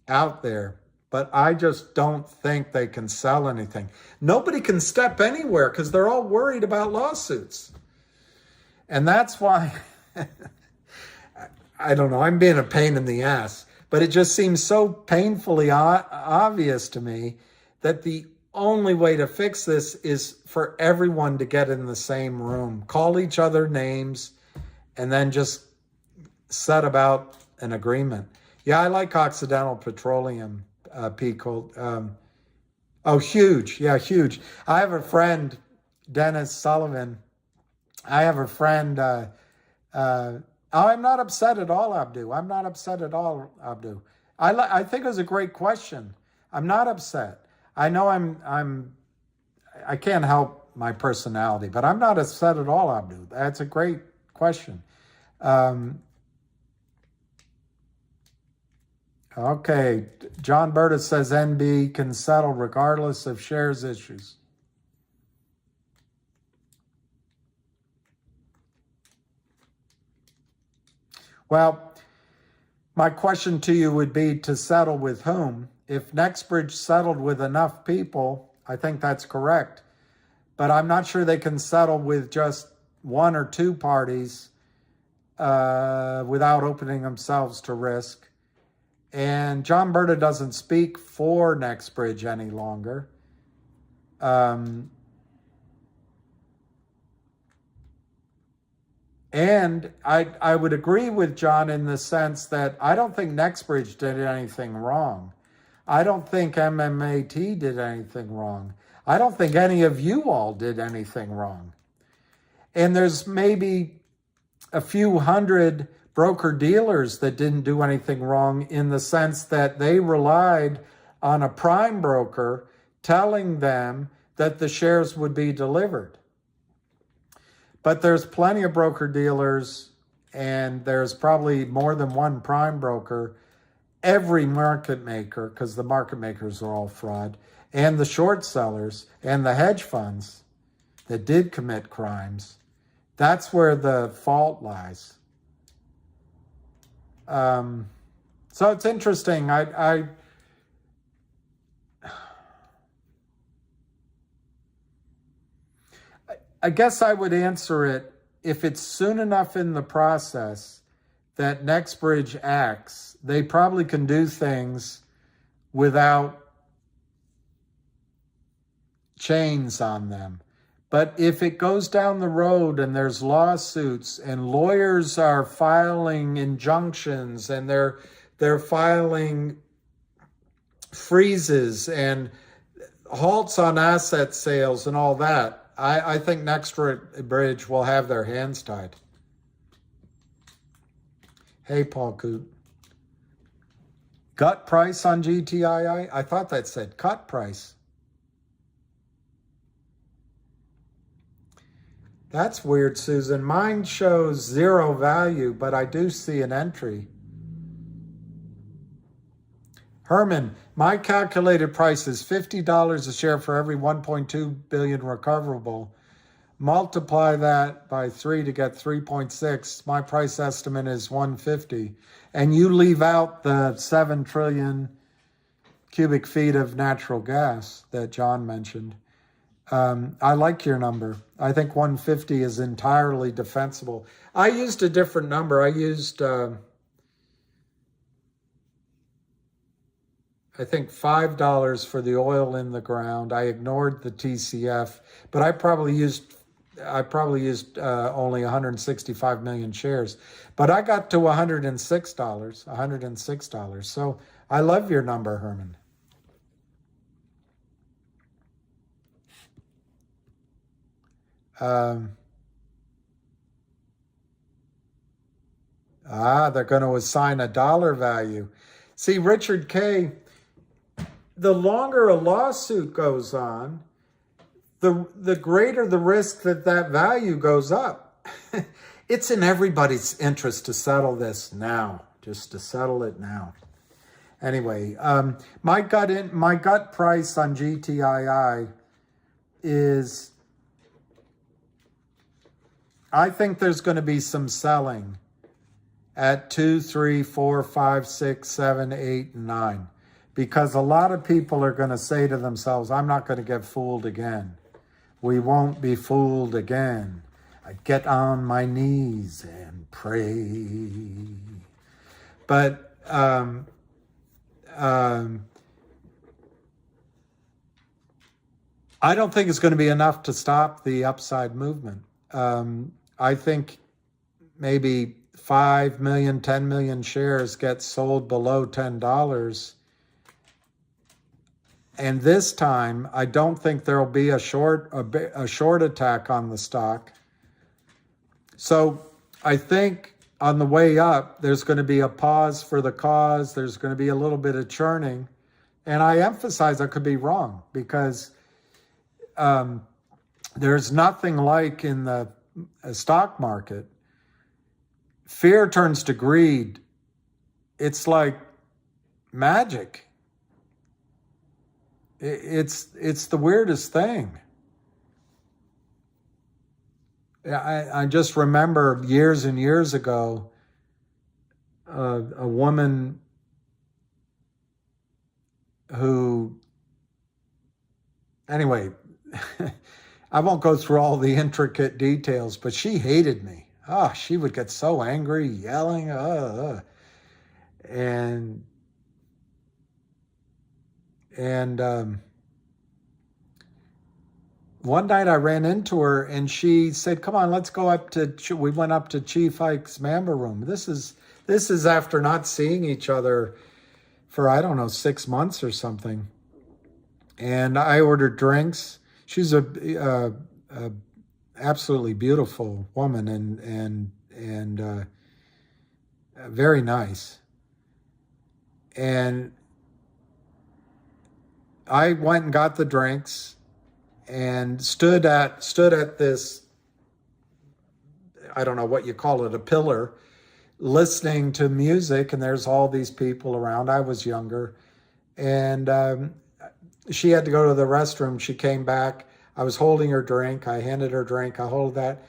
out there, but I just don't think they can sell anything. Nobody can step anywhere because they're all worried about lawsuits. And that's why, I don't know, I'm being a pain in the ass, but it just seems so painfully obvious to me that the only way to fix this is for everyone to get in the same room, call each other names, and then just set about an agreement. Yeah, I like Occidental Petroleum, Pico. Oh, huge. Yeah, huge. I have a friend, Dennis Sullivan. I have a friend. I'm not upset at all, Abdu. I'm not upset at all, Abdu. I think it was a great question. I'm not upset. I know I can't help my personality, but I'm not upset at all, Abdu. That's a great question. Okay, John Berta says NB can settle regardless of shares issues. Well, my question to you would be to settle with whom? If Nexbridge settled with enough people, I think that's correct. But I'm not sure they can settle with just 1 or 2 parties without opening themselves to risk. And John Berta doesn't speak for Nexbridge any longer. And I would agree with John in the sense that I don't think Nexbridge did anything wrong. I don't think MMAT did anything wrong. I don't think any of you all did anything wrong. And there's maybe a few hundred broker-dealers that didn't do anything wrong in the sense that they relied on a prime broker telling them that the shares would be delivered. But there's plenty of broker-dealers, and there's probably more than one prime broker, every market maker, because the market makers are all fraud, and the short sellers and the hedge funds that did commit crimes. That's where the fault lies. So it's interesting. I guess I would answer it if it's soon enough in the process that NextBridge acts, they probably can do things without chains on them. But if it goes down the road and there's lawsuits and lawyers are filing injunctions and they're filing freezes and halts on asset sales and all that, I think NextBridge will have their hands tied. Hey, Paul Coot. Gut price on GTII? I thought that said cut price. That's weird, Susan. Mine shows 0 value, but I do see an entry. Herman, my calculated price is $50 a share for every 1.2 billion recoverable. Multiply that by 3 to get 3.6. My price estimate is 150. And you leave out the 7 trillion cubic feet of natural gas that John mentioned. I like your number. I think 150 is entirely defensible. I used a different number. I used, I think $5 for the oil in the ground. I ignored the TCF, but I probably used only 165 million shares. But I got to $106. So I love your number, Herman. They're going to assign a dollar value. See, Richard K., the longer a lawsuit goes on, the greater the risk that value goes up. It's in everybody's interest to settle this now, just to settle it now. Anyway, my gut price on GTII is, I think there's going to be some selling at 2, 3, 4, 5, 6, 7, 8, and 9. Because a lot of people are going to say to themselves, I'm not going to get fooled again. We won't be fooled again. I get on my knees and pray. But I don't think it's going to be enough to stop the upside movement. I think maybe 5 million, 10 million shares get sold below $10. And this time, I don't think there'll be a short attack on the stock. So I think on the way up, there's going to be a pause for the cause. There's going to be a little bit of churning. And I emphasize I could be wrong because there's nothing like in the stock market. Fear turns to greed. It's like magic. It's the weirdest thing. I just remember years and years ago, a woman who, anyway, I won't go through all the intricate details, but she hated me. She would get so angry, yelling, and one night I ran into her and she said, come on, let's go up to, we went up to Chief Ike's Mamba Room. This is after not seeing each other for, I don't know, 6 months or something. And I ordered drinks. She's a absolutely beautiful woman and very nice. And I went and got the drinks and stood at this, I don't know what you call it, a pillar, listening to music, and there's all these people around. I was younger, and she had to go to the restroom. She came back. I was holding her drink. I handed her drink. I hold that.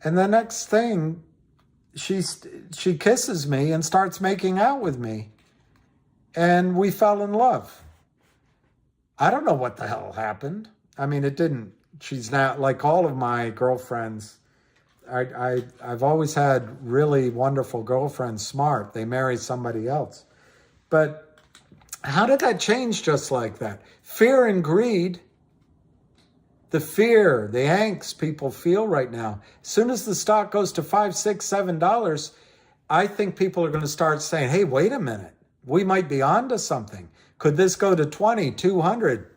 And the next thing, she kisses me and starts making out with me. And we fell in love. I don't know what the hell happened. I mean, it didn't she's now, like all of my girlfriends, I've always had really wonderful girlfriends, smart. They marry somebody else. But how did that change just like that? Fear and greed, the fear, the angst people feel right now. As soon as the stock goes to $5, $6, $7, I think people are going to start saying, hey, wait a minute. We might be onto something. Could this go to 20, 200,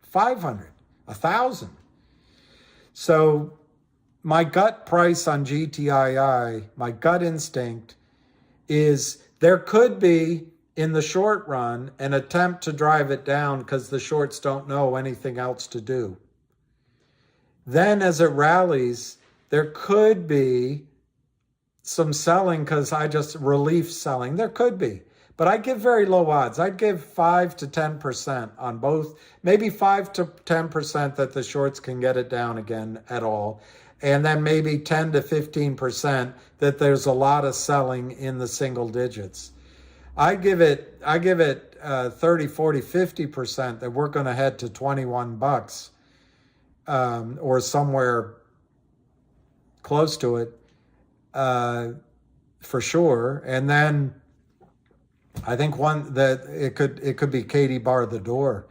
500, 1,000? So my gut price on GTII, my gut instinct is there could be, in the short run, an attempt to drive it down because the shorts don't know anything else to do. Then as it rallies, there could be some selling because relief selling. There could be. But I give very low odds. I'd give 5 to 10% on both, maybe 5 to 10% that the shorts can get it down again at all. And then maybe 10 to 15% that there's a lot of selling in the single digits. I give it 30, 40, 50% that we're going to head to $21 or somewhere close to it for sure. And then I think it could be Katie bar the door,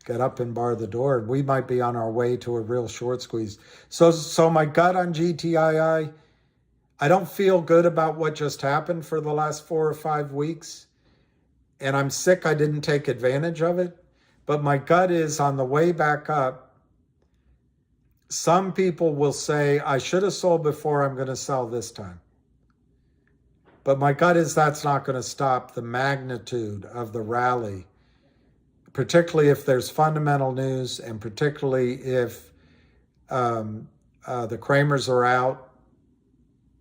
get up and bar the door. We might be on our way to a real short squeeze. So my gut on GTII, I don't feel good about what just happened for the last 4 or 5 weeks. And I'm sick I didn't take advantage of it. But my gut is on the way back up. Some people will say, I should have sold before, I'm going to sell this time. But my gut is that's not going to stop the magnitude of the rally, particularly if there's fundamental news and particularly if the Kramers are out,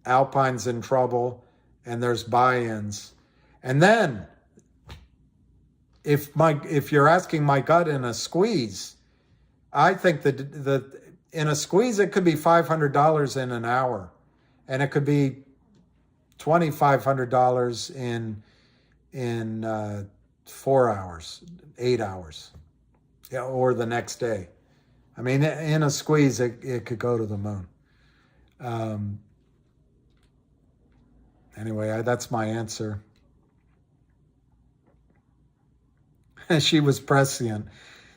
Alpine's in trouble, and there's buy-ins. And then, if you're asking my gut in a squeeze, I think that in a squeeze it could be $500 in an hour, and it could be $2,500 in 4 hours, 8 hours, or the next day. I mean, in a squeeze, it could go to the moon. Anyway, that's my answer. She was prescient.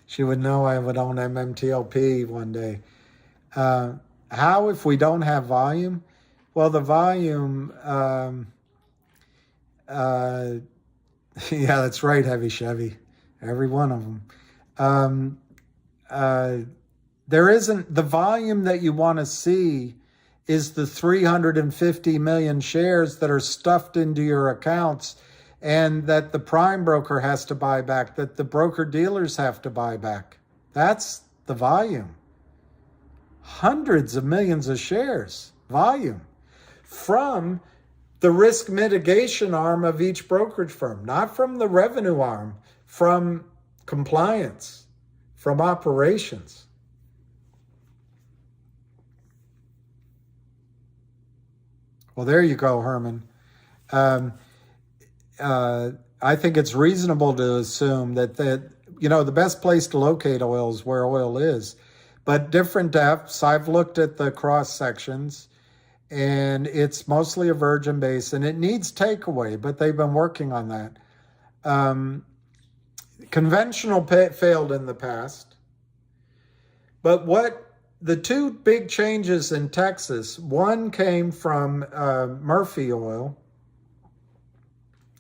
She would know I would own MMTLP one day. How if we don't have volume? Well, the volume, yeah, that's right, Heavy Chevy, every one of them. There isn't, the volume that you want to see is the 350 million shares that are stuffed into your accounts and that the prime broker has to buy back, that the broker dealers have to buy back. That's the volume. Hundreds of millions of shares, volume, from the risk mitigation arm of each brokerage firm, not from the revenue arm, from compliance, from operations. Well, there you go, Herman. I think it's reasonable to assume that the best place to locate oil is where oil is, but different depths. I've looked at the cross sections, and it's mostly a virgin basin. It needs takeaway, but they've been working on that. Conventional failed in the past, but the two big changes in Texas, one came from Murphy Oil,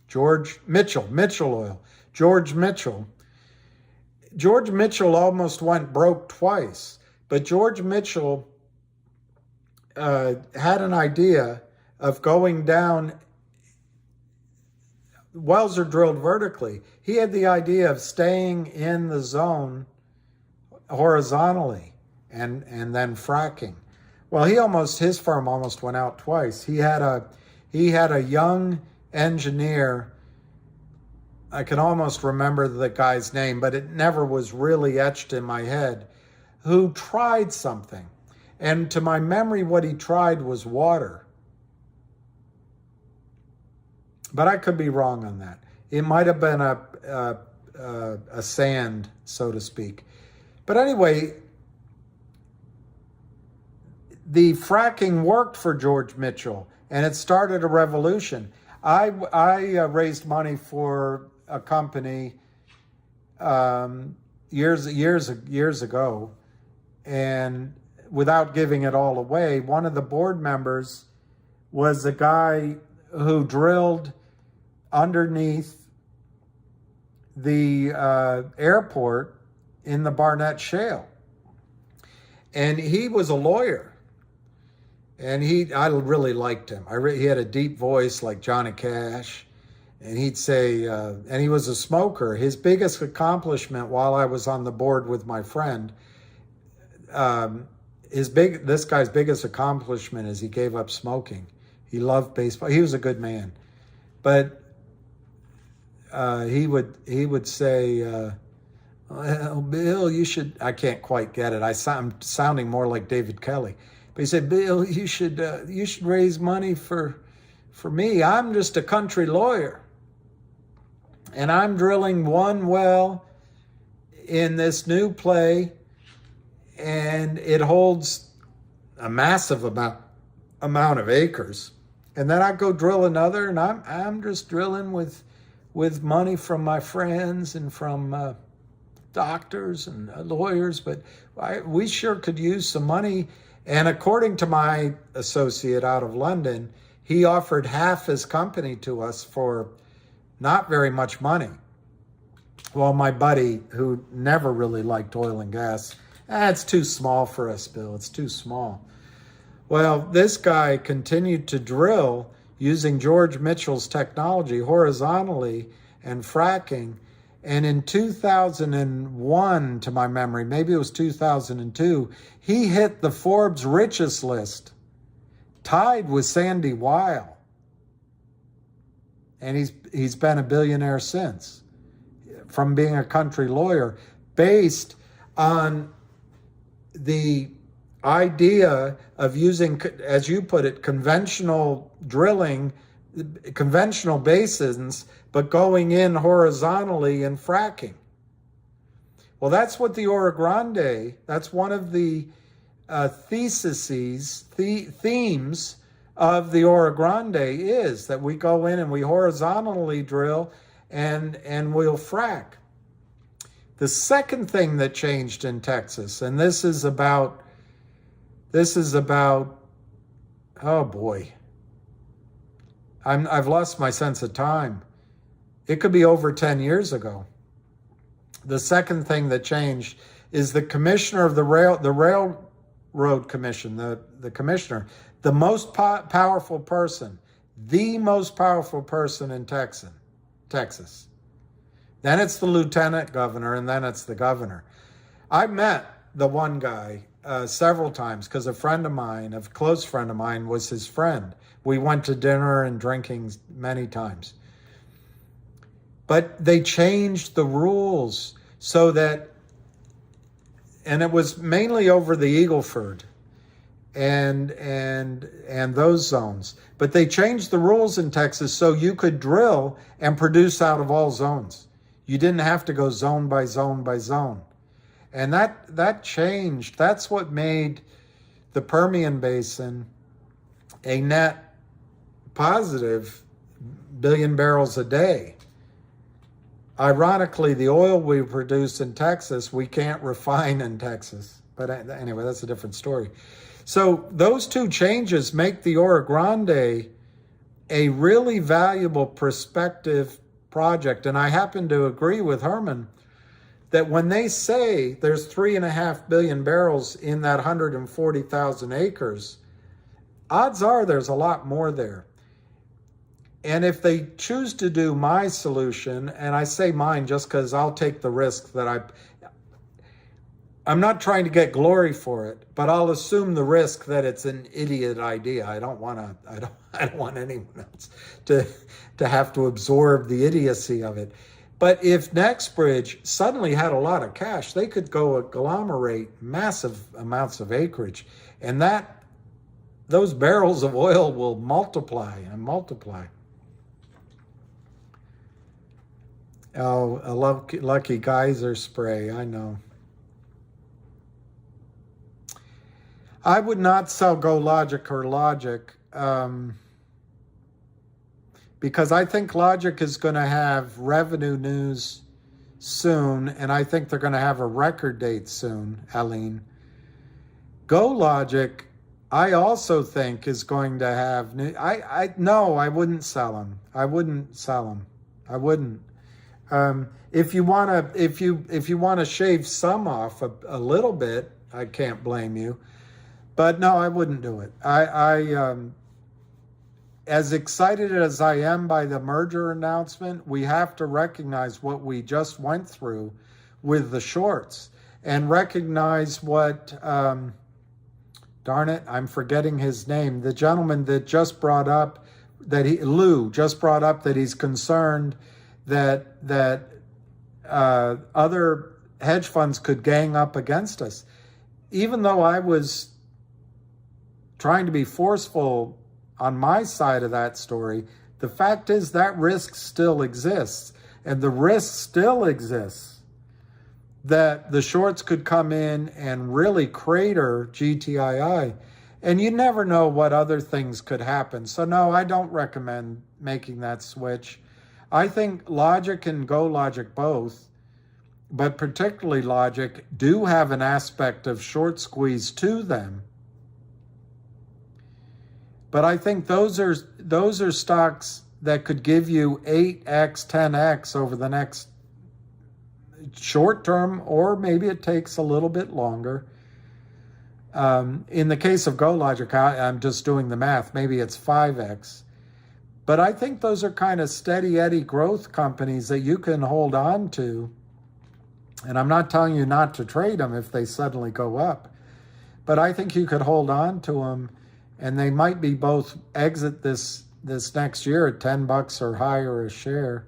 George Mitchell Oil, George Mitchell. George Mitchell almost went broke twice, but George Mitchell had an idea of going down. Wells are drilled vertically. He had the idea of staying in the zone horizontally and then fracking. Well, his firm almost went out twice. He had a young engineer. I can almost remember the guy's name, but it never was really etched in my head, who tried something. And to my memory, what he tried was water. But I could be wrong on that. It might have been a sand, so to speak. But anyway, the fracking worked for George Mitchell, and it started a revolution. I raised money for a company years ago, and without giving it all away, one of the board members was a guy who drilled underneath the airport in the Barnett Shale. And he was a lawyer. And I really liked him. He had a deep voice like Johnny Cash. And he'd say, and he was a smoker. His biggest accomplishment while I was on the board with my friend, this guy's biggest accomplishment is he gave up smoking. He loved baseball. He was a good man. But he would say, well, Bill, you should, I can't quite get it. I'm sounding more like David Kelly. But he said, Bill, you should raise money for me. I'm just a country lawyer. And I'm drilling one well in this new play, and it holds a massive amount of acres. And then I go drill another, and I'm just drilling with money from my friends and from doctors and lawyers, but we sure could use some money. And according to my associate out of London, he offered half his company to us for not very much money. Well, my buddy, who never really liked oil and gas, it's too small for us, Bill, it's too small. Well, this guy continued to drill using George Mitchell's technology horizontally and fracking. And in 2001, to my memory, maybe it was 2002, he hit the Forbes richest list, tied with Sandy Weil. And he's been a billionaire since, from being a country lawyer, based on the idea of using, as you put it, conventional drilling, conventional basins, but going in horizontally and fracking. Well, that's what the Oro Grande, that's one of the themes of the Oro Grande is that we go in and we horizontally drill and we'll frack. The second thing that changed in Texas, and this is about, oh boy, I've lost my sense of time. It could be over 10 years ago. The second thing that changed is the commissioner of the Railroad Commission, the commissioner, the most powerful person in Texas. Then it's the lieutenant governor, and then it's the governor. I met the one guy several times because a close friend of mine was his friend. We went to dinner and drinking many times. But they changed the rules so that, and it was mainly over the Eagleford and those zones. But they changed the rules in Texas so you could drill and produce out of all zones. You didn't have to go zone by zone by zone. And that changed. That's what made the Permian Basin a net positive billion barrels a day. Ironically, the oil we produce in Texas, we can't refine in Texas. But anyway, that's a different story. So those two changes make the Oro Grande a really valuable prospective project. And I happen to agree with Herman that when they say there's 3.5 billion barrels in that 140,000 acres, odds are there's a lot more there. And if they choose to do my solution, and I say mine just because I'll take the risk that I'm not trying to get glory for it, but I'll assume the risk that it's an idiot idea. I don't want anyone else to have to absorb the idiocy of it. But if Nextbridge suddenly had a lot of cash, they could go agglomerate massive amounts of acreage, and those barrels of oil will multiply and multiply. Oh, a lucky geyser spray, I know. I would not sell GoLogic or Logic because I think Logic is going to have revenue news soon, and I think they're going to have a record date soon, Aline. GoLogic, I also think is going to have new. No, I wouldn't sell them. I wouldn't sell them. I wouldn't. If you want to shave some off a little bit, I can't blame you. But no, I wouldn't do it. As excited as I am by the merger announcement, we have to recognize what we just went through with the shorts and recognize what, darn it, I'm forgetting his name. The gentleman that just brought up Lou just brought up that he's concerned that other hedge funds could gang up against us. Even though I was trying to be forceful on my side of that story, the fact is that risk still exists. And the risk still exists that the shorts could come in and really crater GTII. And you never know what other things could happen. So no, I don't recommend making that switch. I think Logic and GoLogic both, but particularly Logic, do have an aspect of short squeeze to them. But I think those are stocks that could give you 8x, 10x over the next short term, or maybe it takes a little bit longer. In the case of GoLogic, I'm just doing the math. Maybe it's 5x. But I think those are kind of steady Eddie growth companies that you can hold on to. And I'm not telling you not to trade them if they suddenly go up. But I think you could hold on to them, and they might be both exit this next year at $10 or higher a share.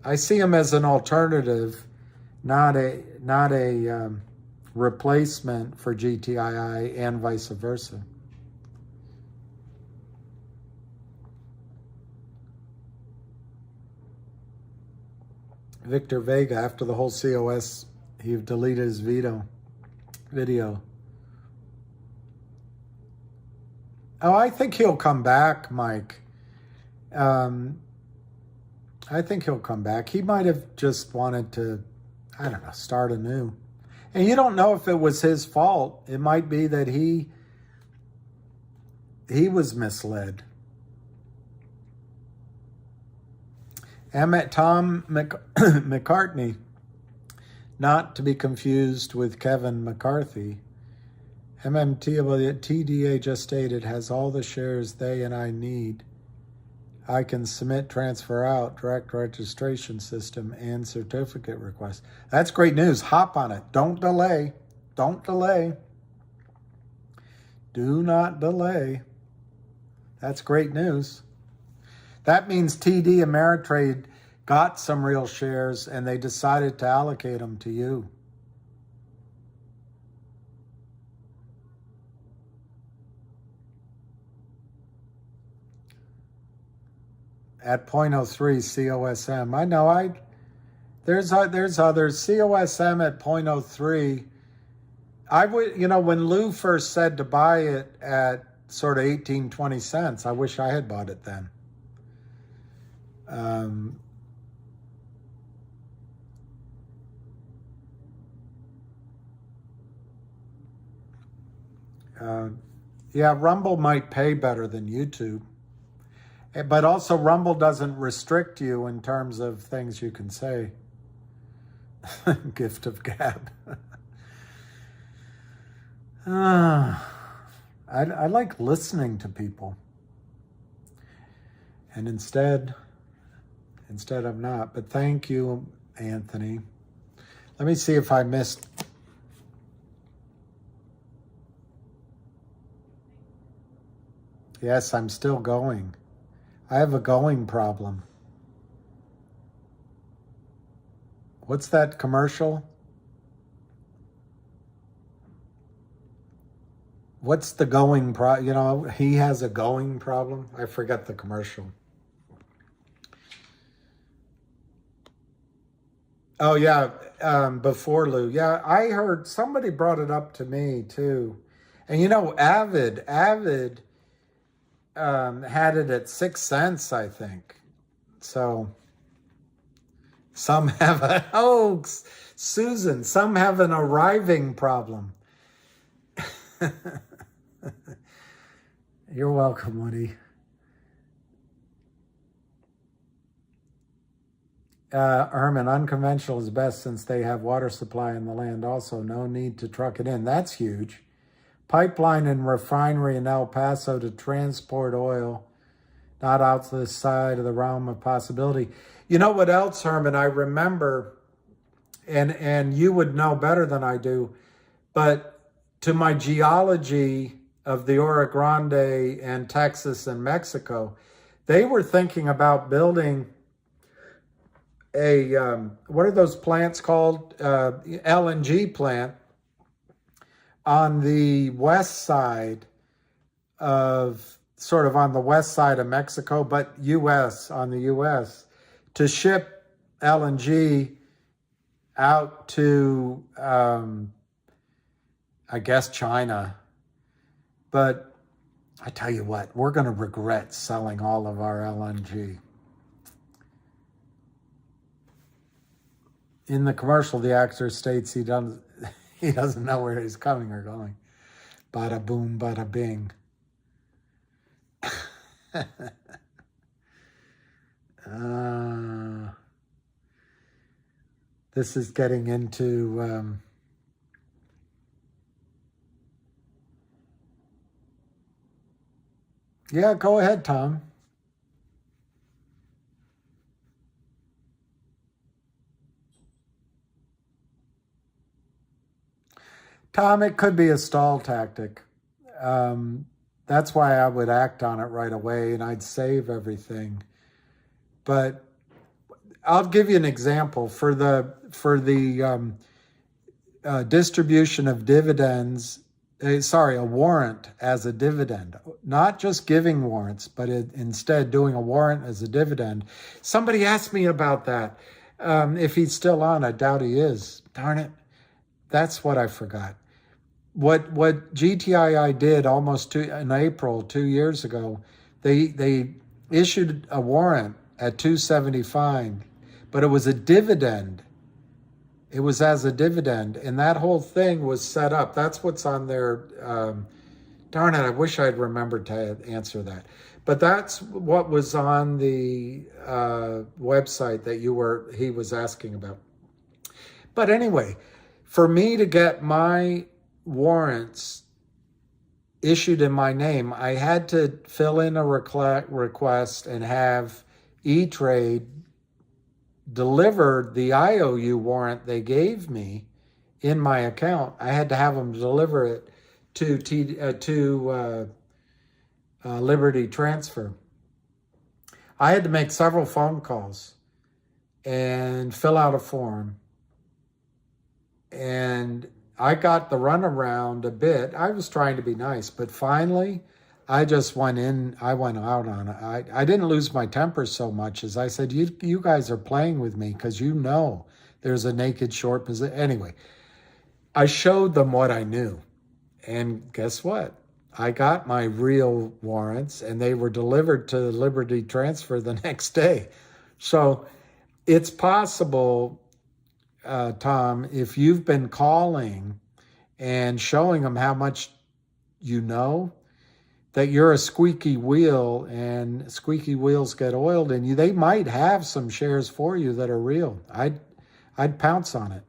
I see them as an alternative, not a replacement for GTII, and vice versa. Victor Vega, after the whole COS, he deleted his video. Oh, I think he'll come back, Mike. I think he'll come back. He might have just wanted to, I don't know, start anew. And you don't know if it was his fault. It might be that he was misled. Tom McCartney, not to be confused with Kevin McCarthy. TDA just stated has all the shares they and I need. I can submit transfer out, direct registration system, and certificate request. That's great news. Hop on it. Don't delay. Don't delay. Do not delay. That's great news. That means TD Ameritrade got some real shares and they decided to allocate them to you. At 0.03 COSM. I know there's others. COSM at 0.03. I would, when Lou first said to buy it at sort of 18, 20 cents, I wish I had bought it then. Yeah, Rumble might pay better than YouTube. But also Rumble doesn't restrict you in terms of things you can say. Gift of gab. I like listening to people. And instead I'm not. But thank you, Anthony. Let me see if I missed. Yes, I'm still going. I have a going problem. What's that commercial? What's the going he has a going problem? I forget the commercial. Oh yeah, before Lou. Yeah, I heard somebody brought it up to me too. And you know, Avid had it at 6 cents, I think. So some have a Susan, some have an arriving problem. You're welcome, Woody. Herman, unconventional is best since they have water supply in the land also. No need to truck it in. That's huge. Pipeline and refinery in El Paso to transport oil, not outside of the realm of possibility. You know what else, Herman? I remember, and you would know better than I do, but to my geology of the Oro Grande and Texas and Mexico, they were thinking about building a, what are those plants called? LNG plant on the west side of, sort of on the west side of Mexico, but on the US, to ship LNG out to, I guess, China. But I tell you what, we're going to regret selling all of our LNG. In the commercial, the actor states he doesn't know where he's coming or going. Bada boom, bada bing. This is getting into yeah, go ahead, Tom. Tom, it could be a stall tactic. That's why I would act on it right away and I'd save everything. But I'll give you an example for the distribution of dividends. A warrant as a dividend, not just giving warrants, but instead doing a warrant as a dividend. Somebody asked me about that. If he's still on, I doubt he is. Darn it. That's what I forgot. What GTII did in April 2 years ago, they issued a warrant at $2.75, but it was a dividend. It was as a dividend, and that whole thing was set up. That's what's on there. Darn it, I wish I'd remembered to answer that. But that's what was on the website that he was asking about. But anyway, for me to get my warrants issued in my name, I had to fill in a request and have E-Trade delivered the IOU warrant they gave me in my account. I had to have them deliver it to Liberty Transfer. I had to make several phone calls and fill out a form. And I got the runaround a bit. I was trying to be nice, but finally I just went out on it. I didn't lose my temper so much as I said, you guys are playing with me because there's a naked short position. Anyway, I showed them what I knew. And guess what? I got my real warrants and they were delivered to Liberty Transfer the next day. So it's possible, Tom, if you've been calling and showing them how much you know, that you're a squeaky wheel and squeaky wheels get oiled in you, they might have some shares for you that are real. I'd pounce on it.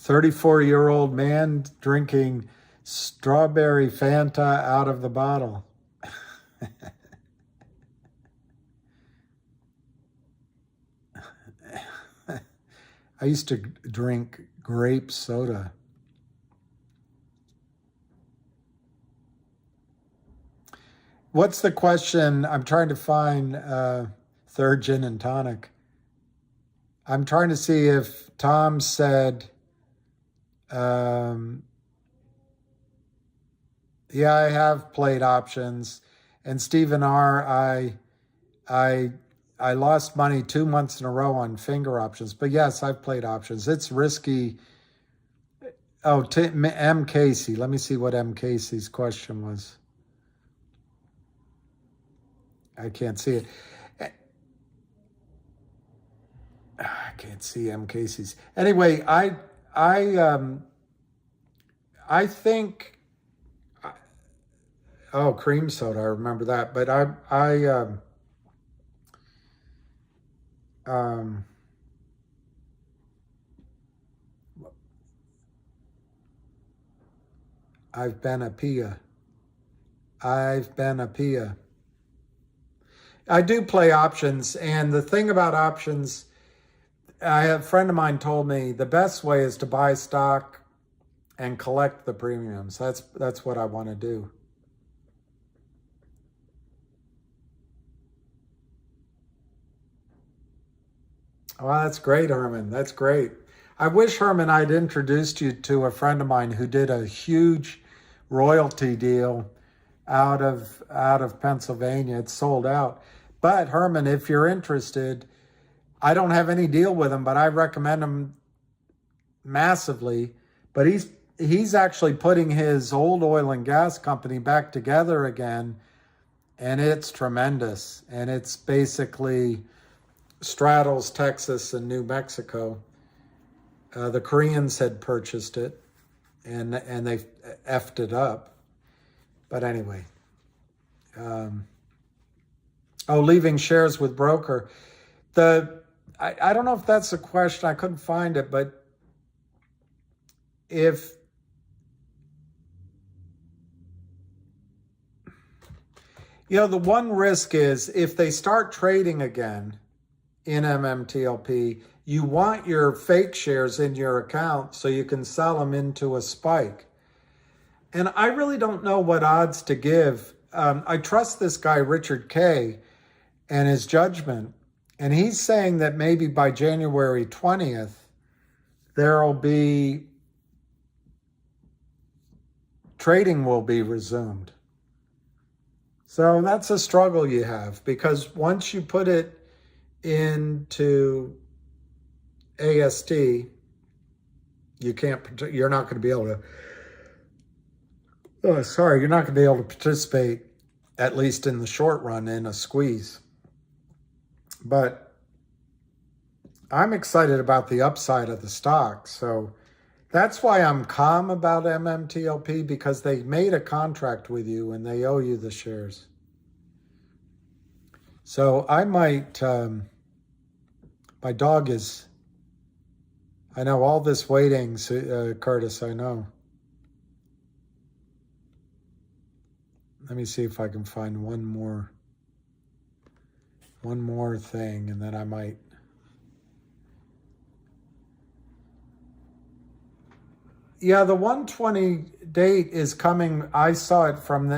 "34-year-old man drinking strawberry Fanta out of the bottle." I used to drink grape soda. What's the question? I'm trying to find third gin and tonic. I'm trying to see if Tom said Yeah, I have played options. And Stephen R., I lost money 2 months in a row on finger options. But yes, I've played options. It's risky. Oh, M. Casey. Let me see what M. Casey's question was. I can't see it. I can't see M. Casey's. Anyway, I think, oh, cream soda, I remember that. But I've been a Pia. I've been a Pia. I do play options, and the thing about options, a friend of mine told me the best way is to buy stock and collect the premiums. That's what I want to do. Oh, that's great, Herman. That's great. I wish, Herman, I'd introduced you to a friend of mine who did a huge royalty deal out of Pennsylvania. It's sold out. But Herman, if you're interested, I don't have any deal with him, but I recommend him massively. But he's actually putting his old oil and gas company back together again, and it's tremendous. And it's basically straddles Texas and New Mexico. The Koreans had purchased it, and they effed it up. But anyway, leaving shares with broker. I don't know if that's a question. I couldn't find it, but if the one risk is if they start trading again in MMTLP, you want your fake shares in your account so you can sell them into a spike. And I really don't know what odds to give. I trust this guy, Richard Kay, and his judgment. And he's saying that maybe by January 20th, trading will be resumed. So that's a struggle you have, because once you put it into AST, you're not going to be able to, you're not going to be able to participate, at least in the short run, in a squeeze. But I'm excited about the upside of the stock. So that's why I'm calm about MMTLP, because they made a contract with you and they owe you the shares. So I might, my dog is, I know all this waiting, Curtis, I know. Let me see if I can find one more thing, and then I might. Yeah, the 120 date is coming. I saw it from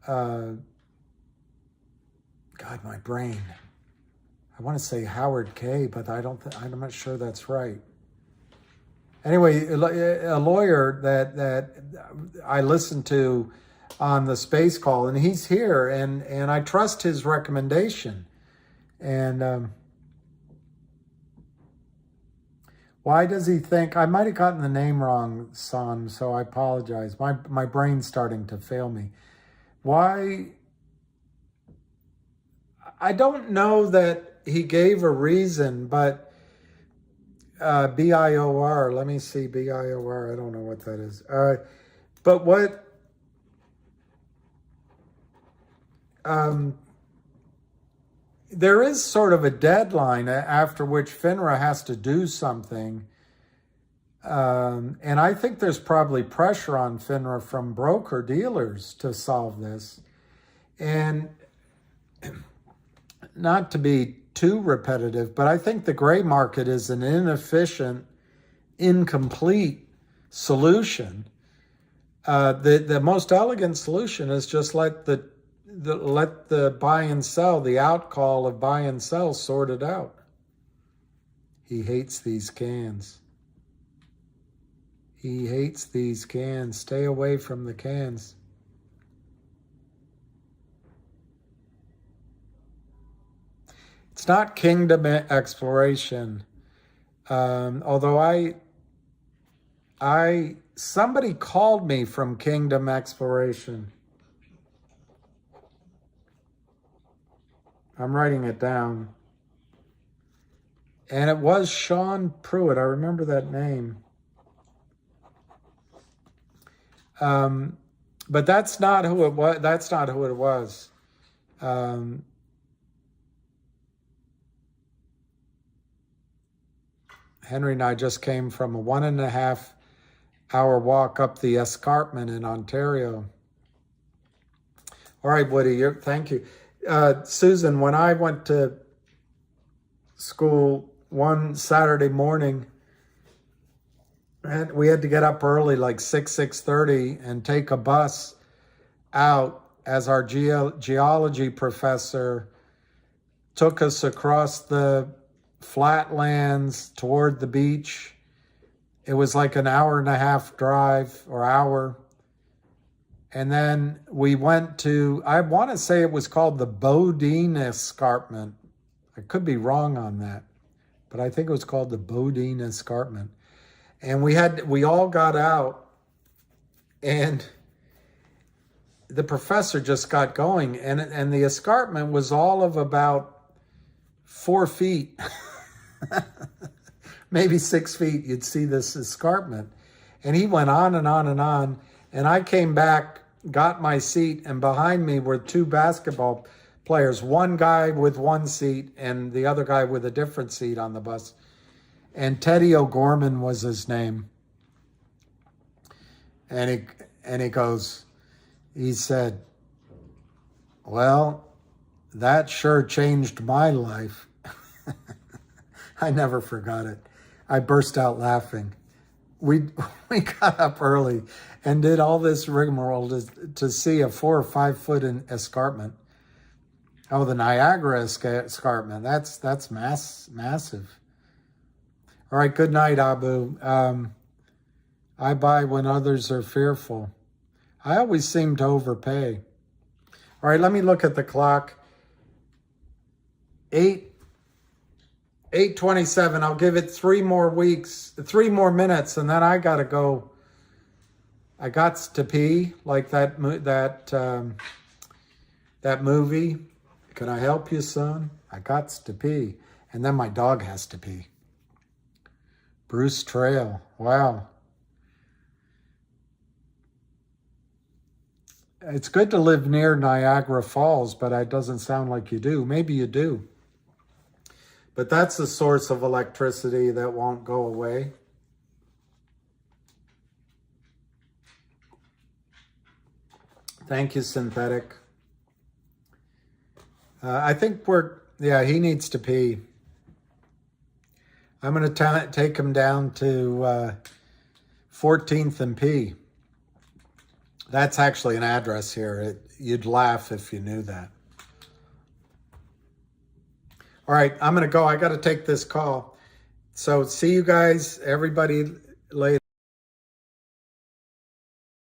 God, my brain. I want to say Howard K, but I'm not sure that's right. Anyway, a lawyer that I listened to on the space call, and he's here, and I trust his recommendation. And why does he think, I might have gotten the name wrong, son, so I apologize. My brain's starting to fail me. Why? I don't know that he gave a reason, but BIOR, let me see, BIOR, I don't know what that is. But what, there is sort of a deadline after which FINRA has to do something. And I think there's probably pressure on FINRA from broker dealers to solve this. And not to be too repetitive, but I think the gray market is an inefficient, incomplete solution. The most elegant solution is just let the buy and sell, the outcall of buy and sell, sort it out. He hates these cans. He hates these cans. Stay away from the cans. It's not Kingdom Exploration. Although somebody called me from Kingdom Exploration. I'm writing it down. And it was Sean Pruitt. I remember that name. But that's not who it was. That's not who it was. Henry and I just came from a 1.5 hour walk up the escarpment in Ontario. All right, Woody, thank you. Susan, when I went to school one Saturday morning, and we had to get up early, like 6:30, and take a bus out as our geology professor took us across the flatlands toward the beach. It was like an 1.5 hour drive or hour. And then we went to, I want to say it was called the Bodine Escarpment. I could be wrong on that, but I think it was called the Bodine Escarpment. And we all got out, and the professor just got going, and the escarpment was all of about 4 feet, maybe 6 feet. You'd see this escarpment, and he went on and on and on. And I came back, got my seat, and behind me were 2 basketball players, one guy with one seat and the other guy with a different seat on the bus. And Teddy O'Gorman was his name. And he said, "Well, that sure changed my life." I never forgot it. I burst out laughing. We got up early and did all this rigmarole to see a 4 or 5 foot escarpment. Oh, the Niagara Escarpment. That's massive. All right, good night, Abu. I buy when others are fearful. I always seem to overpay. All right, let me look at the clock. 8:27. I'll give it 3 more minutes, and then I gotta go. I got to pee, like that movie. Can I help you, son? I got to pee. And then my dog has to pee. Bruce Trail. Wow. It's good to live near Niagara Falls, but it doesn't sound like you do. Maybe you do. But that's a source of electricity that won't go away. Thank you, Synthetic. I think he needs to pee. I'm going to take him down to 14th and P. That's actually an address here. You'd laugh if you knew that. All right, I'm going to go. I got to take this call. So see you guys, everybody, later.